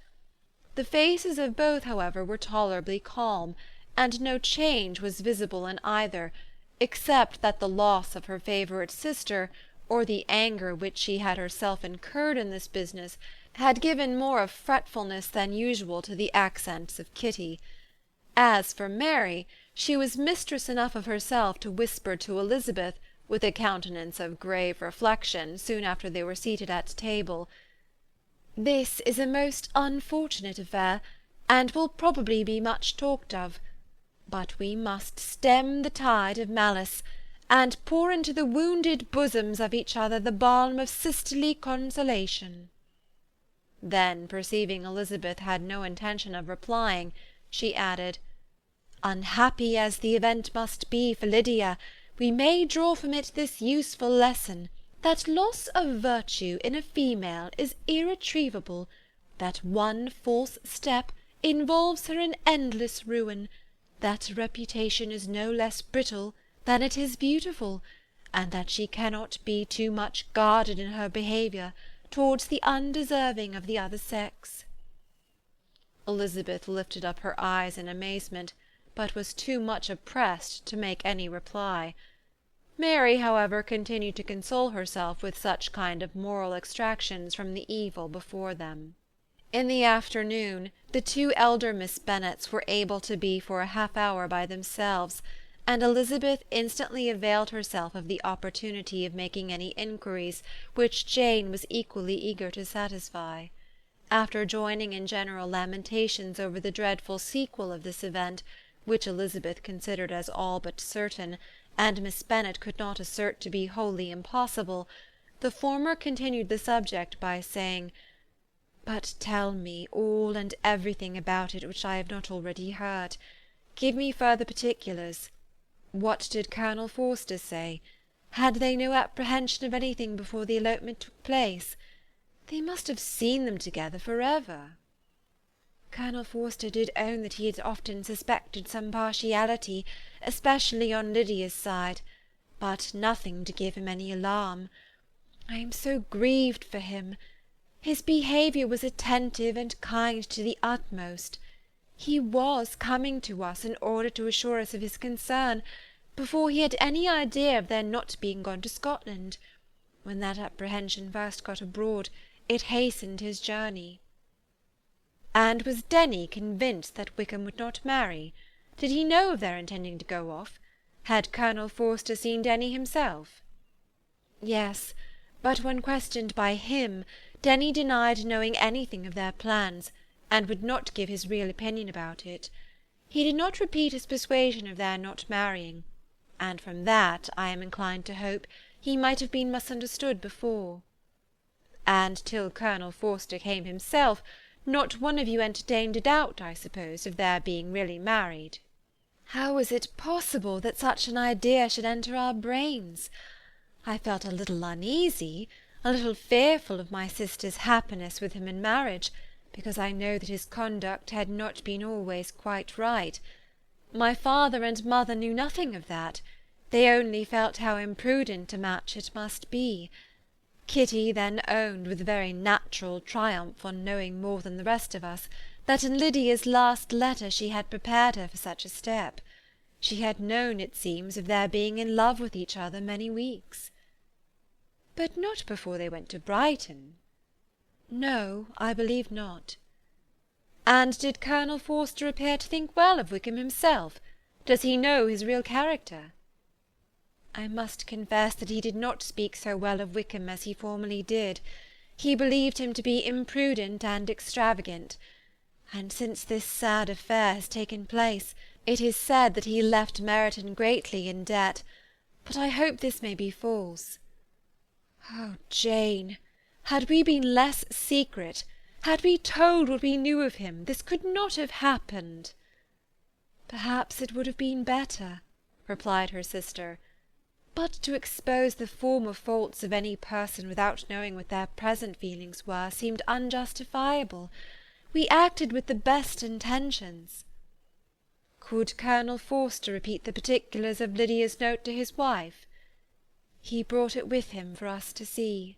S1: The faces of both, however, were tolerably calm, and no change was visible in either, except that the loss of her favourite sister, or the anger which she had herself incurred in this business, had given more of fretfulness than usual to the accents of Kitty. As for Mary, she was mistress enough of herself to whisper to Elizabeth, with a countenance of grave reflection, soon after they were seated at table, "This is a most unfortunate affair, and will probably be much talked of. But we must stem the tide of malice, and pour into the wounded bosoms of each other the balm of sisterly consolation." Then, perceiving Elizabeth had no intention of replying, she added, "Unhappy as the event must be for Lydia, we may draw from it this useful lesson, that loss of virtue in a female is irretrievable, that one false step involves her in endless ruin, that reputation is no less brittle than it is beautiful, and that she cannot be too much guarded in her behaviour towards the undeserving of the other sex." Elizabeth lifted up her eyes in amazement, but was too much oppressed to make any reply. Mary, however, continued to console herself with such kind of moral extractions from the evil before them. In the afternoon, the two elder Miss Bennets were able to be for a half-hour by themselves, and Elizabeth instantly availed herself of the opportunity of making any inquiries which Jane was equally eager to satisfy. After joining in general lamentations over the dreadful sequel of this event, which Elizabeth considered as all but certain, and Miss Bennet could not assert to be wholly impossible, the former continued the subject by saying, "But tell me all and everything about it which I have not already heard. Give me further particulars. What did Colonel Forster say? Had they no apprehension of anything before the elopement took place? They must have seen them together for ever." "Colonel Forster did own that he had often suspected some partiality, especially on Lydia's side, but nothing to give him any alarm. I am so grieved for him. His behaviour was attentive and kind to the utmost. He was coming to us in order to assure us of his concern, before he had any idea of their not being gone to Scotland. When that apprehension first got abroad, it hastened his journey." "And was Denny convinced that Wickham would not marry? Did he know of their intending to go off? Had Colonel Forster seen Denny himself?" "Yes, but when questioned by him, Denny denied knowing anything of their plans, and would not give his real opinion about it. He did not repeat his persuasion of their not marrying, and from that, I am inclined to hope, he might have been misunderstood before." "And till Colonel Forster came himself, Not one of you entertained a doubt, I suppose, of their being really married." "How was it possible that such an idea should enter our brains? I felt a little uneasy, a little fearful of my sister's happiness with him in marriage, because I know that his conduct had not been always quite right. My father and mother knew nothing of that. They only felt how imprudent a match it must be. Kitty then owned, with a very natural triumph on knowing more than the rest of us, that in Lydia's last letter she had prepared her for such a step. She had known, it seems, of their being in love with each other many weeks." "But not before they went to Brighton?" "No, I believe not." "And did Colonel Forster appear to think well of Wickham himself? Does he know his real character?" "I must confess that he did not speak so well of Wickham as he formerly did. He believed him to be imprudent and extravagant, and since this sad affair has taken place, it is said that he left Meryton greatly in debt, but I hope this may be false. Oh, Jane, had we been less secret, had we told what we knew of him, this could not have happened." "Perhaps it would have been better," replied her sister. "But to expose the former faults of any person without knowing what their present feelings were seemed unjustifiable. We acted with the best intentions." "Could Colonel Forster repeat the particulars of Lydia's note to his wife?" "He brought it with him for us to see."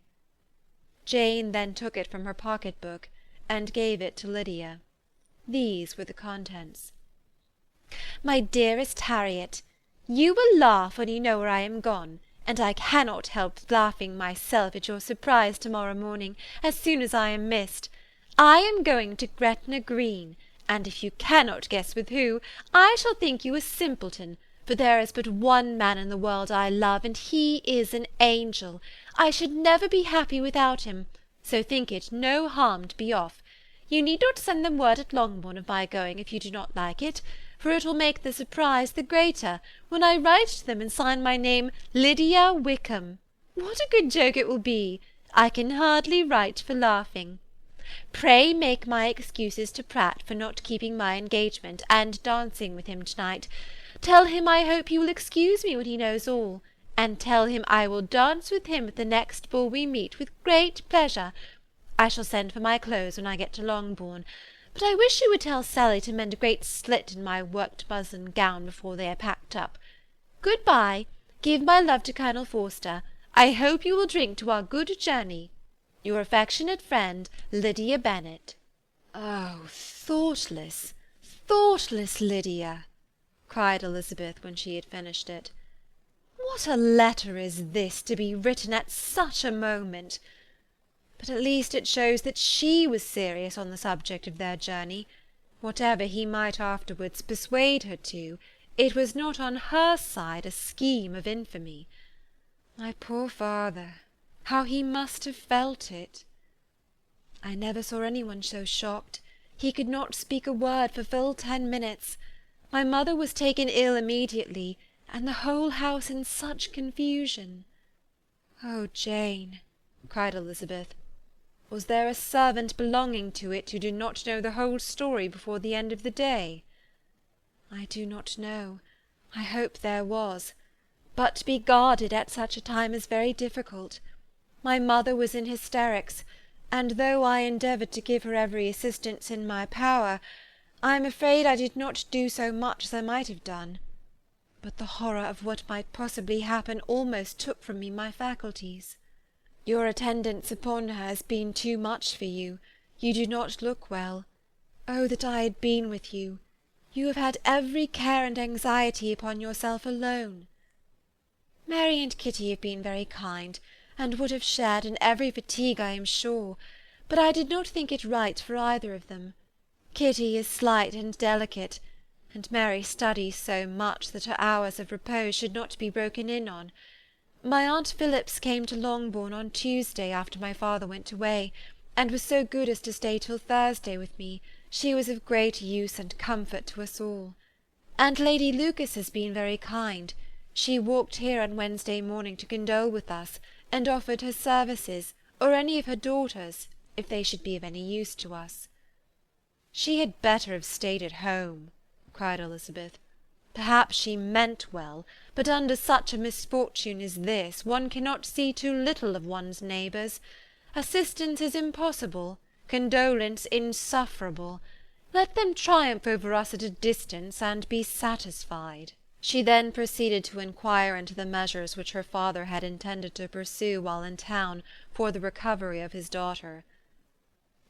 S1: Jane then took it from her pocket-book, and gave it to Lydia. These were the contents. "My dearest Harriet, you will laugh when you know where I am gone, and I cannot help laughing myself at your surprise to-morrow morning, as soon as I am missed. I am going to Gretna Green, and if you cannot guess with who, I shall think you a simpleton, for there is but one man in the world I love, and he is an angel. I should never be happy without him, so think it no harm to be off. You need not send them word at Longbourn of my going if you do not like it, for it will make the surprise the greater when I write to them and sign my name Lydia Wickham. What a good joke it will be! I can hardly write for laughing. Pray make my excuses to Pratt for not keeping my engagement and dancing with him to-night. Tell him I hope he will excuse me when he knows all, and tell him I will dance with him at the next ball we meet with great pleasure. I shall send for my clothes when I get to Longbourn, but I wish you would tell Sally to mend a great slit in my worked muslin gown before they are packed up. Good-bye. Give my love to Colonel Forster. I hope you will drink to our good journey. Your affectionate friend, Lydia Bennet." "Oh, thoughtless, thoughtless Lydia!" cried Elizabeth when she had finished it. "What a letter is this, to be written at such a moment! But at least it shows that she was serious on the subject of their journey. Whatever he might afterwards persuade her to, it was not on her side a scheme of infamy. My poor father, how he must have felt it! I never saw anyone so shocked. He could not speak a word for full 10 minutes. My mother was taken ill immediately, and the whole house in such confusion." "Oh, Jane," cried Elizabeth, "was there a servant belonging to it who did not know the whole story before the end of the day?" "I do not know. I hope there was. But to be guarded at such a time is very difficult. My mother was in hysterics, and though I endeavoured to give her every assistance in my power, I am afraid I did not do so much as I might have done. But the horror of what might possibly happen almost took from me my faculties. Your attendance upon her has been too much for you. You do not look well. Oh, that I had been with you! You have had every care and anxiety upon yourself alone." "Mary and Kitty have been very kind, and would have shared in every fatigue, I am sure, but I did not think it right for either of them. Kitty is slight and delicate, and Mary studies so much that her hours of repose should not be broken in on. My Aunt Phillips came to Longbourn on Tuesday after my father went away, and was so good as to stay till Thursday with me. She was of great use and comfort to us all. And Lady Lucas has been very kind. She walked here on Wednesday morning to condole with us, and offered her services, or any of her daughters, if they should be of any use to us." "She had better have stayed at home," cried Elizabeth. "Perhaps she meant well, but under such a misfortune as this, one cannot see too little of one's neighbours. Assistance is impossible, condolence insufferable. Let them triumph over us at a distance, and be satisfied." She then proceeded to inquire into the measures which her father had intended to pursue while in town for the recovery of his daughter.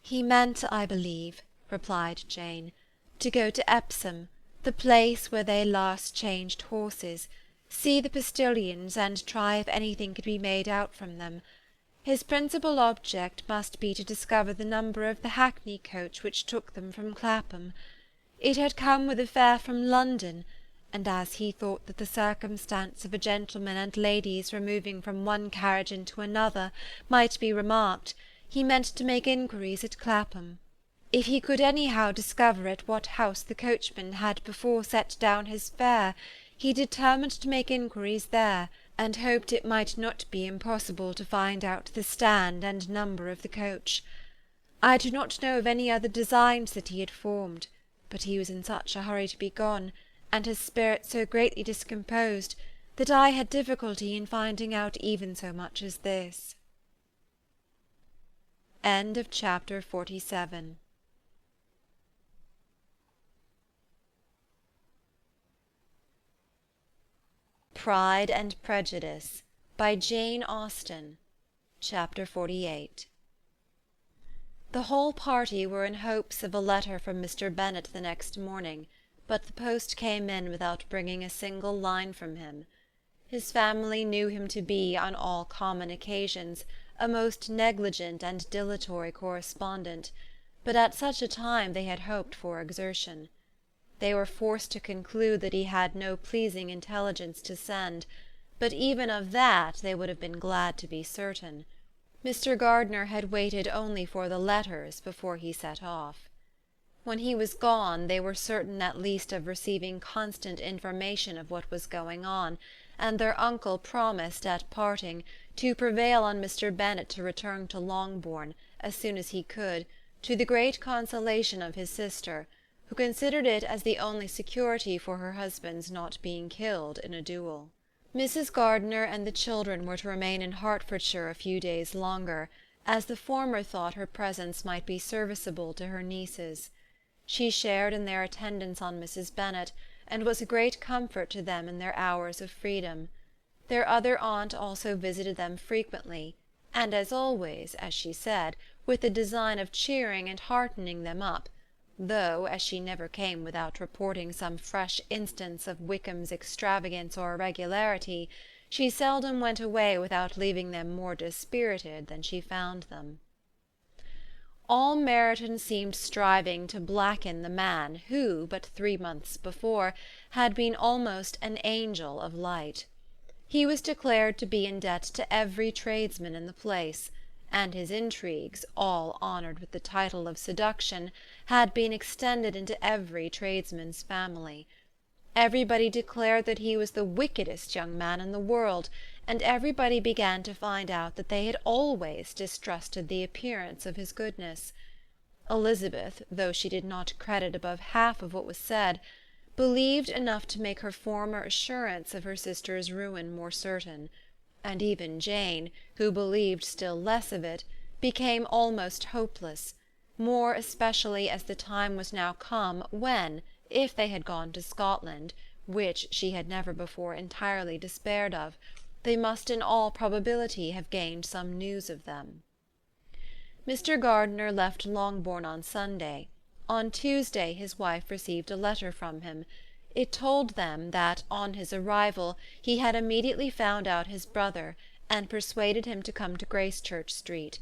S1: "He meant, I believe," replied Jane, "to go to Epsom, the place where they last changed horses, see the postillions, and try if anything could be made out from them. His principal object must be to discover the number of the hackney coach which took them from Clapham. It had come with a fare from London, and as he thought that the circumstance of a gentleman and ladies removing from one carriage into another might be remarked, he meant to make inquiries at Clapham. If he could anyhow discover at what house the coachman had before set down his fare, he determined to make inquiries there, and hoped it might not be impossible to find out the stand and number of the coach. I do not know of any other designs that he had formed, but he was in such a hurry to be gone, and his spirits so greatly discomposed, that I had difficulty in finding out even so much as this. End of chapter 47. Pride and Prejudice by Jane Austen. Chapter 48. The whole party were in hopes of a letter from Mr. Bennet the next morning, but the post came in without bringing a single line from him. His family knew him to be, on all common occasions, a most negligent and dilatory correspondent, but at such a time they had hoped for exertion. They were forced to conclude that he had no pleasing intelligence to send, but even of that they would have been glad to be certain. Mr. Gardiner had waited only for the letters before he set off. When he was gone, they were certain at least of receiving constant information of what was going on, and their uncle promised, at parting, to prevail on Mr. Bennet to return to Longbourn, as soon as he could, to the great consolation of his sister, who considered it as the only security for her husband's not being killed in a duel. Mrs. Gardiner and the children were to remain in Hertfordshire a few days longer, as the former thought her presence might be serviceable to her nieces. She shared in their attendance on Mrs. Bennet, and was a great comfort to them in their hours of freedom. Their other aunt also visited them frequently, and as always, as she said, with the design of cheering and heartening them up, though, as she never came without reporting some fresh instance of Wickham's extravagance or irregularity, she seldom went away without leaving them more dispirited than she found them. All Meryton seemed striving to blacken the man who, but 3 months before, had been almost an angel of light. He was declared to be in debt to every tradesman in the place, and his intrigues, all honoured with the title of seduction, had been extended into every tradesman's family. Everybody declared that he was the wickedest young man in the world, and everybody began to find out that they had always distrusted the appearance of his goodness. Elizabeth, though she did not credit above half of what was said, believed enough to make her former assurance of her sister's ruin more certain, and even Jane, who believed still less of it, became almost hopeless, more especially as the time was now come when, if they had gone to Scotland, which she had never before entirely despaired of, they must in all probability have gained some news of them. Mr. Gardiner left Longbourn on Sunday. On Tuesday his wife received a letter from him. It told them that, on his arrival, he had immediately found out his brother, and persuaded him to come to Gracechurch Street;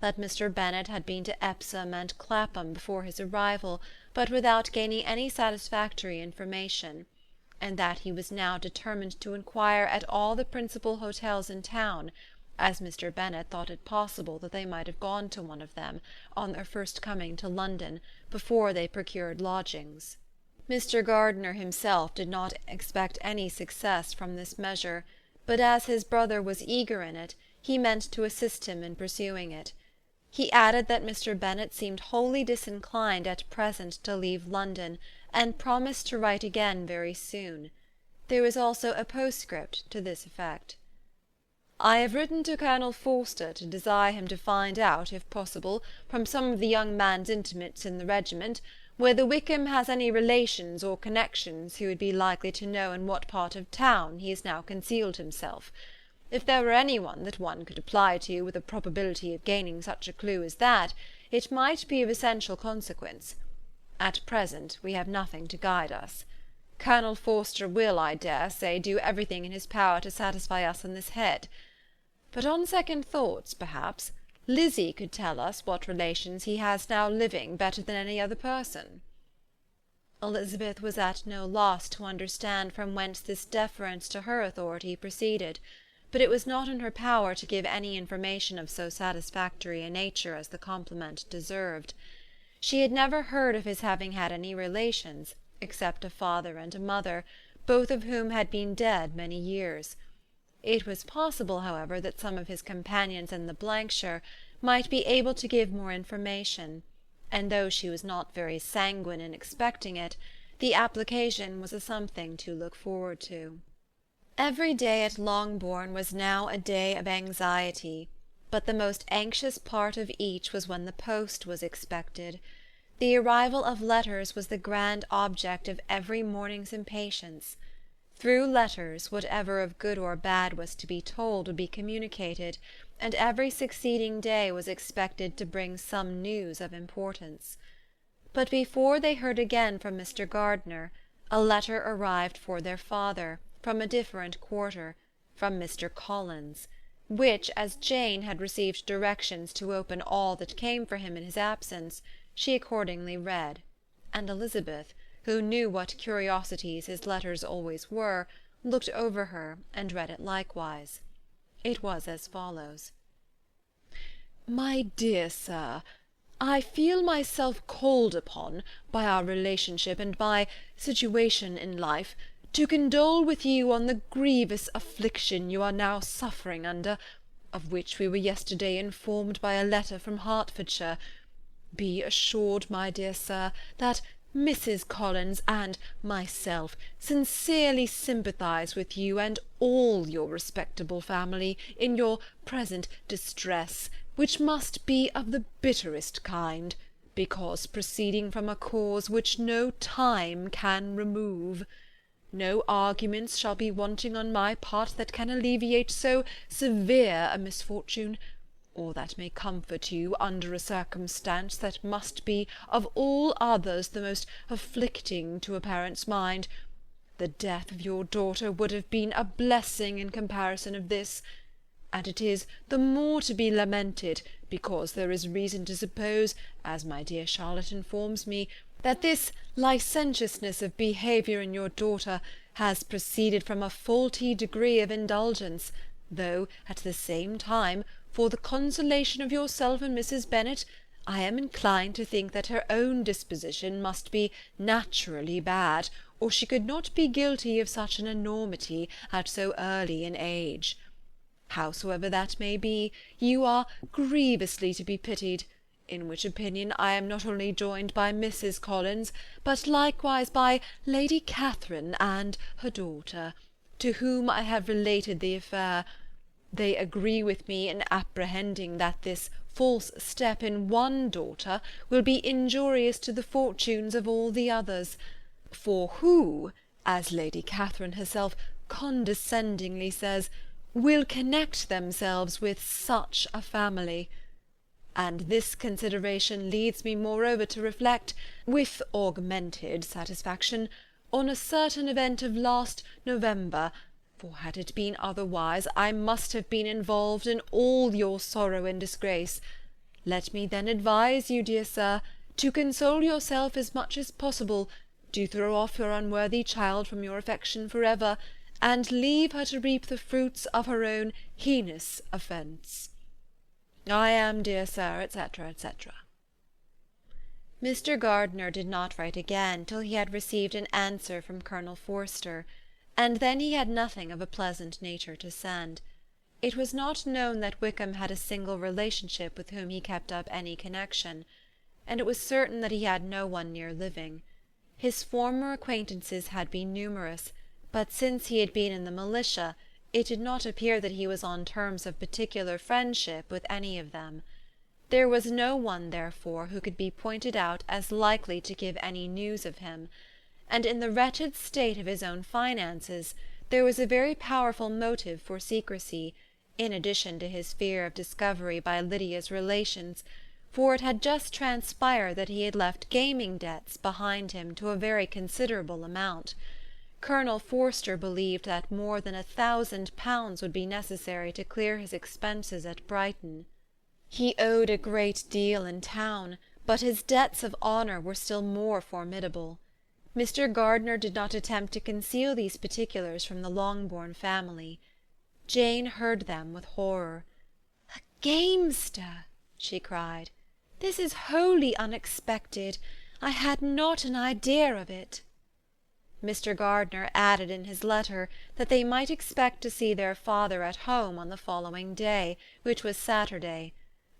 S1: that Mr. Bennet had been to Epsom and Clapham before his arrival, but without gaining any satisfactory information; and that he was now determined to inquire at all the principal hotels in town, as Mr. Bennet thought it possible that they might have gone to one of them, on their first coming to London, before they procured lodgings. Mr. Gardiner himself did not expect any success from this measure, but as his brother was eager in it, he meant to assist him in pursuing it. He added that Mr. Bennet seemed wholly disinclined at present to leave London, and promised to write again very soon. There was also a postscript to this effect. "I have written to Colonel Forster to desire him to find out, if possible, from some of the young man's intimates in the regiment, whether Wickham has any relations or connections who would be likely to know in what part of town he has now concealed himself. If there were any one that one could apply to with a probability of gaining such a clue as that, it might be of essential consequence. At present we have nothing to guide us. Colonel Forster will, I dare say, do everything in his power to satisfy us on this head. But on second thoughts, perhaps, Lizzie could tell us what relations he has now living better than any other person." Elizabeth was at no loss to understand from whence this deference to her authority proceeded, but it was not in her power to give any information of so satisfactory a nature as the compliment deserved. She had never heard of his having had any relations, except a father and a mother, both of whom had been dead many years. It was possible, however, that some of his companions in the shire might be able to give more information, and though she was not very sanguine in expecting it, the application was a something to look forward to. Every day at Longbourn was now a day of anxiety, but the most anxious part of each was when the post was expected. The arrival of letters was the grand object of every morning's impatience. Through letters, whatever of good or bad was to be told would be communicated, and every succeeding day was expected to bring some news of importance. But before they heard again from Mr. Gardiner, a letter arrived for their father, from a different quarter, from Mr. Collins, which, as Jane had received directions to open all that came for him in his absence, she accordingly read, and Elizabeth, who knew what curiosities his letters always were, looked over her and read it likewise. It was as follows: "My dear Sir, I feel myself called upon, by our relationship and my situation in life, to condole with you on the grievous affliction you are now suffering under, of which we were yesterday informed by a letter from Hertfordshire. Be assured, my dear Sir, that Mrs. Collins and myself sincerely sympathize with you and all your respectable family in your present distress, which must be of the bitterest kind, because proceeding from a cause which no time can remove. No arguments shall be wanting on my part that can alleviate so severe a misfortune, or that may comfort you under a circumstance that must be of all others the most afflicting to a parent's mind. The death of your daughter would have been a blessing in comparison of this, and it is the more to be lamented, because there is reason to suppose, as my dear Charlotte informs me, that this licentiousness of behaviour in your daughter has proceeded from a faulty degree of indulgence, though, at the same time, for the consolation of yourself and Mrs. Bennet, I am inclined to think that her own disposition must be naturally bad, or she could not be guilty of such an enormity at so early an age. Howsoever that may be, you are grievously to be pitied, in which opinion I am not only joined by Mrs. Collins, but likewise by Lady Catherine and her daughter, to whom I have related the affair. They agree with me in apprehending that this false step in one daughter will be injurious to the fortunes of all the others, for who, as Lady Catherine herself condescendingly says, will connect themselves with such a family. And this consideration leads me moreover to reflect, with augmented satisfaction, on a certain event of last November, for had it been otherwise, I must have been involved in all your sorrow and disgrace. Let me then advise you, dear Sir, to console yourself as much as possible, to throw off your unworthy child from your affection for ever, and leave her to reap the fruits of her own heinous offence. I am, dear Sir, etc., etc. Mr. Gardiner did not write again till he had received an answer from Colonel Forster, and then he had nothing of a pleasant nature to send. It was not known that Wickham had a single relationship with whom he kept up any connection, and it was certain that he had no one near living. His former acquaintances had been numerous, but since he had been in the militia, it did not appear that he was on terms of particular friendship with any of them. There was no one, therefore, who could be pointed out as likely to give any news of him, and in the wretched state of his own finances there was a very powerful motive for secrecy, in addition to his fear of discovery by Lydia's relations, for it had just transpired that he had left gaming debts behind him to a very considerable amount. Colonel Forster believed that more than £1,000 would be necessary to clear his expenses at Brighton. He owed a great deal in town, but his debts of honour were still more formidable. Mr. Gardiner did not attempt to conceal these particulars from the Longbourn family. Jane heard them with horror. "A gamester!" she cried. "This is wholly unexpected. I had not an idea of it." Mr. Gardiner added in his letter that they might expect to see their father at home on the following day, which was Saturday.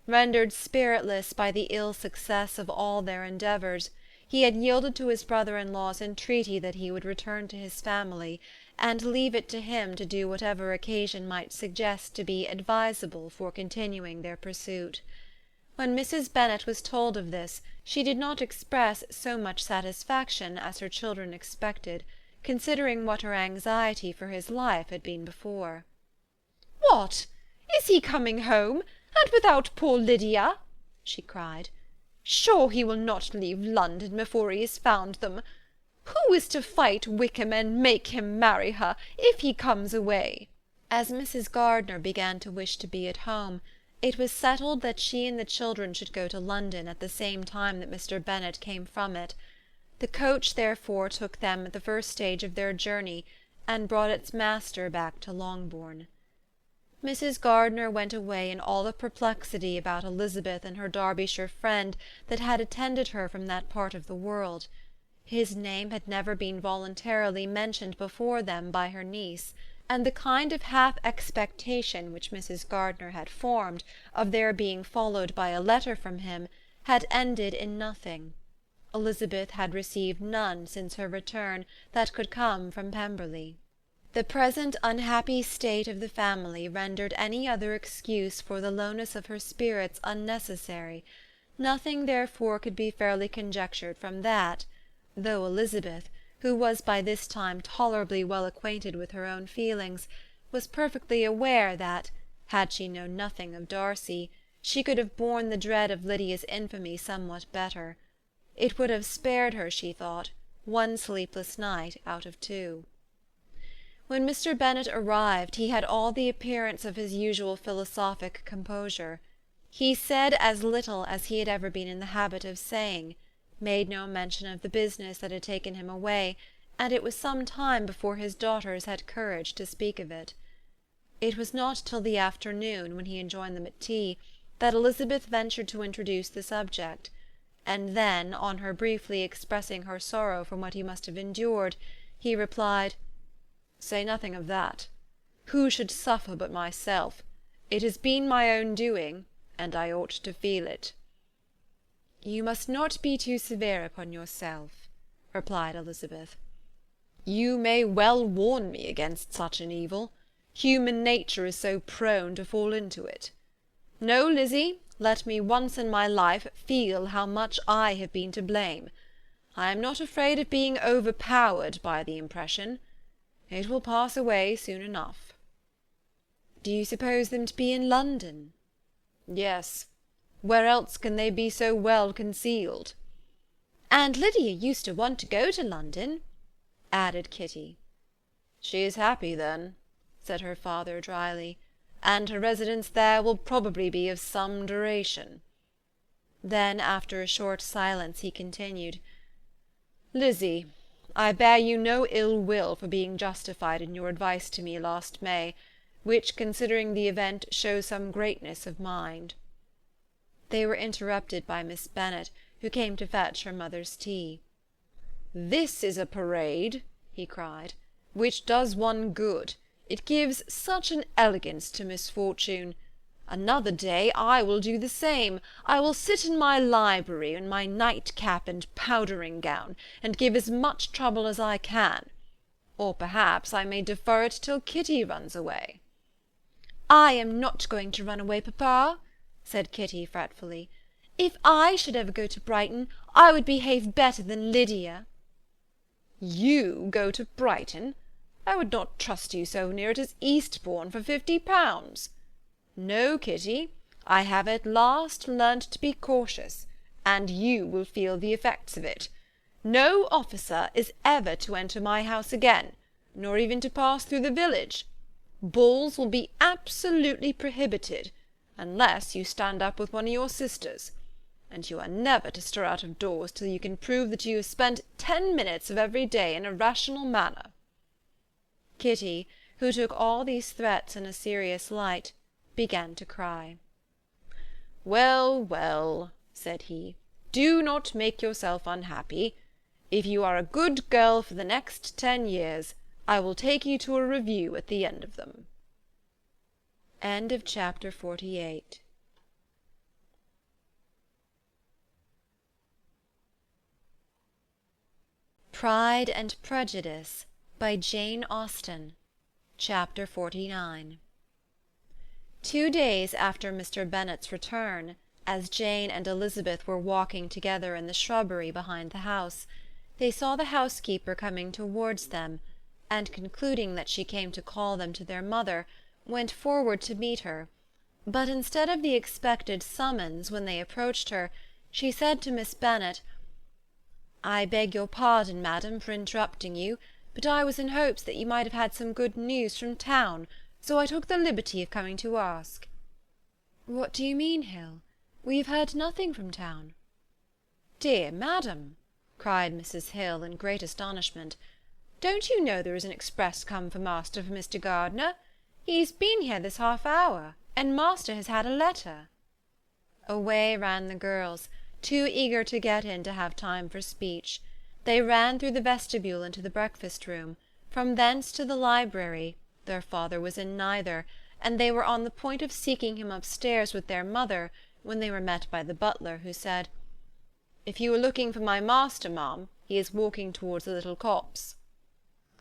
S1: Rendered spiritless by the ill success of all their endeavours, he had yielded to his brother-in-law's entreaty that he would return to his family, and leave it to him to do whatever occasion might suggest to be advisable for continuing their pursuit. When Mrs. Bennet was told of this, she did not express so much satisfaction as her children expected, considering what her anxiety for his life had been before. "What! Is he coming home, and without poor Lydia?" she cried. "Sure he will not leave London before he has found them. Who is to fight Wickham and make him marry her, if he comes away?" As Mrs. Gardiner began to wish to be at home, it was settled that she and the children should go to London at the same time that Mr. Bennet came from it. The coach therefore took them at the first stage of their journey, and brought its master back to Longbourn. Mrs. Gardiner went away in all the perplexity about Elizabeth and her Derbyshire friend that had attended her from that part of the world. His name had never been voluntarily mentioned before them by her niece, and the kind of half-expectation which Mrs. Gardiner had formed of their being followed by a letter from him had ended in nothing. Elizabeth had received none since her return that could come from Pemberley. The present unhappy state of the family rendered any other excuse for the lowness of her spirits unnecessary. Nothing therefore could be fairly conjectured from that, though Elizabeth, who was by this time tolerably well acquainted with her own feelings, was perfectly aware that, had she known nothing of Darcy, she could have borne the dread of Lydia's infamy somewhat better. It would have spared her, she thought, one sleepless night out of 2. When Mr. Bennet arrived, he had all the appearance of his usual philosophic composure. He said as little as he had ever been in the habit of saying, made no mention of the business that had taken him away, and it was some time before his daughters had courage to speak of it. It was not till the afternoon, when he enjoined them at tea, that Elizabeth ventured to introduce the subject, and then, on her briefly expressing her sorrow from what he must have endured, he replied, "Say nothing of that. Who should suffer but myself? It has been my own doing, and I ought to feel it." "You must not be too severe upon yourself," replied Elizabeth. "You may well warn me against such an evil. Human nature is so prone to fall into it. No, Lizzie, let me once in my life feel how much I have been to blame. I am not afraid of being overpowered by the impression. It will pass away soon enough." "Do you suppose them to be in London?" "Yes. Where else can they be so well concealed?" "And Lydia used to want to go to London," added Kitty. "She is happy, then," said her father drily, "and her residence there will probably be of some duration." Then, after a short silence, he continued, "Lizzie, I bear you no ill will for being justified in your advice to me last May, which, considering the event, shows some greatness of mind." They were interrupted by Miss Bennet, who came to fetch her mother's tea. "This is a parade," he cried, "which does one good.
S2: It gives such an elegance to misfortune. Another day I will do the same. I will sit in my library in my nightcap and powdering gown, and give as much trouble as I can. Or perhaps I may defer it till Kitty runs away."
S1: "I am not going to run away, papa," said Kitty fretfully. "If I should ever go to Brighton, I would behave better than Lydia."
S2: "You go to Brighton? I would not trust you so near it as Eastbourne for £50. No, Kitty, I have at last learnt to be cautious, and you will feel the effects of it. No officer is ever to enter my house again, nor even to pass through the village. Balls will be absolutely prohibited, unless you stand up with one of your sisters, and you are never to stir out of doors till you can prove that you have spent 10 minutes of every day in a rational manner."
S1: Kitty, who took all these threats in a serious light, began to cry.
S2: "Well, well," said he, "do not make yourself unhappy. If you are a good girl for the next 10 years, I will take you to a review at the end of them."
S1: End of chapter 48. Pride and Prejudice by Jane Austen. Chapter 49. 2 days after Mr. Bennet's return, as Jane and Elizabeth were walking together in the shrubbery behind the house, they saw the housekeeper coming towards them, and concluding that she came to call them to their mother, went forward to meet her, but instead of the expected summons when they approached her, she said to Miss Bennet, "I beg your pardon, madam, for interrupting you, but I was in hopes that you might have had some good news from town, so I took the liberty of coming to ask." "What do you mean, Hill? We have heard nothing from town."
S2: "Dear madam," cried Mrs. Hill in great astonishment, "don't you know there is an express come for master from Mr. Gardiner? He's been here this half-hour, and master has had a letter."
S1: Away ran the girls, too eager to get in to have time for speech. They ran through the vestibule into the breakfast-room, from thence to the library. Their father was in neither, and they were on the point of seeking him upstairs with their mother, when they were met by the butler, who said, "If you are looking for my master, ma'am, he is walking towards the little copse."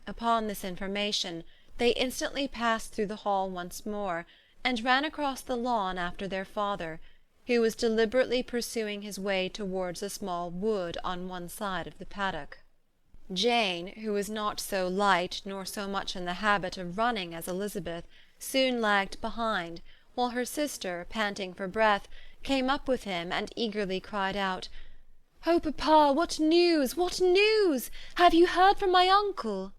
S1: Upon this information, they instantly passed through the hall once more, and ran across the lawn after their father, who was deliberately pursuing his way towards a small wood on one side of the paddock. Jane, who was not so light nor so much in the habit of running as Elizabeth, soon lagged behind, while her sister, panting for breath, came up with him and eagerly cried out, "Oh, papa, what news? What news? Have you heard from my uncle?"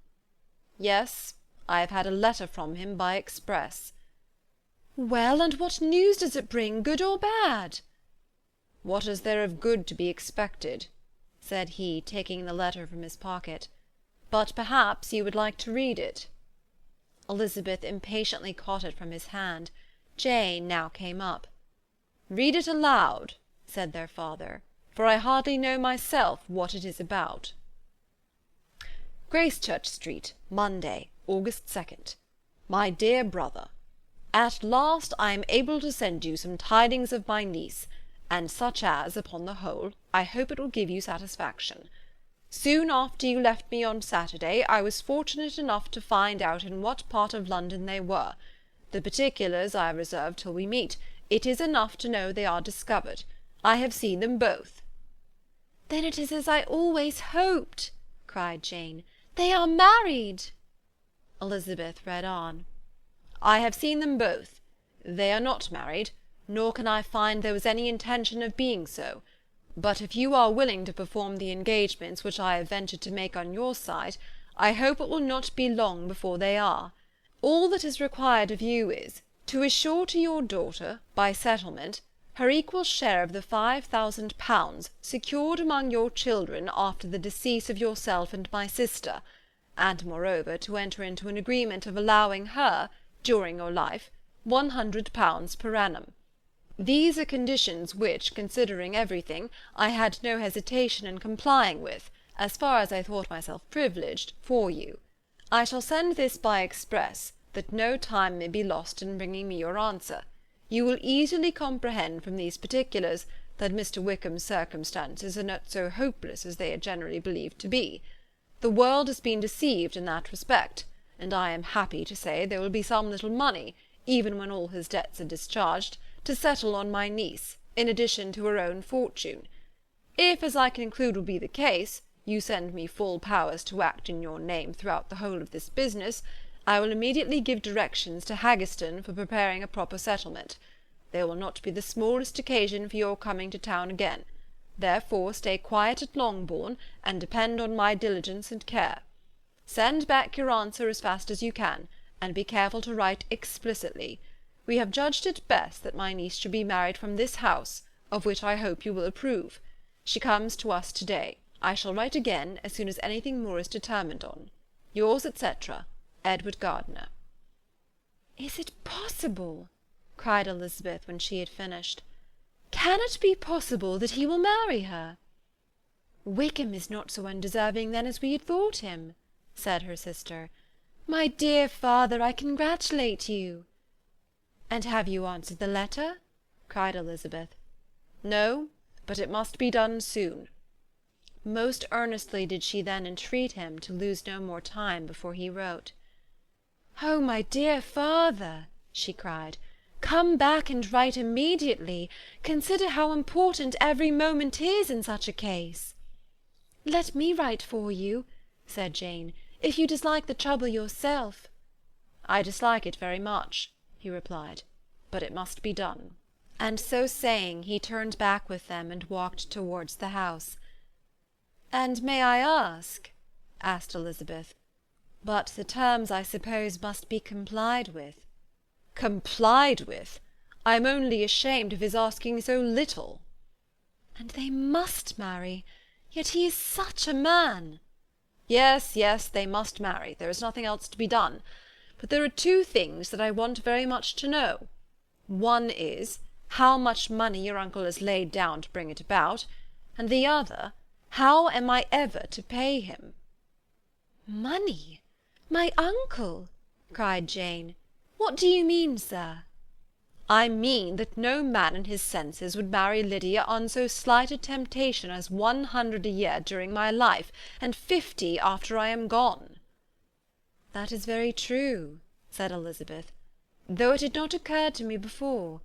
S2: "Yes, I have had a letter from him by express."
S1: "Well, and what news does it bring, good or bad?"
S2: "What is there of good to be expected?" said he, taking the letter from his pocket. "But perhaps you would like to read it."
S1: Elizabeth impatiently caught it from his hand. Jane now came up.
S2: "Read it aloud," said their father, "for I hardly know myself what it is about." "Gracechurch Street, Monday, August 2nd. My dear brother, at last I am able to send you some tidings of my niece, and such as, upon the whole, I hope it will give you satisfaction. Soon after you left me on Saturday, I was fortunate enough to find out in what part of London they were. The particulars I reserve till we meet. It is enough to know they are discovered. I have seen them both."
S1: "Then it is as I always hoped," cried Jane. "They are married."
S2: Elizabeth read on. "I have seen them both. They are not married, nor can I find there was any intention of being so. But if you are willing to perform the engagements which I have ventured to make on your side, I hope it will not be long before they are. All that is required of you is, to assure to your daughter, by settlement, her equal share of the £5,000 secured among your children after the decease of yourself and my sister, and moreover to enter into an agreement of allowing her, during your life, £100 per annum. These are conditions which, considering everything, I had no hesitation in complying with, as far as I thought myself privileged, for you. I shall send this by express, that no time may be lost in bringing me your answer. You will easily comprehend from these particulars that Mr. Wickham's circumstances are not so hopeless as they are generally believed to be. The world has been deceived in that respect, and I am happy to say there will be some little money, even when all his debts are discharged, to settle on my niece, in addition to her own fortune. If, as I conclude will be the case, you send me full powers to act in your name throughout the whole of this business, I will immediately give directions to Haggerston for preparing a proper settlement. There will not be the smallest occasion for your coming to town again. Therefore stay quiet at Longbourn, and depend on my diligence and care. Send back your answer as fast as you can, and be careful to write explicitly. We have judged it best that my niece should be married from this house, of which I hope you will approve. She comes to us to-day. I shall write again as soon as anything more is determined on. Yours, etc., Edward Gardiner.
S1: "Is it possible?" cried Elizabeth when she had finished. "Can it be possible that he will marry her?" "Wickham is not so undeserving then as we had thought him," said her sister. "My dear father, I congratulate you." "And have you answered the letter?" cried Elizabeth.
S2: No, but it must be done soon.
S1: Most earnestly did she then entreat him to lose no more time before he wrote. "Oh, my dear father," she cried, "come back and write immediately. Consider how important every moment is in such a case." "Let me write for you," said Jane, "if you dislike the trouble yourself."
S2: "I dislike it very much," he replied, "but it must be done."
S1: And so saying, he turned back with them and walked towards the house. "And may I ask," asked Elizabeth, "but the terms, I suppose, must be complied with?"
S2: "Complied with? I am only ashamed of his asking so little."
S1: "And they must marry. Yet he is such a man."
S2: Yes, yes, they must marry. There is nothing else to be done. But there are two things that I want very much to know. One is, how much money your uncle has laid down to bring it about, and the other, how am I ever to pay him?"
S1: "Money? My uncle!" cried Jane. "What do you mean, sir?"
S2: "I mean that no man in his senses would marry Lydia on so slight a temptation as 100 a year during my life, and 50 after I am gone."
S1: "That is very true," said Elizabeth, "though it had not occurred to me before.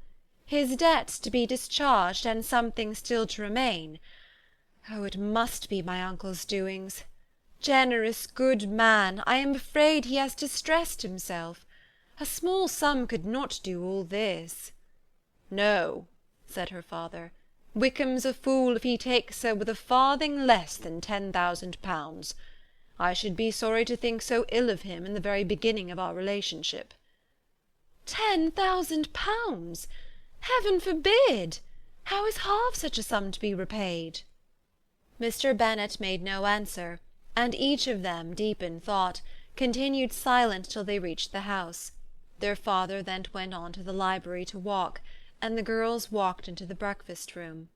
S1: His debts to be discharged, and something still to remain. Oh, it must be my uncle's doings. Generous, good man, I am afraid he has distressed himself. A small sum could not do all this."
S2: "No," said her father, "Wickham's a fool if he takes her with a farthing less than 10,000 pounds. I should be sorry to think so ill of him in the very beginning of our relationship."
S1: 10,000 pounds! Heaven forbid! How is half such a sum to be repaid?" Mr. Bennet made no answer, and each of them, deep in thought, continued silent till they reached the house. Their father then went on to the library to walk, and the girls walked into the breakfast-room.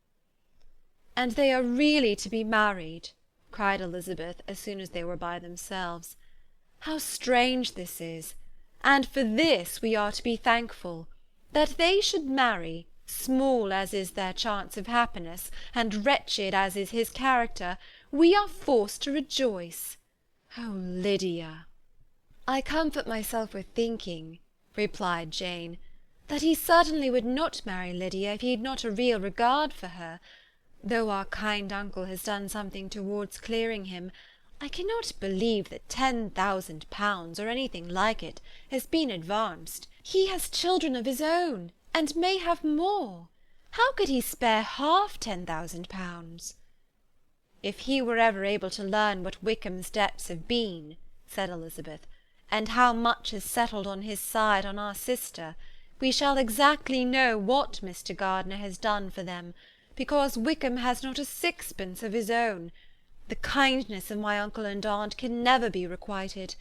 S1: "And they are really to be married?" cried Elizabeth, as soon as they were by themselves. "How strange this is! And for this we are to be thankful. That they should marry, small as is their chance of happiness, and wretched as is his character, we are forced to rejoice. Oh, Lydia!" "I comfort myself with thinking," replied Jane, "that he certainly would not marry Lydia if he had not a real regard for her. Though our kind uncle has done something towards clearing him, I cannot believe that 10,000 pounds, or anything like it, has been advanced. He has children of his own, and may have more. How could he spare half 10,000 pounds?" "If he were ever able to learn what Wickham's debts have been," said Elizabeth, "and how much is settled on his side on our sister, we shall exactly know what Mr. Gardiner has done for them, because Wickham has not a sixpence of his own. The kindness of my uncle and aunt can never be requited.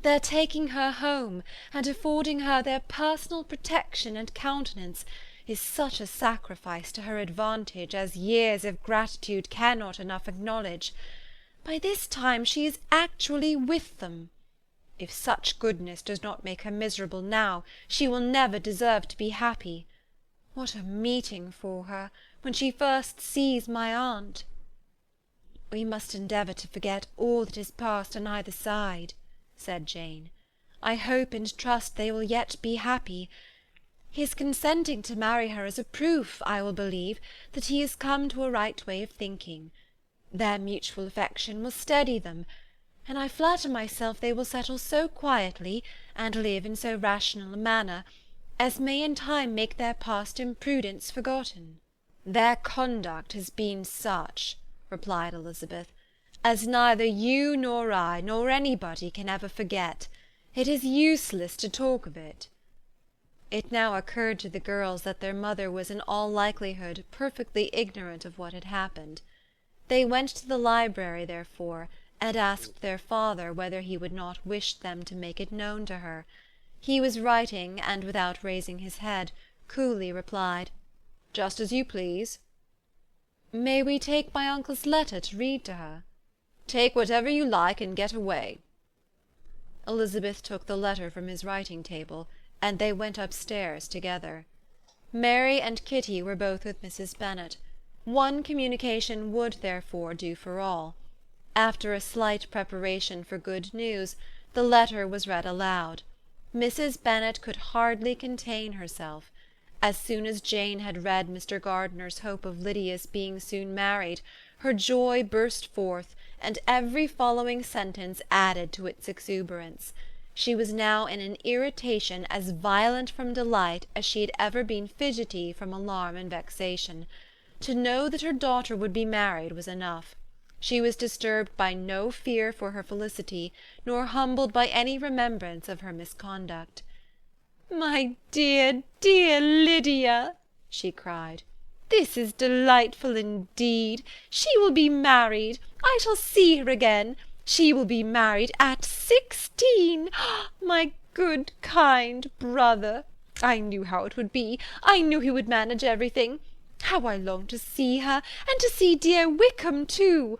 S1: Their taking her home, and affording her their personal protection and countenance, is such a sacrifice to her advantage as years of gratitude cannot enough acknowledge. By this time she is actually with them.
S3: If such goodness does not make her miserable now, she will never deserve to be happy. What a meeting for her, when she first sees my aunt! We must endeavour to forget all that is past on either side, said Jane. I hope and trust they will yet be happy. His consenting to marry her is a proof, I will believe, that he is come to a right way of thinking. Their mutual affection will steady them, and I flatter myself they will settle so quietly, and live in so rational a manner, as may in time make their past imprudence forgotten. Their conduct has been such, replied Elizabeth, as neither you nor I nor anybody can ever forget. It is useless to talk of it. It now occurred to the girls that their mother was in all likelihood perfectly ignorant of what had happened. They went to the library, therefore, and asked their father whether he would not wish them to make it known to her. He was writing, and without raising his head, coolly replied, "Just as you please." "May we take my uncle's letter to read to her?" "Take whatever you like, and get away." Elizabeth took the letter from his writing-table, and they went upstairs together. Mary and Kitty were both with Mrs. Bennet. One communication would, therefore, do for all. After a slight preparation for good news, the letter was read aloud. Mrs. Bennet could hardly contain herself. As soon as Jane had read Mr. Gardiner's hope of Lydia's being soon married, her joy burst forth, and every following sentence added to its exuberance. She was now in an irritation as violent from delight as she had ever been fidgety from alarm and vexation. To know that her daughter would be married was enough. She was disturbed by no fear for her felicity, nor humbled by any remembrance of her misconduct. "My dear, dear Lydia," she cried, "this is delightful indeed. She will be married. I shall see her again. She will be married at 16. My good, kind brother! I knew how it would be. I knew he would manage everything. How I long to see her, and to see dear Wickham too!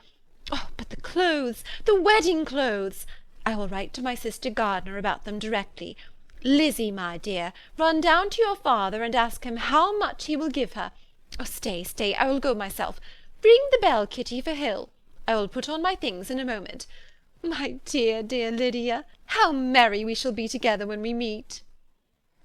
S3: Oh, but the clothes, the wedding clothes! I will write to my sister Gardiner about them directly. Lizzie, my dear, run down to your father and ask him how much he will give her. Oh, stay, I will go myself. Ring the bell, Kitty, for Hill. I will put on my things in a moment. My dear, dear Lydia, how merry we shall be together when we meet!"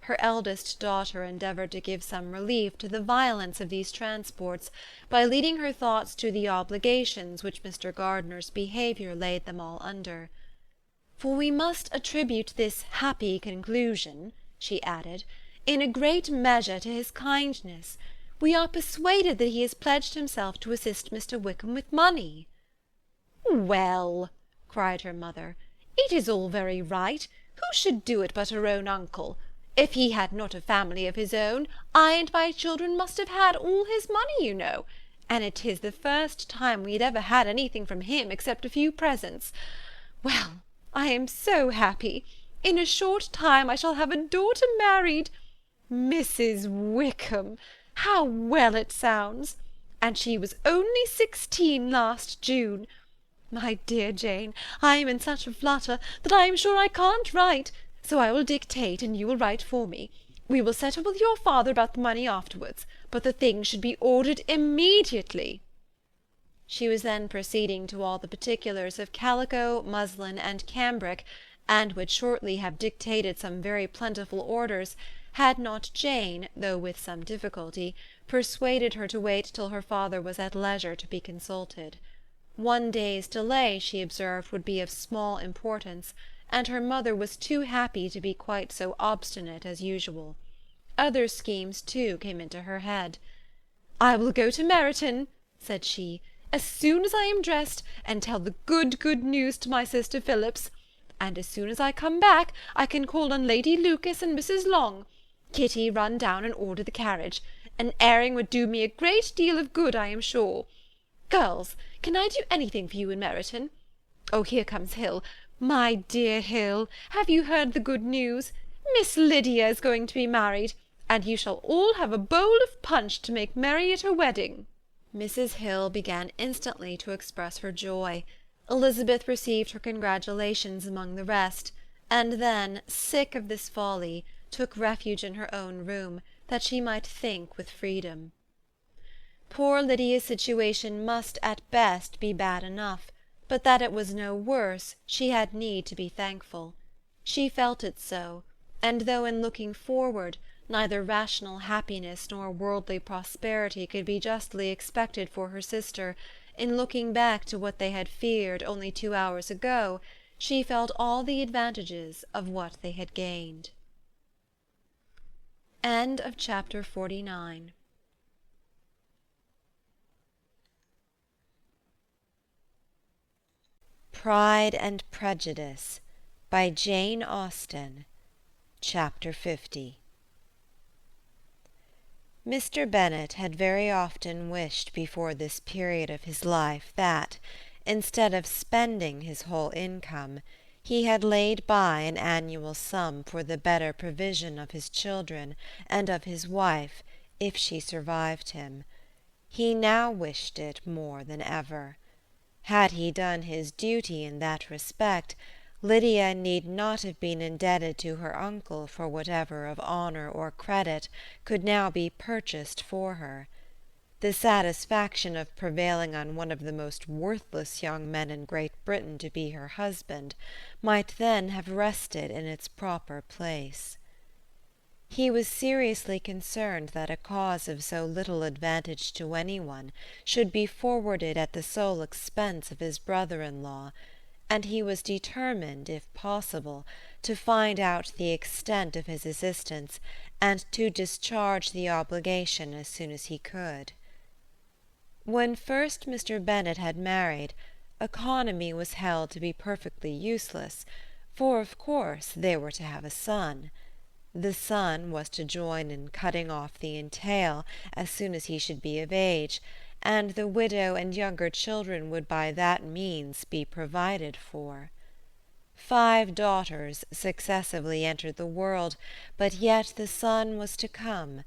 S3: Her eldest daughter endeavoured to give some relief to the violence of these transports by leading her thoughts to the obligations which Mr. Gardiner's behaviour laid them all under. "For we must attribute this happy conclusion," she added, "in a great measure to his kindness. We are persuaded that he has pledged himself to assist Mr. Wickham with money." "Well," cried her mother, "it is all very right. Who should do it but her own uncle? If he had not a family of his own, I and my children must have had all his money, you know. And it is the first time we had ever had anything from him except a few presents. Well, I am so happy. In a short time I shall have a daughter married. Mrs. Wickham! How well it sounds! And she was only 16 last June. My dear Jane, I am in such a flutter that I am sure I can't write, so I will dictate and you will write for me. We will settle with your father about the money afterwards, but the things should be ordered immediately." She was then proceeding to all the particulars of calico, muslin, and cambric, and would shortly have dictated some very plentiful orders, had not Jane, though with some difficulty, persuaded her to wait till her father was at leisure to be consulted. One day's delay, she observed, would be of small importance, and her mother was too happy to be quite so obstinate as usual. Other schemes, too, came into her head. "I will go to Meryton," said she, "as soon as I am dressed, and tell the good news to my sister Phillips. And as soon as I come back, I can call on Lady Lucas and Mrs. Long. Kitty, run down and order the carriage. An airing would do me a great deal of good, I am sure. Girls, can I do anything for you in Meryton? Oh, here comes Hill. My dear Hill, have you heard the good news? Miss Lydia is going to be married, and you shall all have a bowl of punch to make merry at her wedding." Mrs. Hill began instantly to express her joy. Elizabeth received her congratulations among the rest,
S1: and then, sick of this folly, took refuge in her own room, that she might think with freedom. Poor Lydia's situation must at best be bad enough, but that it was no worse she had need to be thankful. She felt it so, and though in looking forward neither rational happiness nor worldly prosperity could be justly expected for her sister, in looking back to what they had feared only 2 hours ago, she felt all the advantages of what they had gained. Chapter 49. Pride and Prejudice by Jane Austen. Chapter 50. Mr. Bennet had very often wished before this period of his life that, instead of spending his whole income, he had laid by an annual sum for the better provision of his children and of his wife, if she survived him. He now wished it more than ever. Had he done his duty in that respect, Lydia need not have been indebted to her uncle for whatever of honour or credit could now be purchased for her. The satisfaction of prevailing on one of the most worthless young men in Great Britain to be her husband might then have rested in its proper place. He was seriously concerned that a cause of so little advantage to any one should be forwarded at the sole expense of his brother-in-law, and he was determined, if possible, to find out the extent of his assistance, and to discharge the obligation as soon as he could. When first Mr. Bennet had married, economy was held to be perfectly useless, for of course they were to have a son. The son was to join in cutting off the entail as soon as he should be of age, and the widow and younger children would by that means be provided for. 5 daughters successively entered the world, but yet the son was to come,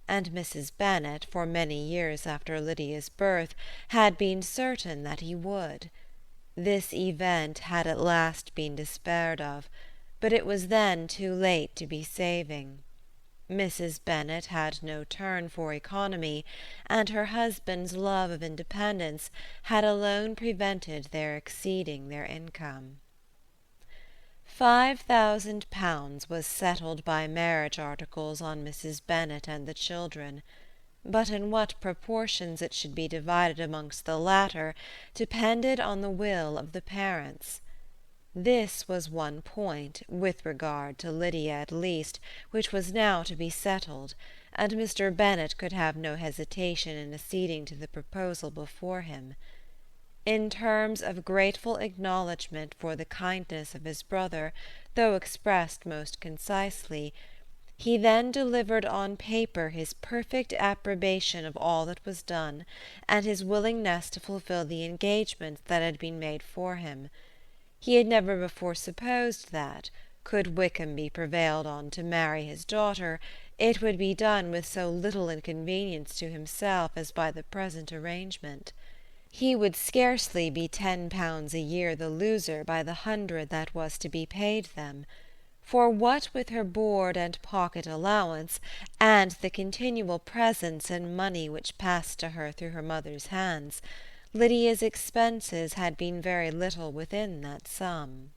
S1: and Mrs. Bennet, for many years after Lydia's birth, had been certain that he would. This event had at last been despaired of, but it was then too late to be saving. Mrs. Bennet had no turn for economy, and her husband's love of independence had alone prevented their exceeding their income. £5,000 was settled by marriage articles on Mrs. Bennet and the children, but in what proportions it should be divided amongst the latter depended on the will of the parents. This was one point, with regard to Lydia at least, which was now to be settled, and Mr. Bennet could have no hesitation in acceding to the proposal before him. In terms of grateful acknowledgment for the kindness of his brother, though expressed most concisely, he then delivered on paper his perfect approbation of all that was done, and his willingness to fulfil the engagements that had been made for him. He had never before supposed that, could Wickham be prevailed on to marry his daughter, it would be done with so little inconvenience to himself as by the present arrangement. He would scarcely be £10 a year the loser by the 100 that was to be paid them, for what with her board and pocket allowance, and the continual presents and money which passed to her through her mother's hands, Lydia's expenses had been very little within that sum.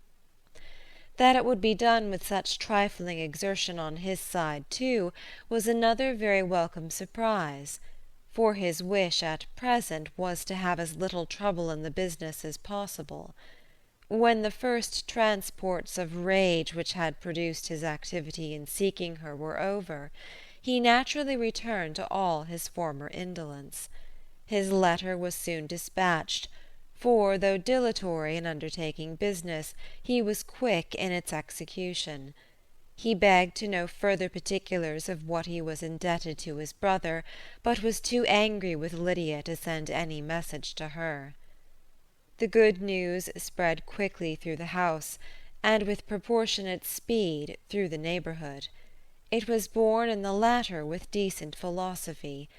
S1: That it would be done with such trifling exertion on his side, too, was another very welcome surprise, for his wish at present was to have as little trouble in the business as possible. When the first transports of rage which had produced his activity in seeking her were over, he naturally returned to all his former indolence. His letter was soon dispatched, for, though dilatory in undertaking business, he was quick in its execution. He begged to know further particulars of what he was indebted to his brother, but was too angry with Lydia to send any message to her. The good news spread quickly through the house, and with proportionate speed through the neighbourhood. It was borne in the latter with decent philosophy.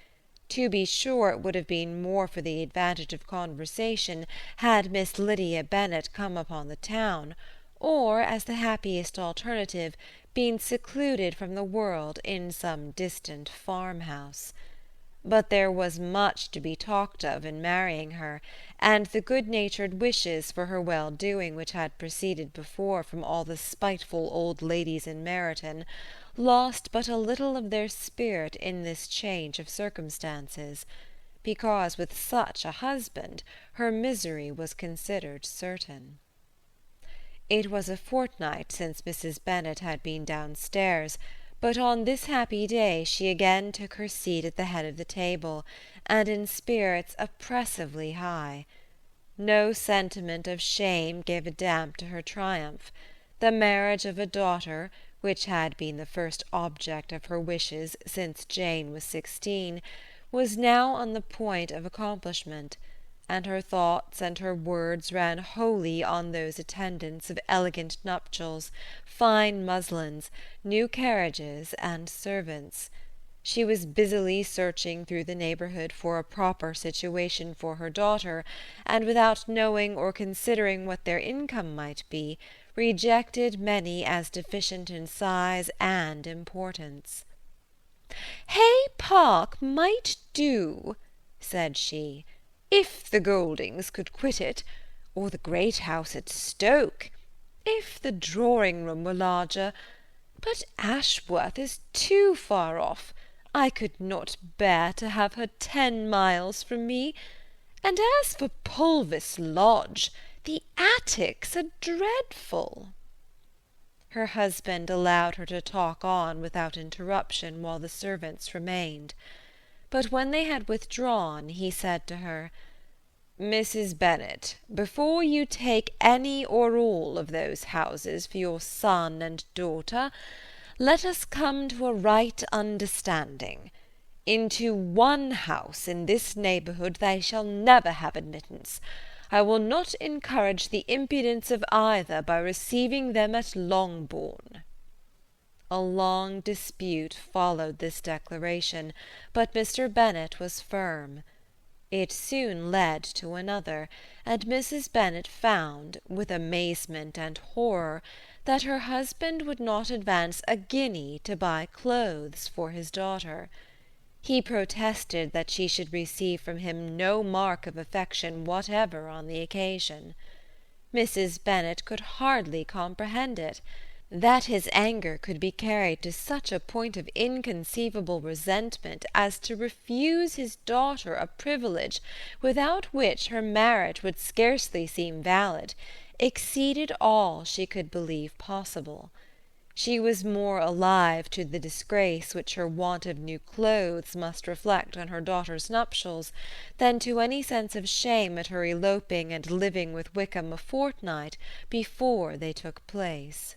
S1: To be sure, it would have been more for the advantage of conversation had Miss Lydia Bennet come upon the town, or, as the happiest alternative, been secluded from the world in some distant farmhouse. But there was much to be talked of in marrying her, and the good-natured wishes for her well-doing which had proceeded before from all the spiteful old ladies in Meryton lost but a little of their spirit in this change of circumstances, because with such a husband her misery was considered certain. It was a fortnight since Mrs. Bennet had been downstairs, but on this happy day she again took her seat at the head of the table, and in spirits oppressively high. No sentiment of shame gave a damp to her triumph. The marriage of a daughter, which had been the first object of her wishes since Jane was 16, was now on the point of accomplishment, and her thoughts and her words ran wholly on those attendants of elegant nuptials, fine muslins, new carriages, and servants. She was busily searching through the neighbourhood for a proper situation for her daughter, and without knowing or considering what their income might be, rejected many as deficient in size and importance. "Hay Park might do," said she, "if the Goldings could quit it, or the great house at Stoke, if the drawing-room were larger. But Ashworth is too far off. I could not bear to have her 10 miles from me. And as for Pulvis Lodge, the attics are dreadful." Her husband allowed her to talk on without interruption while the servants remained. But when they had withdrawn, he said to her, "Mrs. Bennet, before you take any or all of those houses for your son and daughter, let us come to a right understanding. Into one house in this neighbourhood they shall never have admittance. I will not encourage the impudence of either by receiving them at Longbourn." A long dispute followed this declaration, but Mr. Bennet was firm. It soon led to another, and Mrs. Bennet found, with amazement and horror, that her husband would not advance a guinea to buy clothes for his daughter. He protested that she should receive from him no mark of affection whatever on the occasion. Mrs. Bennet could hardly comprehend it. That his anger could be carried to such a point of inconceivable resentment as to refuse his daughter a privilege without which her marriage would scarcely seem valid, exceeded all she could believe possible. She was more alive to the disgrace which her want of new clothes must reflect on her daughter's nuptials than to any sense of shame at her eloping and living with Wickham a fortnight before they took place.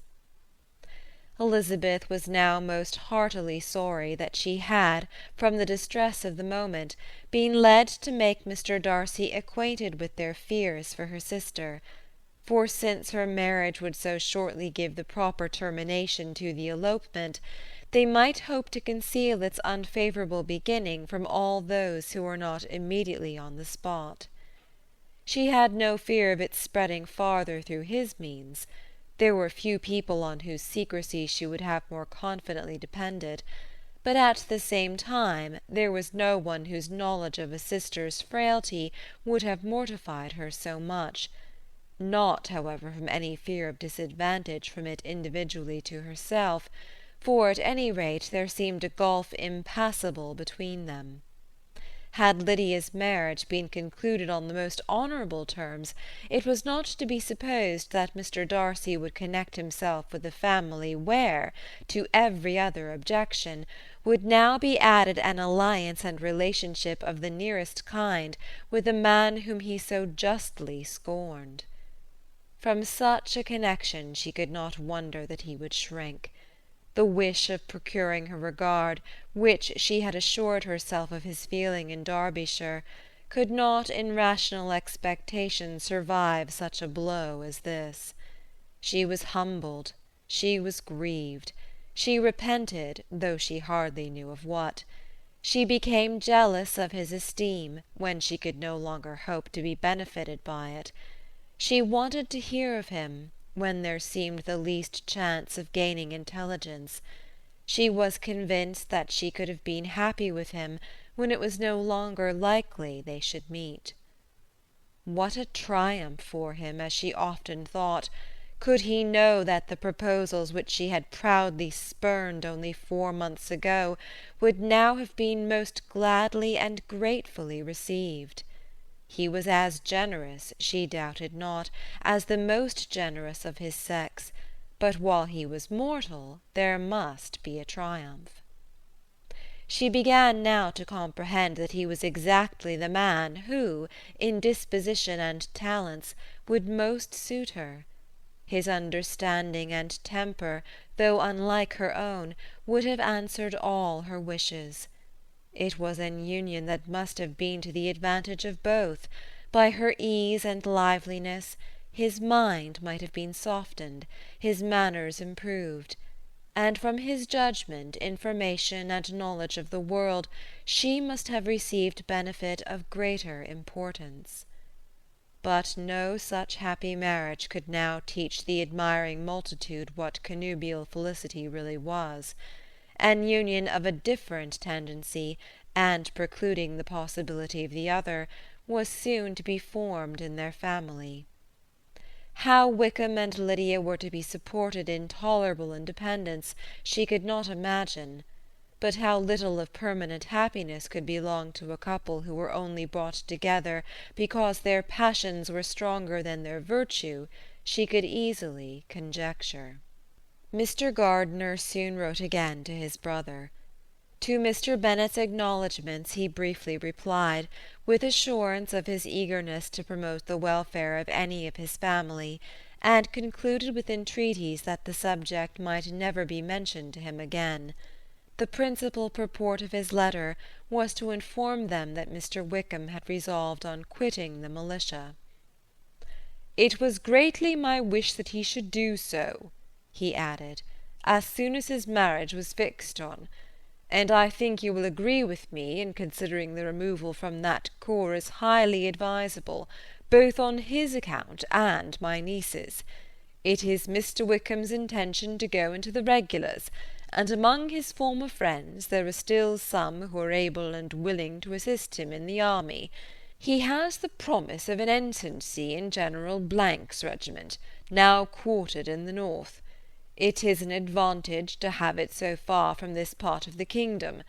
S1: Elizabeth was now most heartily sorry that she had, from the distress of the moment, been led to make Mr. Darcy acquainted with their fears for her sister, for since her marriage would so shortly give the proper termination to the elopement, they might hope to conceal its unfavourable beginning from all those who were not immediately on the spot. She had no fear of its spreading farther through his means. There were few people on whose secrecy she would have more confidently depended, but at the same time there was no one whose knowledge of a sister's frailty would have mortified her so much, not, however, from any fear of disadvantage from it individually to herself, for at any rate there seemed a gulf impassable between them. Had Lydia's marriage been concluded on the most honourable terms, it was not to be supposed that Mr. Darcy would connect himself with a family where, to every other objection, would now be added an alliance and relationship of the nearest kind with a man whom he so justly scorned. From such a connection she could not wonder that he would shrink. The wish of procuring her regard, which she had assured herself of his feeling in Derbyshire, could not in rational expectation survive such a blow as this. She was humbled, she was grieved, she repented, though she hardly knew of what. She became jealous of his esteem, when she could no longer hope to be benefited by it. She wanted to hear of him, when there seemed the least chance of gaining intelligence. She was convinced that she could have been happy with him when it was no longer likely they should meet. What a triumph for him, as she often thought, could he know that the proposals which she had proudly spurned only 4 months ago would now have been most gladly and gratefully received. He was as generous, she doubted not, as the most generous of his sex, but while he was mortal there must be a triumph. She began now to comprehend that he was exactly the man who, in disposition and talents, would most suit her. His understanding and temper, though unlike her own, would have answered all her wishes. It was an union that must have been to the advantage of both. By her ease and liveliness, his mind might have been softened, his manners improved, and from his judgment, information, and knowledge of the world, she must have received benefit of greater importance. But no such happy marriage could now teach the admiring multitude what connubial felicity really was. An union of a different tendency, and precluding the possibility of the other, was soon to be formed in their family. How Wickham and Lydia were to be supported in tolerable independence she could not imagine, but how little of permanent happiness could belong to a couple who were only brought together because their passions were stronger than their virtue, she could easily conjecture. Mr. Gardiner soon wrote again to his brother. To Mr. Bennet's acknowledgments he briefly replied, with assurance of his eagerness to promote the welfare of any of his family, and concluded with entreaties that the subject might never be mentioned to him again. The principal purport of his letter was to inform them that Mr. Wickham had resolved on quitting the militia. "It was greatly my wish that he should do so," he added, "as soon as his marriage was fixed on, and I think you will agree with me in considering the removal from that corps as highly advisable, both on his account and my niece's. It is Mr. Wickham's intention to go into the regulars, and among his former friends there are still some who are able and willing to assist him in the army. He has the promise of an ensigncy in General Blank's regiment, now quartered in the north. It is an advantage to have it so far from this part of the kingdom.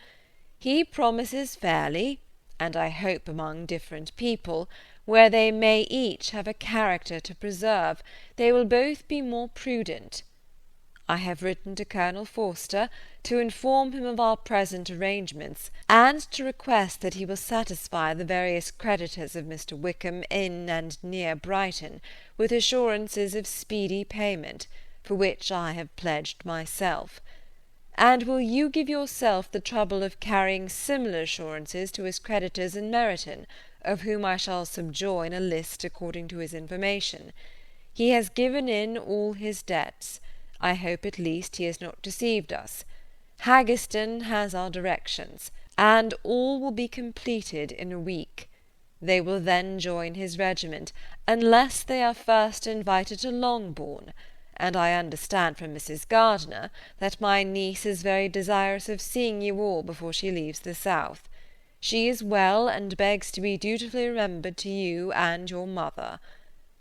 S1: He promises fairly, and I hope among different people, where they may each have a character to preserve, they will both be more prudent. I have written to Colonel Forster to inform him of our present arrangements, and to request that he will satisfy the various creditors of Mr. Wickham in and near Brighton with assurances of speedy payment, for which I have pledged myself. And will you give yourself the trouble of carrying similar assurances to his creditors in Meryton, of whom I shall subjoin a list according to his information. He has given in all his debts. I hope at least he has not deceived us. Haggiston has our directions, and all will be completed in a week. They will then join his regiment, unless they are first invited to Longbourn, and I understand from Mrs. Gardiner that my niece is very desirous of seeing you all before she leaves the south. She is well, and begs to be dutifully remembered to you and your mother.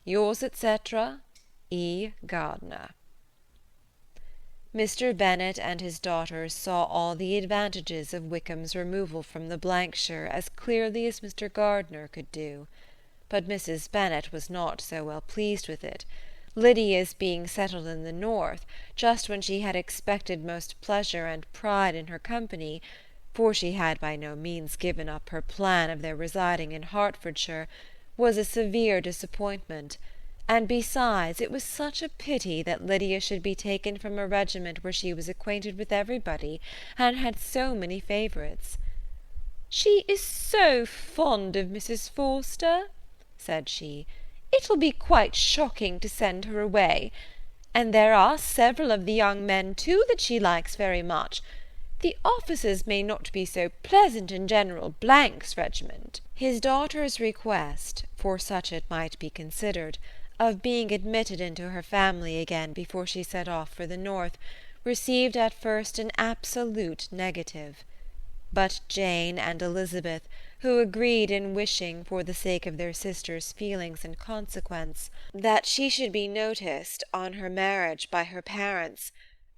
S1: Yours, etc., E. Gardiner. Mr. Bennet and his daughters saw all the advantages of Wickham's removal from the Blankshire as clearly as Mr. Gardiner could do. But Mrs. Bennet was not so well pleased with it. Lydia's being settled in the north, just when she had expected most pleasure and pride in her company, for she had by no means given up her plan of their residing in Hertfordshire, was a severe disappointment, and besides it was such a pity that Lydia should be taken from a regiment where she was acquainted with everybody, and had so many favourites. "She is so fond of Mrs. Forster," said she, "it will be quite shocking to send her away. And there are several of the young men, too, that she likes very much. The officers may not be so pleasant in General Blank's regiment." His daughter's request, for such it might be considered, of being admitted into her family again before she set off for the north, received at first an absolute negative. But Jane and Elizabeth, who agreed in wishing, for the sake of their sister's feelings and consequence, that she should be noticed on her marriage by her parents,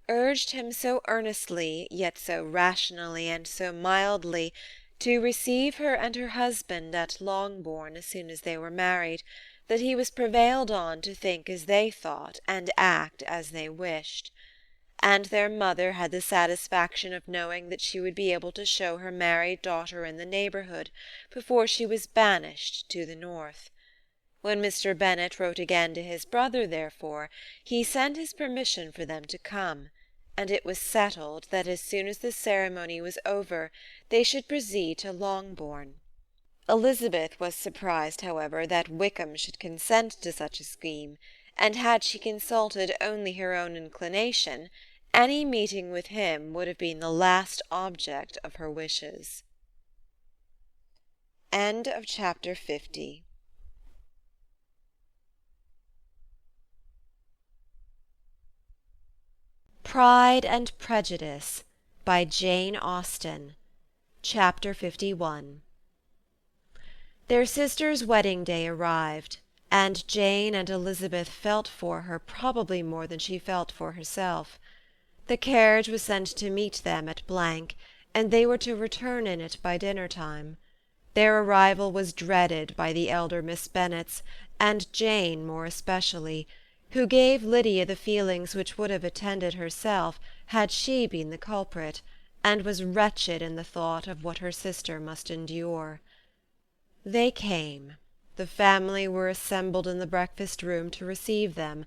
S1: urged him so earnestly, yet so rationally and so mildly, to receive her and her husband at Longbourn as soon as they were married, that he was prevailed on to think as they thought and act as they wished. And their mother had the satisfaction of knowing that she would be able to show her married daughter in the neighbourhood before she was banished to the north. When Mr. Bennet wrote again to his brother, therefore, he sent his permission for them to come, and it was settled that as soon as the ceremony was over they should proceed to Longbourn. Elizabeth was surprised, however, that Wickham should consent to such a scheme, and had she consulted only her own inclination, any meeting with him would have been the last object of her wishes. End of chapter 50. Pride and Prejudice by Jane Austen. Chapter 51. Their sister's wedding day arrived, and Jane and Elizabeth felt for her probably more than she felt for herself. The carriage was sent to meet them at Blank, and they were to return in it by dinner-time. Their arrival was dreaded by the elder Miss Bennets, and Jane more especially, who gave Lydia the feelings which would have attended herself had she been the culprit, and was wretched in the thought of what her sister must endure. They came. The family were assembled in the breakfast-room to receive them.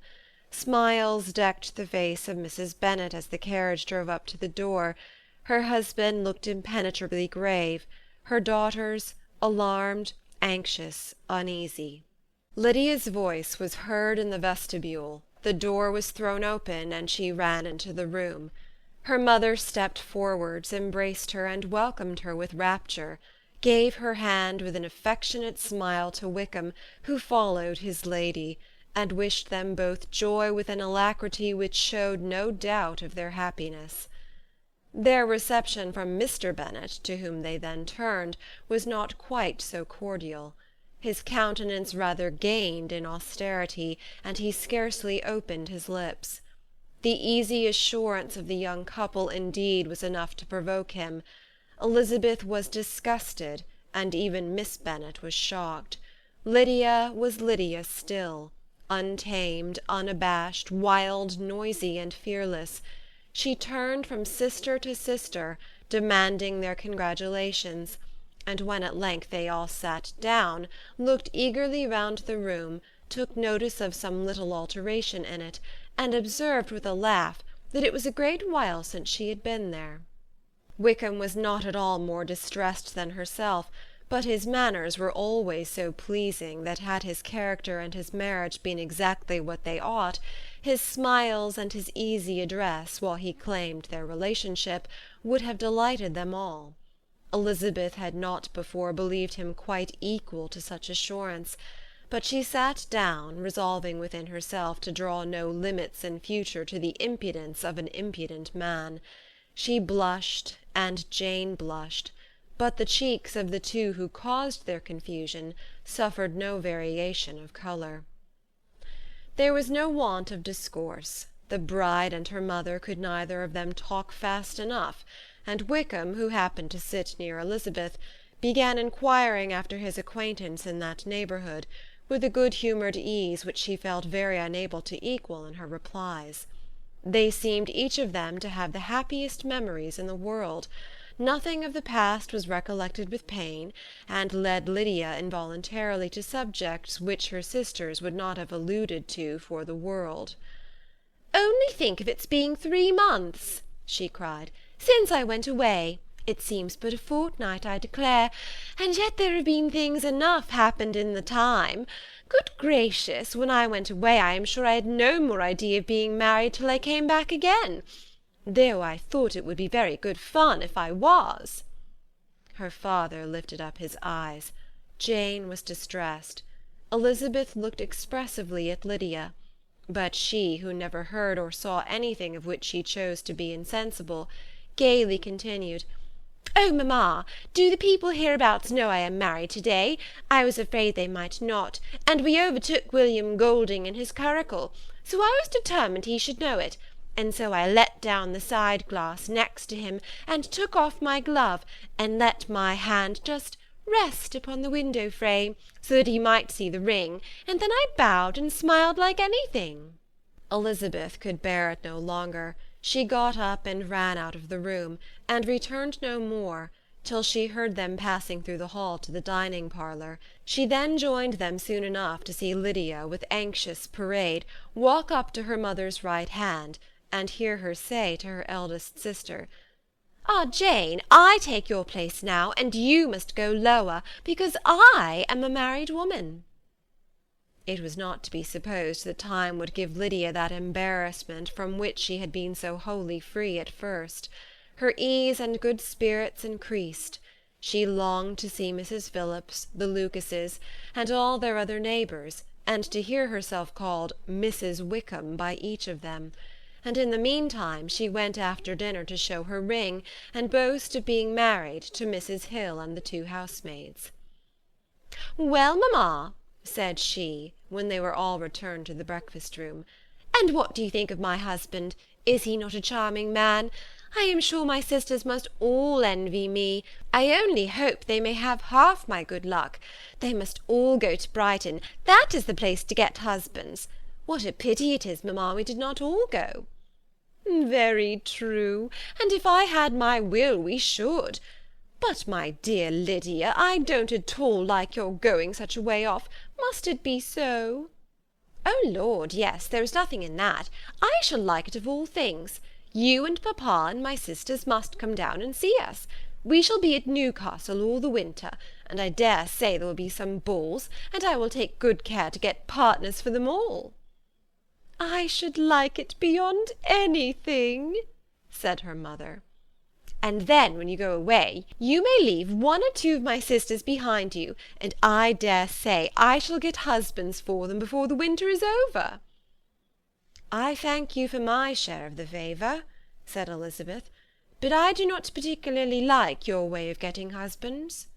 S1: Smiles decked the face of Mrs. Bennet as the carriage drove up to the door. Her husband looked impenetrably grave, her daughters alarmed, anxious, uneasy. Lydia's voice was heard in the vestibule, the door was thrown open, and she ran into the room. Her mother stepped forwards, embraced her, and welcomed her with rapture, gave her hand with an affectionate smile to Wickham, who followed his lady, and wished them both joy with an alacrity which showed no doubt of their happiness. Their reception from Mr. Bennet, to whom they then turned, was not quite so cordial. His countenance rather gained in austerity, and he scarcely opened his lips. The easy assurance of the young couple, indeed, was enough to provoke him. Elizabeth was disgusted, and even Miss Bennet was shocked. Lydia was Lydia still, untamed, unabashed, wild, noisy, and fearless. She turned from sister to sister, demanding their congratulations, and when at length they all sat down, looked eagerly round the room, took notice of some little alteration in it, and observed with a laugh that it was a great while since she had been there. Wickham was not at all more distressed than herself, but his manners were always so pleasing that had his character and his marriage been exactly what they ought, his smiles and his easy address, while he claimed their relationship, would have delighted them all. Elizabeth had not before believed him quite equal to such assurance, but she sat down, resolving within herself to draw no limits in future to the impudence of an impudent man. She blushed, and Jane blushed, but the cheeks of the two who caused their confusion suffered no variation of colour. There was no want of discourse. The bride and her mother could neither of them talk fast enough, and Wickham, who happened to sit near Elizabeth, began inquiring after his acquaintance in that neighbourhood, with a good-humoured ease which she felt very unable to equal in her replies. They seemed each of them to have the happiest memories in the world. Nothing of the past was recollected with pain, and led Lydia involuntarily to subjects which her sisters would not have alluded to for the world. "Only think of its being 3 months," she cried, "since I went away. It seems but a fortnight, I declare, and yet there have been things enough happened in the time. Good gracious, when I went away I am sure I had no more idea of being married till I came back again, though I thought it would be very good fun if I was." Her father lifted up his eyes. Jane was distressed. Elizabeth looked expressively at Lydia, but she, who never heard or saw anything of which she chose to be insensible, gaily continued, "Oh, mamma, do the people hereabouts know I am married to-day? I was afraid they might not, and we overtook William Golding in his curricle, so I was determined he should know it, and so I let down the side-glass next to him, and took off my glove, and let my hand just rest upon the window-frame, so that he might see the ring, and then I bowed and smiled like anything." Elizabeth could bear it no longer. She got up and ran out of the room, and returned no more, till she heard them passing through the hall to the dining-parlour. She then joined them soon enough to see Lydia, with anxious parade, walk up to her mother's right hand, and hear her say to her eldest sister, "Ah, Jane, I take your place now, and you must go lower, because I am a married woman." It was not to be supposed that time would give Lydia that embarrassment from which she had been so wholly free at first. Her ease and good spirits increased. She longed to see Mrs. Phillips, the Lucases, and all their other neighbours, and to hear herself called Mrs. Wickham by each of them, and in the meantime she went after dinner to show her ring, and boast of being married to Mrs. Hill and the two housemaids. "Well, mamma," said she, when they were all returned to the breakfast-room, "and what do you think of my husband? Is he not a charming man? I am sure my sisters must all envy me. I only hope they may have half my good luck. They must all go to Brighton. That is the place to get husbands. What a pity it is, mamma, we did not all go." "Very true, and if I had my will we should. But, my dear Lydia, I don't at all like your going such a way off. Must it be so?" "Oh, Lord, yes, there is nothing in that. I shall like it of all things. You and papa and my sisters must come down and see us. We shall be at Newcastle all the winter, and I dare say there will be some balls, and I will take good care to get partners for them all." "I should like it beyond anything," said her mother. "And then, when you go away, you may leave one or two of my sisters behind you, and I dare say I shall get husbands for them before the winter is over." "I thank you for my share of the favour," said Elizabeth, "but I do not particularly like your way of getting husbands."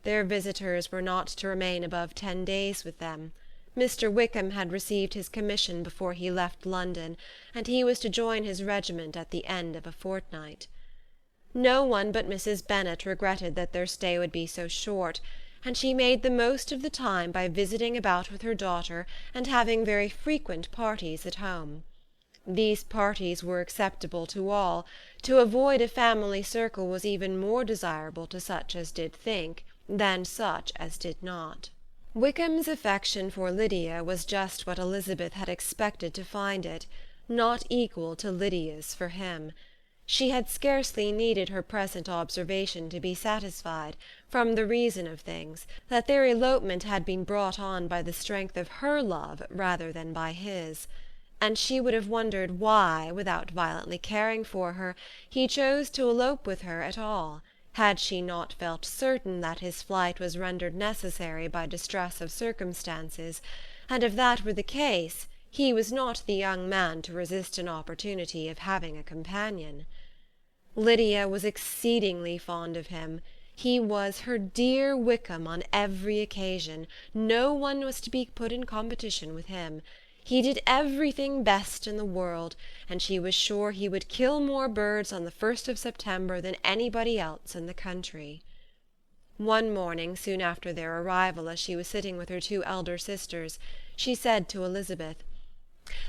S1: Their visitors were not to remain above 10 days with them. Mr. Wickham had received his commission before he left London, and he was to join his regiment at the end of a fortnight. No one but Mrs. Bennet regretted that their stay would be so short, and she made the most of the time by visiting about with her daughter and having very frequent parties at home. These parties were acceptable to all. To avoid a family circle was even more desirable to such as did think than such as did not. Wickham's affection for Lydia was just what Elizabeth had expected to find it, not equal to Lydia's for him. She had scarcely needed her present observation to be satisfied, from the reason of things, that their elopement had been brought on by the strength of her love rather than by his, and she would have wondered why, without violently caring for her, he chose to elope with her at all, had she not felt certain that his flight was rendered necessary by distress of circumstances, and if that were the case, he was not the young man to resist an opportunity of having a companion. Lydia was exceedingly fond of him. He was her dear Wickham on every occasion. No one was to be put in competition with him. He did everything best in the world, and she was sure he would kill more birds on the 1st of September than anybody else in the country. One morning, soon after their arrival, as she was sitting with her two elder sisters, she said to Elizabeth,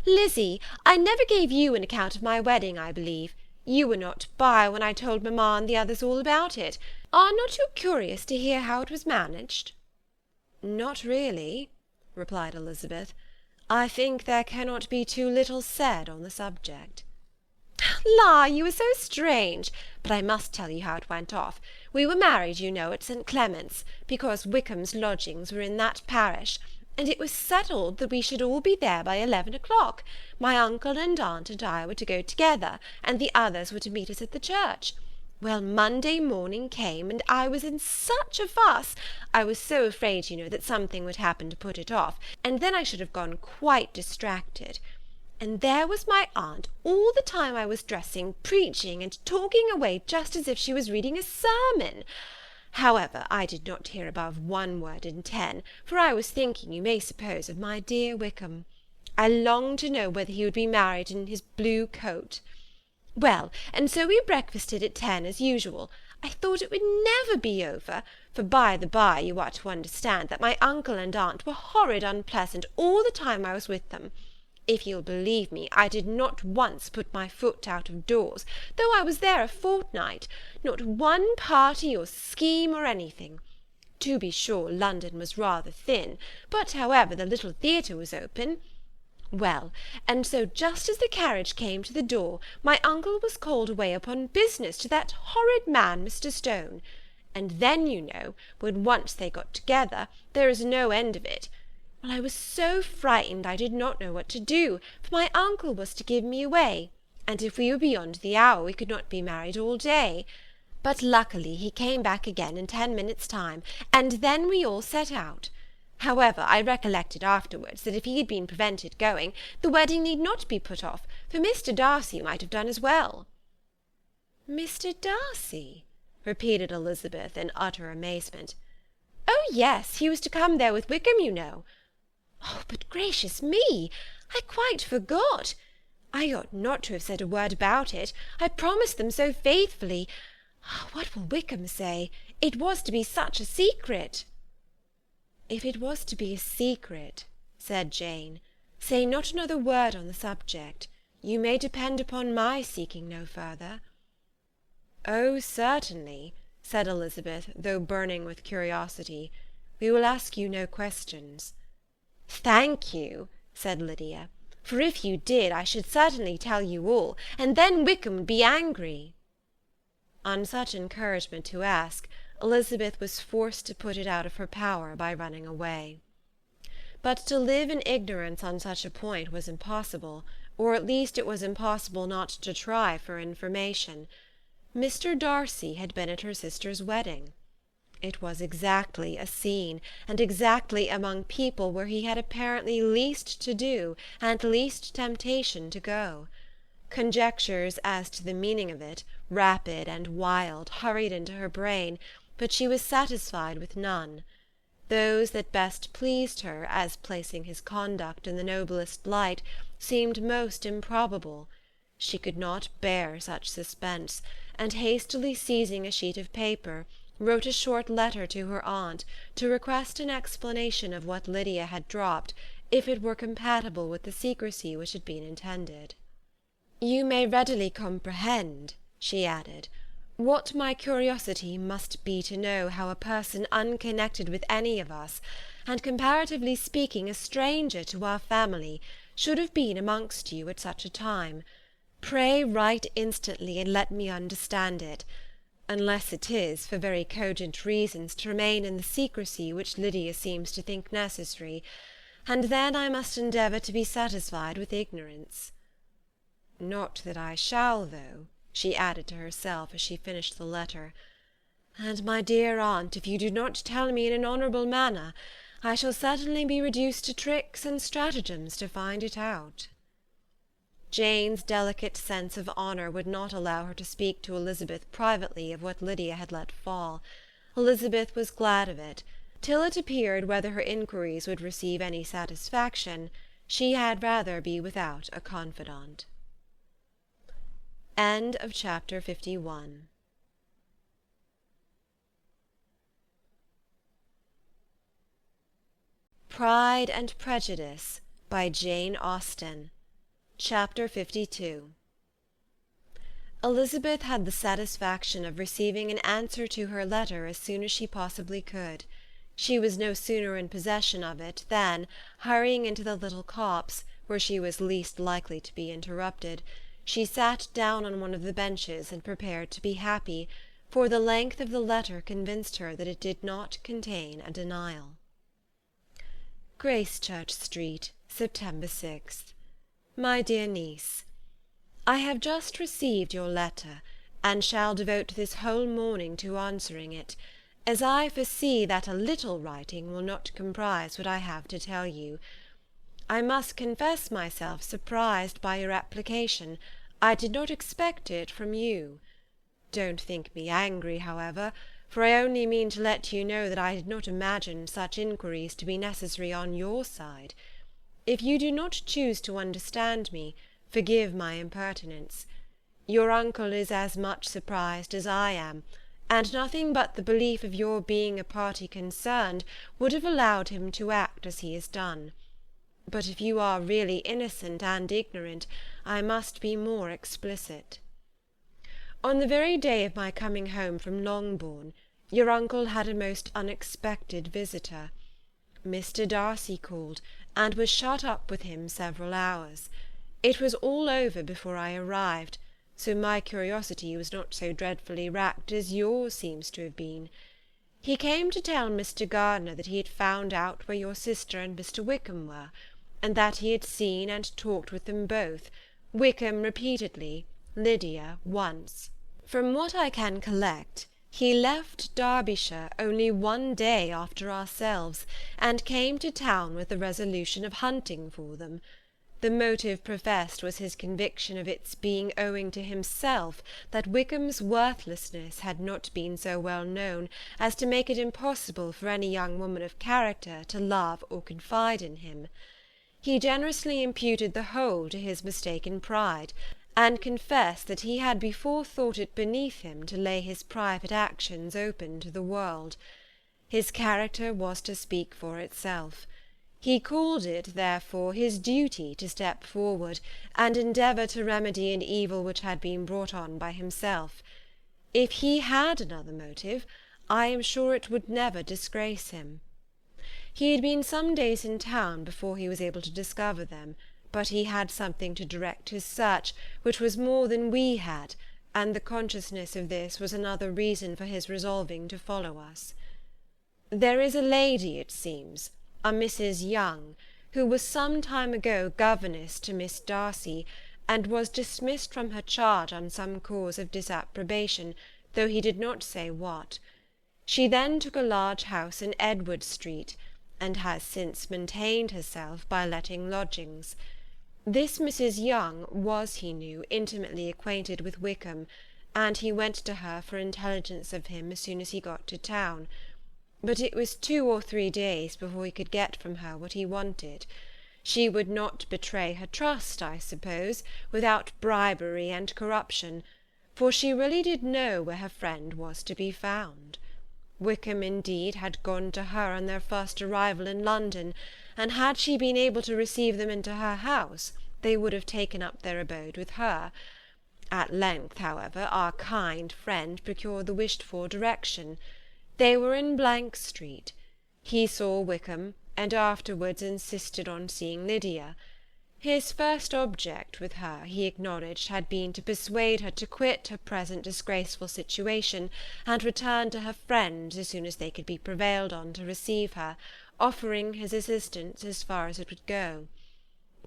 S1: "Lizzie, I never gave you an account of my wedding, I believe. You were not by when I told mamma and the others all about it. Are not you curious to hear how it was managed?" "Not really," replied Elizabeth. "I think there cannot be too little said on the subject." "La, you are so strange! But I must tell you how it went off. We were married, you know, at St. Clement's, because Wickham's lodgings were in that parish, and it was settled that we should all be there by 11 o'clock. My uncle and aunt and I were to go together, and the others were to meet us at the church.
S2: Well, Monday morning came, and I was in such a fuss. I was so afraid, you know, that something would happen to put it off, and then I should have gone quite distracted. And there was my aunt, all the time I was dressing, preaching and talking away just as if she was reading a sermon. However, I did not hear above 1 word in 10, for I was thinking, you may suppose, of my dear Wickham. I longed to know whether he would be married in his blue coat. Well, and so we breakfasted at 10 as usual. I thought it would never be over, for by the by you are to understand that my uncle and aunt were horrid unpleasant all the time I was with them. If you'll believe me, I did not once put my foot out of doors, though I was there a fortnight, not one party or scheme or anything. To be sure, London was rather thin, but however the little theatre was open. Well, and so just as the carriage came to the door, my uncle was called away upon business to that horrid man, Mr. Stone. And then, you know, when once they got together, there is no end of it. Well, I was so frightened I did not know what to do, for my uncle was to give me away, and if we were beyond the hour we could not be married all day. But luckily he came back again in 10 minutes' time, and then we all set out. However, I recollected afterwards that if he had been prevented going, the wedding need not be put off, for Mr. Darcy might have done as well.
S1: Mr. Darcy?
S2: repeated Elizabeth in utter amazement. Oh, yes, he was to come there with Wickham, you know. Oh, but gracious me! I quite forgot. I ought not to have said a word about it. I promised them so faithfully. What will Wickham say? It was to be such a secret.
S1: If it was to be a secret, said Jane, say not another word on the subject. You may depend upon my seeking no further.
S2: Oh, certainly, said Elizabeth, though burning with curiosity. We will ask you no questions. Thank you, said Lydia, for if you did, I should certainly tell you all, and then Wickham would be angry. On such encouragement to ask, Elizabeth was forced to put it out of her power by running away. But to live in ignorance on such a point was impossible, or at least it was impossible not to try for information. Mr. Darcy had been at her sister's wedding. It was exactly a scene, and exactly among people where he had apparently least to do and least temptation to go. Conjectures as to the meaning of it, rapid and wild, hurried into her brain, but she was satisfied with none. Those that best pleased her, as placing his conduct in the noblest light, seemed most improbable. She could not bear such suspense, and hastily seizing a sheet of paper, wrote a short letter to her aunt, to request an explanation of what Lydia had dropped, if it were compatible with the secrecy which had been intended. "You may readily comprehend," she added, "what my curiosity must be to know how a person unconnected with any of us, and comparatively speaking a stranger to our family, should have been amongst you at such a time. Pray write instantly, and let me understand it, unless it is, for very cogent reasons, to remain in the secrecy which Lydia seems to think necessary, and then I must endeavour to be satisfied with ignorance. Not that I shall, though," she added to herself as she finished the letter. "And, my dear aunt, if you do not tell me in an honourable manner, I shall certainly be reduced to tricks and stratagems to find it out." Jane's delicate sense of honour would not allow her to speak to Elizabeth privately of what Lydia had let fall. Elizabeth was glad of it. Till it appeared whether her inquiries would receive any satisfaction, she had rather be without a confidant. End of chapter 51. Pride and Prejudice by Jane Austen. Chapter 52. Elizabeth had the satisfaction of receiving an answer to her letter as soon as she possibly could. She was no sooner in possession of it than, hurrying into the little copse, where she was least likely to be interrupted, she sat down on one of the benches and prepared to be happy, for the length of the letter convinced her that it did not contain a denial. Gracechurch Street, September 6th. My dear niece, I have just received your letter,
S1: and shall devote this whole morning to answering it, as I foresee that a little writing will not comprise what I have to tell you. I must confess myself surprised by your application. I did not expect it from you. Don't think me angry, however, for I only mean to let you know that I did not imagine such inquiries to be necessary on your side. If you do not choose to understand me, forgive my impertinence. Your uncle is as much surprised as I am, and nothing but the belief of your being a party concerned would have allowed him to act as he has done. But if you are really innocent and ignorant, I must be more explicit. On the very day of my coming home from Longbourn, your uncle had a most unexpected visitor. Mr. Darcy called, and was shut up with him several hours. It was all over before I arrived, so my curiosity was not so dreadfully racked as yours seems to have been. He came to tell Mr. Gardiner that he had found out where your sister and Mr. Wickham were, and that he had seen and talked with them both, Wickham repeatedly, Lydia once. From what I can collect, he left Derbyshire only one day after ourselves, and came to town with the resolution of hunting for them. The motive professed was his conviction of its being owing to himself that Wickham's worthlessness had not been so well known as to make it impossible for any young woman of character to love or confide in him. He generously imputed the whole to his mistaken pride, and confessed that he had before thought it beneath him to lay his private actions open to the world. His character was to speak for itself. He called it, therefore, his duty to step forward, and endeavour to remedy an evil which had been brought on by himself. If he had another motive, I am sure it would never disgrace him. He had been some days in town before he was able to discover them, but he had something to direct his search, which was more than we had, and the consciousness of this was another reason for his resolving to follow us. There is a lady, it seems, a Mrs. Young, who was some time ago governess to Miss Darcy, and was dismissed from her charge on some cause of disapprobation, though he did not say what. She then took a large house in Edward Street, and has since maintained herself by letting lodgings. This Mrs. Young was, he knew, intimately acquainted with Wickham, and he went to her for intelligence of him as soon as he got to town. But it was 2 or 3 days before he could get from her what he wanted. She would not betray her trust, I suppose, without bribery and corruption, for she really did know where her friend was to be found. Wickham, indeed, had gone to her on their first arrival in London, and had she been able to receive them into her house, they would have taken up their abode with her. At length, however, our kind friend procured the wished-for direction. They were in Street. He saw Wickham, and afterwards insisted on seeing Lydia. His first object with her, he acknowledged, had been to persuade her to quit her present disgraceful situation, and return to her friends as soon as they could be prevailed on to receive her, offering his assistance as far as it would go.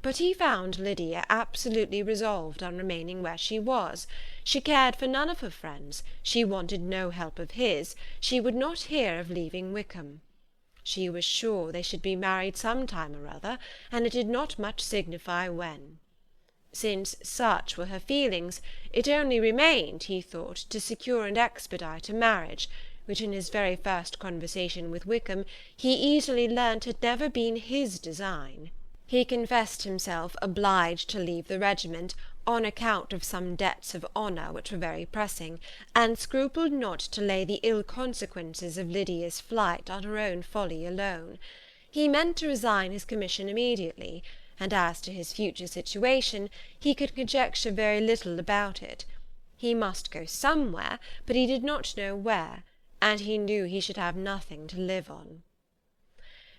S1: But he found Lydia absolutely resolved on remaining where she was. She cared for none of her friends, she wanted no help of his, she would not hear of leaving Wickham. She was sure they should be married some time or other, and it did not much signify when. Since such were her feelings, it only remained, he thought, to secure and expedite a marriage, which in his very first conversation with Wickham he easily learnt had never been his design. He confessed himself obliged to leave the regiment, on account of some debts of honour which were very pressing, and scrupled not to lay the ill consequences of Lydia's flight on her own folly alone. He meant to resign his commission immediately, and as to his future situation, he could conjecture very little about it. He must go somewhere, but he did not know where, and he knew he should have nothing to live on.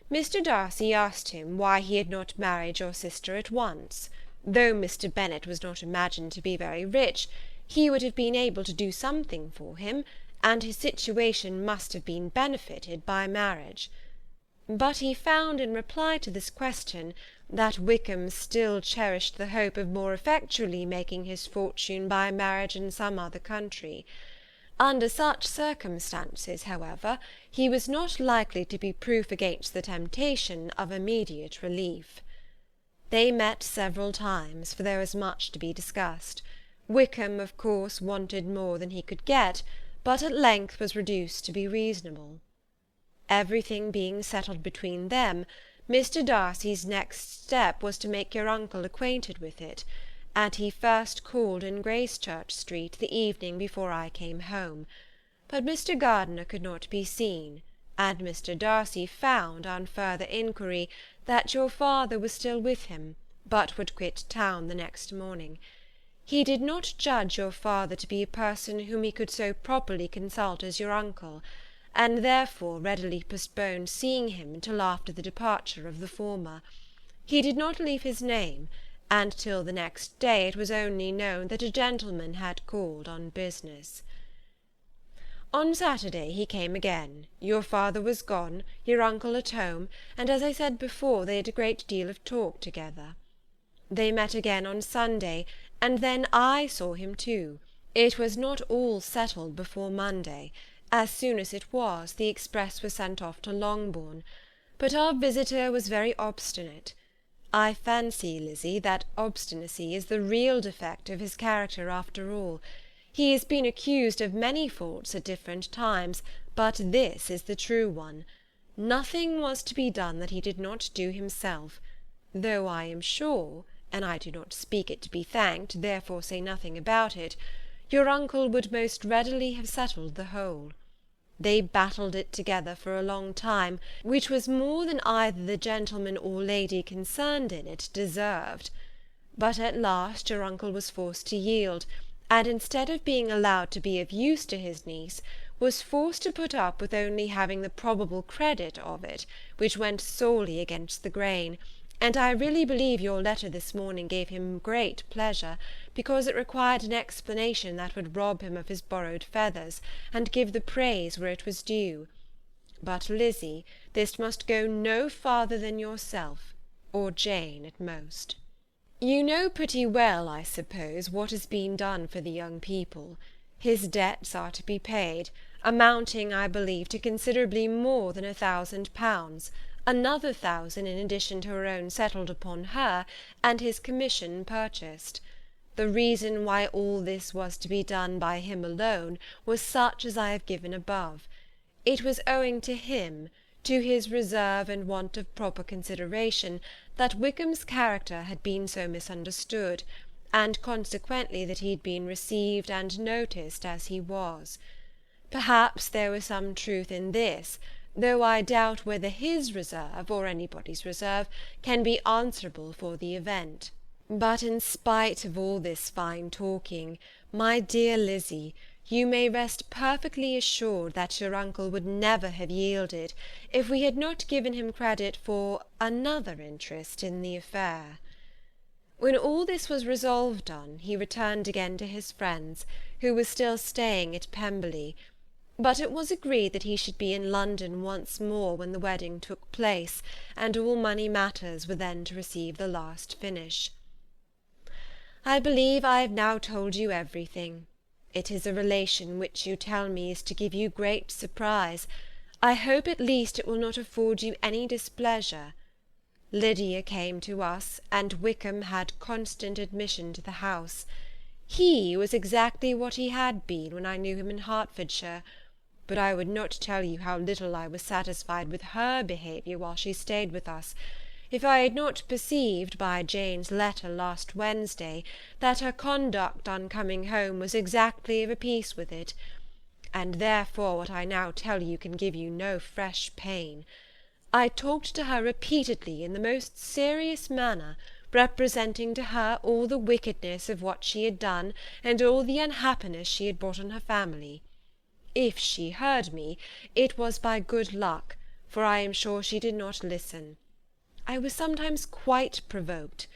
S1: Mr. Darcy asked him why he had not married your sister at once. Though Mr. Bennet was not imagined to be very rich, he would have been able to do something for him, and his situation must have been benefited by marriage. But he found, in reply to this question, that Wickham still cherished the hope of more effectually making his fortune by marriage in some other country. Under such circumstances, however, he was not likely to be proof against the temptation of immediate relief. They met several times, for there was much to be discussed. Wickham, of course, wanted more than he could get, but at length was reduced to be reasonable. Everything being settled between them, Mr. Darcy's next step was to make your uncle acquainted with it, and he first called in Gracechurch Street the evening before I came home. But Mr. Gardiner could not be seen, and Mr. Darcy found, on further inquiry, that your father was still with him, but would quit town the next morning. He did not judge your father to be a person whom he could so properly consult as your uncle, and therefore readily postponed seeing him till after the departure of the former. He did not leave his name, and till the next day it was only known that a gentleman had called on business. On Saturday he came again. Your father was gone, your uncle at home, and, as I said before, they had a great deal of talk together. They met again on Sunday, and then I saw him too. It was not all settled before Monday. As soon as it was, the express was sent off to Longbourn. But our visitor was very obstinate. I fancy, Lizzy, that obstinacy is the real defect of his character after all. He has been accused of many faults at different times, but this is the true one. Nothing was to be done that he did not do himself, though I am sure, and I do not speak it to be thanked, therefore say nothing about it, your uncle would most readily have settled the whole. They battled it together for a long time, which was more than either the gentleman or lady concerned in it deserved. But at last your uncle was forced to yield, and instead of being allowed to be of use to his niece, was forced to put up with only having the probable credit of it, which went sorely against the grain, and I really believe your letter this morning gave him great pleasure, because it required an explanation that would rob him of his borrowed feathers, and give the praise where it was due. But, Lizzy, this must go no farther than yourself, or Jane at most. You know pretty well, I suppose, what has been done for the young people. His debts are to be paid, amounting, I believe, to considerably more than £1,000, another 1,000 in addition to her own settled upon her, and his commission purchased. The reason why all this was to be done by him alone was such as I have given above. It was owing to him, to his reserve and want of proper consideration, that Wickham's character had been so misunderstood, and consequently that he had been received and noticed as he was. Perhaps there was some truth in this, though I doubt whether his reserve, or anybody's reserve, can be answerable for the event. But in spite of all this fine talking, my dear Lizzy, you may rest perfectly assured that your uncle would never have yielded, if we had not given him credit for another interest in the affair. When all this was resolved on, he returned again to his friends, who were still staying at Pemberley, but it was agreed that he should be in London once more when the wedding took place, and all money matters were then to receive the last finish. I believe I have now told you everything. It is a relation which you tell me is to give you great surprise. I hope at least it will not afford you any displeasure. Lydia came to us, and Wickham had constant admission to the house. He was exactly what he had been when I knew him in Hertfordshire, but I would not tell you how little I was satisfied with her behaviour while she stayed with us, if I had not perceived by Jane's letter last Wednesday that her conduct on coming home was exactly of a piece with it, and therefore what I now tell you can give you no fresh pain. I talked to her repeatedly in the most serious manner, representing to her all the wickedness of what she had done, and all the unhappiness she had brought on her family. If she heard me, it was by good luck, for I am sure she did not listen. I was sometimes quite provoked,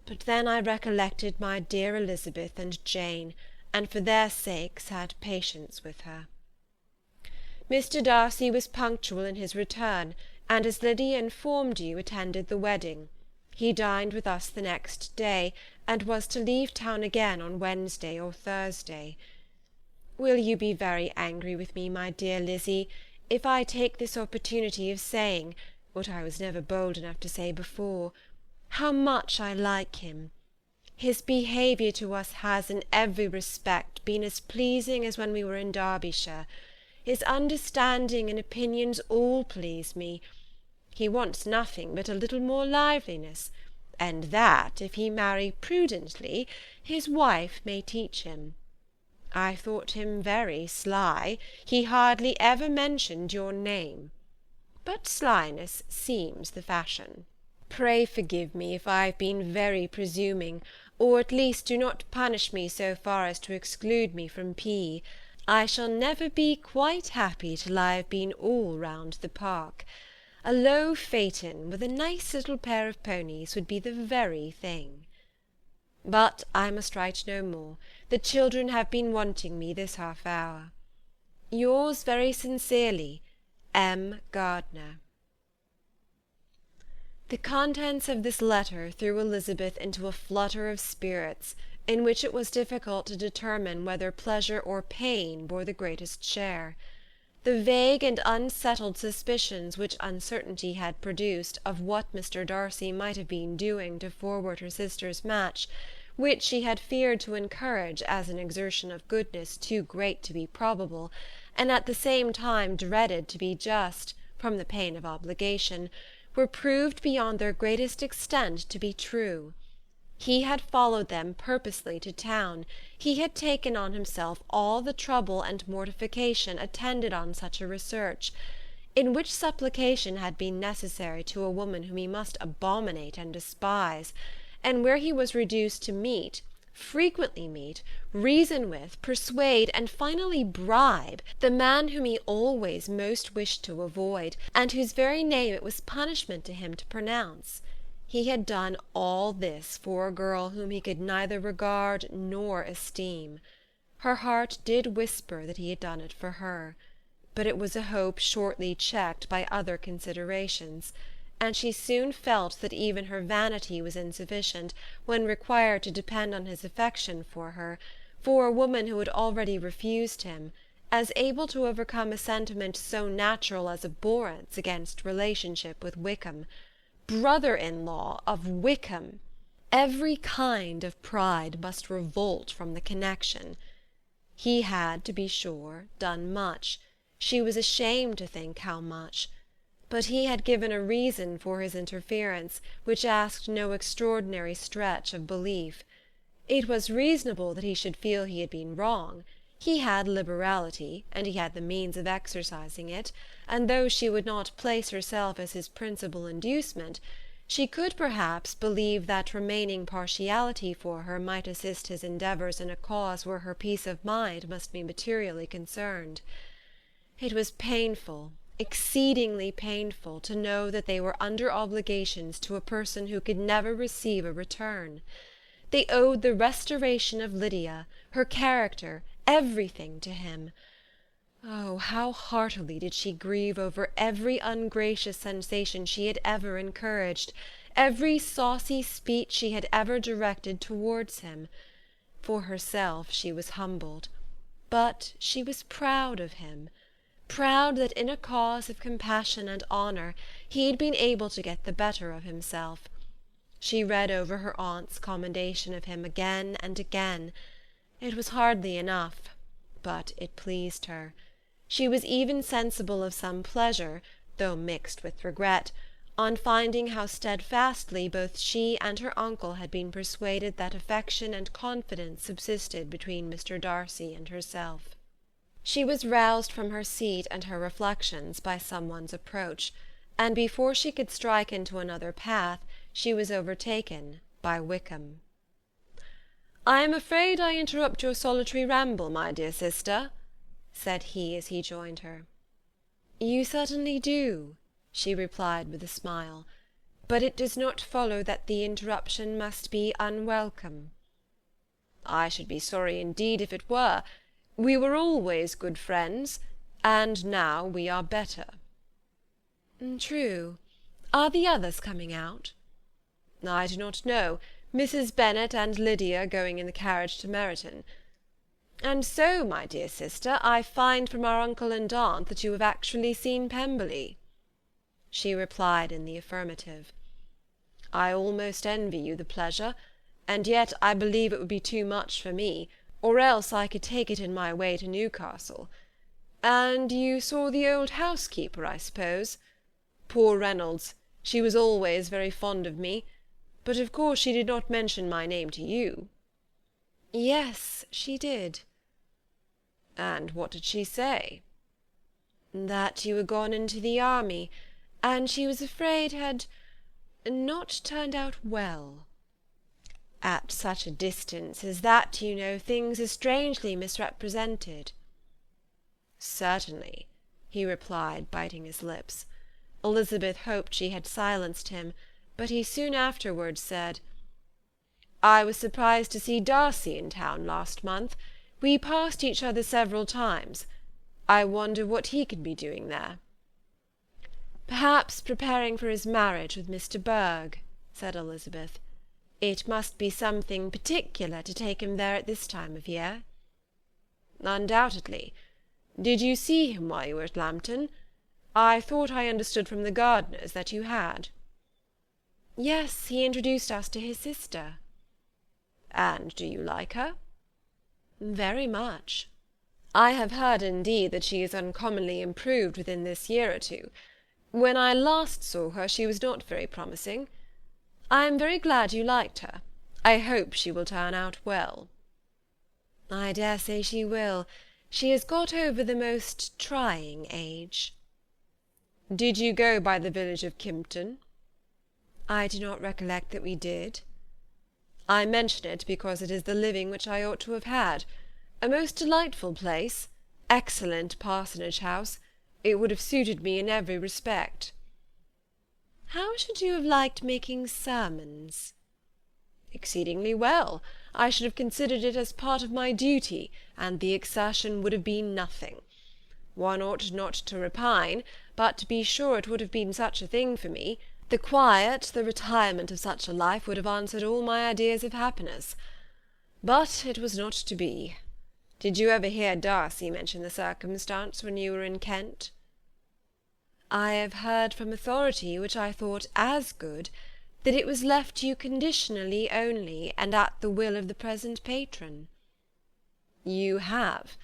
S1: but then I recollected my dear Elizabeth and Jane, and for their sakes had patience with her. Mr. Darcy was punctual in his return, and, as Lydia informed you, attended the wedding. He dined with us the next day, and was to leave town again on Wednesday or Thursday. Will you be very angry with me, my dear Lizzy, if I take this opportunity of saying, what I was never bold enough to say before, how much I like him? His behaviour to us has in every respect been as pleasing as when we were in Derbyshire. His understanding and opinions all please me. He wants nothing but a little more liveliness, and that, if he marry prudently, his wife may teach him. I thought him very sly. He hardly ever mentioned your name. But slyness seems the fashion. Pray forgive me if I have been very presuming, or at least do not punish me so far as to exclude me from P. I shall never be quite happy till I have been all round the park. A low phaeton with a nice little pair of ponies would be the very thing. But I must write no more. The children have been wanting me this half hour. Yours very sincerely, M. Gardiner. The contents of this letter threw Elizabeth into a flutter of spirits, in which it was difficult to determine whether pleasure or pain bore the greatest share. The vague and unsettled suspicions which uncertainty had produced of what Mr. Darcy might have been doing to forward her sister's match, which she had feared to encourage as an exertion of goodness too great to be probable, and at the same time dreaded to be just, from the pain of obligation, were proved beyond their greatest extent to be true. He had followed them purposely to town. He had taken on himself all the trouble and mortification attendant on such a research, in which supplication had been necessary to a woman whom he must abominate and despise, and where he was reduced to meet, frequently meet, reason with, persuade, and finally bribe the man whom he always most wished to avoid, and whose very name it was punishment to him to pronounce. He had done all this for a girl whom he could neither regard nor esteem. Her heart did whisper that he had done it for her, but it was a hope shortly checked by other considerations, and she soon felt that even her vanity was insufficient, when required to depend on his affection for her, for a woman who had already refused him, as able to overcome a sentiment so natural as abhorrence against relationship with Wickham. Brother-in-law of Wickham! Every kind of pride must revolt from the connection. He had, to be sure, done much. She was ashamed to think how much. But he had given a reason for his interference, which asked no extraordinary stretch of belief. It was reasonable that he should feel he had been wrong. He had liberality, and he had the means of exercising it, and though she would not place herself as his principal inducement, she could perhaps believe that remaining partiality for her might assist his endeavours in a cause where her peace of mind must be materially concerned. It was painful, exceedingly painful, to know that they were under obligations to a person who could never receive a return. They owed the restoration of Lydia, her character, everything to him. Oh, how heartily did she grieve over every ungracious sensation she had ever encouraged, every saucy speech she had ever directed towards him. For herself she was humbled, but she was proud of him, proud that in a cause of compassion and honour he had been able to get the better of himself. She read over her aunt's commendation of him again and again. It was hardly enough, but it pleased her. She was even sensible of some pleasure, though mixed with regret, on finding how steadfastly both she and her uncle had been persuaded that affection and confidence subsisted between Mr. Darcy and herself. She was roused from her seat and her reflections by some one's approach, and before she could strike into another path, she was overtaken by Wickham. "I am afraid I interrupt your solitary ramble, my dear sister," said he as he joined her. "You certainly do," she replied with a smile, "but it does not follow that the interruption must be unwelcome." "I should be sorry indeed if it were. We were always good friends, and now we are better." "True. Are the others coming out?"
S2: I do not know. Mrs. Bennet and Lydia going in the carriage to Meryton. And so, my dear sister, I find from our uncle and aunt that you have actually seen Pemberley. She replied in the affirmative. I almost envy you the pleasure, and yet I believe it would be too much for me, or else I could take it in my way to Newcastle. And you saw the old housekeeper, I suppose? Poor Reynolds, she was always very fond of me, but of course she did not mention my name to you.
S1: Yes, she did.
S2: And what did she say?
S1: That you were gone into the army, and she was afraid had not turned out well. At such a distance as that, you know, things are strangely misrepresented.
S2: Certainly, he replied, biting his lips. Elizabeth hoped she had silenced him, but he soon afterwards said, I was surprised to see Darcy in town last month. We passed each other several times. I wonder what he can be doing there.
S1: Perhaps preparing for his marriage with Mr. Berg, said Elizabeth. It must be something particular to take him there at this time of year.
S2: Undoubtedly. Did you see him while you were at Lambton? I thought I understood from the gardeners that you had.
S1: Yes, he introduced us to his sister.
S2: And do you like her?
S1: Very much.
S2: I have heard, indeed, that she is uncommonly improved within this year or two. When I last saw her, she was not very promising. I am very glad you liked her. I hope she will turn out well.
S1: I dare say she will. She has got over the most trying age.
S2: Did you go by the village of Kympton?
S1: I do not recollect that we did.
S2: I mention it because it is the living which I ought to have had. A most delightful place, excellent parsonage house. It would have suited me in every respect.
S1: How should you have liked making sermons?
S2: Exceedingly well. I should have considered it as part of my duty, and the exertion would have been nothing. One ought not to repine, but to be sure it would have been such a thing for me. The quiet, the retirement of such a life would have answered all my ideas of happiness. But it was not to be. Did you ever hear Darcy mention the circumstance when you were in Kent?
S1: I have heard from authority, which I thought as good, that it was left to you conditionally only, and at the will of the present patron.
S2: You have.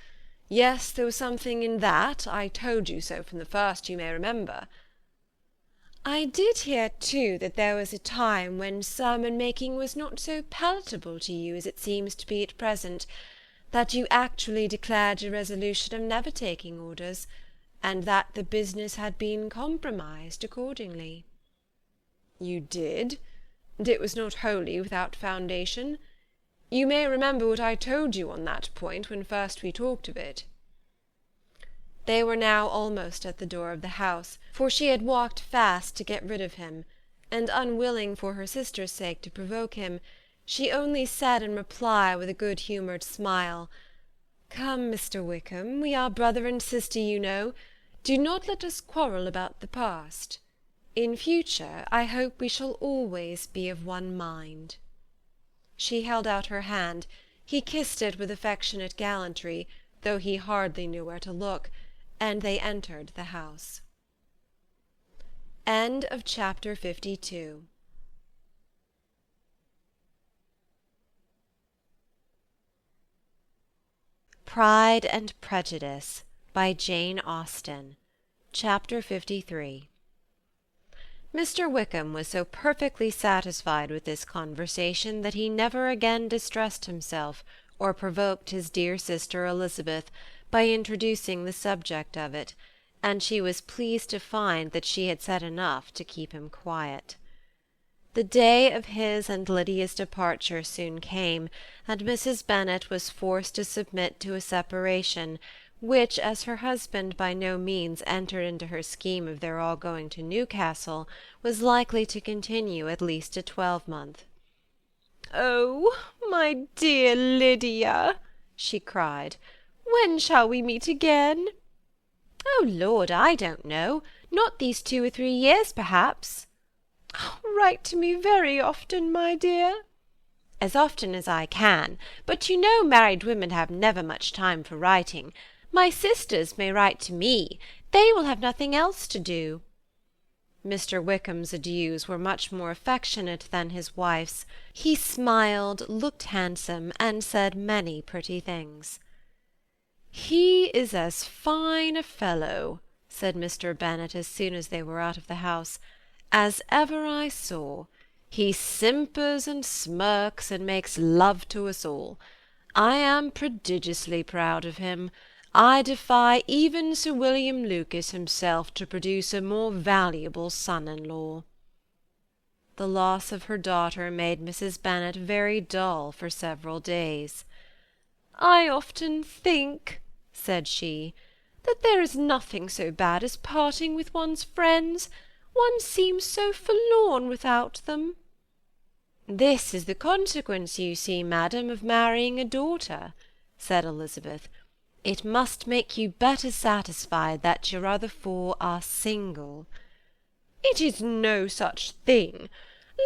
S2: Yes, there was something in that. I told you so from the first, you may remember.
S1: I did hear, too, that there was a time when sermon-making was not so palatable to you as it seems to be at present, that you actually declared your resolution of never taking orders, and that the business had been compromised accordingly.
S2: You did? And it was not wholly without foundation. You may remember what I told you on that point when first we talked of it.
S1: They were now almost at the door of the house, for she had walked fast to get rid of him, and unwilling for her sister's sake to provoke him, she only said in reply with a good-humoured smile, "Come, Mr. Wickham, we are brother and sister, you know. Do not let us quarrel about the past. In future, I hope we shall always be of one mind." She held out her hand. He kissed it with affectionate gallantry, though he hardly knew where to look, and they entered the house. End of chapter 52. Pride and Prejudice by Jane Austen. Chapter 53. Mr. Wickham was so perfectly satisfied with this conversation that he never again distressed himself or provoked his dear sister Elizabeth by introducing the subject of it, and she was pleased to find that she had said enough to keep him quiet. The day of his and Lydia's departure soon came, and Mrs. Bennet was forced to submit to a separation, which, as her husband by no means entered into her scheme of their all going to Newcastle, was likely to continue at least a 12-month.
S3: "Oh, my dear Lydia," she cried, "when shall we meet again?"
S1: "Oh, Lord, I don't know. Not these 2 or 3 years, perhaps."
S3: Write to me very often, my dear.
S2: As often as I can, but you know married women have never much time for writing. My sisters may write to me. They will have nothing else to do. Mr. Wickham's adieus were much more affectionate than his wife's. He smiled, looked handsome, and said many pretty things.
S3: "He is as fine a fellow," said Mr. Bennet as soon as they were out of the house, "as ever I saw. He simpers and smirks and makes love to us all. I am prodigiously proud of him. I defy even Sir William Lucas himself to produce a more valuable son-in-law." The loss of her daughter made Mrs. Bennet very dull for several days. "I often think," said she, "that there is nothing so bad as parting with one's friends. One seems so forlorn without them."
S2: "This is the consequence, you see, madam, of marrying a daughter," said Elizabeth. "It must make you better satisfied that your other four are single."
S3: "It is no such thing.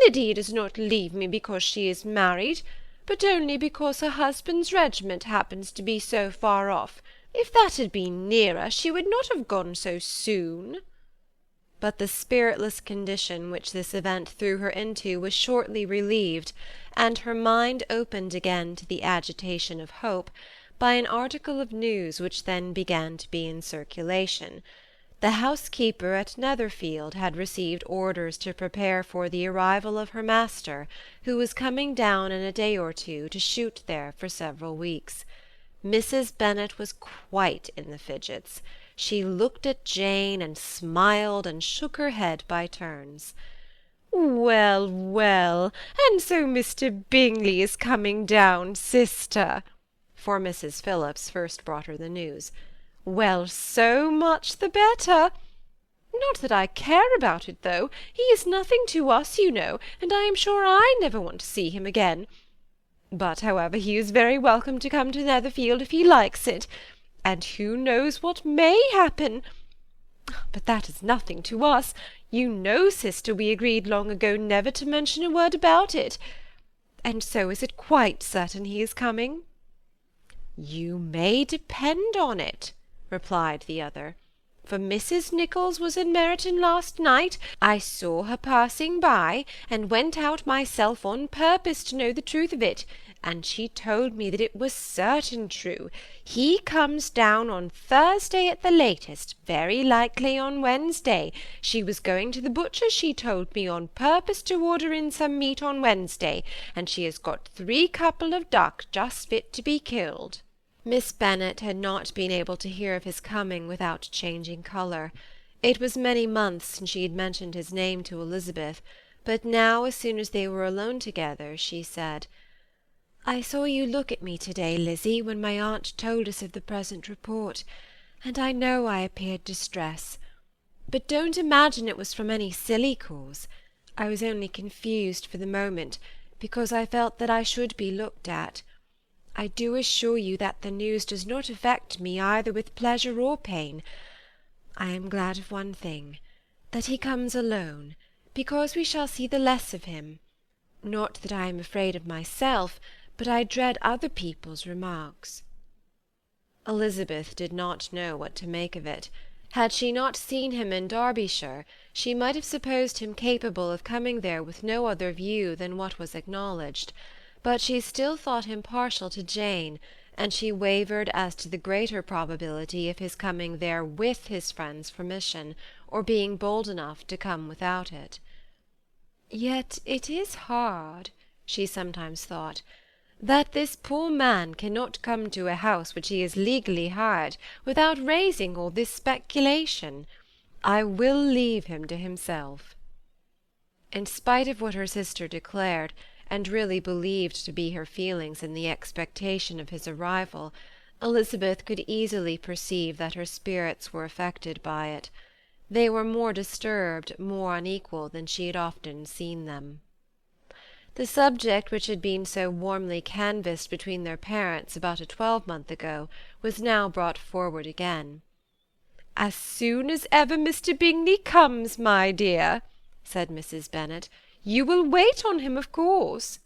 S3: Lydia does not leave me because she is married, but only because her husband's regiment happens to be so far off. If that had been nearer, she would not have gone so soon."
S1: But the spiritless condition which this event threw her into was shortly relieved, and her mind opened again to the agitation of hope, by an article of news which then began to be in circulation. The housekeeper at Netherfield had received orders to prepare for the arrival of her master, who was coming down in a day or two to shoot there for several weeks. Mrs. Bennet was quite in the fidgets. She looked at Jane, and smiled, and shook her head by turns.
S3: "Well, well, and so Mr. Bingley is coming down, sister," for Mrs. Phillips first brought her the news. "Well, so much the better. Not that I care about it, though. He is nothing to us, you know, and I am sure I never want to see him again. But, however, he is very welcome to come to Netherfield if he likes it, and who knows what may happen? But that is nothing to us. You know, sister, we agreed long ago never to mention a word about it. And so is it quite certain he is coming?" "You may depend on it," replied the other, "for Mrs. Nicholls was in Meryton last night. I saw her passing by, and went out myself on purpose to know the truth of it, and she told me that it was certain true. He comes down on Thursday at the latest, very likely on Wednesday. She was going to the butcher, she told me, on purpose to order in some meat on Wednesday, and she has got 3 couple of duck just fit to be killed."
S1: Miss Bennet had not been able to hear of his coming without changing colour. It was many months since she had mentioned his name to Elizabeth, but now, as soon as they were alone together, she said, "I saw you look at me to-day, Lizzie, when my aunt told us of the present report, and I know I appeared distressed. But don't imagine it was from any silly cause. I was only confused for the moment, because I felt that I should be looked at. I do assure you that the news does not affect me either with pleasure or pain. I am glad of one thing, that he comes alone, because we shall see the less of him. Not that I am afraid of myself, but I dread other people's remarks." Elizabeth did not know what to make of it. Had she not seen him in Derbyshire, she might have supposed him capable of coming there with no other view than what was acknowledged, but she still thought him partial to Jane, and she wavered as to the greater probability of his coming there with his friend's permission, or being bold enough to come without it. "Yet it is hard," she sometimes thought, "that this poor man cannot come to a house which he has legally hired, without raising all this speculation. I will leave him to himself." In spite of what her sister declared, and really believed to be her feelings in the expectation of his arrival, Elizabeth could easily perceive that her spirits were affected by it. They were more disturbed, more unequal than she had often seen them. The subject which had been so warmly canvassed between their parents about a 12-month ago was now brought forward again. "As soon as ever Mr. Bingley comes, my dear,"
S2: said Mrs. Bennet. "You will wait on him, of course."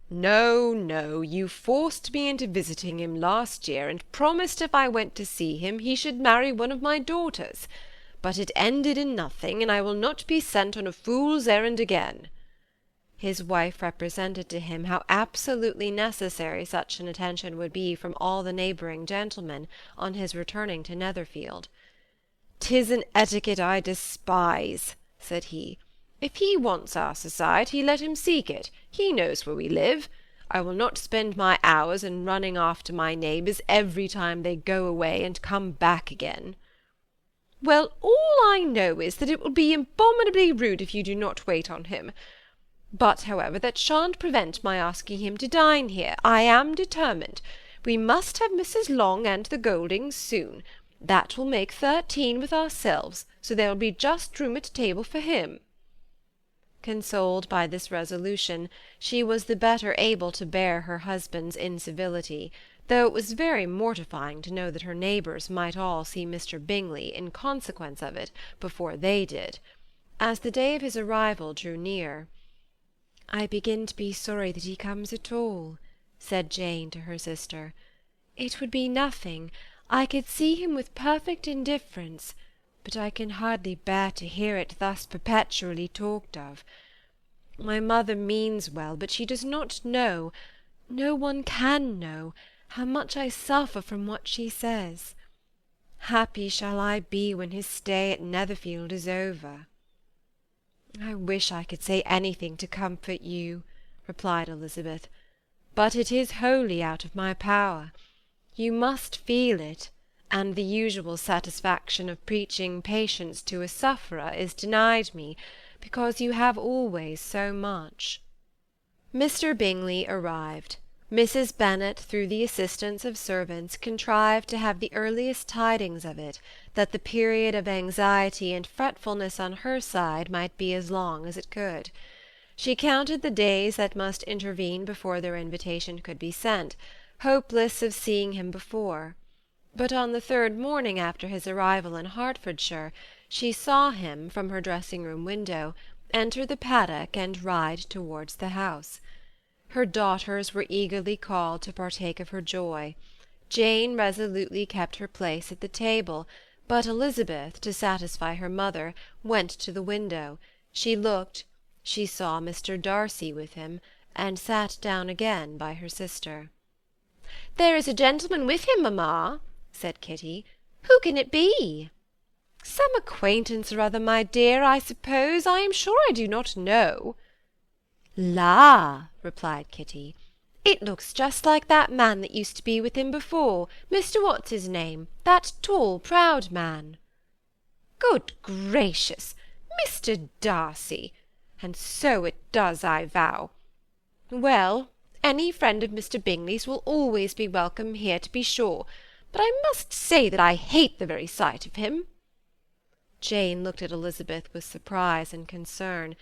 S2: "No, no, you forced me into visiting him last year, and promised if I went to see him he should marry one of my daughters. But it ended in nothing, and I will not be sent on a fool's errand again." His wife represented to him how absolutely necessary such an attention would be from all the neighbouring gentlemen on his returning to Netherfield. "'Tis an etiquette I despise," said he. "If he wants our society, let him seek it. He knows where we live. I will not spend my hours in running after my neighbours every time they go away and come back again." "Well, all I know is that it will be abominably rude if you do not wait on him. But, however, that shan't prevent my asking him to dine here. I am determined. We must have Mrs. Long and the Goldings soon. That will make 13 with ourselves, so there will be just room at table for him." Consoled by this resolution, she was the better able to bear her husband's incivility, though it was very mortifying to know that her neighbours might all see Mr. Bingley, in consequence of it, before they did. As the day of his arrival drew near, "I begin to be sorry that he comes at all," said Jane to her sister. "It would be nothing. I could see him with perfect indifference, but I can hardly bear to hear it thus perpetually talked of. My mother means well, but she does not know, no one can know, how much I suffer from what she says. Happy shall I be when his stay at Netherfield is over." "I wish I could say anything to comfort you," replied Elizabeth, "but it is wholly out of my power. You must feel it, and the usual satisfaction of preaching patience to a sufferer is denied me, because you have always so much." Mr. Bingley arrived. Mrs. Bennet, through the assistance of servants, contrived to have the earliest tidings of it, that the period of anxiety and fretfulness on her side might be as long as it could. She counted the days that must intervene before their invitation could be sent, hopeless of seeing him before. But on the 3rd morning after his arrival in Hertfordshire, she saw him, from her dressing-room window, enter the paddock and ride towards the house. Her daughters were eagerly called to partake of her joy. Jane resolutely kept her place at the table, but Elizabeth, to satisfy her mother, went to the window. She looked, she saw Mr. Darcy with him, and sat down again by her sister. "There is a gentleman with him, mamma," said Kitty. "Who can it be?" "Some acquaintance or other, my dear, I suppose. I am sure I do not know." "La!" replied Kitty, "it looks just like that man that used to be with him before, Mr. What's-his-name, that tall, proud man." "Good gracious! Mr. Darcy! And so it does, I vow. Well, any friend of Mr. Bingley's will always be welcome here, to be sure, but I must say that I hate the very sight of him." Jane looked at Elizabeth with surprise and concern.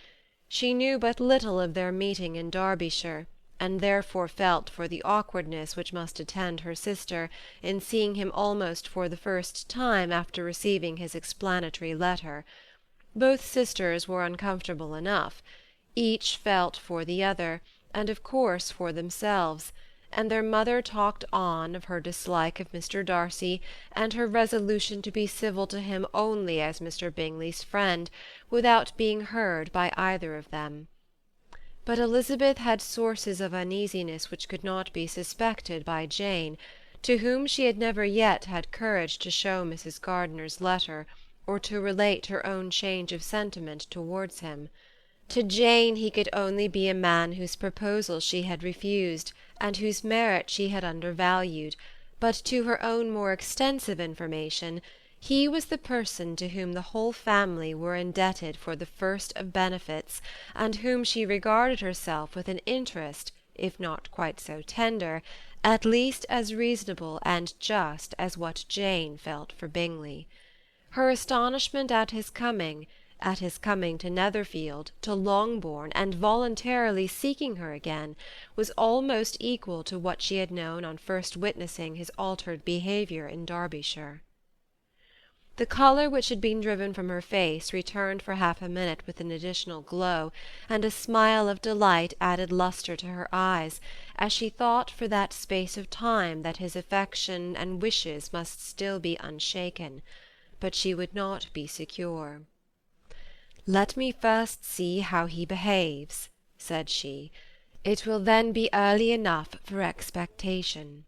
S2: She knew but little of their meeting in Derbyshire, and therefore felt for the awkwardness which must attend her sister in seeing him almost for the first time after receiving his explanatory letter. Both sisters were uncomfortable enough. Each felt for the other, and of course for themselves, and their mother talked on of her dislike of Mr. Darcy, and her resolution to be civil to him only as Mr. Bingley's friend, without being heard by either of them. But Elizabeth had sources of uneasiness which could not be suspected by Jane, to whom she had never yet had courage to show Mrs. Gardiner's letter, or to relate her own change of sentiment towards him. To Jane he could only be a man whose proposal she had refused, and whose merit she had undervalued, but to her own more extensive information, he was the person to whom the whole family were indebted for the first of benefits, and whom she regarded herself with an interest, if not quite so tender, at least as reasonable and just as what Jane felt for Bingley. Her astonishment at his coming to Netherfield, to Longbourn, and voluntarily seeking her again, was almost equal to what she had known on first witnessing his altered behaviour in Derbyshire.
S1: The colour which had been driven from her face returned for half a minute with an additional glow, and a smile of delight added lustre to her eyes, as she thought for that space of time that his affection and wishes must still be unshaken. But she would not be secure. "Let me first see how he behaves," said she. "It will then be early enough for expectation."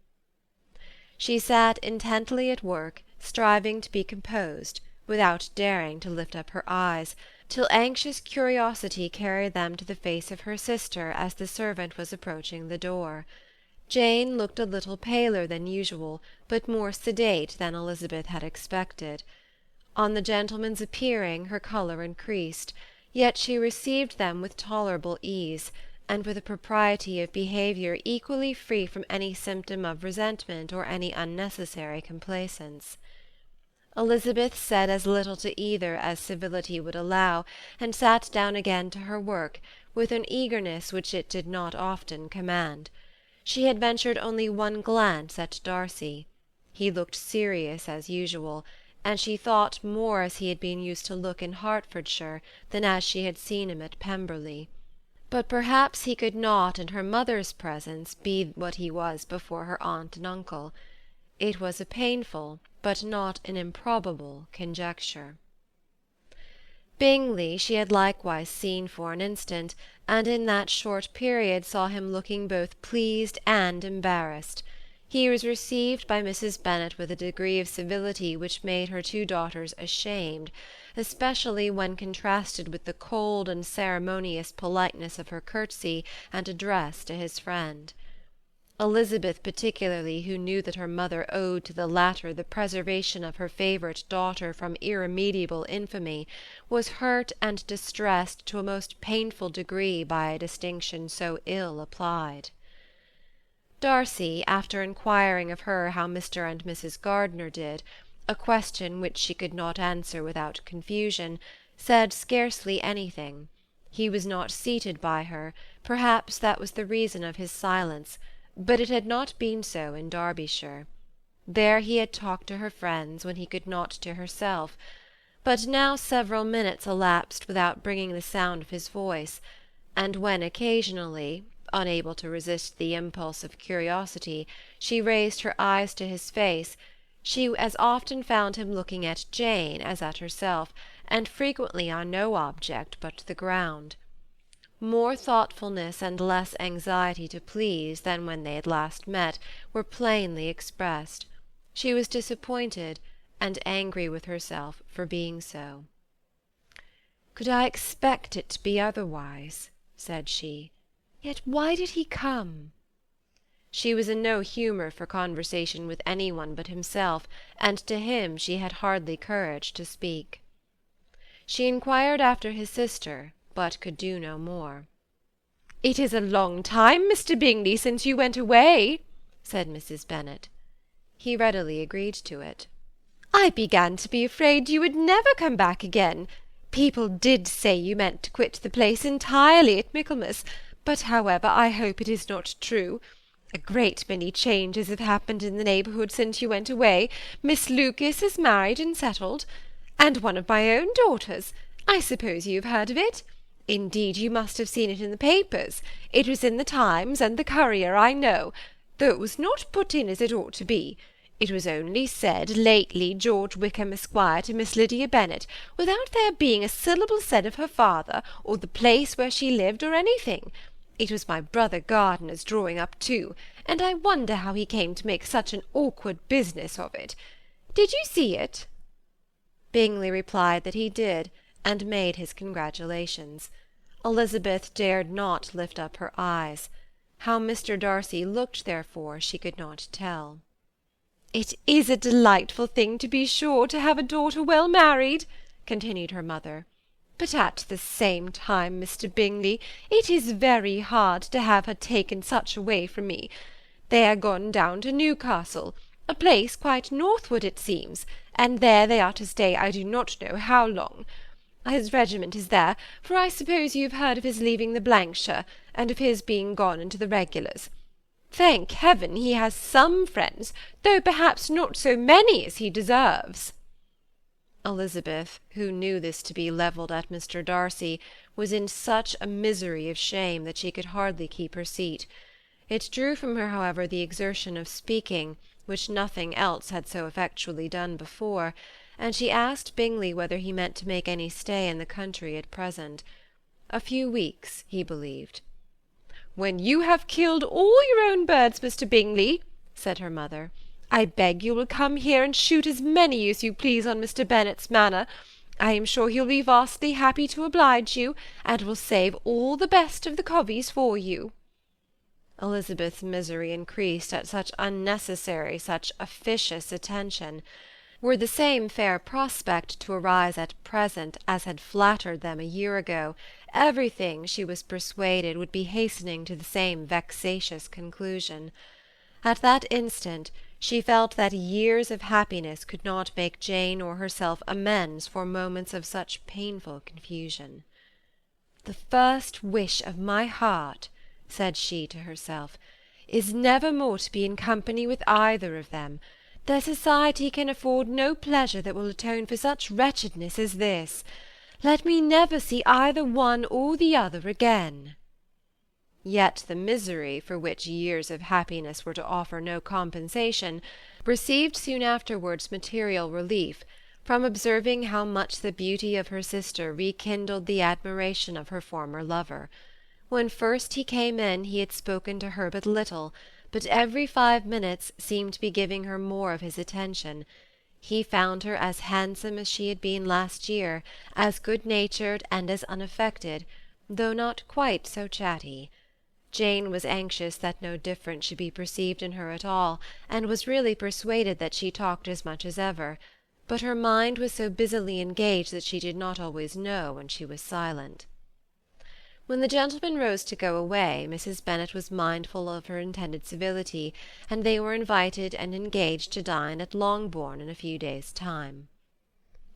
S1: She sat intently at work, striving to be composed, without daring to lift up her eyes, till anxious curiosity carried them to the face of her sister as the servant was approaching the door. Jane looked a little paler than usual, but more sedate than Elizabeth had expected. On the gentleman's appearing, her colour increased, yet she received them with tolerable ease, and with a propriety of behaviour equally free from any symptom of resentment or any unnecessary complaisance. Elizabeth said as little to either as civility would allow, and sat down again to her work, with an eagerness which it did not often command. She had ventured only one glance at Darcy. He looked serious as usual, and she thought more as he had been used to look in Hertfordshire than as she had seen him at Pemberley. But perhaps he could not in her mother's presence be what he was before her aunt and uncle. It was a painful, but not an improbable, conjecture. Bingley she had likewise seen for an instant, and in that short period saw him looking both pleased and embarrassed. He was received by Mrs. Bennet with a degree of civility which made her two daughters ashamed, especially when contrasted with the cold and ceremonious politeness of her curtsy and address to his friend. Elizabeth particularly, who knew that her mother owed to the latter the preservation of her favourite daughter from irremediable infamy, was hurt and distressed to a most painful degree by a distinction so ill applied. Darcy, after inquiring of her how Mr. and Mrs. Gardiner did, a question which she could not answer without confusion, said scarcely anything. He was not seated by her, perhaps that was the reason of his silence, but it had not been so in Derbyshire. There he had talked to her friends when he could not to herself, but now several minutes elapsed without bringing the sound of his voice, and when occasionally, unable to resist the impulse of curiosity, she raised her eyes to his face, she as often found him looking at Jane as at herself, and frequently on no object but the ground. More thoughtfulness and less anxiety to please than when they had last met were plainly expressed. She was disappointed, and angry with herself for being so. "Could I expect it to be otherwise?" said she. "Yet why did he come?" She was in no humour for conversation with any one but himself, and to him she had hardly courage to speak. She inquired after his sister, but could do no more. "It is a long time, Mr. Bingley, since you went away," said Mrs. Bennet. He readily agreed to it. "I began to be afraid you would never come back again. People did say you meant to quit the place entirely at Michaelmas, but however I hope it is not true. A great many changes have happened in the neighbourhood since you went away. Miss Lucas is married and settled, and one of my own daughters. I suppose you have heard of it? Indeed, you must have seen it in the papers. It was in the Times and the Courier, I know, though it was not put in as it ought to be. It was only said lately George Wickham Esquire to Miss Lydia Bennet, without there being a syllable said of her father, or the place where she lived, or anything. It was my brother Gardiner's drawing up too, and I wonder how he came to make such an awkward business of it. Did you see it?" Bingley replied that he did, and made his congratulations. Elizabeth dared not lift up her eyes. How Mr. Darcy looked, therefore, she could not tell. "It is a delightful thing, to be sure, to have a daughter well married," continued her mother. "But at the same time, Mr. Bingley, it is very hard to have her taken such away from me. They are gone down to Newcastle, a place quite northward, it seems, and there they are to stay I do not know how long. His regiment is there, for I suppose you have heard of his leaving the Blankshire, and of his being gone into the regulars. Thank heaven he has some friends, though perhaps not so many as he deserves."
S2: Elizabeth, who knew this to be levelled at Mr. Darcy, was in such a misery of shame that she could hardly keep her seat. It drew from her, however, the exertion of speaking, which nothing else had so effectually done before, and she asked Bingley whether he meant to make any stay in the country at present. A few weeks, he believed. "When you have killed all your own birds, Mr. Bingley," said her mother, "I beg you will come here and shoot as many as you please on Mr. Bennet's manor. I am sure he'll be vastly happy to oblige you, and will save all the best of the coveys for you." Elizabeth's misery increased at such unnecessary, such officious attention. Were the same fair prospect to arise at present as had flattered them a year ago, everything, she was persuaded, would be hastening to the same vexatious conclusion. At that instant she felt that years of happiness could not make Jane or herself amends for moments of such painful confusion. "The first wish of my heart," said she to herself, "is never more to be in company with either of them. Their society can afford no pleasure that will atone for such wretchedness as this. Let me never see either one or the other again." Yet the misery, for which years of happiness were to offer no compensation, received soon afterwards material relief, from observing how much the beauty of her sister rekindled the admiration of her former lover. When first he came in he had spoken to her but little, but every 5 minutes seemed to be giving her more of his attention. He found her as handsome as she had been last year, as good-natured and as unaffected, though not quite so chatty. Jane was anxious that no difference should be perceived in her at all, and was really persuaded that she talked as much as ever, but her mind was so busily engaged that she did not always know when she was silent. When the gentlemen rose to go away, Mrs. Bennet was mindful of her intended civility, and they were invited and engaged to dine at Longbourn in a few days' time.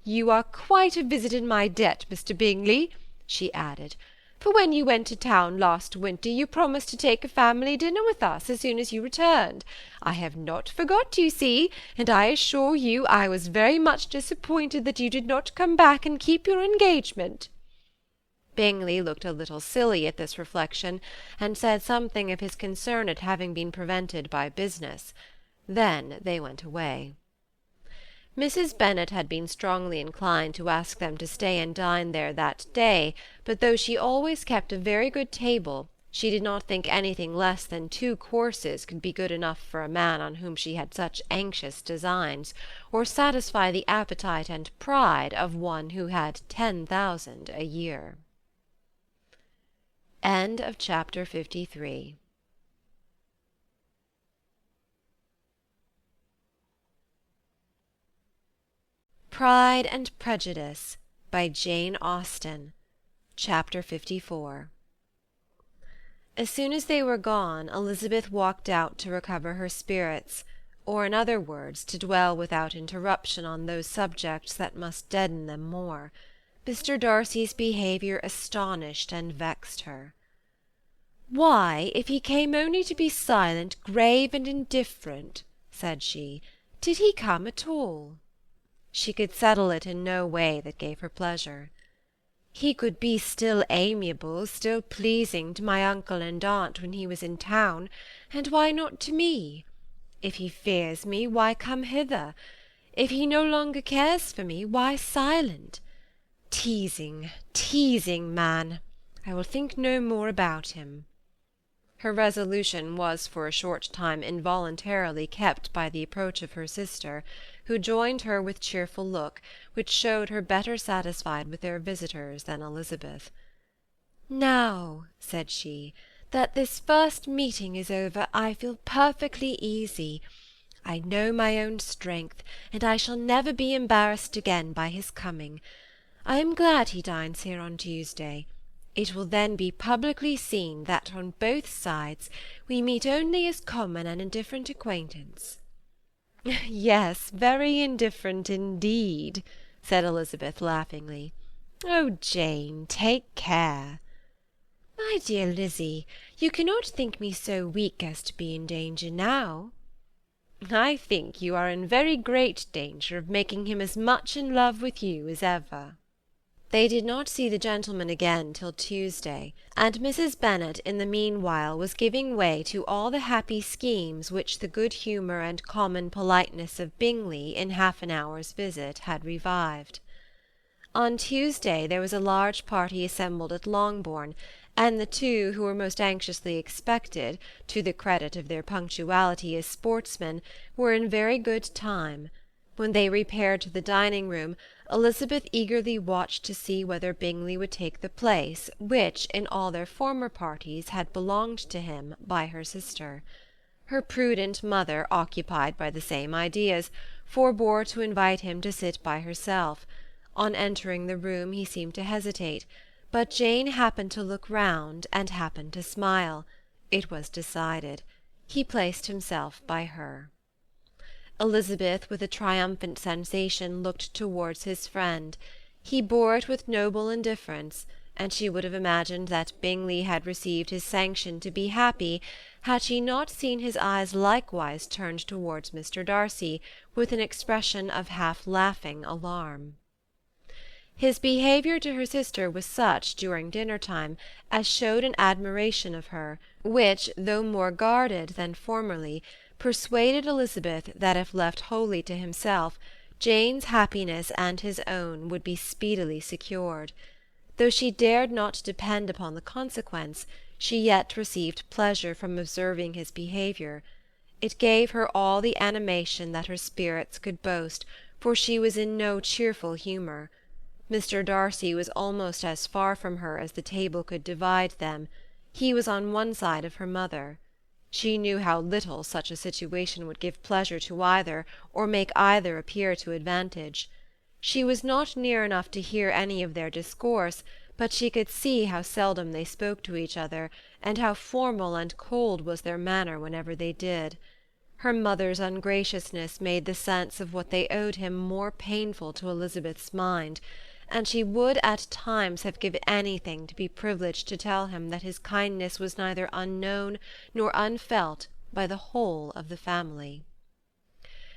S2: "You are quite a visit in my debt, Mr. Bingley," she added, "for when you went to town last winter you promised to take a family dinner with us as soon as you returned. I have not forgot, you see, and I assure you I was very much disappointed that you did not come back and keep your engagement." Bingley looked a little silly at this reflection, and said something of his concern at having been prevented by business. Then they went away. Mrs. Bennet had been strongly inclined to ask them to stay and dine there that day, but though she always kept a very good table, she did not think anything less than 2 courses could be good enough for a man on whom she had such anxious designs, or satisfy the appetite and pride of one who had 10,000 a year. End of chapter 53. Pride and Prejudice by Jane Austen. Chapter 54. As soon as they were gone, Elizabeth walked out to recover her spirits, or, in other words, to dwell without interruption on those subjects that must deaden them more. Mr. Darcy's behaviour astonished and vexed her. "Why, if he came only to be silent, grave, and indifferent," said she, "did he come at all?" She could settle it in no way that gave her pleasure. "He could be still amiable, still pleasing to my uncle and aunt when he was in town, and why not to me? If he fears me, why come hither? If he no longer cares for me, why silent? Teasing, teasing man! I will think no more about him." Her resolution was for a short time involuntarily kept by the approach of her sister, who joined her with cheerful look, which showed her better satisfied with their visitors than Elizabeth. "Now," said she, "that this first meeting is over, I feel perfectly easy. I know my own strength, and I shall never be embarrassed again by his coming. I am glad he dines here on Tuesday. It will then be publicly seen that on both sides we meet only as common and indifferent acquaintance." "Yes, very indifferent indeed," said Elizabeth laughingly. "Oh, Jane, take care." "My dear Lizzy, you cannot think me so weak as to be in danger now." I think you are in very great danger of making him as much in love with you as ever."
S1: They did not see the gentleman again till Tuesday, and Mrs. Bennet in the meanwhile was giving way to all the happy schemes which the good humour and common politeness of Bingley in half an hour's visit had revived. On Tuesday there was a large party assembled at Longbourn, and the two who were most anxiously expected, to the credit of their punctuality as sportsmen, were in very good time. When they repaired to the dining-room, Elizabeth eagerly watched to see whether Bingley would take the place which, in all their former parties, had belonged to him by her sister. Her prudent mother, occupied by the same ideas, forbore to invite him to sit by herself. On entering the room he seemed to hesitate, but Jane happened to look round, and happened to smile. It was decided. He placed himself by her. Elizabeth, with a triumphant sensation, looked towards his friend. He bore it with noble indifference, and she would have imagined that Bingley had received his sanction to be happy, had she not seen his eyes likewise turned towards Mr. Darcy, with an expression of half-laughing alarm. His behaviour to her sister was such, during dinner-time, as showed an admiration of her, which, though more guarded than formerly, persuaded Elizabeth that if left wholly to himself, Jane's happiness and his own would be speedily secured. Though she dared not depend upon the consequence, she yet received pleasure from observing his behaviour. It gave her all the animation that her spirits could boast, for she was in no cheerful humour. Mr. Darcy was almost as far from her as the table could divide them. He was on one side of her mother. She knew how little such a situation would give pleasure to either, or make either appear to advantage. She was not near enough to hear any of their discourse, but she could see how seldom they spoke to each other, and how formal and cold was their manner whenever they did. Her mother's ungraciousness made the sense of what they owed him more painful to Elizabeth's mind, and she would at times have given anything to be privileged to tell him that his kindness was neither unknown nor unfelt by the whole of the family.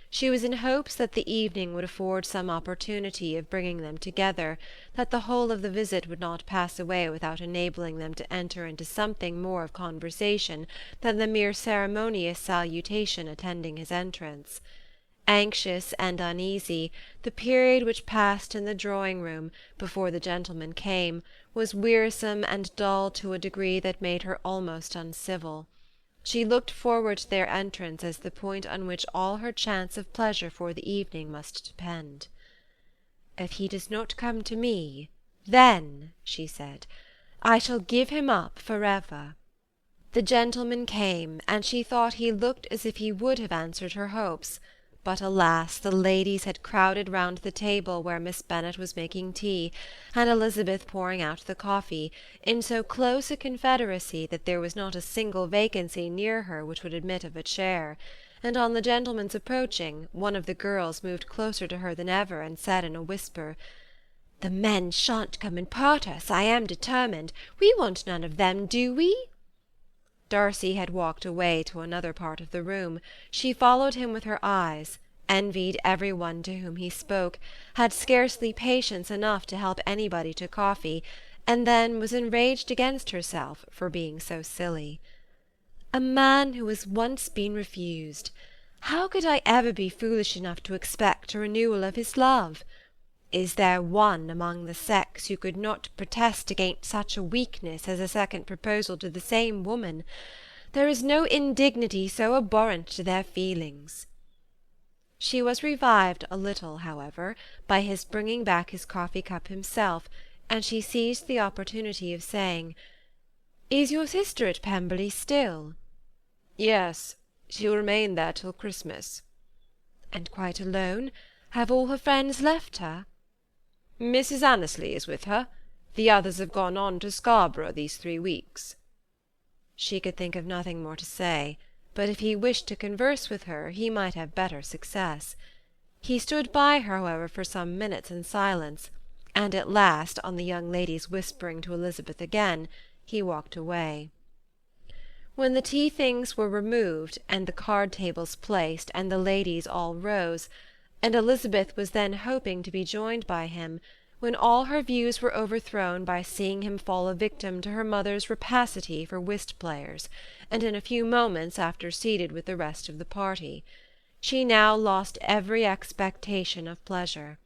S1: She was in hopes that the evening would afford some opportunity of bringing them together, that the whole of the visit would not pass away without enabling them to enter into something more of conversation than the mere ceremonious salutation attending his entrance. Anxious and uneasy, the period which passed in the drawing-room, before the gentlemen came, was wearisome and dull to a degree that made her almost uncivil. She looked forward to their entrance as the point on which all her chance of pleasure for the evening must depend. "If he does not come to me, then," she said, "I shall give him up for ever." The gentleman came, and she thought he looked as if he would have answered her hopes. But alas, the ladies had crowded round the table where Miss Bennet was making tea, and Elizabeth pouring out the coffee, in so close a confederacy that there was not a single vacancy near her which would admit of a chair, and on the gentleman's approaching, one of the girls moved closer to her than ever, and said in a whisper, "The men shan't come and part us, I am determined. We want none of them, do we?" Darcy had walked away to another part of the room. She followed him with her eyes, envied every one to whom he spoke, had scarcely patience enough to help anybody to coffee, and then was enraged against herself for being so silly. A man who has once been refused! How could I ever be foolish enough to expect a renewal of his love? Is there one among the sex who could not protest against such a weakness as a second proposal to the same woman? There is no indignity so abhorrent to their feelings. She was revived a little, however, by his bringing back his coffee-cup himself, and she seized the opportunity of saying, "Is your sister at Pemberley still?"
S2: "Yes, she will remain there till Christmas."
S1: "And quite alone? Have all her friends left her?"
S2: "Mrs. Annesley is with her. The others have gone on to Scarborough these 3 weeks."
S1: She could think of nothing more to say, but if he wished to converse with her, he might have better success. He stood by her, however, for some minutes in silence, and at last, on the young lady's whispering to Elizabeth again, he walked away. When the tea-things were removed, and the card-tables placed, and the ladies all rose, and Elizabeth was then hoping to be joined by him, when all her views were overthrown by seeing him fall a victim to her mother's rapacity for whist-players, and in a few moments after seated with the rest of the party. She now lost every expectation of pleasure.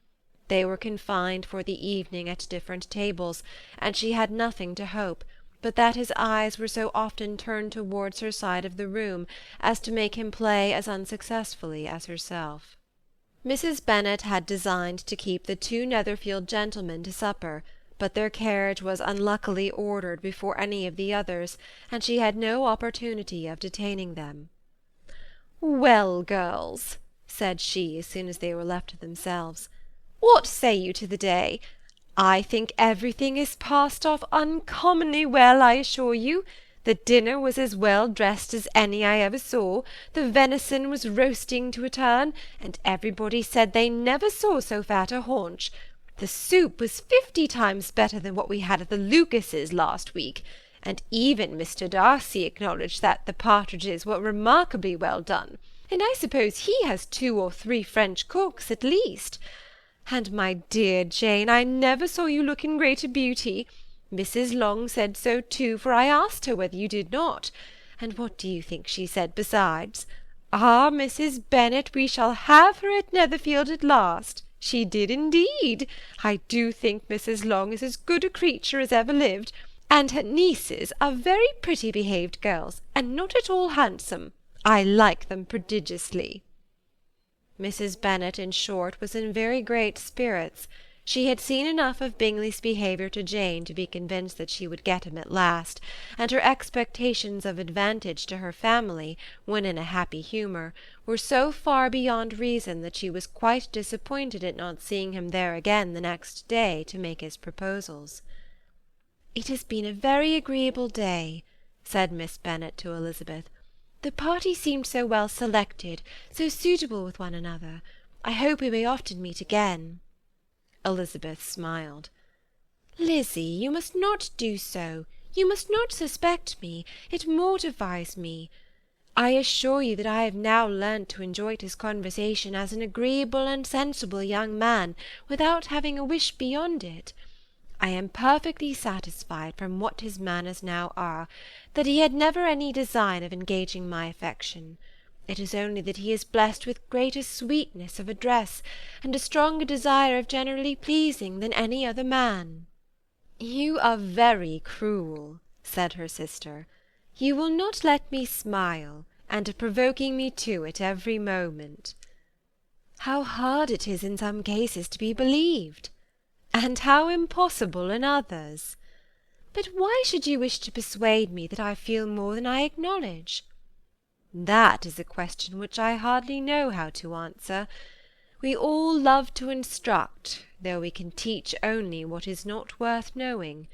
S1: They were confined for the evening at different tables, and she had nothing to hope, but that his eyes were so often turned towards her side of the room as to make him play as unsuccessfully as herself. Mrs. Bennet had designed to keep the two Netherfield gentlemen to supper, but their carriage was unluckily ordered before any of the others, and she had no opportunity of detaining them. "Well, girls," said she, as soon as they were left to themselves, "what say you to the day? I think everything is passed off uncommonly well, I assure you. The dinner was as well dressed as any I ever saw, the venison was roasting to a turn, and everybody said they never saw so fat a haunch. The soup was 50 times better than what we had at the Lucases last week, and even Mr. Darcy acknowledged that the partridges were remarkably well done, and I suppose he has 2 or 3 French cooks at least. And, my dear Jane, I never saw you look in greater beauty. Mrs. Long said so too, for I asked her whether you did not. And what do you think she said besides? 'Ah, Mrs. Bennet, we shall have her at Netherfield at last.' She did indeed. I do think Mrs. Long is as good a creature as ever lived, and her nieces are very pretty behaved girls, and not at all handsome. I like them prodigiously." Mrs. Bennet, in short, was in very great spirits. She had seen enough of Bingley's behaviour to Jane to be convinced that she would get him at last, and her expectations of advantage to her family, when in a happy humour, were so far beyond reason that she was quite disappointed at not seeing him there again the next day to make his proposals. "It has been a very agreeable day," said Miss Bennet to Elizabeth. "The party seemed so well selected, so suitable with one another. I hope we may often meet again." Elizabeth smiled. "Lizzy, you must not do so. You must not suspect me. It mortifies me. I assure you that I have now learnt to enjoy his conversation as an agreeable and sensible young man, without having a wish beyond it. I am perfectly satisfied, from what his manners now are, that he had never any design of engaging my affection. It is only that he is blessed with greater sweetness of address, and a stronger desire of generally pleasing, than any other man." "You are very cruel," said her sister. "You will not let me smile, and are provoking me to it every moment." "How hard it is in some cases to be believed!" "And how impossible in others!" "But why should you wish to persuade me that I feel more than I acknowledge?" "That is a question which I hardly know how to answer. We all love to instruct, though we can teach only what is not worth knowing.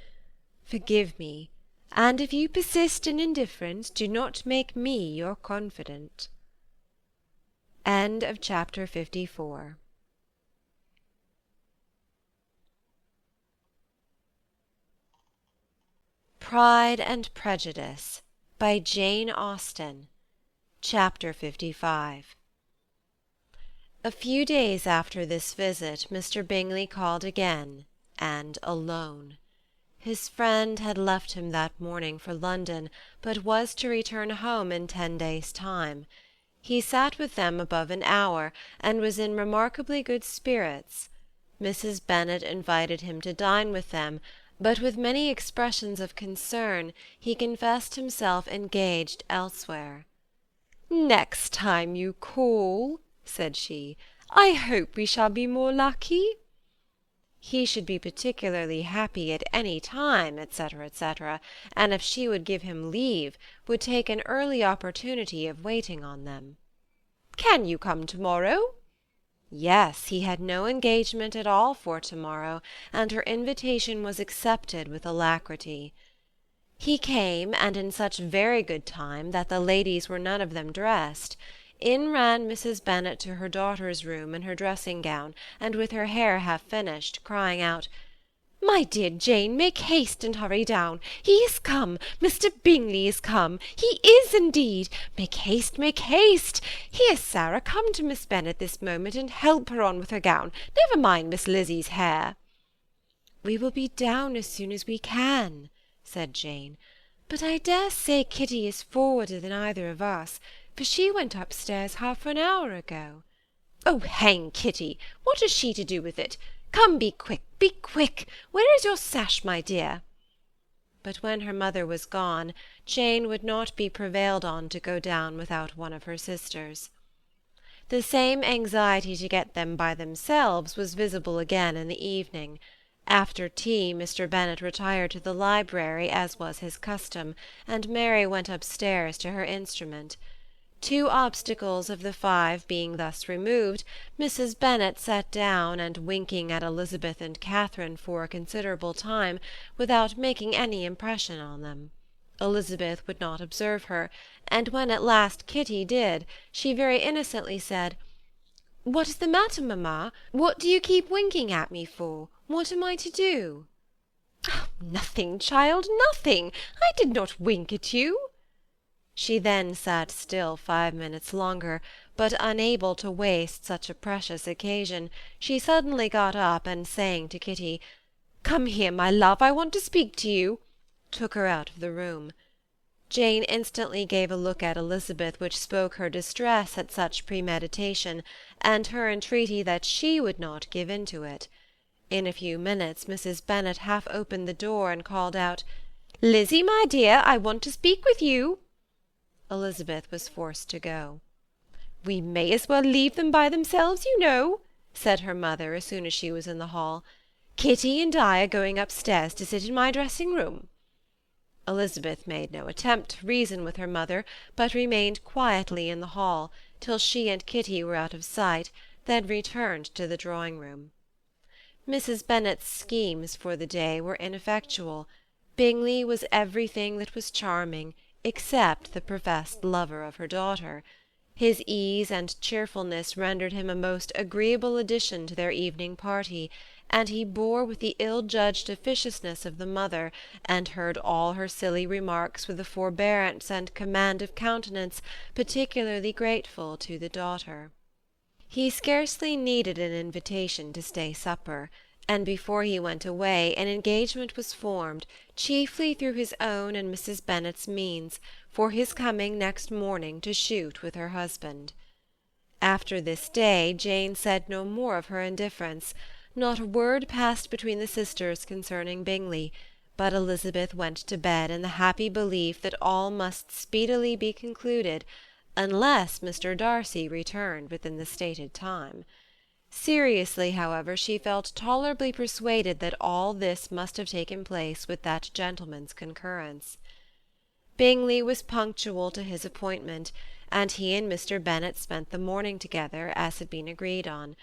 S1: Forgive me, and if you persist in indifference, do not make me your confidant." End of chapter 54. Pride and Prejudice by Jane Austen. Chapter 55. A few days after this visit, Mr. Bingley called again, and alone. His friend had left him that morning for London, but was to return home in 10 days' time. He sat with them above an hour, and was in remarkably good spirits. Mrs. Bennet invited him to dine with them, but with many expressions of concern he confessed himself engaged elsewhere. "Next time you call," said she, "I hope we shall be more lucky." He should be particularly happy at any time, etc., etc., and if she would give him leave, would take an early opportunity of waiting on them. "Can you come to-morrow?" Yes, he had no engagement at all for to-morrow, and her invitation was accepted with alacrity. He came, and in such very good time that the ladies were none of them dressed. In ran Mrs. Bennet to her daughter's room in her dressing-gown, and with her hair half finished, crying out, My dear Jane, make haste and hurry down. He is come. Mr. Bingley is come. He is indeed. Make haste, make haste. Here, Sarah, come to Miss Bennet this moment, and help her on with her gown. Never mind Miss Lizzie's hair. We will be down as soon as we can, said Jane. But I dare say Kitty is forwarder than either of us, for she went upstairs half an hour ago. Oh, hang Kitty! What has she to do with it? Come, be quick, be quick! Where is your sash, my dear? But when her mother was gone, Jane would not be prevailed on to go down without one of her sisters. The same anxiety to get them by themselves was visible again in the evening. After tea, Mr. Bennet retired to the library, as was his custom, and Mary went upstairs to her instrument. 2 obstacles of the 5 being thus removed, Mrs. Bennet sat down, and winking at Elizabeth and Catherine for a considerable time, without making any impression on them. Elizabeth would not observe her, and when at last Kitty did, she very innocently said, "What is the matter, mamma? What do you keep winking at me for? What am I to do?" "Oh, nothing, child, nothing. I did not wink at you." She then sat still 5 minutes longer, but unable to waste such a precious occasion, she suddenly got up, and saying to Kitty, "Come here, my love, I want to speak to you," took her out of the room. Jane instantly gave a look at Elizabeth which spoke her distress at such premeditation, and her entreaty that she would not give in to it. In a few minutes Mrs. Bennet half opened the door and called out, "Lizzie, my dear, I want to speak with you." Elizabeth was forced to go. "We may as well leave them by themselves, you know," said her mother as soon as she was in the hall. "Kitty and I are going upstairs to sit in my dressing-room." Elizabeth made no attempt to reason with her mother, but remained quietly in the hall, till she and Kitty were out of sight, then returned to the drawing-room. Mrs. Bennet's schemes for the day were ineffectual. Bingley was everything that was charming, except the professed lover of her daughter. His ease and cheerfulness rendered him a most agreeable addition to their evening party, and he bore with the ill-judged officiousness of the mother, and heard all her silly remarks with a forbearance and command of countenance particularly grateful to the daughter. He scarcely needed an invitation to stay supper, and before he went away an engagement was formed, chiefly through his own and Mrs. Bennet's means, for his coming next morning to shoot with her husband. After this day Jane said no more of her indifference. Not a word passed between the sisters concerning Bingley, but Elizabeth went to bed in the happy belief that all must speedily be concluded, unless Mr. Darcy returned within the stated time. Seriously, however, she felt tolerably persuaded that all this must have taken place with that gentleman's concurrence. Bingley was punctual to his appointment, and he and Mr. Bennet spent the morning together, as had been agreed on.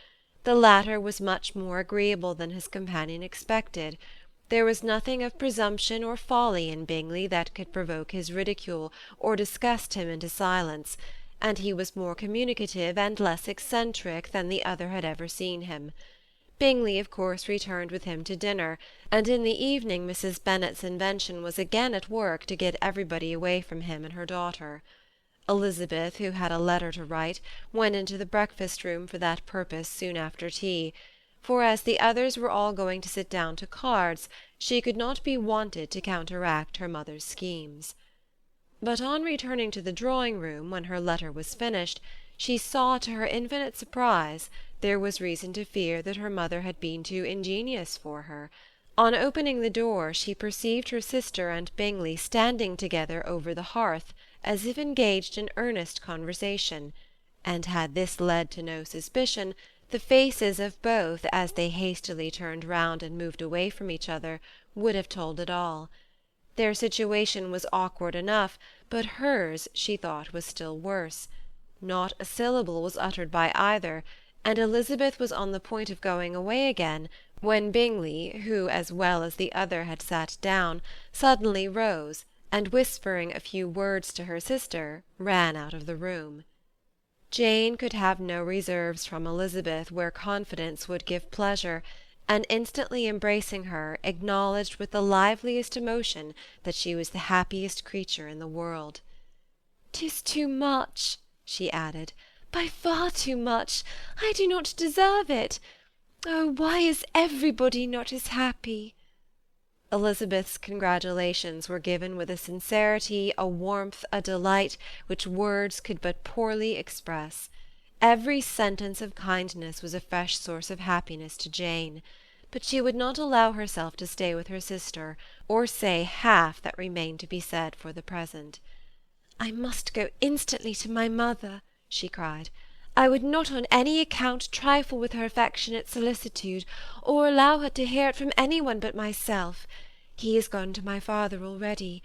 S1: The latter was much more agreeable than his companion expected. There was nothing of presumption or folly in Bingley that could provoke his ridicule, or disgust him into silence, and he was more communicative and less eccentric than the other had ever seen him. Bingley of course returned with him to dinner, and in the evening Mrs. Bennet's invention was again at work to get everybody away from him and her daughter. Elizabeth, who had a letter to write, went into the breakfast-room for that purpose soon after tea, for as the others were all going to sit down to cards, she could not be wanted to counteract her mother's schemes. But on returning to the drawing-room, when her letter was finished, she saw, to her infinite surprise, there was reason to fear that her mother had been too ingenious for her. On opening the door, she perceived her sister and Bingley standing together over the hearth, as if engaged in earnest conversation, and had this led to no suspicion, the faces of both, as they hastily turned round and moved away from each other, would have told it all. Their situation was awkward enough, but hers, she thought, was still worse. Not a syllable was uttered by either, and Elizabeth was on the point of going away again, when Bingley, who as well as the other had sat down, suddenly rose, and whispering a few words to her sister, ran out of the room. Jane could have no reserves from Elizabeth where confidence would give pleasure, and instantly embracing her, acknowledged with the liveliest emotion that she was the happiest creature in the world. "'Tis too much," she added, "by far too much. I do not deserve it. Oh, why is everybody not as happy?" Elizabeth's congratulations were given with a sincerity, a warmth, a delight, which words could but poorly express. Every sentence of kindness was a fresh source of happiness to Jane, but she would not allow herself to stay with her sister, or say half that remained to be said for the present. "I must go instantly to my mother," she cried. "I would not on any account trifle with her affectionate solicitude, or allow her to hear it from any one but myself. He is gone to my father already.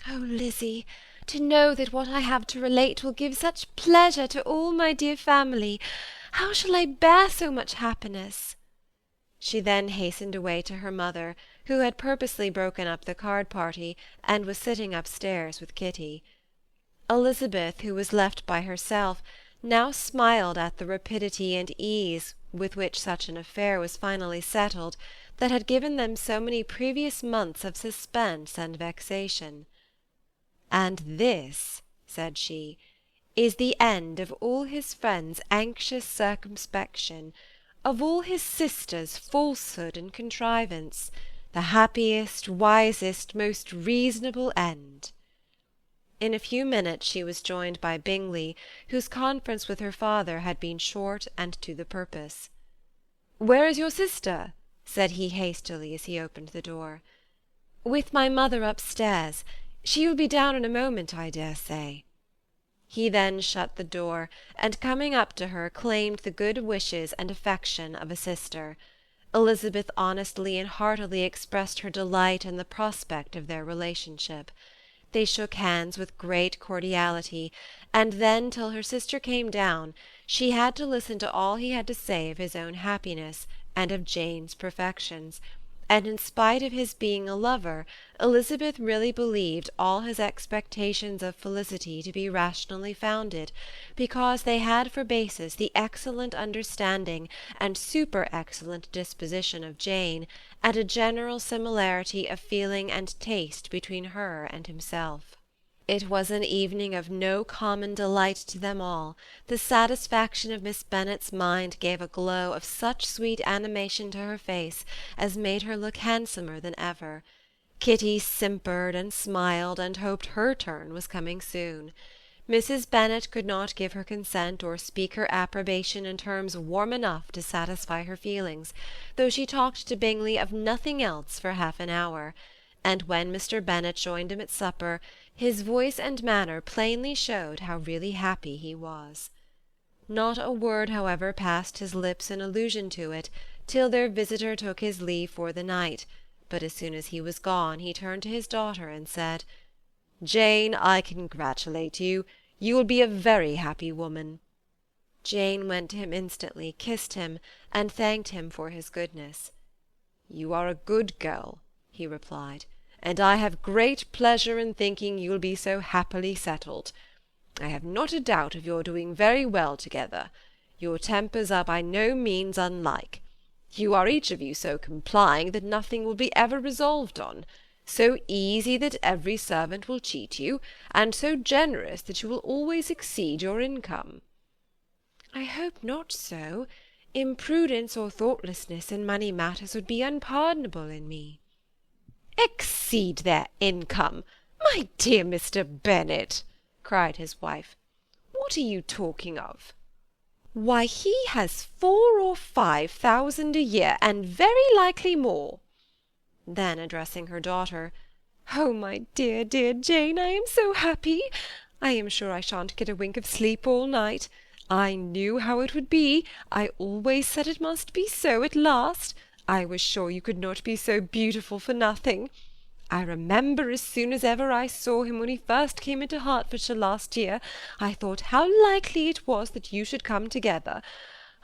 S1: Oh, Lizzie, to know that what I have to relate will give such pleasure to all my dear family! How shall I bear so much happiness?" She then hastened away to her mother, who had purposely broken up the card-party, and was sitting upstairs with Kitty. Elizabeth, who was left by herself, now smiled at the rapidity and ease with which such an affair was finally settled, that had given them so many previous months of suspense and vexation. "And this," said she, "is the end of all his friends' anxious circumspection, of all his sisters' falsehood and contrivance, the happiest, wisest, most reasonable end." In a few minutes she was joined by Bingley, whose conference with her father had been short and to the purpose. "Where is your sister?" said he hastily as he opened the door. "With my mother upstairs. She will be down in a moment, I dare say." He then shut the door, and coming up to her, claimed the good wishes and affection of a sister. Elizabeth honestly and heartily expressed her delight in the prospect of their relationship. They shook hands with great cordiality, and then, till her sister came down, she had to listen to all he had to say of his own happiness, and of Jane's perfections, and in spite of his being a lover, Elizabeth really believed all his expectations of felicity to be rationally founded, because they had for basis the excellent understanding and super-excellent disposition of Jane, and a general similarity of feeling and taste between her and himself. It was an evening of no common delight to them all. The satisfaction of Miss Bennet's mind gave a glow of such sweet animation to her face as made her look handsomer than ever. Kitty simpered and smiled and hoped her turn was coming soon. Mrs. Bennet could not give her consent or speak her approbation in terms warm enough to satisfy her feelings, though she talked to Bingley of nothing else for half an hour, and when Mr. Bennet joined him at supper, his voice and manner plainly showed how really happy he was. Not a word, however, passed his lips in allusion to it, till their visitor took his leave for the night, but as soon as he was gone he turned to his daughter and said, "Jane, I congratulate you. You will be a very happy woman." Jane went to him instantly, kissed him, and thanked him for his goodness. "You are a good girl," he replied, "and I have great pleasure in thinking you will be so happily settled. I have not a doubt of your doing very well together. Your tempers are by no means unlike. You are each of you so complying that nothing will be ever resolved on, so easy that every servant will cheat you, and so generous that you will always exceed your income." "I hope not so. Imprudence or thoughtlessness in money matters would be unpardonable in me."
S2: "Exceed their income! My dear Mr. Bennet," cried his wife, "what are you talking of?" "Why, he has 4,000 or 5,000 a year, and very likely more." Then, addressing her daughter, "Oh, my dear, dear Jane, I am so happy! I am sure I shan't get a wink of sleep all night. I knew how it would be. I always said it must be so at last. I was sure you could not be so beautiful for nothing. I remember as soon as ever I saw him when he first came into Hertfordshire last year, I thought how likely it was that you should come together.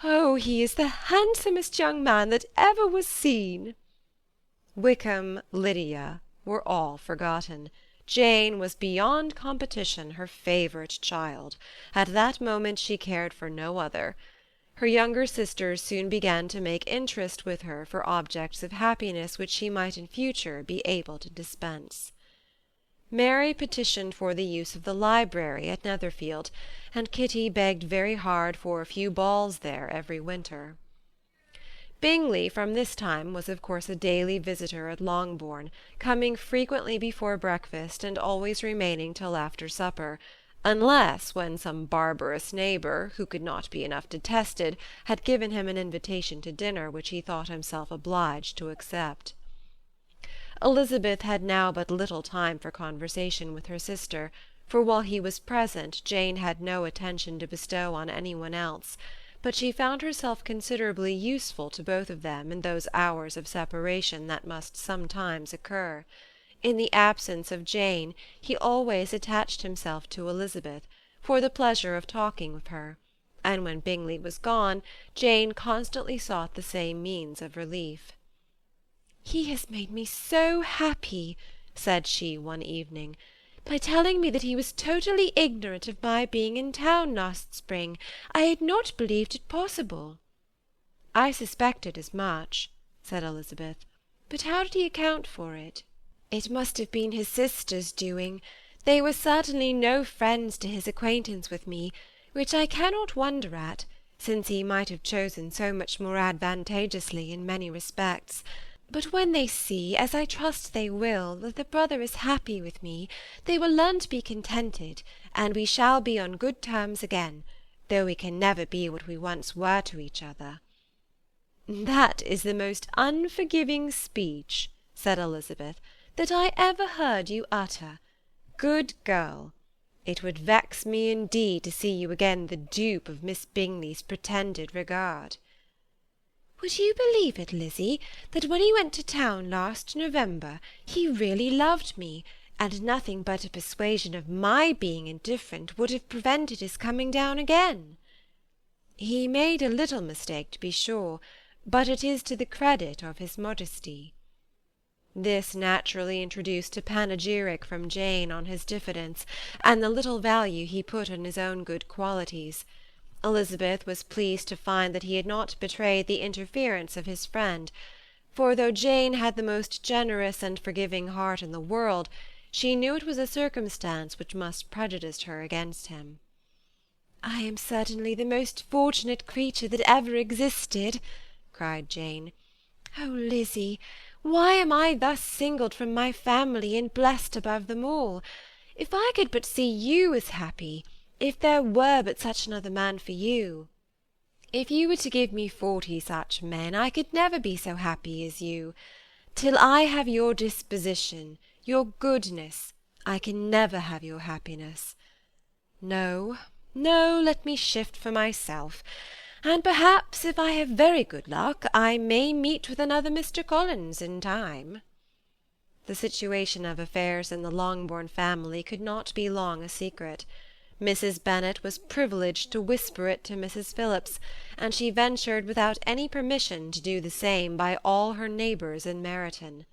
S2: Oh, he is the handsomest young man that ever was seen." Wickham, Lydia, were all forgotten. Jane was beyond competition her favourite child. At that moment she cared for no other.
S1: Her younger sisters soon began to make interest with her for objects of happiness which she might in future be able to dispense. Mary petitioned for the use of the library at Netherfield, and Kitty begged very hard for a few balls there every winter. Bingley from this time was of course a daily visitor at Longbourn, coming frequently before breakfast and always remaining till after supper, unless when some barbarous neighbour, who could not be enough detested, had given him an invitation to dinner which he thought himself obliged to accept. Elizabeth had now but little time for conversation with her sister, for while he was present Jane had no attention to bestow on any one else, but she found herself considerably useful to both of them in those hours of separation that must sometimes occur. In the absence of Jane he always attached himself to Elizabeth, for the pleasure of talking with her, and when Bingley was gone, Jane constantly sought the same means of relief. "He has made me so happy," said she one evening, "by telling me that he was totally ignorant of my being in town last spring. I had not believed it possible." "I suspected as much," said Elizabeth. "But how did he account for it?" "It must have been his sister's doing. They were certainly no friends to his acquaintance with me, which I cannot wonder at, since he might have chosen so much more advantageously in many respects. But when they see, as I trust they will, that the brother is happy with me, they will learn to be contented, and we shall be on good terms again, though we can never be what we once were to each other." "That is the most unforgiving speech," said Elizabeth, "that I ever heard you utter. Good girl! It would vex me indeed to see you again the dupe of Miss Bingley's pretended regard." "Would you believe it, Lizzie, that when he went to town last November he really loved me, and nothing but a persuasion of my being indifferent would have prevented his coming down again?" "He made a little mistake, to be sure, but it is to the credit of his modesty." This naturally introduced a panegyric from Jane on his diffidence, and the little value he put on his own good qualities. Elizabeth was pleased to find that he had not betrayed the interference of his friend, for though Jane had the most generous and forgiving heart in the world, she knew it was a circumstance which must prejudice her against him. "I am certainly the most fortunate creature that ever existed," cried Jane. "Oh, Lizzie, why am I thus singled from my family and blessed above them all? If I could but see you as happy, if there were but such another man for you! If you were to give me 40 such men, I could never be so happy as you. Till I have your disposition, your goodness, I can never have your happiness. No, no, let me shift for myself, and perhaps, if I have very good luck, I may meet with another Mr. Collins in time." The situation of affairs in the Longbourn family could not be long a secret. Mrs. Bennet was privileged to whisper it to Mrs. Phillips, and she ventured without any permission to do the same by all her neighbours in Meryton.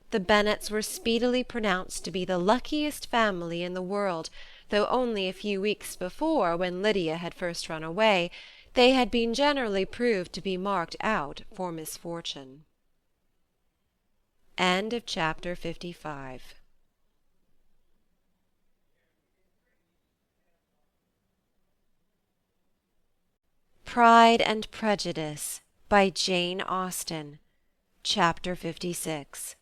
S1: The Bennets were speedily pronounced to be the luckiest family in the world, though only a few weeks before, when Lydia had first run away, they had been generally proved to be marked out for misfortune. End of chapter 55. Pride and Prejudice by Jane Austen. Chapter 56.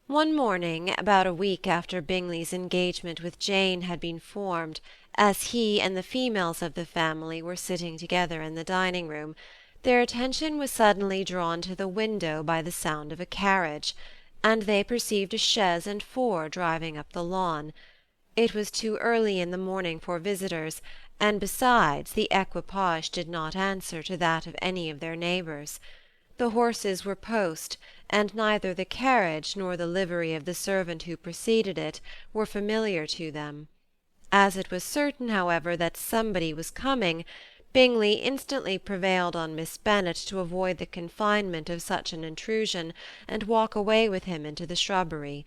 S1: One morning, about a week after Bingley's engagement with Jane had been formed, as he and the females of the family were sitting together in the dining-room, their attention was suddenly drawn to the window by the sound of a carriage, and they perceived a chaise and four driving up the lawn. It was too early in the morning for visitors, and besides, the equipage did not answer to that of any of their neighbours. The horses were post, and neither the carriage nor the livery of the servant who preceded it were familiar to them. As it was certain, however, that somebody was coming, Bingley instantly prevailed on Miss Bennet to avoid the confinement of such an intrusion, and walk away with him into the shrubbery.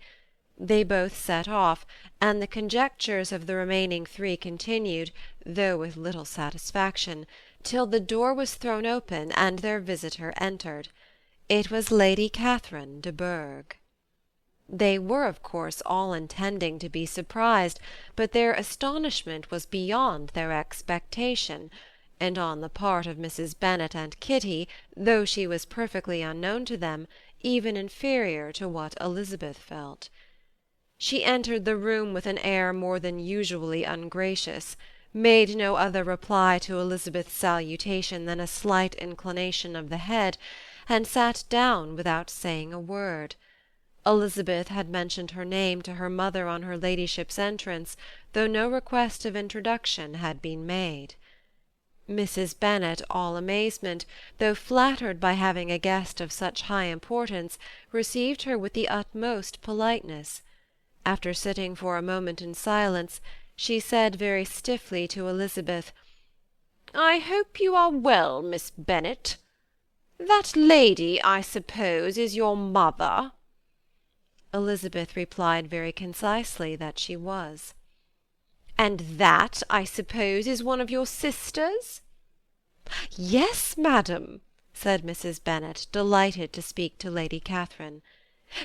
S1: They both set off, and the conjectures of the remaining three continued, though with little satisfaction, till the door was thrown open and their visitor entered. It was Lady Catherine de Bourgh. They were, of course, all intending to be surprised, but their astonishment was beyond their expectation, and on the part of Mrs. Bennet and Kitty, though she was perfectly unknown to them, even inferior to what Elizabeth felt. She entered the room with an air more than usually ungracious, made no other reply to Elizabeth's salutation than a slight inclination of the head, and sat down without saying a word. Elizabeth had mentioned her name to her mother on her ladyship's entrance, though no request of introduction had been made. Mrs. Bennet, all amazement, though flattered by having a guest of such high importance, received her with the utmost politeness. After sitting for a moment in silence, she said very stiffly to Elizabeth, "I hope you are well, Miss Bennet. That lady, I suppose, is your mother?" Elizabeth replied very concisely that she was. "And that, I suppose, is one of your sisters?" "Yes, madam," said Mrs. Bennet, delighted to speak to Lady Catherine.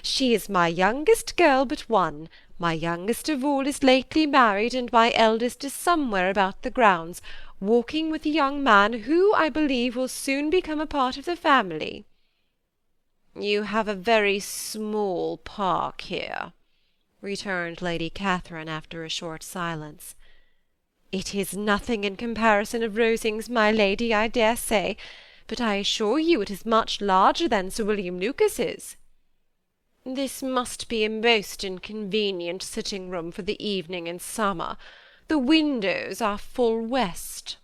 S1: "She is my youngest girl but one. My youngest of all is lately married, and my eldest is somewhere about the grounds, walking with a young man who, I believe, will soon become a part of the family." "You have a very small park here," returned Lady Catherine after a short silence. "It is nothing in comparison of Rosings, my lady, I dare say, but I assure you it is much larger than Sir William Lucas's." "This must be a most inconvenient sitting-room for the evening in summer. The windows are full west."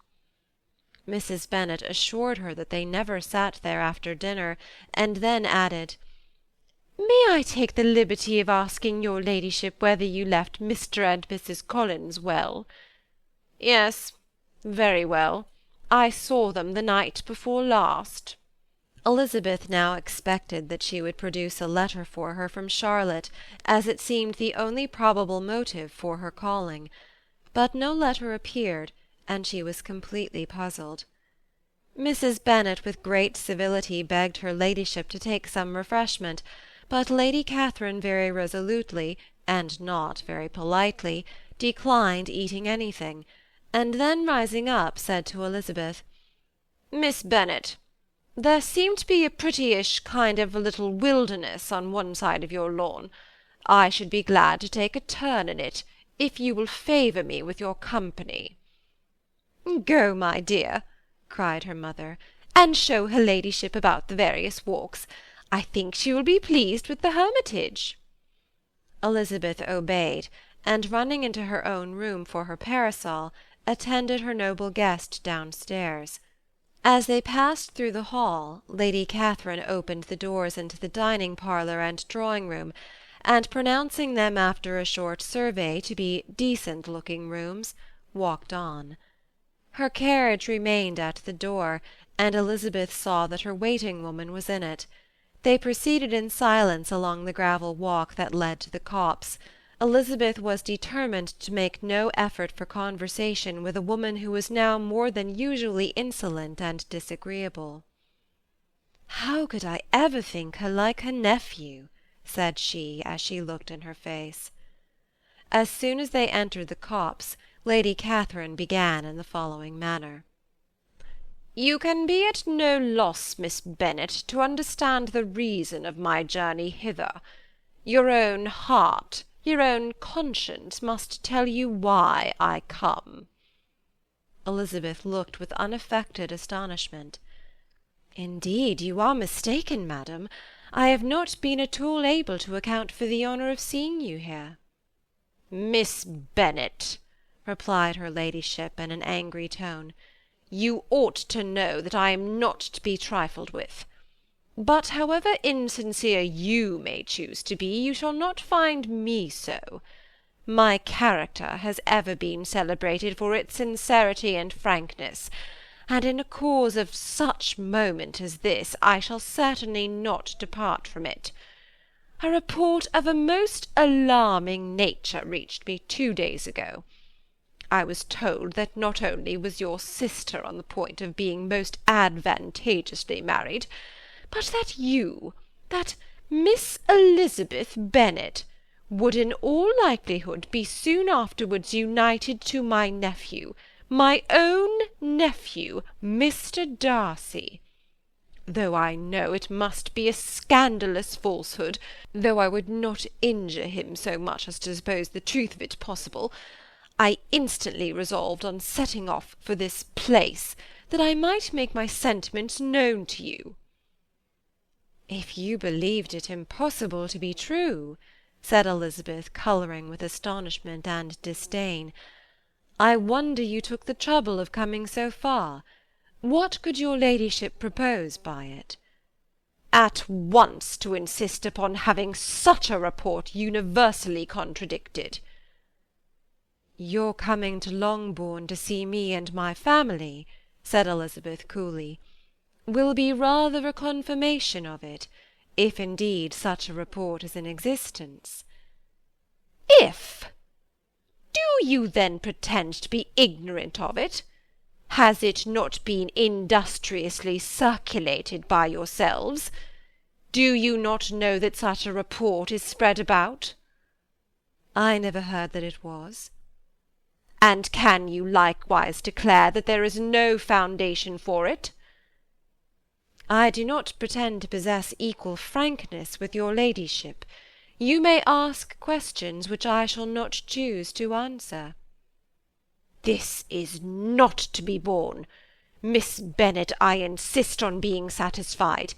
S1: Mrs. Bennet assured her that they never sat there after dinner, and then added, "May I take the liberty of asking your ladyship whether you left Mr. and Mrs. Collins well?" "Yes, very well. I saw them the night before last." Elizabeth now expected that she would produce a letter for her from Charlotte, as it seemed the only probable motive for her calling. But no letter appeared, and she was completely puzzled. Mrs. Bennet with great civility begged her ladyship to take some refreshment, but Lady Catherine very resolutely, and not very politely, declined eating anything, and then rising up said to Elizabeth, "Miss Bennet, there seemed to be a prettyish kind of a little wilderness on one side of your lawn. I should be glad to take a turn in it, if you will favour me with your company." "Go, my dear," cried her mother, "and show her ladyship about the various walks. I think she will be pleased with the Hermitage." Elizabeth obeyed, and running into her own room for her parasol, attended her noble guest downstairs. As they passed through the hall, Lady Catherine opened the doors into the dining-parlour and drawing-room, and pronouncing them after a short survey to be decent-looking rooms, walked on. Her carriage remained at the door, and Elizabeth saw that her waiting-woman was in it. They proceeded in silence along the gravel walk that led to the copse. Elizabeth was determined to make no effort for conversation with a woman who was now more than usually insolent and disagreeable. "How could I ever think her like her nephew?" said she, as she looked in her face. As soon as they entered the copse, Lady Catherine began in the following manner. "You can be at no loss, Miss Bennet, to understand the reason of my journey hither. Your own heart, your own conscience must tell you why I come." Elizabeth looked with unaffected astonishment. "Indeed, you are mistaken, madam. I have not been at all able to account for the honour of seeing you here." "Miss Bennet," replied her ladyship in an angry tone, "you ought to know that I am not to be trifled with. But however insincere you may choose to be, you shall not find me so. My character has ever been celebrated for its sincerity and frankness, and in a cause of such moment as this I shall certainly not depart from it. A report of a most alarming nature reached me 2 days ago.
S2: I was told that not only was your sister on the point of being most advantageously married, but that you, that Miss Elizabeth Bennet, would in all likelihood be soon afterwards united to my nephew, my own nephew, Mr. Darcy. Though I know it must be a scandalous falsehood, though I would not injure him so much as to suppose the truth of it possible, I instantly resolved on setting off for this place, that I might make my sentiments known to you.
S1: If you believed it impossible to be true, said Elizabeth, colouring with astonishment and disdain, I wonder you took the trouble of coming so far. What could your ladyship propose by it?
S2: At once to insist upon having such a report universally contradicted.
S1: Your coming to Longbourn to see me and my family, said Elizabeth coolly, will be rather a confirmation of it, if indeed such a report is in existence.
S2: If? Do you then pretend to be ignorant of it? Has it not been industriously circulated by yourselves? Do you not know that such a report is spread about?
S1: I never heard that it was.
S2: And can you likewise declare that there is no foundation for it?
S1: I do not pretend to possess equal frankness with your ladyship. You may ask questions which I shall not choose to answer.
S2: This is not to be borne. Miss Bennet, I insist on being satisfied.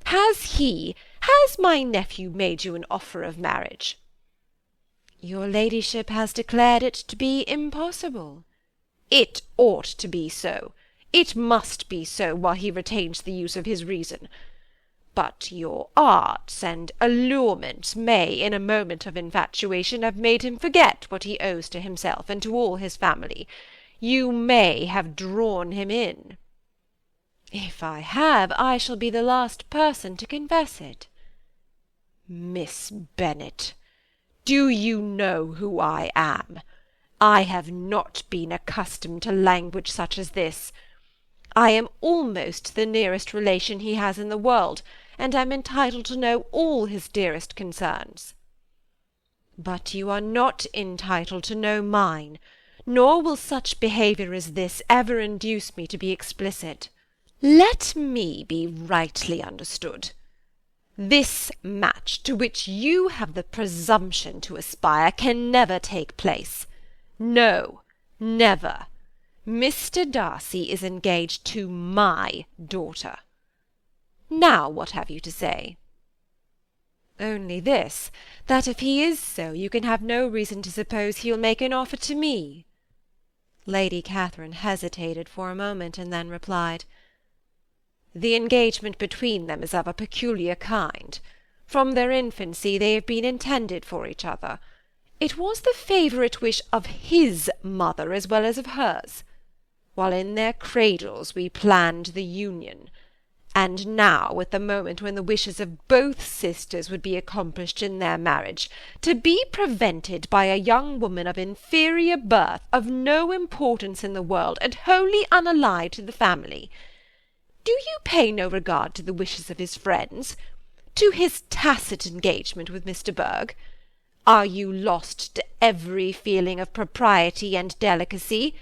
S2: Has my nephew made you an offer of marriage?
S1: Your ladyship has declared it to be impossible.
S2: It ought to be so. It must be so while he retains the use of his reason. But your arts and allurements may, in a moment of infatuation, have made him forget what he owes to himself and to all his family. You may have drawn him in.
S1: If I have, I shall be the last person to confess it.
S2: Miss Bennet, do you know who I am? I have not been accustomed to language such as this. I am almost the nearest relation he has in the world, and am entitled to know all his dearest concerns.
S1: But you are not entitled to know mine, nor will such behaviour as this ever induce me to be explicit.
S2: Let me be rightly understood. This match to which you have the presumption to aspire can never take place. No, never. Mr. Darcy is engaged to my daughter. Now what have you to say?
S1: Only this, that if he is so, you can have no reason to suppose he'll make an offer to me. Lady Catherine hesitated for a moment, and then replied,
S2: The engagement between them is of a peculiar kind. From their infancy they have been intended for each other. It was the favourite wish of his mother as well as of hers. While in their cradles we planned the union. And now, at the moment when the wishes of both sisters would be accomplished in their marriage, to be prevented by a young woman of inferior birth, of no importance in the world, and wholly unallied to the family. Do you pay no regard to the wishes of his friends? To his tacit engagement with Mr. Berg? Are you lost to every feeling of propriety and delicacy?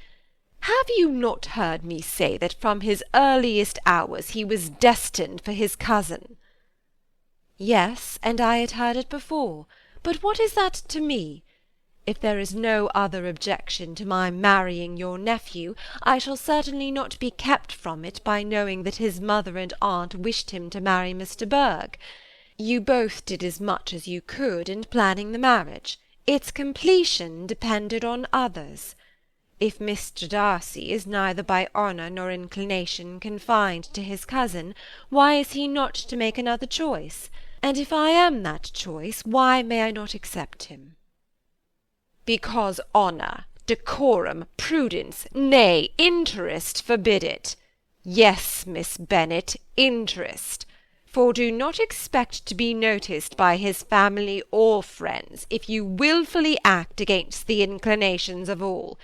S2: Have you not heard me say that from his earliest hours he was destined for his cousin?
S1: Yes, and I had heard it before. But what is that to me? If there is no other objection to my marrying your nephew, I shall certainly not be kept from it by knowing that his mother and aunt wished him to marry Mr. Berg. You both did as much as you could in planning the marriage. Its completion depended on others. If Mr. Darcy is neither by honour nor inclination confined to his cousin, why is he not to make another choice? And if I am that choice, why may I not accept him?
S2: Because honour, decorum, prudence, nay, interest forbid it. Yes, Miss Bennet, interest. For do not expect to be noticed by his family or friends if you wilfully act against the inclinations of all.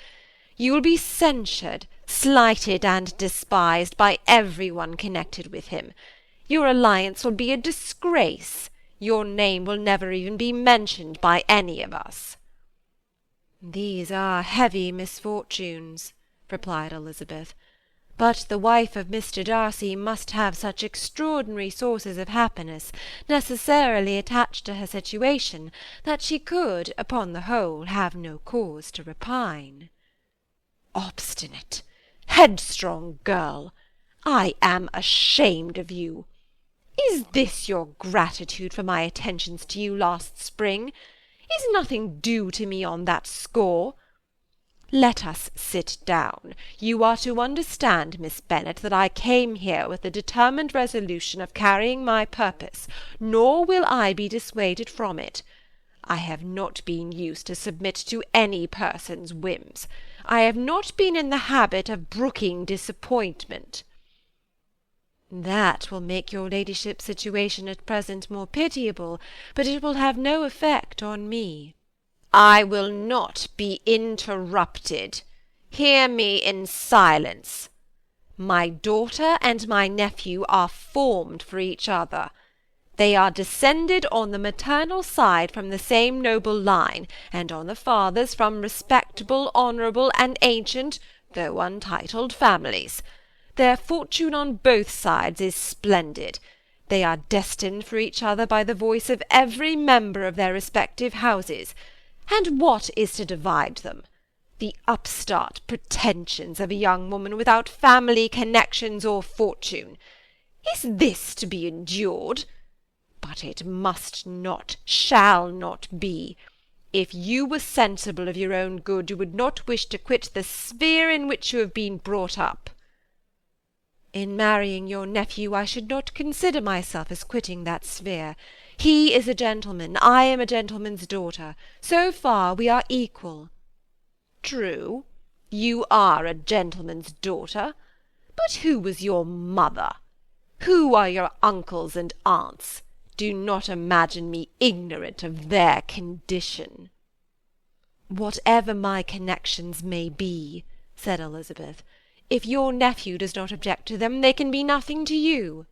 S2: You will be censured, slighted, and despised by every one connected with him. Your alliance will be a disgrace. Your name will never even be mentioned by any of us."
S1: "These are heavy misfortunes," replied Elizabeth. "But the wife of Mr. Darcy must have such extraordinary sources of happiness necessarily attached to her situation, that she could, upon the whole, have no cause to repine."
S2: "Obstinate, headstrong girl! I am ashamed of you. Is this your gratitude for my attentions to you last spring? Is nothing due to me on that score? Let us sit down. You are to understand, Miss Bennet, that I came here with the determined resolution of carrying my purpose, nor will I be dissuaded from it. I have not been used to submit to any person's whims. I have not been in the habit of brooking disappointment."
S1: "That will make your ladyship's situation at present more pitiable, but it will have no effect on me."
S2: "I will not be interrupted. Hear me in silence. My daughter and my nephew are formed for each other. They are descended on the maternal side from the same noble line, and on the father's from respectable, honourable, and ancient, though untitled, families. Their fortune on both sides is splendid. They are destined for each other by the voice of every member of their respective houses. And what is to divide them? The upstart pretensions of a young woman without family connections or fortune. Is this to be endured? But it must not, shall not be. If you were sensible of your own good, you would not wish to quit the sphere in which you have been brought up."
S1: "In marrying your nephew I should not consider myself as quitting that sphere. He is a gentleman, I am a gentleman's daughter. So far we are equal."
S2: "True, you are a gentleman's daughter. But who was your mother? Who are your uncles and aunts? Do not imagine me ignorant of their condition."
S1: "Whatever my connections may be," said Elizabeth, "if your nephew does not object to them, they can be nothing to you."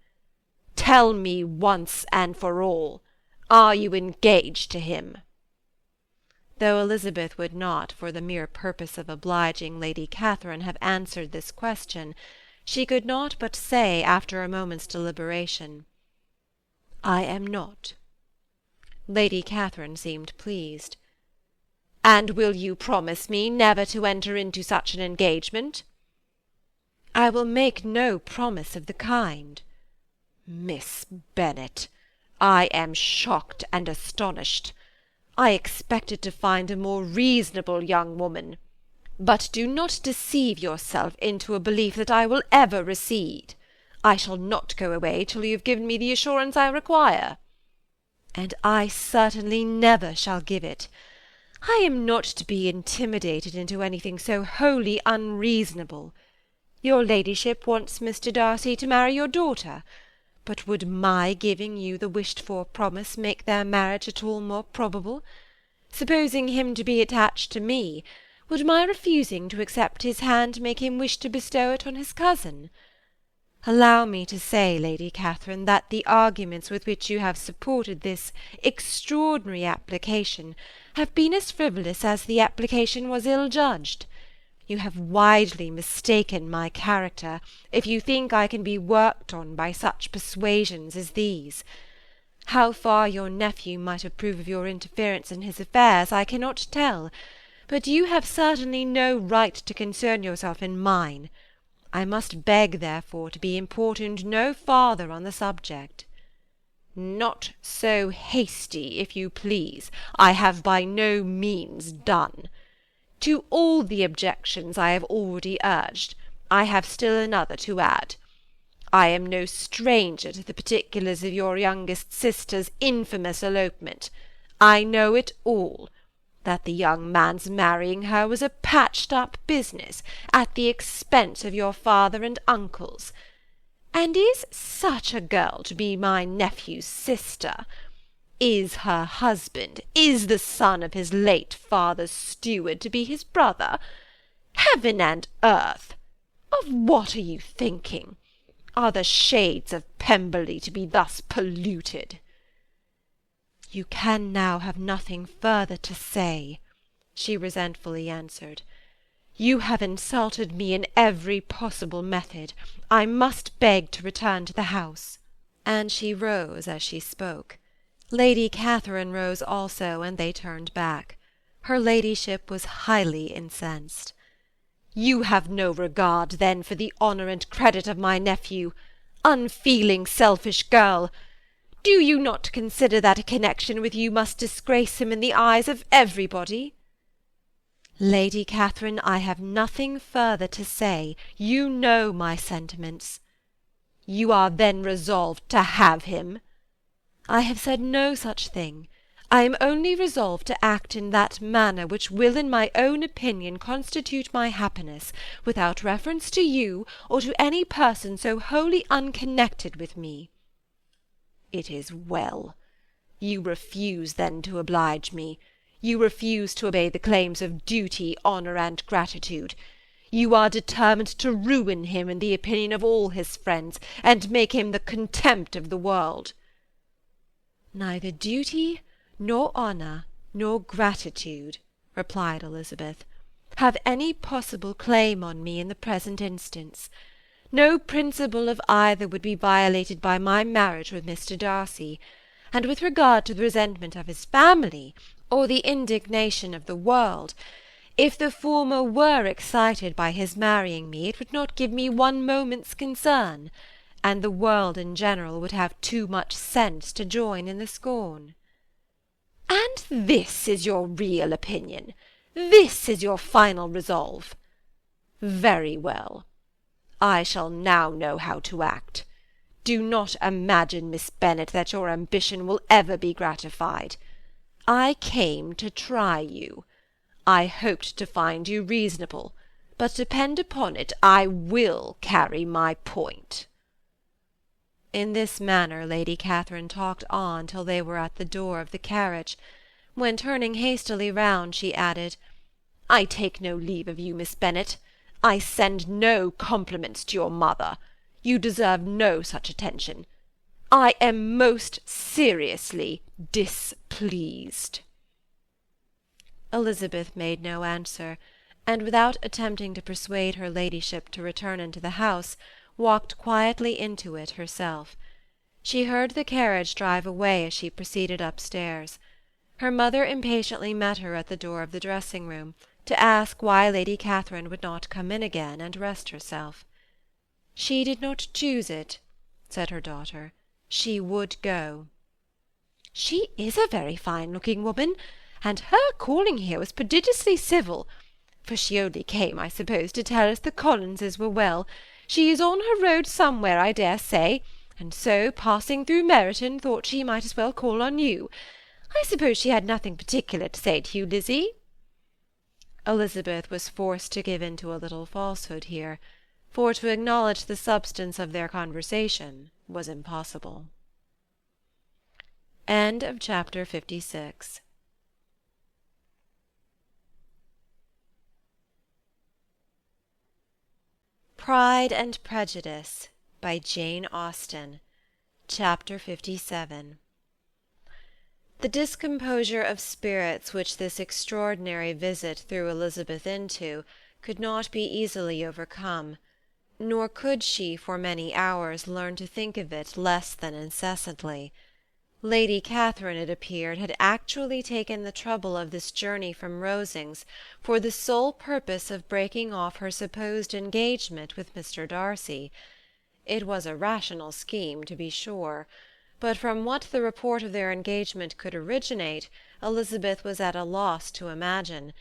S2: "Tell me once and for all, are you engaged to him?"
S1: Though Elizabeth would not, for the mere purpose of obliging Lady Catherine, have answered this question, she could not but say, after a moment's deliberation, "I am not." Lady Catherine seemed pleased.
S2: "And will you promise me never to enter into such an engagement?"
S1: "I will make no promise of the kind."
S2: "Miss Bennet, I am shocked and astonished. I expected to find a more reasonable young woman. But do not deceive yourself into a belief that I will ever recede. I shall not go away till you have given me the assurance I require."
S1: "And I certainly never shall give it. I am not to be intimidated into anything so wholly unreasonable. Your ladyship wants Mr. Darcy to marry your daughter, but would my giving you the wished-for promise make their marriage at all more probable? Supposing him to be attached to me, would my refusing to accept his hand make him wish to bestow it on his cousin? Allow me to say, Lady Catherine, that the arguments with which you have supported this extraordinary application have been as frivolous as the application was ill-judged. You have widely mistaken my character, if you think I can be worked on by such persuasions as these. How far your nephew might approve of your interference in his affairs I cannot tell, but you have certainly no right to concern yourself in mine. I must beg, therefore, to be importuned no farther on the subject."
S2: "Not so hasty, if you please. I have by no means done. To all the objections I have already urged, I have still another to add. I am no stranger to the particulars of your youngest sister's infamous elopement. I know it all. That the young man's marrying her was a patched-up business, at the expense of your father and uncles. And is such a girl to be my nephew's sister? Is her husband, is the son of his late father's steward, to be his brother? Heaven and earth! Of what are you thinking? Are the shades of Pemberley to be thus polluted?
S1: You can now have nothing further to say, she resentfully answered. You have insulted me in every possible method. I must beg to return to the house. And she rose as she spoke. Lady Catherine rose also, and they turned back. Her ladyship was highly incensed. You have no regard, then, for the honour and credit of my nephew. Unfeeling, selfish girl! Do you not consider that a connection with you must disgrace him in the eyes of everybody? Lady Catherine, I have nothing further to say. You know my sentiments.
S2: You are then resolved to have him?
S1: I have said no such thing. I am only resolved to act in that manner which will in my own opinion constitute my happiness, without reference to you, or to any person so wholly unconnected with me.
S2: It is well. You refuse, then, to oblige me. You refuse to obey the claims of duty, honour, and gratitude. You are determined to ruin him in the opinion of all his friends, and make him the contempt of the world.
S1: Neither duty, nor honour, nor gratitude, replied Elizabeth, have any possible claim on me in the present instance. No principle of either would be violated by my marriage with Mr. Darcy, and with regard to the resentment of his family, or the indignation of the world, if the former were excited by his marrying me, it would not give me one moment's concern, and the world in general would have too much sense to join in the scorn.
S2: And this is your real opinion? This is your final resolve? Very well. I shall now know how to act. Do not imagine, Miss Bennet, that your ambition will ever be gratified. I came to try you. I hoped to find you reasonable, but depend upon it, I will carry my point.
S1: In this manner Lady Catherine talked on till they were at the door of the carriage, when, turning hastily round, she added,
S2: I take no leave of you, Miss Bennet. I send no compliments to your mother. You deserve no such attention. I am most seriously displeased.
S1: Elizabeth made no answer, and without attempting to persuade her ladyship to return into the house, walked quietly into it herself. She heard the carriage drive away as she proceeded upstairs. Her mother impatiently met her at the door of the dressing-room, to ask why Lady Catherine would not come in again and rest herself. She did not choose it, said her daughter. She would go.
S2: She is a very fine-looking woman, and her calling here was prodigiously civil, for she only came, I suppose, to tell us the Collinses were well. She is on her road somewhere, I dare say, and so, passing through Meryton, thought she might as well call on you. I suppose she had nothing particular to say to you, Lizzie?
S1: Elizabeth was forced to give in to a little falsehood here, for to acknowledge the substance of their conversation was impossible. Chapter 56. Pride and Prejudice by Jane Austen. Chapter 57. The discomposure of spirits which this extraordinary visit threw Elizabeth into could not be easily overcome, nor could she for many hours learn to think of it less than incessantly. Lady Catherine, it appeared, had actually taken the trouble of this journey from Rosings for the sole purpose of breaking off her supposed engagement with Mr. Darcy. It was a rational scheme, to be sure, but from what the report of their engagement could originate, Elizabeth was at a loss to imagine,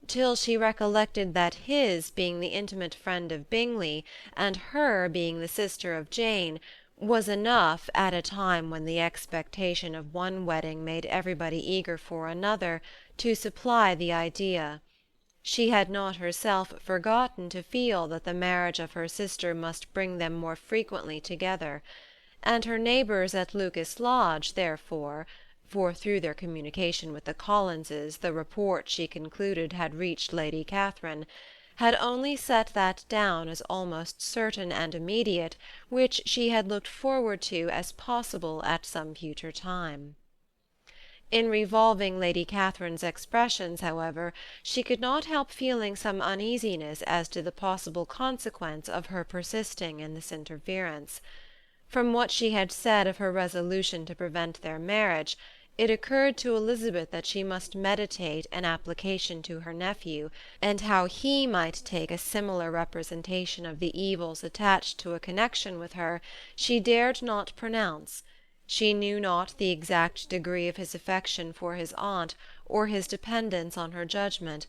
S1: till she recollected that his being the intimate friend of Bingley, and her being the sister of Jane, was enough, at a time when the expectation of one wedding made everybody eager for another, to supply the idea. She had not herself forgotten to feel that the marriage of her sister must bring them more frequently together, and her neighbours at Lucas Lodge, therefore, for through their communication with the Collinses the report, she concluded, had reached Lady Catherine, had only set that down as almost certain and immediate, which she had looked forward to as possible at some future time. In revolving Lady Catherine's expressions, however, she could not help feeling some uneasiness as to the possible consequence of her persisting in this interference. From what she had said of her resolution to prevent their marriage, it occurred to Elizabeth that she must meditate an application to her nephew, and how he might take a similar representation of the evils attached to a connection with her she dared not pronounce. She knew not the exact degree of his affection for his aunt, or his dependence on her judgment,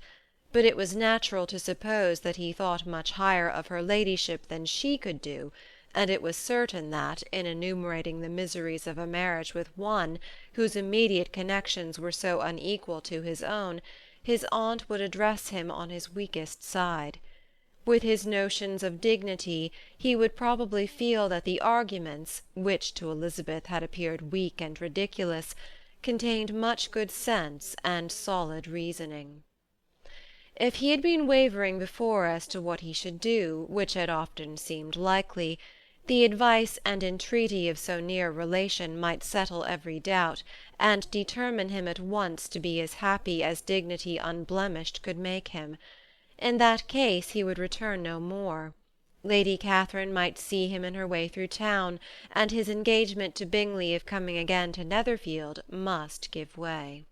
S1: but it was natural to suppose that he thought much higher of her ladyship than she could do, and it was certain that, in enumerating the miseries of a marriage with one, whose immediate connections were so unequal to his own, his aunt would address him on his weakest side. With his notions of dignity, he would probably feel that the arguments, which to Elizabeth had appeared weak and ridiculous, contained much good sense and solid reasoning. If he had been wavering before as to what he should do, which had often seemed likely, the advice and entreaty of so near a relation might settle every doubt, and determine him at once to be as happy as dignity unblemished could make him. In that case he would return no more. Lady Catherine might see him in her way through town, and his engagement to Bingley of coming again to Netherfield must give way.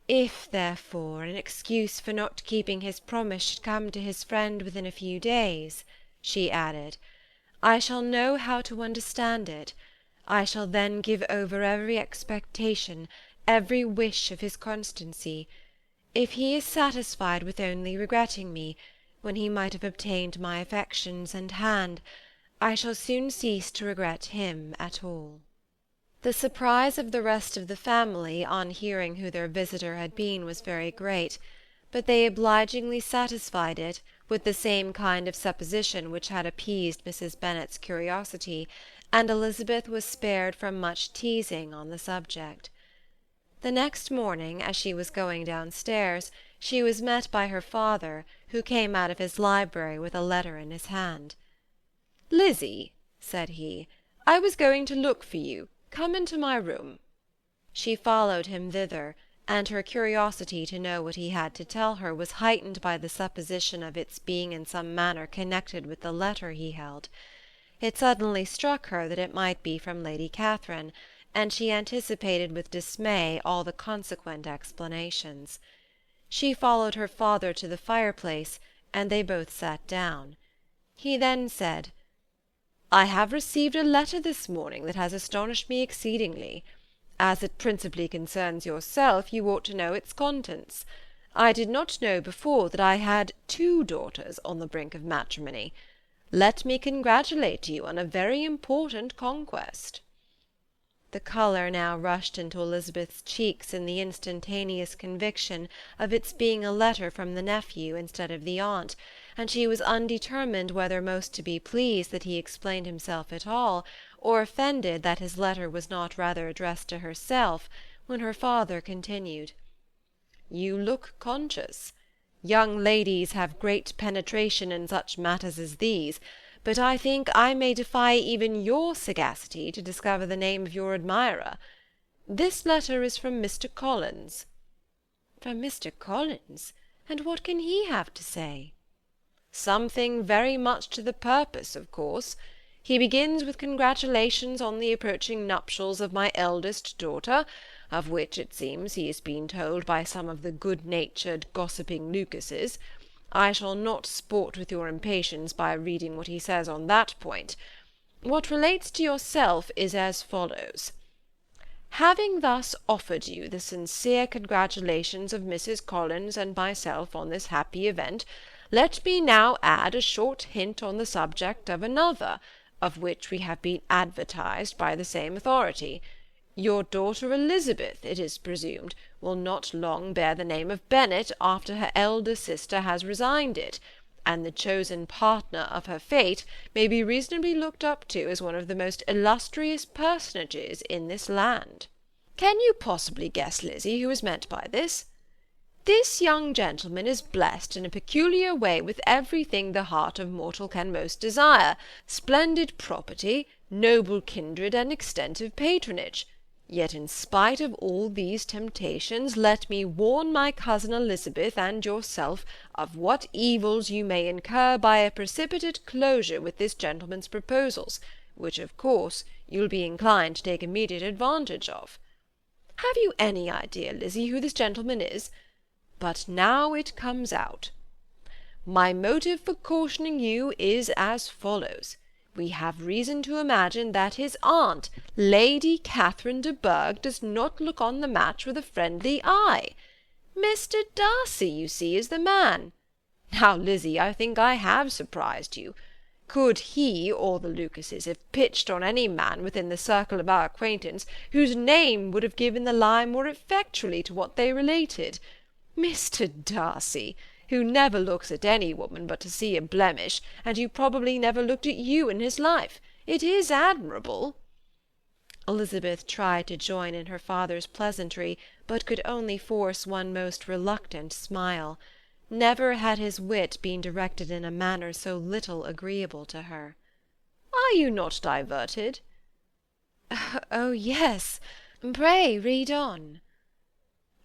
S1: If, therefore, an excuse for not keeping his promise should come to his friend within a few days, she added, I shall know how to understand it. I shall then give over every expectation, every wish of his constancy. If he is satisfied with only regretting me, when he might have obtained my affections and hand, I shall soon cease to regret him at all. The surprise of the rest of the family on hearing who their visitor had been was very great, but they obligingly satisfied it with the same kind of supposition which had appeased Mrs. Bennet's curiosity, and Elizabeth was spared from much teasing on the subject. The next morning, as she was going downstairs, she was met by her father, who came out of his library with a letter in his hand. "Lizzie," said he, "I was going to look for you. Come into my room." She followed him thither, and her curiosity to know what he had to tell her was heightened by the supposition of its being in some manner connected with the letter he held. It suddenly struck her that it might be from Lady Catherine, and she anticipated with dismay all the consequent explanations. She followed her father to the fireplace, and they both sat down. He then said, "I have received a letter this morning that has astonished me exceedingly. As it principally concerns yourself, you ought to know its contents. I did not know before that I had 2 daughters on the brink of matrimony. Let me congratulate you on a very important conquest." The colour now rushed into Elizabeth's cheeks in the instantaneous conviction of its being a letter from the nephew instead of the aunt, and she was undetermined whether most to be pleased that he explained himself at all, or offended that his letter was not rather addressed to herself, when her father continued, "You look conscious. Young ladies have great penetration in such matters as these, but I think I may defy even your sagacity to discover the name of your admirer. This letter is from Mr. Collins." "From Mr. Collins? And what can he have to say?" "Something very much to the purpose, of course. He begins with congratulations on the approaching nuptials of my eldest daughter, of which, it seems, he has been told by some of the good-natured, gossiping Lucases. I shall not sport with your impatience by reading what he says on that point. What relates to yourself is as follows. Having thus offered you the sincere congratulations of Mrs. Collins and myself on this happy event, let me now add a short hint on the subject of another, of which we have been advertised by the same authority. Your daughter Elizabeth, it is presumed, will not long bear the name of Bennet after her elder sister has resigned it, and the chosen partner of her fate may be reasonably looked up to as one of the most illustrious personages in this land. Can you possibly guess, Lizzie, who is meant by this?"
S2: This young gentleman is blessed in a peculiar way with everything the heart of mortal can most desire, splendid property, noble kindred, and extensive patronage. Yet in spite of all these temptations, let me warn my cousin Elizabeth and yourself of what evils you may incur by a precipitate closure with this gentleman's proposals, which of course you'll be inclined to take immediate advantage of. Have you any idea, Lizzy, who this gentleman is? But now it comes out. My motive for cautioning you is as follows. We have reason to imagine that his aunt, Lady Catherine de Bourgh, does not look on the match with a friendly eye. Mr. Darcy, you see, is the man. Now, Lizzy, I think I have surprised you. Could he or the Lucases have pitched on any man within the circle of our acquaintance, whose name would have given the lie more effectually to what they related? Mr. Darcy, who never looks at any woman but to see a blemish, and who probably never looked at you in his life. It is admirable."
S1: Elizabeth tried to join in her father's pleasantry, but could only force one most reluctant smile. Never had his wit been directed in a manner so little agreeable to her.
S2: "Are you not diverted?"
S1: "Oh, yes. Pray read on."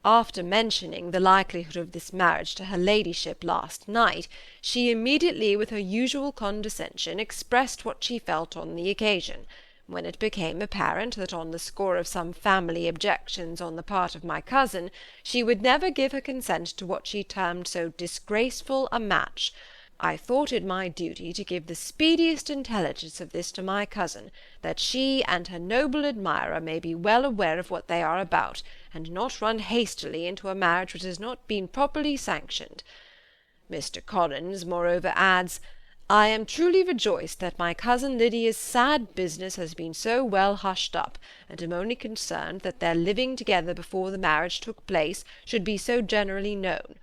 S2: "After mentioning the likelihood of this marriage to her ladyship last night, she immediately, with her usual condescension, expressed what she felt on the occasion, when it became apparent that on the score of some family objections on the part of my cousin, she would never give her consent to what she termed so disgraceful a match. I thought it my duty to give the speediest intelligence of this to my cousin, that she and her noble admirer may be well aware of what they are about, and not run hastily into a marriage which has not been properly sanctioned. Mr. Collins, moreover, adds, I am truly rejoiced that my cousin Lydia's sad business has been so well hushed up, and am only concerned that their living together before the marriage took place should be so generally known.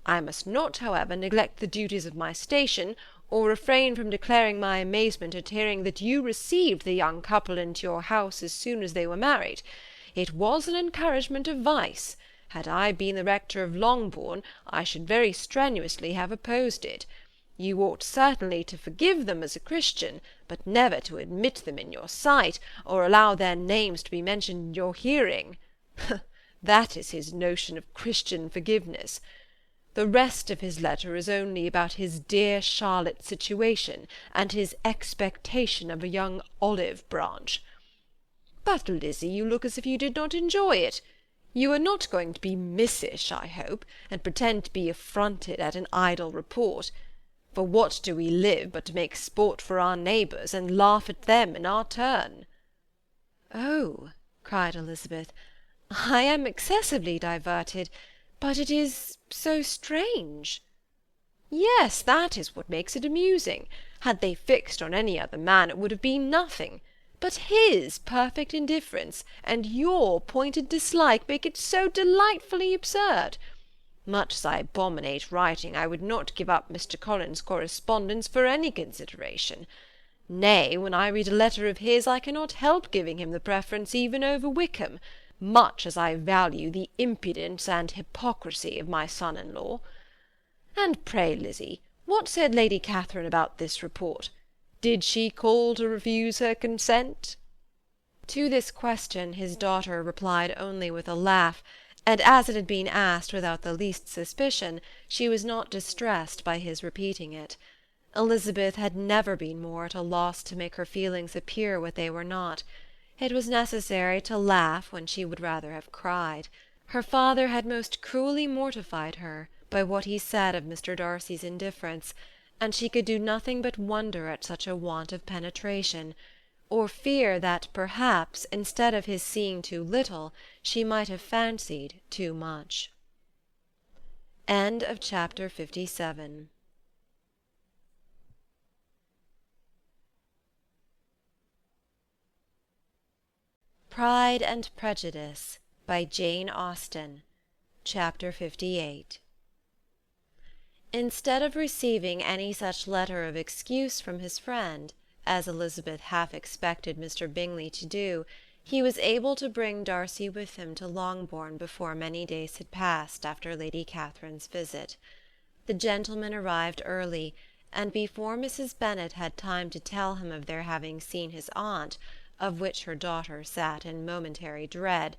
S2: I must not, however, neglect the duties of my station, or refrain from declaring my amazement at hearing that you received the young couple into your house as soon as they were married. It was an encouragement of vice. Had I been the rector of Longbourn, I should very strenuously have opposed it. You ought certainly to forgive them as a Christian, but never to admit them in your sight, or allow their names to be mentioned in your hearing. That is his notion of Christian forgiveness. The rest of his letter is only about his dear Charlotte's situation, and his expectation of a young olive branch. But, Lizzy, you look as if you did not enjoy it. You are not going to be missish, I hope, and pretend to be affronted at an idle report. For what do we live but to make sport for our neighbours, and laugh at them in our turn?
S1: "Oh," cried Elizabeth, "I am excessively diverted, but it is so strange."
S2: "Yes, that is what makes it amusing. Had they fixed on any other man, it would have been nothing. But his perfect indifference, and your pointed dislike, make it so delightfully absurd. Much as I abominate writing, I would not give up Mr. Collins' correspondence for any consideration. Nay, when I read a letter of his, I cannot help giving him the preference even over Wickham, much as I value the impudence and hypocrisy of my son-in-law. And pray, Lizzy, what said Lady Catherine about this report? Did she call to refuse her consent?"
S1: To this question his daughter replied only with a laugh, and as it had been asked without the least suspicion, she was not distressed by his repeating it. Elizabeth had never been more at a loss to make her feelings appear what they were not. It was necessary to laugh when she would rather have cried. Her father had most cruelly mortified her by what he said of Mr. Darcy's indifference, and she could do nothing but wonder at such a want of penetration, or fear that perhaps, instead of his seeing too little, she might have fancied too much. End of chapter 57. Pride and Prejudice by Jane Austen. Chapter 58. Instead of receiving any such letter of excuse from his friend, as Elizabeth half expected Mr. Bingley to do, He was able to bring Darcy with him to Longbourn before many days had passed after Lady Catherine's visit. The gentlemen arrived early, and before Mrs. Bennet had time to tell him of their having seen his aunt, of which her daughter sat in momentary dread,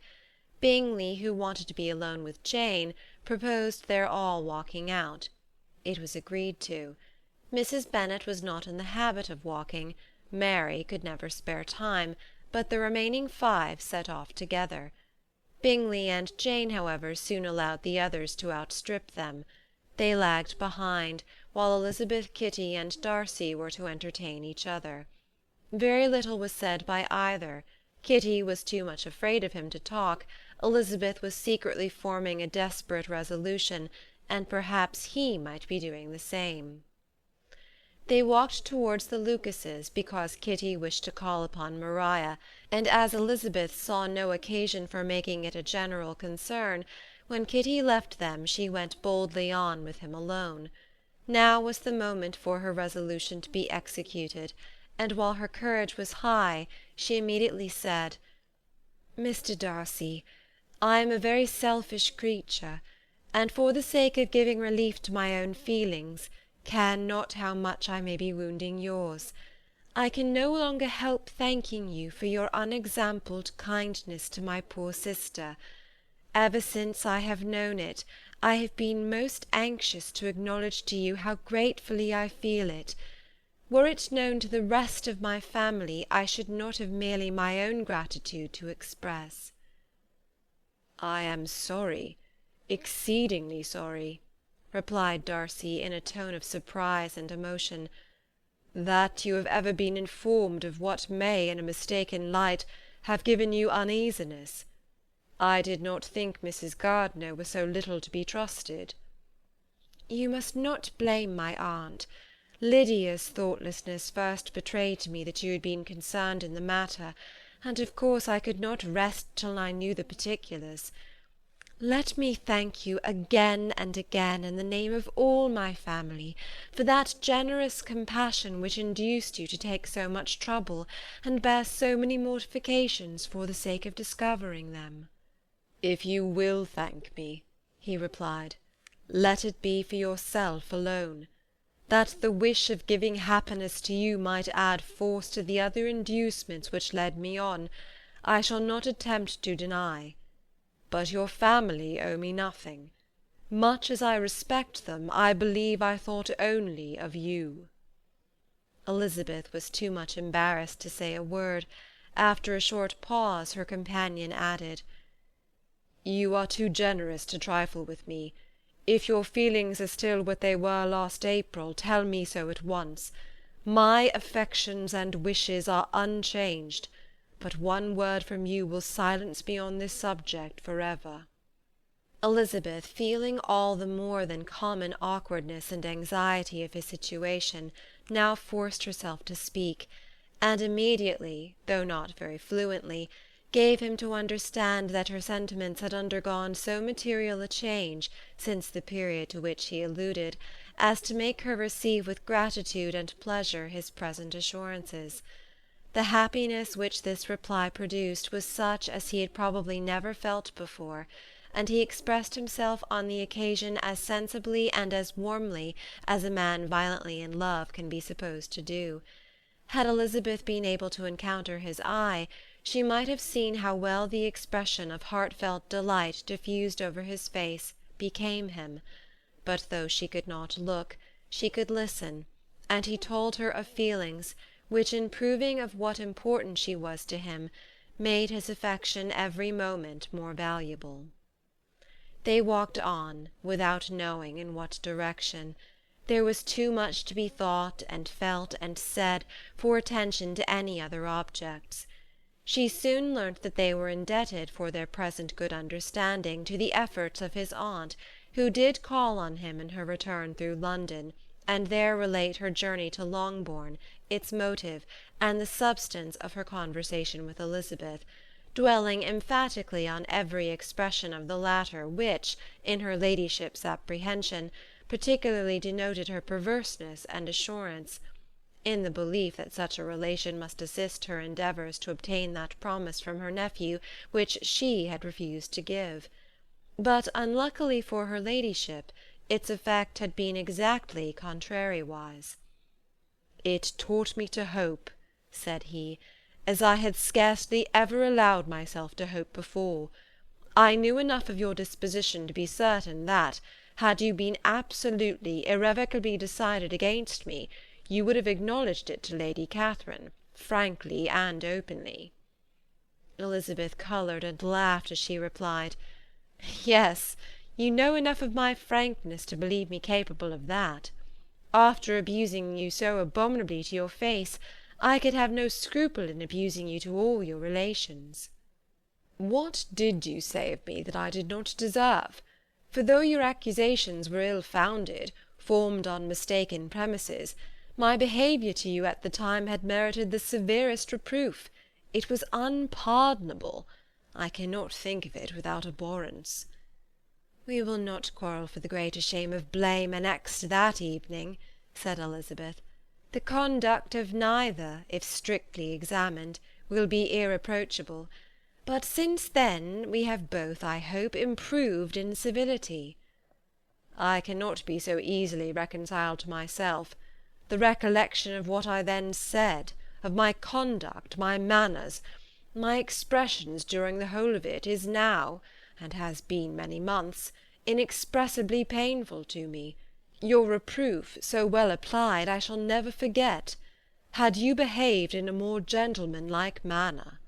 S1: Bingley, who wanted to be alone with Jane, proposed their all walking out. It was agreed to. Mrs. Bennet was not in the habit of walking, Mary could never spare time, but the remaining 5 set off together. Bingley and Jane, however, soon allowed the others to outstrip them. They lagged behind, while Elizabeth, Kitty, and Darcy were to entertain each other. Very little was said by either. Kitty was too much afraid of him to talk, Elizabeth was secretly forming a desperate resolution, and perhaps he might be doing the same. They walked towards the Lucases because Kitty wished to call upon Maria, and as Elizabeth saw no occasion for making it a general concern, when Kitty left them she went boldly on with him alone. Now was the moment for her resolution to be executed, and while her courage was high, she immediately said, "Mr. Darcy, I am a very selfish creature, and for the sake of giving relief to my own feelings, care not how much I may be wounding yours. I can no longer help thanking you for your unexampled kindness to my poor sister. Ever since I have known it, I have been most anxious to acknowledge to you how gratefully I feel it. Were it known to the rest of my family, I should not have merely my own gratitude to express." "I am sorry, exceedingly sorry," replied Darcy in a tone of surprise and emotion, "that you have ever been informed of what may, in a mistaken light, have given you uneasiness. I did not think Mrs. Gardiner was so little to be trusted." "You must not blame my aunt. Lydia's thoughtlessness first betrayed to me that you had been concerned in the matter, and of course I could not rest till I knew the particulars. Let me thank you again and again, in the name of all my family, for that generous compassion which induced you to take so much trouble, and bear so many mortifications for the sake of discovering them." "If you will thank me," he replied, "let it be for yourself alone. That the wish of giving happiness to you might add force to the other inducements which led me on, I shall not attempt to deny. But your family owe me nothing. Much as I respect them, I believe I thought only of you." Elizabeth was too much embarrassed to say a word. After a short pause, her companion added, "You are too generous to trifle with me. If your feelings are still what they were last April, tell me so at once. My affections and wishes are unchanged, but one word from you will silence me on this subject for ever." Elizabeth, feeling all the more than common awkwardness and anxiety of his situation, now forced herself to speak, and immediately, though not very fluently, gave him to understand that her sentiments had undergone so material a change since the period to which he alluded, as to make her receive with gratitude and pleasure his present assurances. The happiness which this reply produced was such as he had probably never felt before, and he expressed himself on the occasion as sensibly and as warmly as a man violently in love can be supposed to do. Had Elizabeth been able to encounter his eye, she might have seen how well the expression of heartfelt delight diffused over his face became him, but though she could not look, she could listen, and he told her of feelings which, in proving of what importance she was to him, made his affection every moment more valuable. They walked on, without knowing in what direction. There was too much to be thought and felt and said for attention to any other objects. She soon learnt that they were indebted for their present good understanding to the efforts of his aunt, who did call on him in her return through London, and there relate her journey to Longbourn, its motive, and the substance of her conversation with Elizabeth, dwelling emphatically on every expression of the latter which, in her ladyship's apprehension, particularly denoted her perverseness and assurance. in the belief that such a relation must assist her endeavours to obtain that promise from her nephew which she had refused to give. But unluckily for her ladyship, its effect had been exactly contrariwise. "It taught me to hope," said he, "as I had scarcely ever allowed myself to hope before. I knew enough of your disposition to be certain that, had you been absolutely, irrevocably decided against me, you would have acknowledged it to Lady Catherine, frankly and openly." Elizabeth coloured and laughed as she replied, "Yes, you know enough of my frankness to believe me capable of that. After abusing you so abominably to your face, I could have no scruple in abusing you to all your relations." "What did you say of me that I did not deserve? For though your accusations were ill-founded, formed on mistaken premises, my behaviour to you at the time had merited the severest reproof. It was unpardonable. I cannot think of it without abhorrence." "We will not quarrel for the greater shame of blame annexed that evening," said Elizabeth. "The conduct of neither, if strictly examined, will be irreproachable. But since then we have both, I hope, improved in civility." "I cannot be so easily reconciled to myself. The recollection of what I then said, of my conduct, my manners, my expressions during the whole of it, is now, and has been many months, inexpressibly painful to me. Your reproof, so well applied, I shall never forget. Had you behaved in a more gentlemanlike manner.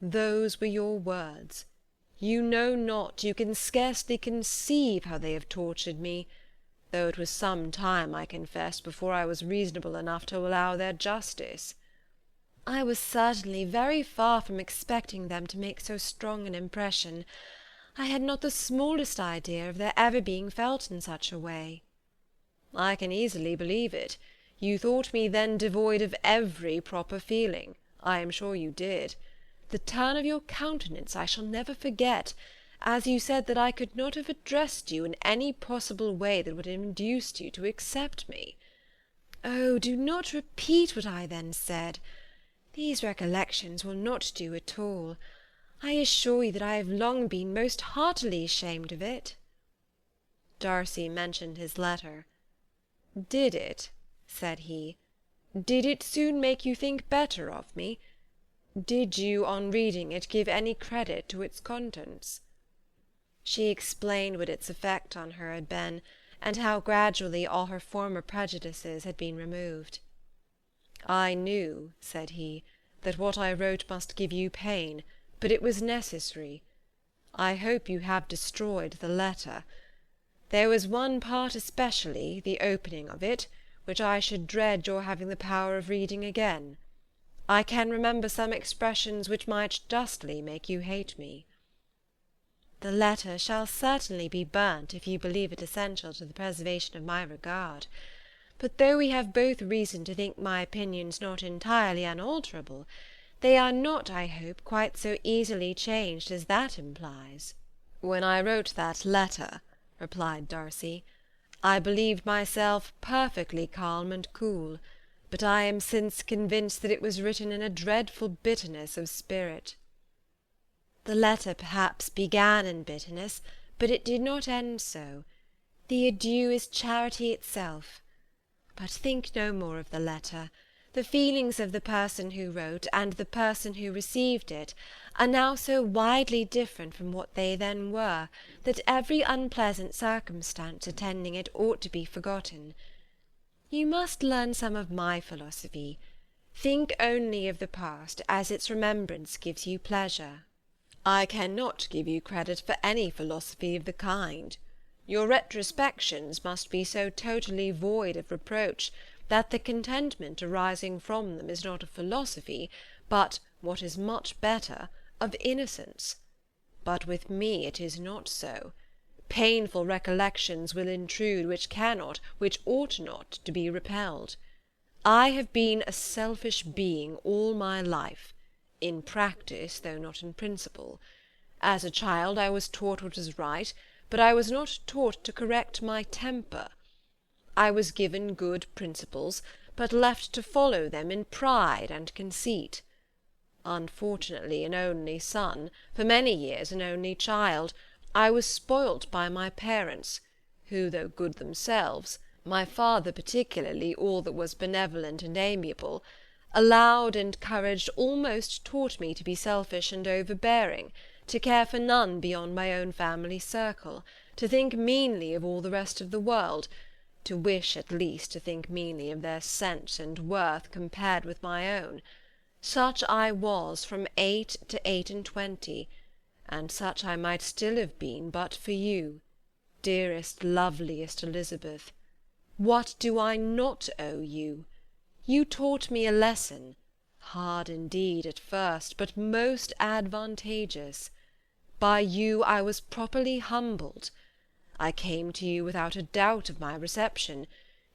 S1: Those were your words. You know not, you can scarcely conceive how they have tortured me, though it was some time, I confess, before I was reasonable enough to allow their justice." "I was certainly very far from expecting them to make so strong an impression. I had not the smallest idea of their ever being felt in such a way." "I can easily believe it. You thought me then devoid of every proper feeling. I am sure you did. The turn of your countenance I shall never forget, as you said that I could not have addressed you in any possible way that would have induced you to accept me." "Oh, do not repeat what I then said. These recollections will not do at all. I assure you that I have long been most heartily ashamed of it." Darcy mentioned his letter. "Did it?" said he. "Did it soon make you think better of me? Did you, on reading it, give any credit to its contents?" She explained what its effect on her had been, and how gradually all her former prejudices had been removed. "I knew," said he, "that what I wrote must give you pain, but it was necessary. I hope you have destroyed the letter. There was one part especially, the opening of it, which I should dread your having the power of reading again. I can remember some expressions which might justly make you hate me." "The letter shall certainly be burnt, if you believe it essential to the preservation of my regard. But though we have both reason to think my opinions not entirely unalterable, they are not, I hope, quite so easily changed as that implies." "When I wrote that letter," replied Darcy, "I believed myself perfectly calm and cool, but I am since convinced that it was written in a dreadful bitterness of spirit." "The letter perhaps began in bitterness, but it did not end so. The adieu is charity itself. But think no more of the letter. The feelings of the person who wrote and the person who received it are now so widely different from what they then were, that every unpleasant circumstance attending it ought to be forgotten. You must learn some of my philosophy. Think only of the past as its remembrance gives you pleasure." "I cannot give you credit for any philosophy of the kind. Your retrospections must be so totally void of reproach that the contentment arising from them is not of philosophy, but, what is much better, of innocence. But with me it is not so. Painful recollections will intrude which cannot, which ought not, to be repelled. I have been a selfish being all my life, in practice, though not in principle. As a child I was taught what was right, but I was not taught to correct my temper. I was given good principles,
S2: but left to follow them in pride and conceit. Unfortunately an only son, for many years an only child, I was spoilt by my parents, who, though good themselves, my father particularly all that was benevolent and amiable, allowed, encouraged, almost taught me to be selfish and overbearing, to care for none beyond my own family circle, to think meanly of all the rest of the world, to wish at least to think meanly of their sense and worth compared with my own. Such I was from 8 to 28, and such I might still have been but for you, dearest, loveliest Elizabeth. What do I not owe you? You taught me a lesson, hard indeed at first, but most advantageous. By you I was properly humbled. I came to you without a doubt of my reception.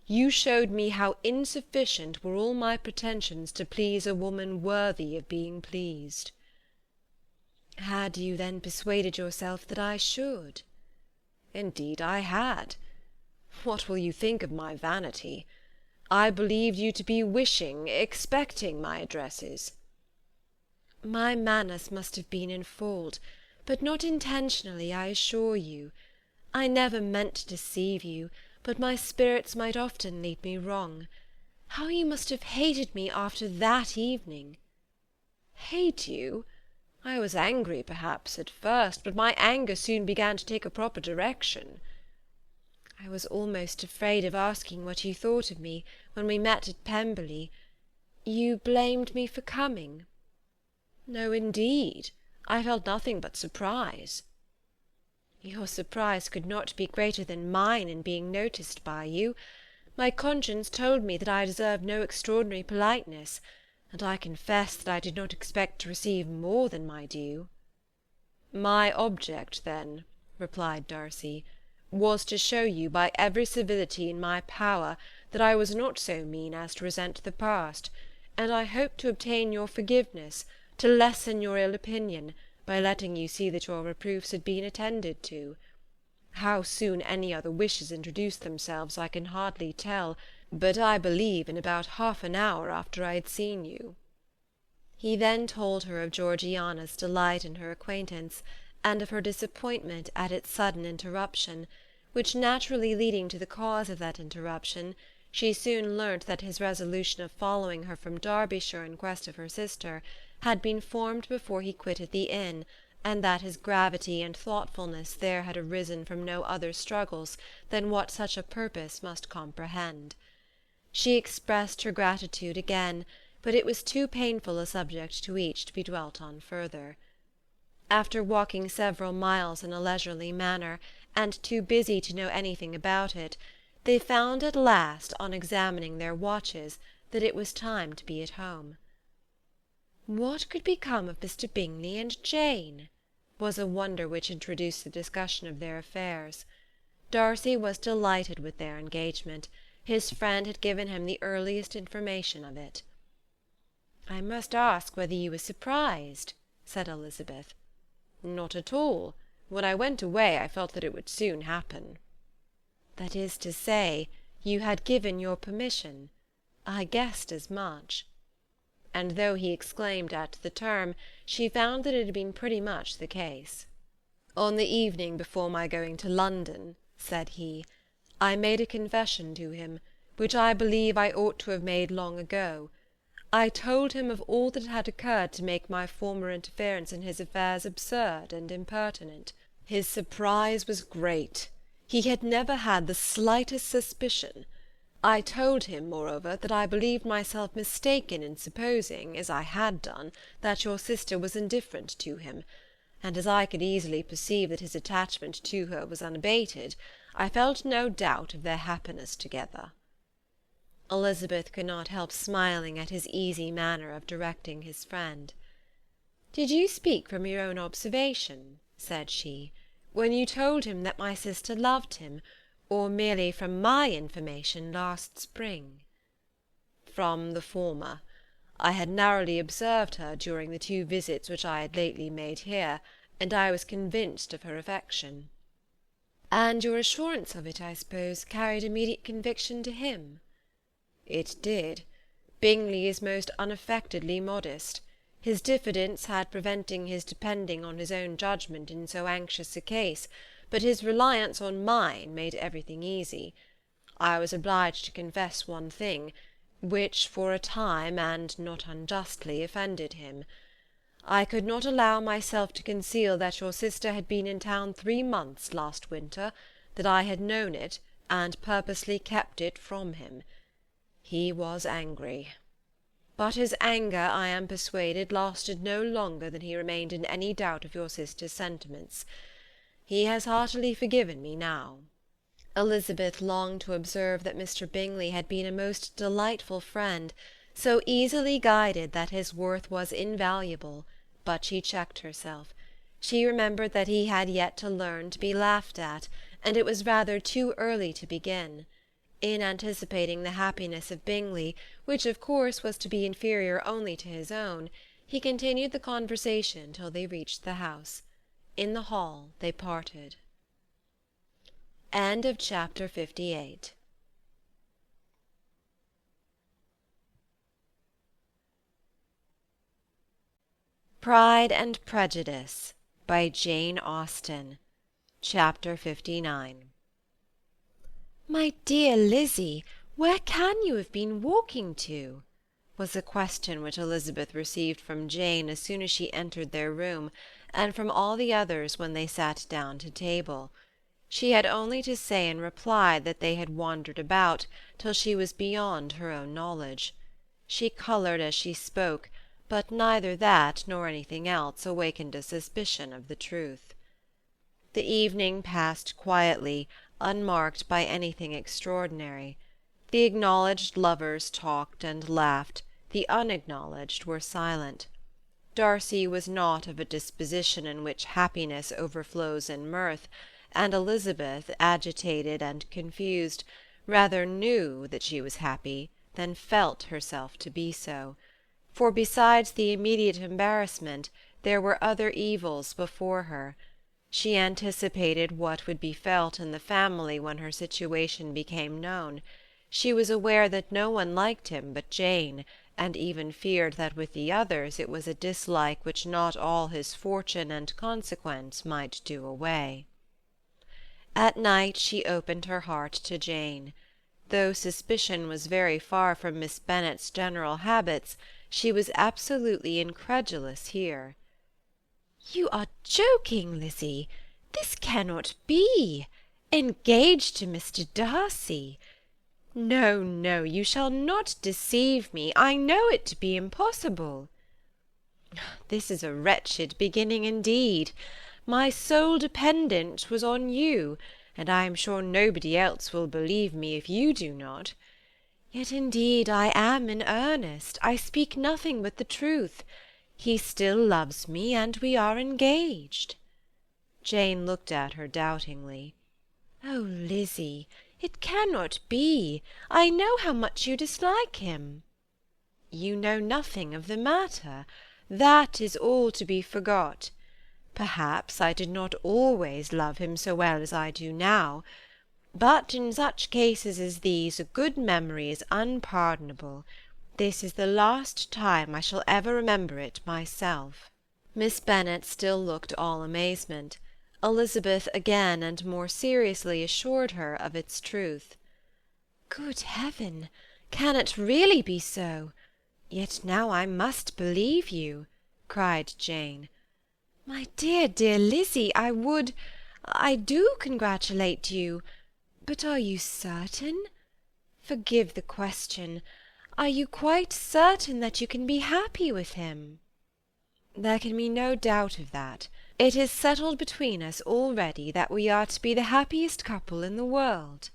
S2: You showed me how insufficient were all my pretensions to please a woman worthy of being pleased.
S1: Had you then persuaded yourself that I should?
S2: Indeed I had. What will you think of my vanity? I believed you to be wishing, expecting my addresses.
S1: My manners must have been in fault, but not intentionally, I assure you. I never meant to deceive you, but my spirits might often lead me wrong. How you must have hated me after that evening!
S2: Hate you? I was angry, perhaps, at first, but my anger soon began to take a proper direction.
S1: I was almost afraid of asking what you thought of me when we met at Pemberley. You blamed me for coming.
S2: No, indeed. I felt nothing but surprise.
S1: Your surprise could not be greater than mine in being noticed by you. My conscience told me that I deserved no extraordinary politeness, and I confess that I did not expect to receive more than my due.
S2: My object, then, replied Darcy, was to show you by every civility in my power that I was not so mean as to resent the past, and I hoped to obtain your forgiveness, to lessen your ill opinion, by letting you see that your reproofs had been attended to. How soon any other wishes introduced themselves I can hardly tell, but I believe in about half an hour after I had seen you.
S1: He then told her of Georgiana's delight in her acquaintance, and of her disappointment at its sudden interruption, which naturally leading to the cause of that interruption, she soon learnt that his resolution of following her from Derbyshire in quest of her sister had been formed before he quitted the inn, and that his gravity and thoughtfulness there had arisen from no other struggles than what such a purpose must comprehend. She expressed her gratitude again, but it was too painful a subject to each to be dwelt on further. After walking several miles in a leisurely manner, and too busy to know anything about it, they found at last, on examining their watches, that it was time to be at home. What could become of Mr. Bingley and Jane? Was a wonder which introduced the discussion of their affairs. Darcy was delighted with their engagement. His friend had given him the earliest information of it. "I must ask whether you were surprised," said Elizabeth.
S2: "Not at all. When I went away I felt that it would soon happen."
S1: "That is to say, you had given your permission. I guessed as much."
S2: And though he exclaimed at the term, she found that it had been pretty much the case. "On the evening before my going to London," said he, "I made a confession to him, which I believe I ought to have made long ago. I told him of all that had occurred to make my former interference in his affairs absurd and impertinent. His surprise was great. He had never had the slightest suspicion. I told him, moreover, that I believed myself mistaken in supposing, as I had done, that your sister was indifferent to him, and as I could easily perceive that his attachment to her was unabated, I felt no doubt of their happiness together."
S1: Elizabeth could not help smiling at his easy manner of directing his friend. "Did you speak from your own observation," said she, "when you told him that my sister loved him, or merely from my information last spring?"
S2: "From the former. I had narrowly observed her during the 2 visits which I had lately made here, and I was convinced of her affection."
S1: "And your assurance of it, I suppose, carried immediate conviction to him?"
S2: It did. Bingley is most unaffectedly modest. His diffidence had preventing his depending on his own judgment in so anxious a case, but his reliance on mine made everything easy. I was obliged to confess one thing, which for a time, and not unjustly, offended him. I could not allow myself to conceal that your sister had been in town 3 months last winter, that I had known it, and purposely kept it from him. He was angry. But his anger, I am persuaded, lasted no longer than he remained in any doubt of your sister's sentiments. He has heartily forgiven me now.
S1: Elizabeth longed to observe that Mr. Bingley had been a most delightful friend, so easily guided that his worth was invaluable, but she checked herself. She remembered that he had yet to learn to be laughed at, and it was rather too early to begin. In anticipating the happiness of Bingley, which of course was to be inferior only to his own, he continued the conversation till they reached the house. In the hall they parted. End of chapter 58. Pride and Prejudice by Jane Austen. Chapter 59. "My dear Lizzie, where can you have been walking to?" was a question which Elizabeth received from Jane as soon as she entered their room, and from all the others when they sat down to table. She had only to say in reply that they had wandered about, till she was beyond her own knowledge. She coloured as she spoke, but neither that nor anything else awakened a suspicion of the truth. The evening passed quietly, unmarked by anything extraordinary. The acknowledged lovers talked and laughed, the unacknowledged were silent. Darcy was not of a disposition in which happiness overflows in mirth, and Elizabeth, agitated and confused, rather knew that she was happy than felt herself to be so, for besides the immediate embarrassment there were other evils before her. She anticipated what would be felt in the family when her situation became known. She was aware that no one liked him but Jane, and even feared that with the others it was a dislike which not all his fortune and consequence might do away. At night she opened her heart to Jane. Though suspicion was very far from Miss Bennet's general habits, she was absolutely incredulous here. "You are joking, Lizzie. This cannot be. Engaged to Mr. Darcy? No, no, you shall not deceive me. I know it to be impossible." "This is a wretched beginning indeed. My sole dependence was on you, and I am sure nobody else will believe me if you do not. Yet indeed I am in earnest. I speak nothing but the truth. He still loves me, and we are engaged." Jane looked at her doubtingly. "Oh, Lizzie, it cannot be. I know how much you dislike him." "You know nothing of the matter. That is all to be forgot. Perhaps I did not always love him so well as I do now, but in such cases as these a good memory is unpardonable. This is the last time I shall ever remember it myself." Miss Bennet still looked all amazement. Elizabeth again and more seriously assured her of its truth. "Good heaven! Can it really be so? Yet now I must believe you," cried Jane. "My dear, dear Lizzie, I do congratulate you. But are you certain? Forgive the question. Are you quite certain that you can be happy with him?" "There can be no doubt of that. It is settled between us already that we are to be the happiest couple in the world.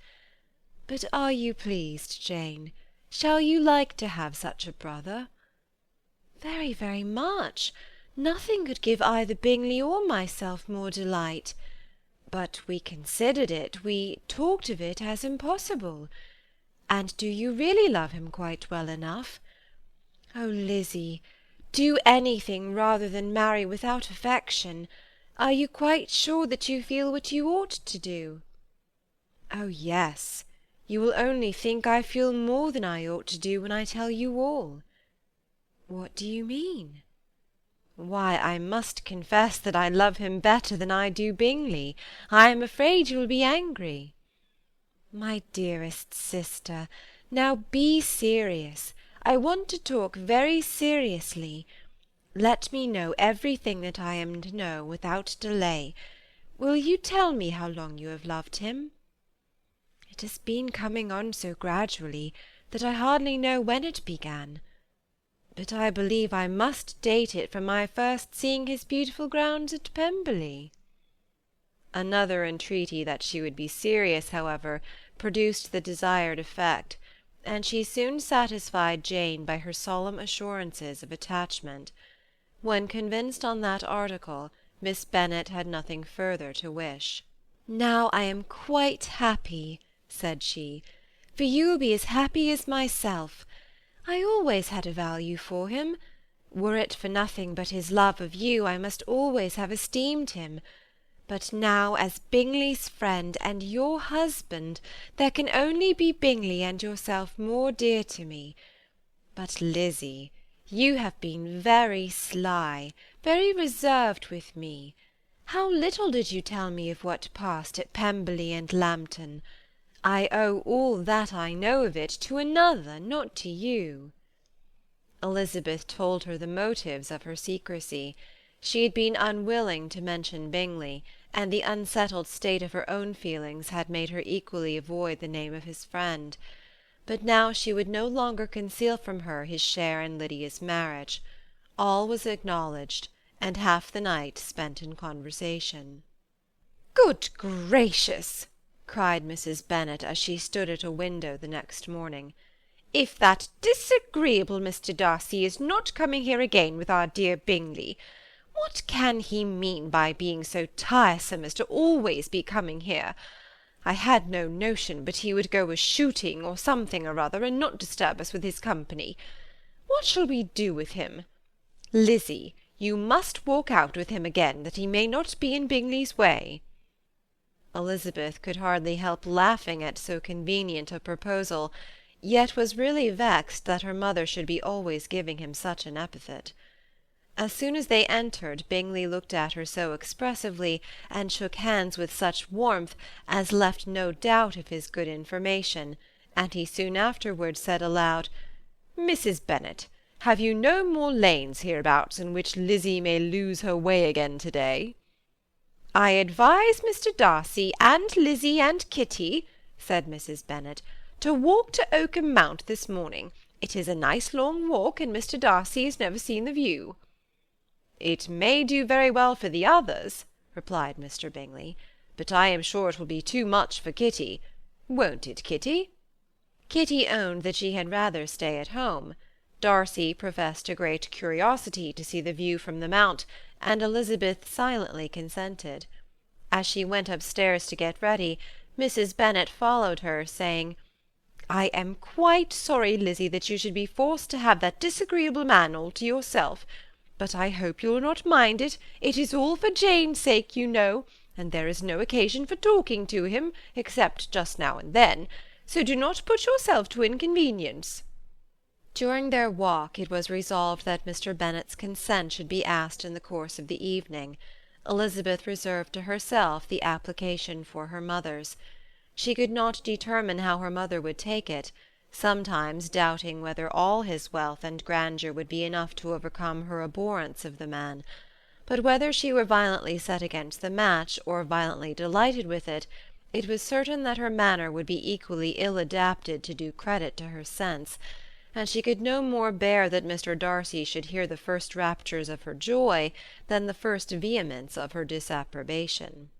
S1: But are you pleased, Jane? Shall you like to have such a brother?" "Very, very much. Nothing could give either Bingley or myself more delight. But we considered it, we talked of it as impossible. And do you really love him quite well enough? Oh, Lizzie, do anything rather than marry without affection. Are you quite sure that you feel what you ought to do?" "Oh, yes, You will only think I feel more than I ought to do when I tell you all." "What do you mean?" "Why, I must confess that I love him better than I do Bingley. I am afraid you will be angry." "My dearest sister, now be serious. I want to talk very seriously. Let me know everything that I am to know without delay. Will you tell me how long you have loved him?" "It has been coming on so gradually that I hardly know when it began. But I believe I must date it from my first seeing his beautiful grounds at Pemberley." Another entreaty that she would be serious, however, produced the desired effect, and she soon satisfied Jane by her solemn assurances of attachment. When convinced on that article, Miss Bennet had nothing further to wish. "Now I am quite happy," said she, "for you will be as happy as myself. I always had a value for him. Were it for nothing but his love of you, I must always have esteemed him. But now, as Bingley's friend and your husband, there can only be Bingley and yourself more dear to me. But, Lizzy, you have been very sly, very reserved with me. How little did you tell me of what passed at Pemberley and Lambton! I owe all that I know of it to another, not to you." Elizabeth told her the motives of her secrecy. She had been unwilling to mention Bingley, and the unsettled state of her own feelings had made her equally avoid the name of his friend. But now she would no longer conceal from her his share in Lydia's marriage. All was acknowledged, and half the night spent in conversation.
S2: "Good gracious!" cried Mrs. Bennet, as she stood at a window the next morning. "If that disagreeable Mr. Darcy is not coming here again with our dear Bingley! What can he mean by being so tiresome as to always be coming here? I had no notion but he would go a-shooting or something or other, and not disturb us with his company. What shall we do with him? Lizzy, you must walk out with him again, that he may not be in Bingley's way."
S1: Elizabeth could hardly help laughing at so convenient a proposal, yet was really vexed that her mother should be always giving him such an epithet. As soon as they entered, Bingley looked at her so expressively, and shook hands with such warmth, as left no doubt of his good information, and he soon afterwards said aloud, "Mrs. Bennet, have you no more lanes hereabouts in which Lizzy may lose her way again to-day?" "I advise Mr. Darcy and Lizzy and Kitty," said Mrs. Bennet, "to walk to Oakham Mount this morning. It is a nice long walk, and Mr. Darcy has never seen the view." "It may do very well for the others," replied Mr. Bingley, "but I am sure it will be too much for Kitty. Won't it, Kitty?" Kitty owned that she had rather stay at home. Darcy professed a great curiosity to see the view from the Mount, and Elizabeth silently consented. As she went upstairs to get ready, Mrs. Bennet followed her, saying, "I am quite sorry, Lizzy, that you should be forced to have that disagreeable man all to yourself. But I hope you will not mind it. It is all for Jane's sake, you know, and there is no occasion for talking to him, except just now and then, so do not put yourself to inconvenience." During their walk it was resolved that Mr. Bennet's consent should be asked in the course of the evening. Elizabeth reserved to herself the application for her mother's. She could not determine how her mother would take it, sometimes doubting whether all his wealth and grandeur would be enough to overcome her abhorrence of the man. But whether she were violently set against the match, or violently delighted with it, it was certain that her manner would be equally ill adapted to do credit to her sense, and she could no more bear that Mr. Darcy should hear the first raptures of her joy than the first vehemence of her disapprobation.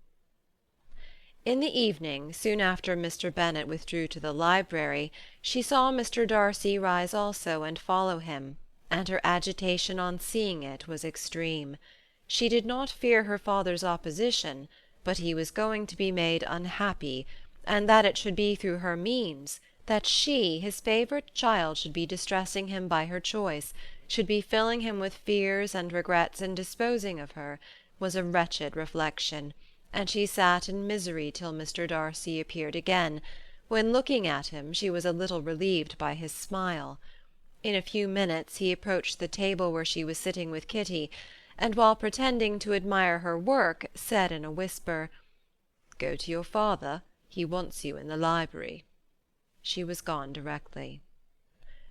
S1: In the evening, soon after Mr. Bennet withdrew to the library, she saw Mr. Darcy rise also and follow him, and her agitation on seeing it was extreme. She did not fear her father's opposition, but he was going to be made unhappy, and that it should be through her means, that she, his favourite child, should be distressing him by her choice, should be filling him with fears and regrets in disposing of her, was a wretched reflection, and she sat in misery till Mr. Darcy appeared again, When looking at him, she was a little relieved by his smile. In a few minutes he approached the table where she was sitting with Kitty, and while pretending to admire her work, said in a whisper, "Go to your father. He wants you in the library." She was gone directly.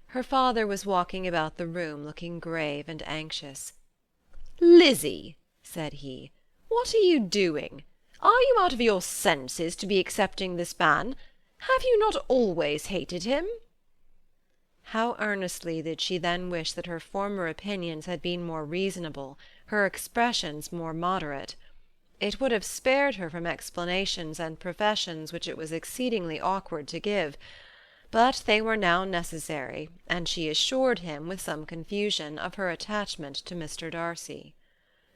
S1: Her father was walking about the room, looking grave and anxious. "Lizzie," said he, "what are you doing? Are you out of your senses to be accepting this man? Have you not always hated him?" How earnestly did she then wish that her former opinions had been more reasonable, her expressions more moderate. It would have spared her from explanations and professions which it was exceedingly awkward to give, but they were now necessary, and she assured him, with some confusion, of her attachment to Mr. Darcy.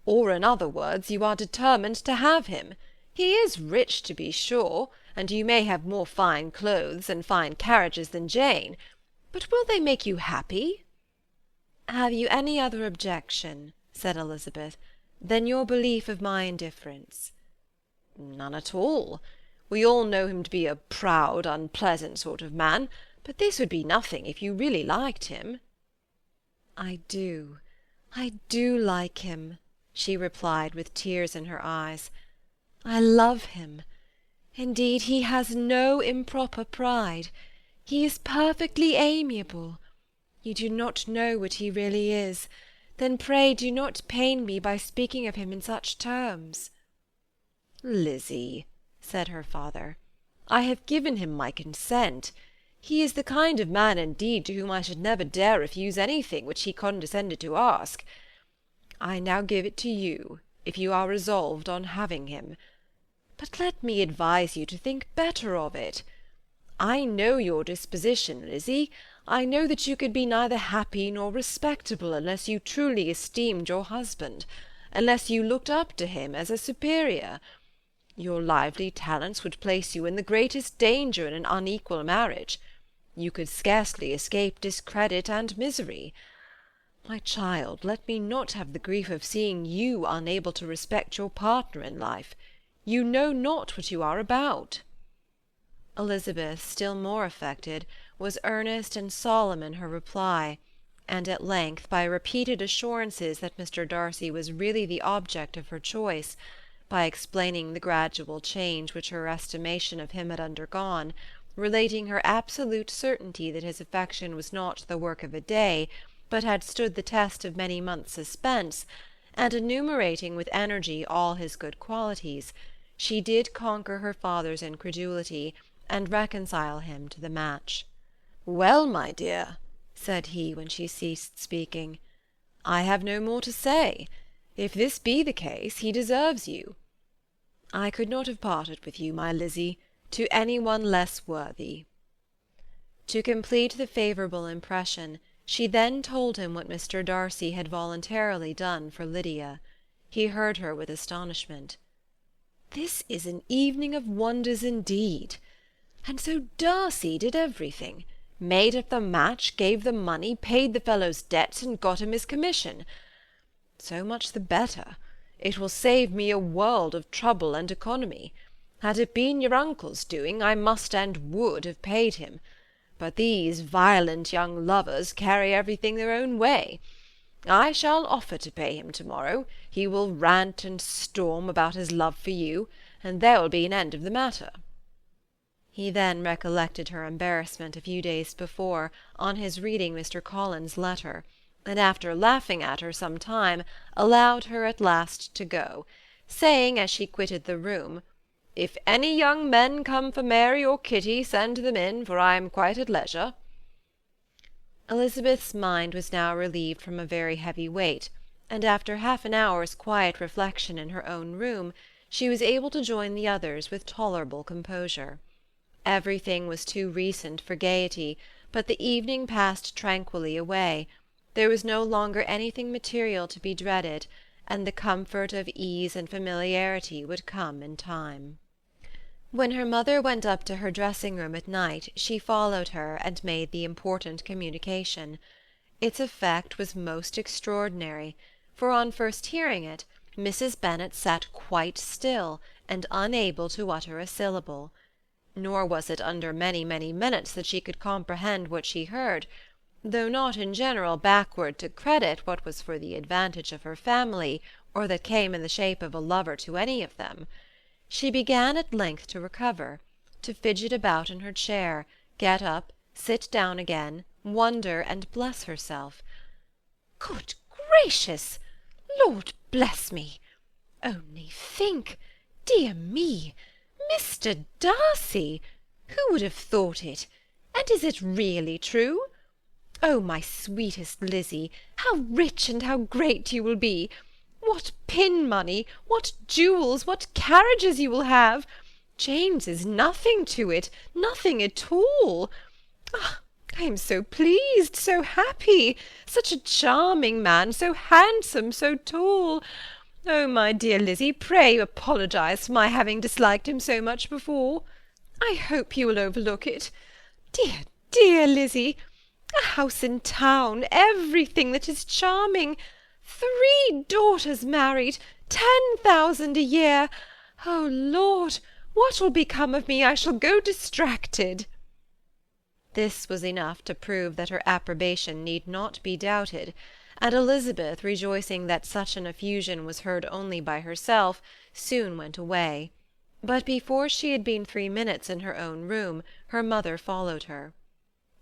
S1: "Or, in other words, you are determined to have him. He is rich, to be sure, and you may have more fine clothes and fine carriages than Jane, but will they make you happy?" "Have you any other objection," said Elizabeth, "than your belief of my indifference?" "None at all. We all know him to be a proud, unpleasant sort of man, but this would be nothing if you really liked him." I do like him," she replied with tears in her eyes. "I love him. Indeed, he has no improper pride. He is perfectly amiable. You do not know what he really is. Then pray do not pain me by speaking of him in such terms." "Lizzie," said her father, "I have given him my consent. He is the kind of man, indeed, to whom I should never dare refuse anything which he condescended to ask. I now give it to you, if you are resolved on having him. But let me advise you to think better of it. I know your disposition, Lizzie. I know that you could be neither happy nor respectable unless you truly esteemed your husband, unless you looked up to him as a superior. Your lively talents would place you in the greatest danger in an unequal marriage. You could scarcely escape discredit and misery. My child, let me not have the grief of seeing you unable to respect your partner in life. You know not what you are about." Elizabeth, still more affected, was earnest and solemn in her reply, and at length, by repeated assurances that Mr. Darcy was really the object of her choice, by explaining the gradual change which her estimation of him had undergone, relating her absolute certainty that his affection was not the work of a day, but had stood the test of many months' suspense, and enumerating with energy all his good qualities, she did conquer her father's incredulity, and reconcile him to the match. "Well, my dear," said he, when she ceased speaking, "I have no more to say. If this be the case, he deserves you. I could not have parted with you, my Lizzie, to any one less worthy." To complete the favourable impression, she then told him what Mr. Darcy had voluntarily done for Lydia. He heard her with astonishment. "This is an evening of wonders indeed. And so Darcy did everything, made up the match, gave the money, paid the fellow's debts, and got him his commission. So much the better. It will save me a world of trouble and economy. Had it been your uncle's doing, I must and would have paid him. But these violent young lovers carry everything their own way. I shall offer to pay him to-morrow. He will rant and storm about his love for you, and there will be an end of the matter." He then recollected her embarrassment a few days before, on his reading Mr. Collins's letter, and after laughing at her some time, allowed her at last to go, saying, as she quitted the room, "If any young men come for Mary or Kitty, send them in, for I am quite at leisure." Elizabeth's mind was now relieved from a very heavy weight, and after half an hour's quiet reflection in her own room, she was able to join the others with tolerable composure. Everything was too recent for gaiety, but the evening passed tranquilly away. There was no longer anything material to be dreaded, and the comfort of ease and familiarity would come in time. When her mother went up to her dressing-room at night, she followed her and made the important communication. Its effect was most extraordinary, for on first hearing it, Mrs. Bennet sat quite still, and unable to utter a syllable.
S2: nor was it under many, many minutes that she could comprehend what she heard, though not in general backward to credit what was for the advantage of her family, or that came in the shape of a lover to any of them. She began at length to recover, to fidget about in her chair, get up, sit down again, wonder and bless herself. "Good gracious! Lord bless me! Only think! Dear me! Mr. Darcy! Who would have thought it? And is it really true? Oh, my sweetest Lizzy, how rich and how great you will be! What pin money, what jewels, what carriages you will have! James is nothing to it, nothing at all. Ah, I am so pleased, so happy! Such a charming man, so handsome, so tall! Oh, my dear Lizzy, pray apologize for my having disliked him so much before. I hope you will overlook it. Dear, dear Lizzy! A house in town, everything that is charming, 3 daughters married, 10,000 a year. Oh, Lord, what will become of me? I shall go distracted." This was enough to prove that her approbation need not be doubted, and Elizabeth, rejoicing that such an effusion was heard only by herself, soon went away. But before she had been 3 minutes in her own room, her mother followed her.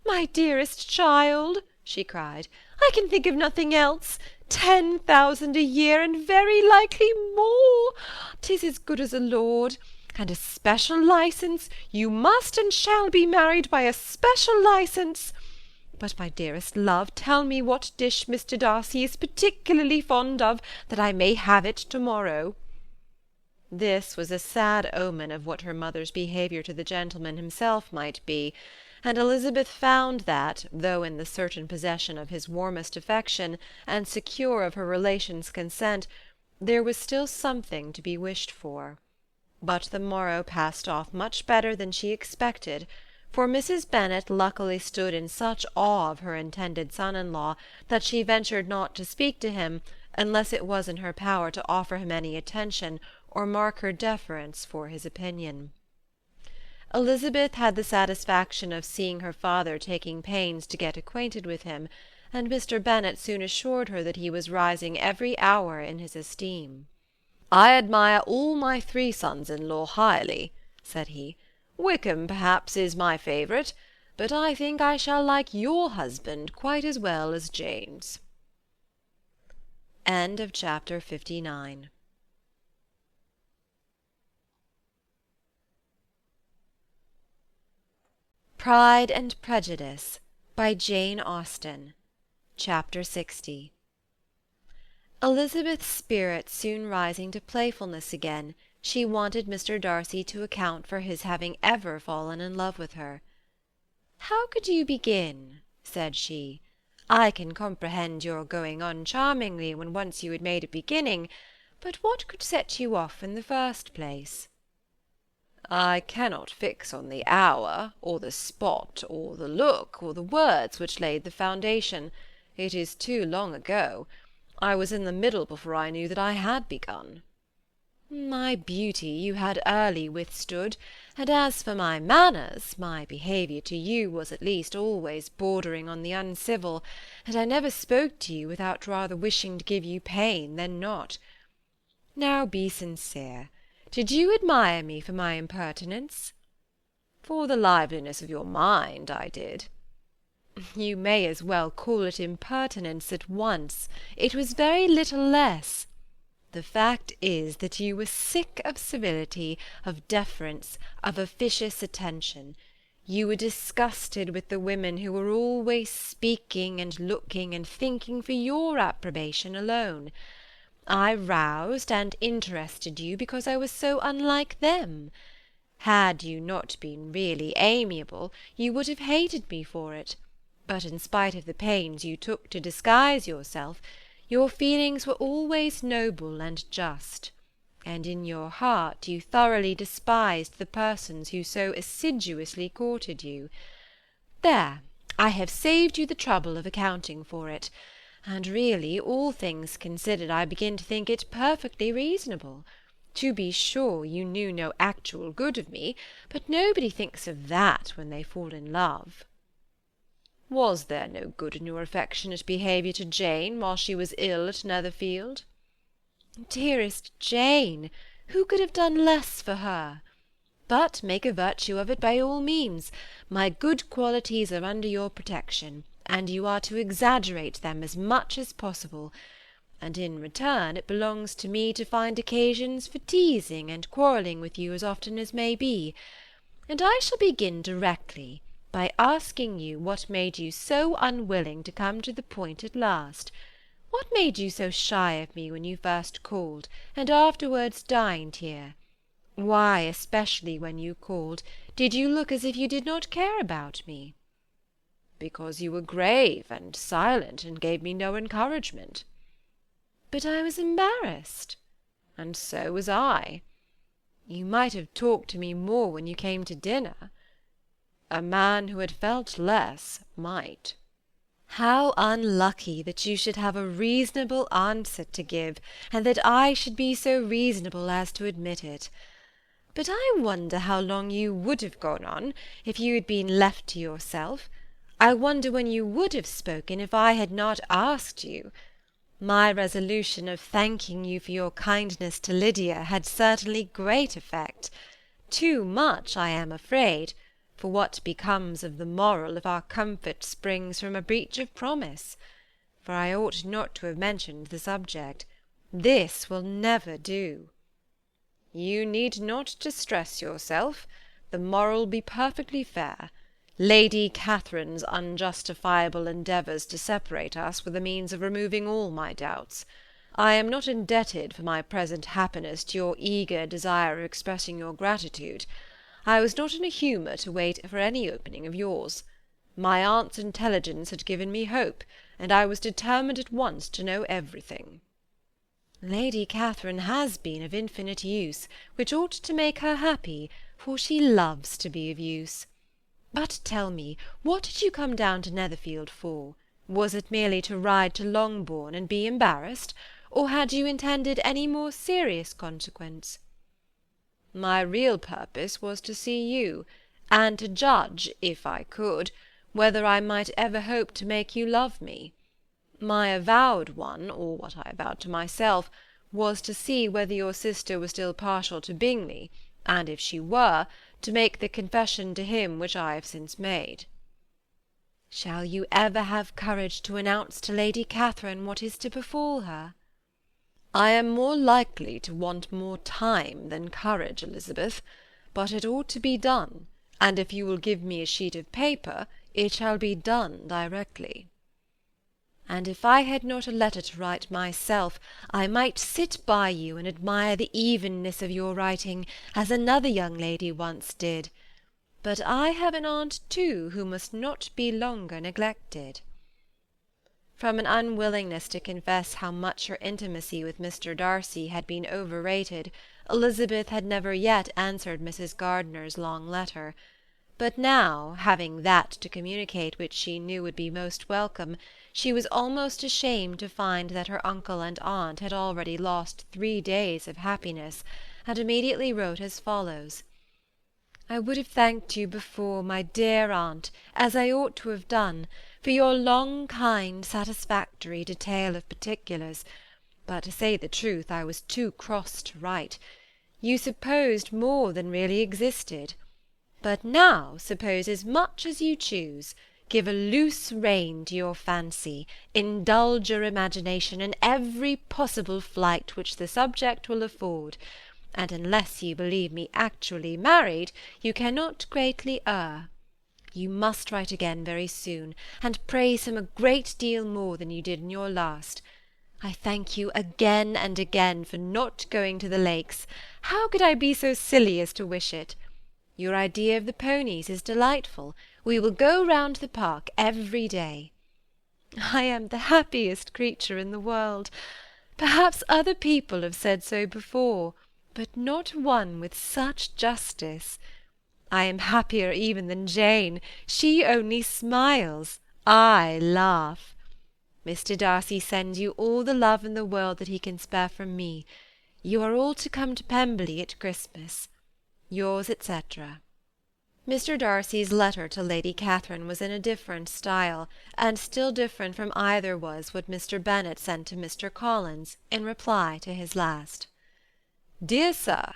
S2: "My dearest child," she cried, "I can think of nothing else. 10,000 a year, and very likely more. 'Tis as good as a lord. And a special licence. You must and shall be married by a special licence. But, my dearest love, tell me what dish Mr. Darcy is particularly fond of, that I may have it to-morrow." This was a sad omen of what her mother's behaviour to the gentleman himself might be, and Elizabeth found that, though in the certain possession of his warmest affection, and secure of her relations' consent, there was still something to be wished for. But the morrow passed off much better than she expected, for Mrs. Bennet luckily stood in such awe of her intended son-in-law that she ventured not to speak to him unless it was in her power to offer him any attention or mark her deference for his opinion. Elizabeth had the satisfaction of seeing her father taking pains to get acquainted with him, and Mr. Bennet soon assured her that he was rising every hour in his esteem. "I admire all my 3 sons-in-law highly," said he. "Wickham, perhaps, is my favourite, but I think I shall like your husband quite as well as Jane's." Chapter 59. Pride and Prejudice by Jane Austen. Chapter 60. Elizabeth's spirits soon rising to playfulness again, she wanted Mr. Darcy to account for his having ever fallen in love with her. "How could you begin?" said she. "I can comprehend your going on charmingly when once you had made a beginning, but what could set you off in the first place?" "I cannot fix on the hour, or the spot, or the look, or the words which laid the foundation. It is too long ago. I was in the middle before I knew that I had begun." "My beauty you had early withstood, and as for my manners, my behaviour to you was at least always bordering on the uncivil, and I never spoke to you without rather wishing to give you pain than not. Now be sincere. Did you admire me for my impertinence?" "For the liveliness of your mind, I did." "You may as well call it impertinence at once. It was very little less. The fact is that you were sick of civility, of deference, of officious attention. You were disgusted with the women who were always speaking and looking and thinking for your approbation alone. I roused and interested you because I was so unlike them. Had you not been really amiable, you would have hated me for it, but in spite of the pains you took to disguise yourself, your feelings were always noble and just, and in your heart you thoroughly despised the persons who so assiduously courted you. There, I have saved you the trouble of accounting for it, and really, all things considered, I begin to think it perfectly reasonable.
S1: To be sure, you knew no actual good of me, but nobody thinks of that when they fall in love." "Was there no good in your affectionate behaviour to Jane while she was ill at Netherfield?" "Dearest Jane! Who could have done less for her? But make a virtue of it by all means. My good qualities are under your protection, and you are to exaggerate them as much as possible, and in return it belongs to me to find occasions for teasing and quarrelling with you as often as may be. And I shall begin directly by asking you what made you so unwilling to come to the point at last. What made you so shy of me when you first called, and afterwards dined here? Why, especially when you called, did you look as if you did not care about me?" "Because you were grave and silent, and gave me no encouragement." "But I was embarrassed." "And so was I." "You might have talked to me more when you came to dinner." "A man who had felt less might." "How unlucky that you should have a reasonable answer to give, and that I should be so reasonable as to admit it. But I wonder how long you would have gone on if you had been left to yourself. I wonder when you would have spoken if I had not asked you. My resolution of thanking you for your kindness to Lydia had certainly great effect. Too much, I am afraid, for what becomes of the moral if our comfort springs from a breach of promise? For I ought not to have mentioned the subject. This will never do." "You need not distress yourself. The moral will be perfectly fair. Lady Catherine's unjustifiable endeavours to separate us were the means of removing all my doubts. I am not indebted for my present happiness to your eager desire of expressing your gratitude. I was not in a humour to wait for any opening of yours. My aunt's intelligence had given me hope, and I was determined at once to know everything." "Lady Catherine has been of infinite use, which ought to make her happy, for she loves to be of use. But tell me, what did you come down to Netherfield for? Was it merely to ride to Longbourn and be embarrassed, or had you intended any more serious consequence?" "My real purpose was to see you, and to judge, if I could, whether I might ever hope to make you love me. My avowed one, or what I avowed to myself, was to see whether your sister was still partial to Bingley, and if she were, to make the confession to him which I have since made." "Shall you ever have courage to announce to Lady Catherine what is to befall her?" "I am more likely to want more time than courage, Elizabeth, but it ought to be done, and if you will give me a sheet of paper, it shall be done directly." "And if I had not a letter to write myself, I might sit by you and admire the evenness of your writing, as another young lady once did. But I have an aunt too who must not be longer neglected." From an unwillingness to confess how much her intimacy with Mr. Darcy had been overrated, Elizabeth had never yet answered Mrs. Gardiner's long letter. But now, having that to communicate which she knew would be most welcome, she was almost ashamed to find that her uncle and aunt had already lost 3 days of happiness, and immediately wrote as follows: "I would have thanked you before, my dear aunt, as I ought to have done, for your long, kind, satisfactory detail of particulars, but to say the truth, I was too cross to write. You supposed more than really existed. But now suppose as much as you choose. Give a loose rein to your fancy, indulge your imagination in every possible flight which the subject will afford, and unless you believe me actually married, you cannot greatly err. You must write again very soon, and praise him a great deal more than you did in your last. I thank you again and again for not going to the Lakes. How could I be so silly as to wish it? Your idea of the ponies is delightful. We will go round the park every day. I am the happiest creature in the world. Perhaps other people have said so before, but not one with such justice. I am happier even than Jane. She only smiles. I laugh. Mr. Darcy sends you all the love in the world that he can spare from me. You are all to come to Pemberley at Christmas. Yours, etc. Mr. Darcy's letter to Lady Catherine was in a different style, and still different from either was what Mr. Bennet sent to Mr. Collins in reply to his last. Dear Sir,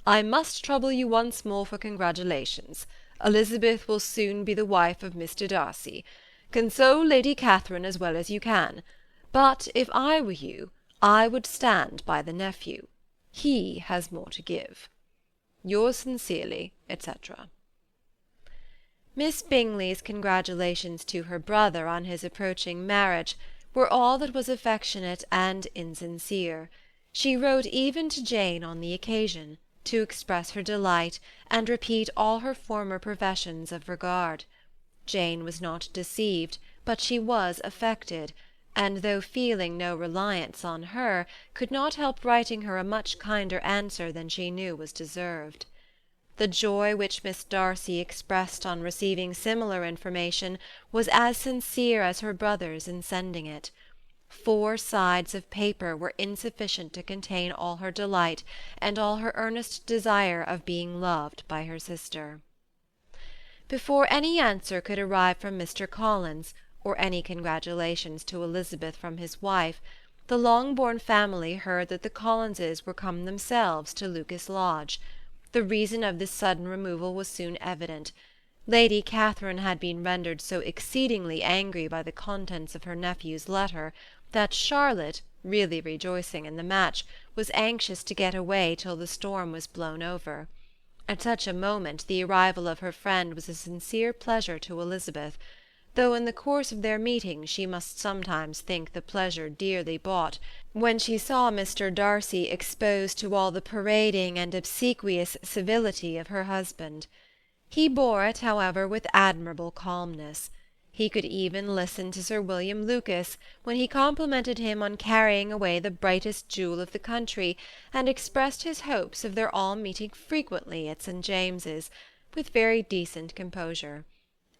S1: I must trouble you once more for congratulations. Elizabeth will soon be the wife of Mr. Darcy. Console Lady Catherine as well as you can. But if I were you, I would stand by the nephew. He has more to give. Yours sincerely, etc. Miss Bingley's congratulations to her brother on his approaching marriage were all that was affectionate and insincere. She wrote even to Jane on the occasion, to express her delight, and repeat all her former professions of regard. Jane was not deceived, but she was affected, and though feeling no reliance on her, could not help writing her a much kinder answer than she knew was deserved. The joy which Miss Darcy expressed on receiving similar information was as sincere as her brother's in sending it. 4 sides of paper were insufficient to contain all her delight, and all her earnest desire of being loved by her sister. Before any answer could arrive from Mr. Collins, or any congratulations to Elizabeth from his wife, the Longbourn family heard that the Collinses were come themselves to Lucas Lodge. The reason of this sudden removal was soon evident. Lady Catherine had been rendered so exceedingly angry by the contents of her nephew's letter, that Charlotte, really rejoicing in the match, was anxious to get away till the storm was blown over. At such a moment the arrival of her friend was a sincere pleasure to Elizabeth, though in the course of their meeting she must sometimes think the pleasure dearly bought, when she saw Mr. Darcy exposed to all the parading and obsequious civility of her husband. He bore it, however, with admirable calmness. He could even listen to Sir William Lucas when he complimented him on carrying away the brightest jewel of the country, and expressed his hopes of their all meeting frequently at St. James's, with very decent composure.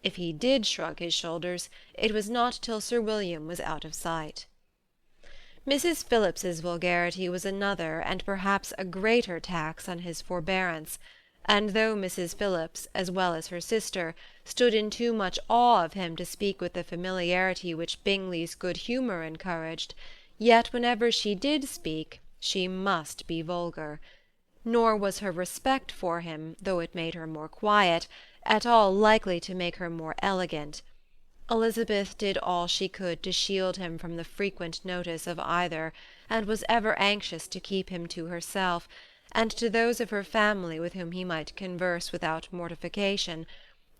S1: If he did shrug his shoulders, it was not till Sir William was out of sight. Mrs. Phillips's vulgarity was another, and perhaps a greater tax on his forbearance, and though Mrs. Phillips, as well as her sister, stood in too much awe of him to speak with the familiarity which Bingley's good humour encouraged, yet whenever she did speak, she must be vulgar. Nor was her respect for him, though it made her more quiet, at all likely to make her more elegant. Elizabeth did all she could to shield him from the frequent notice of either, and was ever anxious to keep him to herself, and to those of her family with whom he might converse without mortification,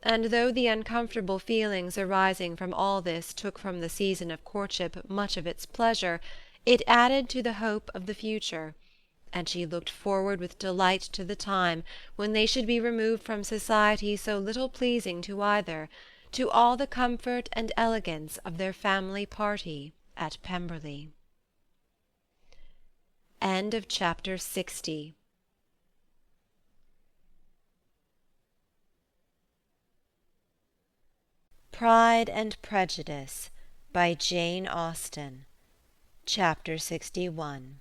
S1: and though the uncomfortable feelings arising from all this took from the season of courtship much of its pleasure, it added to the hope of the future, and she looked forward with delight to the time when they should be removed from society so little pleasing to either, to all the comfort and elegance of their family party at Pemberley. End of chapter 60. Pride and Prejudice by Jane Austen. Chapter 61.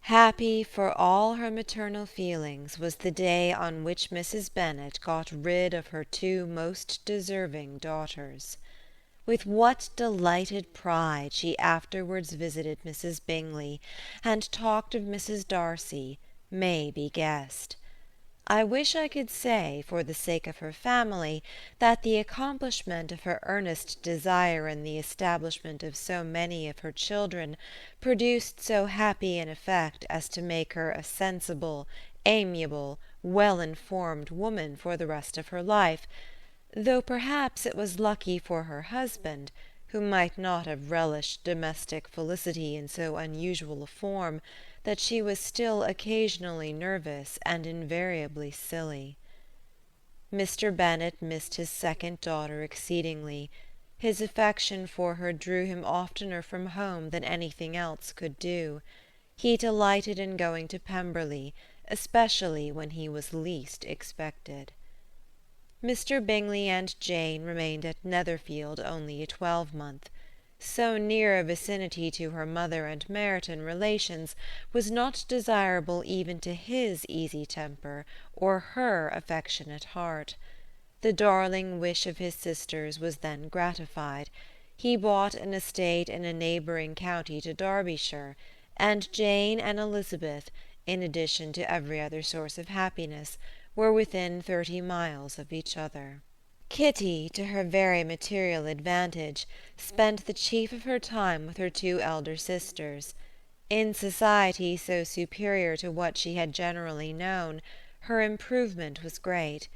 S1: Happy for all her maternal feelings was the day on which Mrs. Bennet got rid of her 2 most deserving daughters. With what delighted pride she afterwards visited Mrs. Bingley, and talked of Mrs. Darcy, may be guessed. I wish I could say, for the sake of her family, that the accomplishment of her earnest desire in the establishment of so many of her children produced so happy an effect as to make her a sensible, amiable, well-informed woman for the rest of her life, though perhaps it was lucky for her husband, who might not have relished domestic felicity in so unusual a form, that she was still occasionally nervous and invariably silly. Mr. Bennet missed his second daughter exceedingly. His affection for her drew him oftener from home than anything else could do. He delighted in going to Pemberley, especially when he was least expected. Mr. Bingley and Jane remained at Netherfield only a 12-month. So near a vicinity to her mother and Meryton relations was not desirable even to his easy temper or her affectionate heart. The darling wish of his sisters was then gratified. He bought an estate in a neighbouring county to Derbyshire, and Jane and Elizabeth, in addition to every other source of happiness, were within 30 miles of each other. Kitty, to her very material advantage, spent the chief of her time with her 2 elder sisters. In society so superior to what she had generally known, her improvement was great.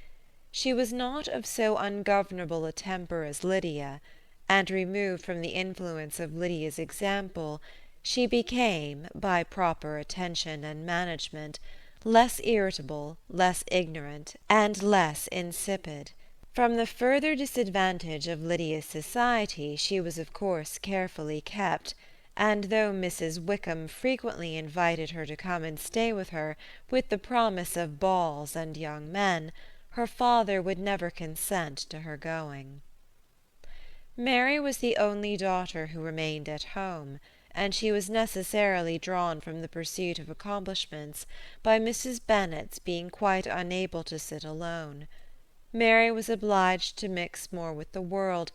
S1: She was not of so ungovernable a temper as Lydia, and removed from the influence of Lydia's example, she became, by proper attention and management, less irritable, less ignorant, and less insipid. From the further disadvantage of Lydia's society she was of course carefully kept, and though Mrs. Wickham frequently invited her to come and stay with her, with the promise of balls and young men, her father would never consent to her going. Mary was the only daughter who remained at home, and she was necessarily drawn from the pursuit of accomplishments by Mrs. Bennet's being quite unable to sit alone. Mary was obliged to mix more with the world,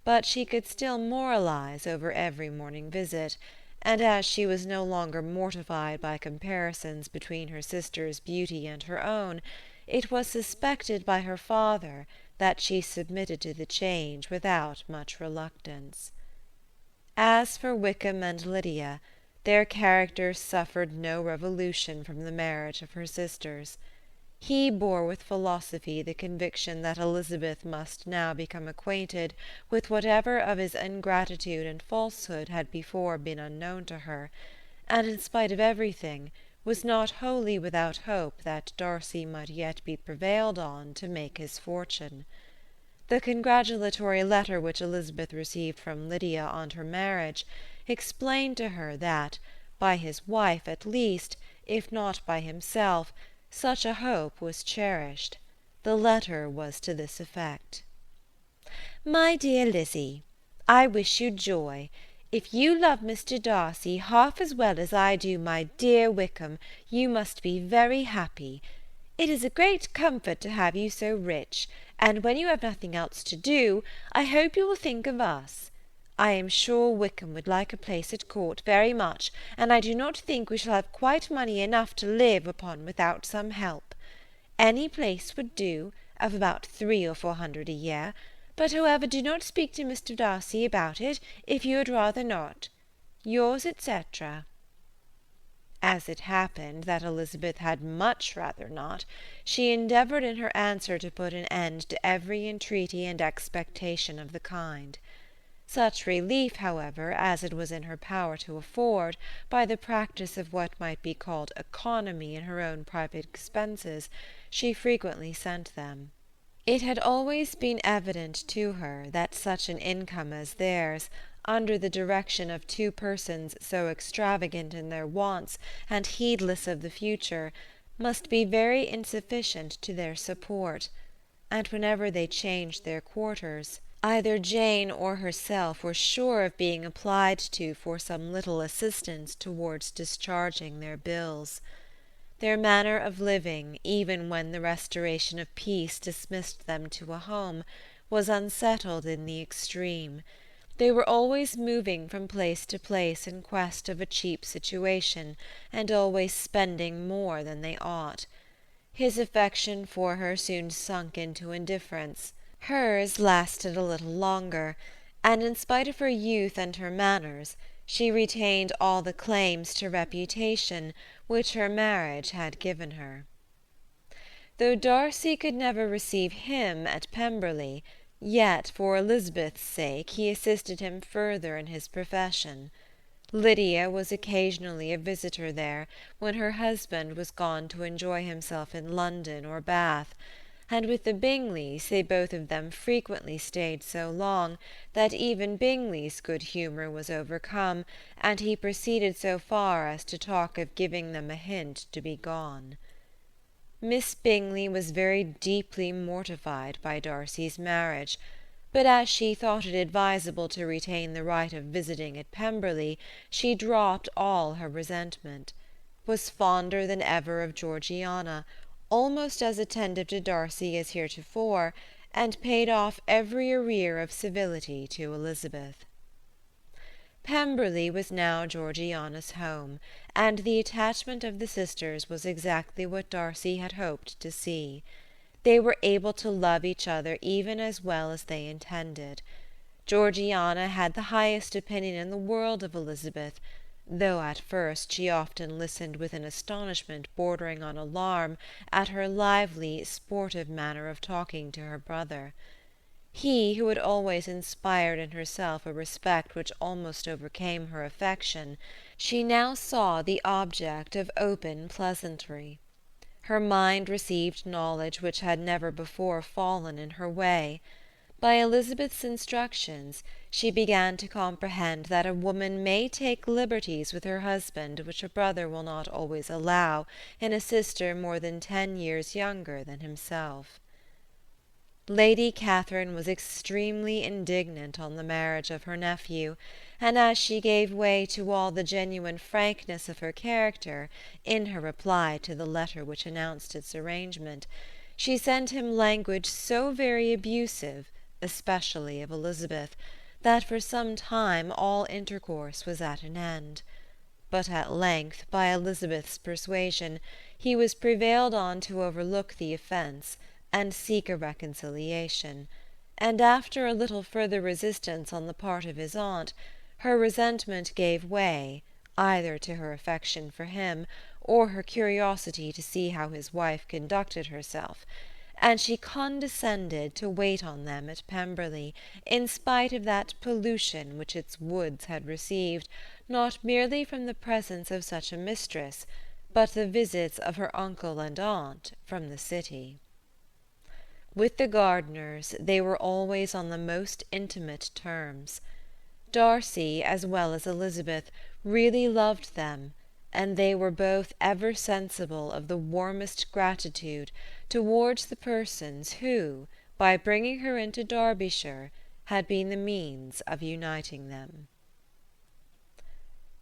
S1: but she could still moralize over every morning visit, and as she was no longer mortified by comparisons between her sister's beauty and her own, it was suspected by her father that she submitted to the change without much reluctance. As for Wickham and Lydia, their characters suffered no revolution from the marriage of her sisters. He bore with philosophy the conviction that Elizabeth must now become acquainted with whatever of his ingratitude and falsehood had before been unknown to her, and in spite of everything was not wholly without hope that Darcy might yet be prevailed on to make his fortune. The congratulatory letter which Elizabeth received from Lydia on her marriage explained to her that, by his wife at least, if not by himself, such a hope was cherished. The letter was to this effect: "My dear Lizzie, I wish you joy. If you love Mr. Darcy half as well as I do my dear Wickham, you must be very happy. It is a great comfort to have you so rich, and when you have nothing else to do, I hope you will think of us. I am sure Wickham would like a place at court very much, and I do not think we shall have quite money enough to live upon without some help. Any place would do, of about 300 or 400 a year, but however do not speak to Mr. Darcy about it, if you had rather not. Yours, etc." As it happened that Elizabeth had much rather not, she endeavoured in her answer to put an end to every entreaty and expectation of the kind. Such relief, however, as it was in her power to afford, by the practice of what might be called economy in her own private expenses, she frequently sent them. It had always been evident to her that such an income as theirs, under the direction of 2 persons so extravagant in their wants and heedless of the future, must be very insufficient to their support, and whenever they changed their quarters, either Jane or herself were sure of being applied to for some little assistance towards discharging their bills. Their manner of living, even when the restoration of peace dismissed them to a home, was unsettled in the extreme. They were always moving from place to place in quest of a cheap situation, and always spending more than they ought. His affection for her soon sunk into indifference. Hers lasted a little longer, and in spite of her youth and her manners, she retained all the claims to reputation which her marriage had given her. Though Darcy could never receive him at Pemberley, yet for Elizabeth's sake he assisted him further in his profession. Lydia was occasionally a visitor there, when her husband was gone to enjoy himself in London or Bath, and with the Bingleys they both of them frequently stayed so long that even Bingley's good humour was overcome, and he proceeded so far as to talk of giving them a hint to be gone. Miss Bingley was very deeply mortified by Darcy's marriage, but as she thought it advisable to retain the right of visiting at Pemberley, she dropped all her resentment, was fonder than ever of Georgiana, almost as attentive to Darcy as heretofore, and paid off every arrear of civility to Elizabeth. Pemberley was now Georgiana's home, and the attachment of the sisters was exactly what Darcy had hoped to see. They were able to love each other even as well as they intended. Georgiana had the highest opinion in the world of Elizabeth, though at first she often listened with an astonishment bordering on alarm at her lively, sportive manner of talking to her brother. He, who had always inspired in herself a respect which almost overcame her affection, she now saw the object of open pleasantry. Her mind received knowledge which had never before fallen in her way. By Elizabeth's instructions, she began to comprehend that a woman may take liberties with her husband which a brother will not always allow in a sister more than 10 years younger than himself. Lady Catherine was extremely indignant on the marriage of her nephew, and as she gave way to all the genuine frankness of her character in her reply to the letter which announced its arrangement, she sent him language so very abusive, especially of Elizabeth, that for some time all intercourse was at an end. But at length, by Elizabeth's persuasion, he was prevailed on to overlook the offence, and seek a reconciliation, and after a little further resistance on the part of his aunt, her resentment gave way, either to her affection for him, or her curiosity to see how his wife conducted herself, and she condescended to wait on them at Pemberley, in spite of that pollution which its woods had received, not merely from the presence of such a mistress, but the visits of her uncle and aunt from the city. With the Gardiners they were always on the most intimate terms. Darcy, as well as Elizabeth, really loved them, and they were both ever sensible of the warmest gratitude towards the persons who, by bringing her into Derbyshire, had been the means of uniting them.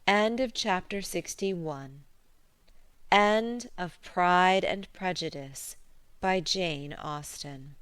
S1: End of chapter 61. End of Pride and Prejudice by Jane Austen.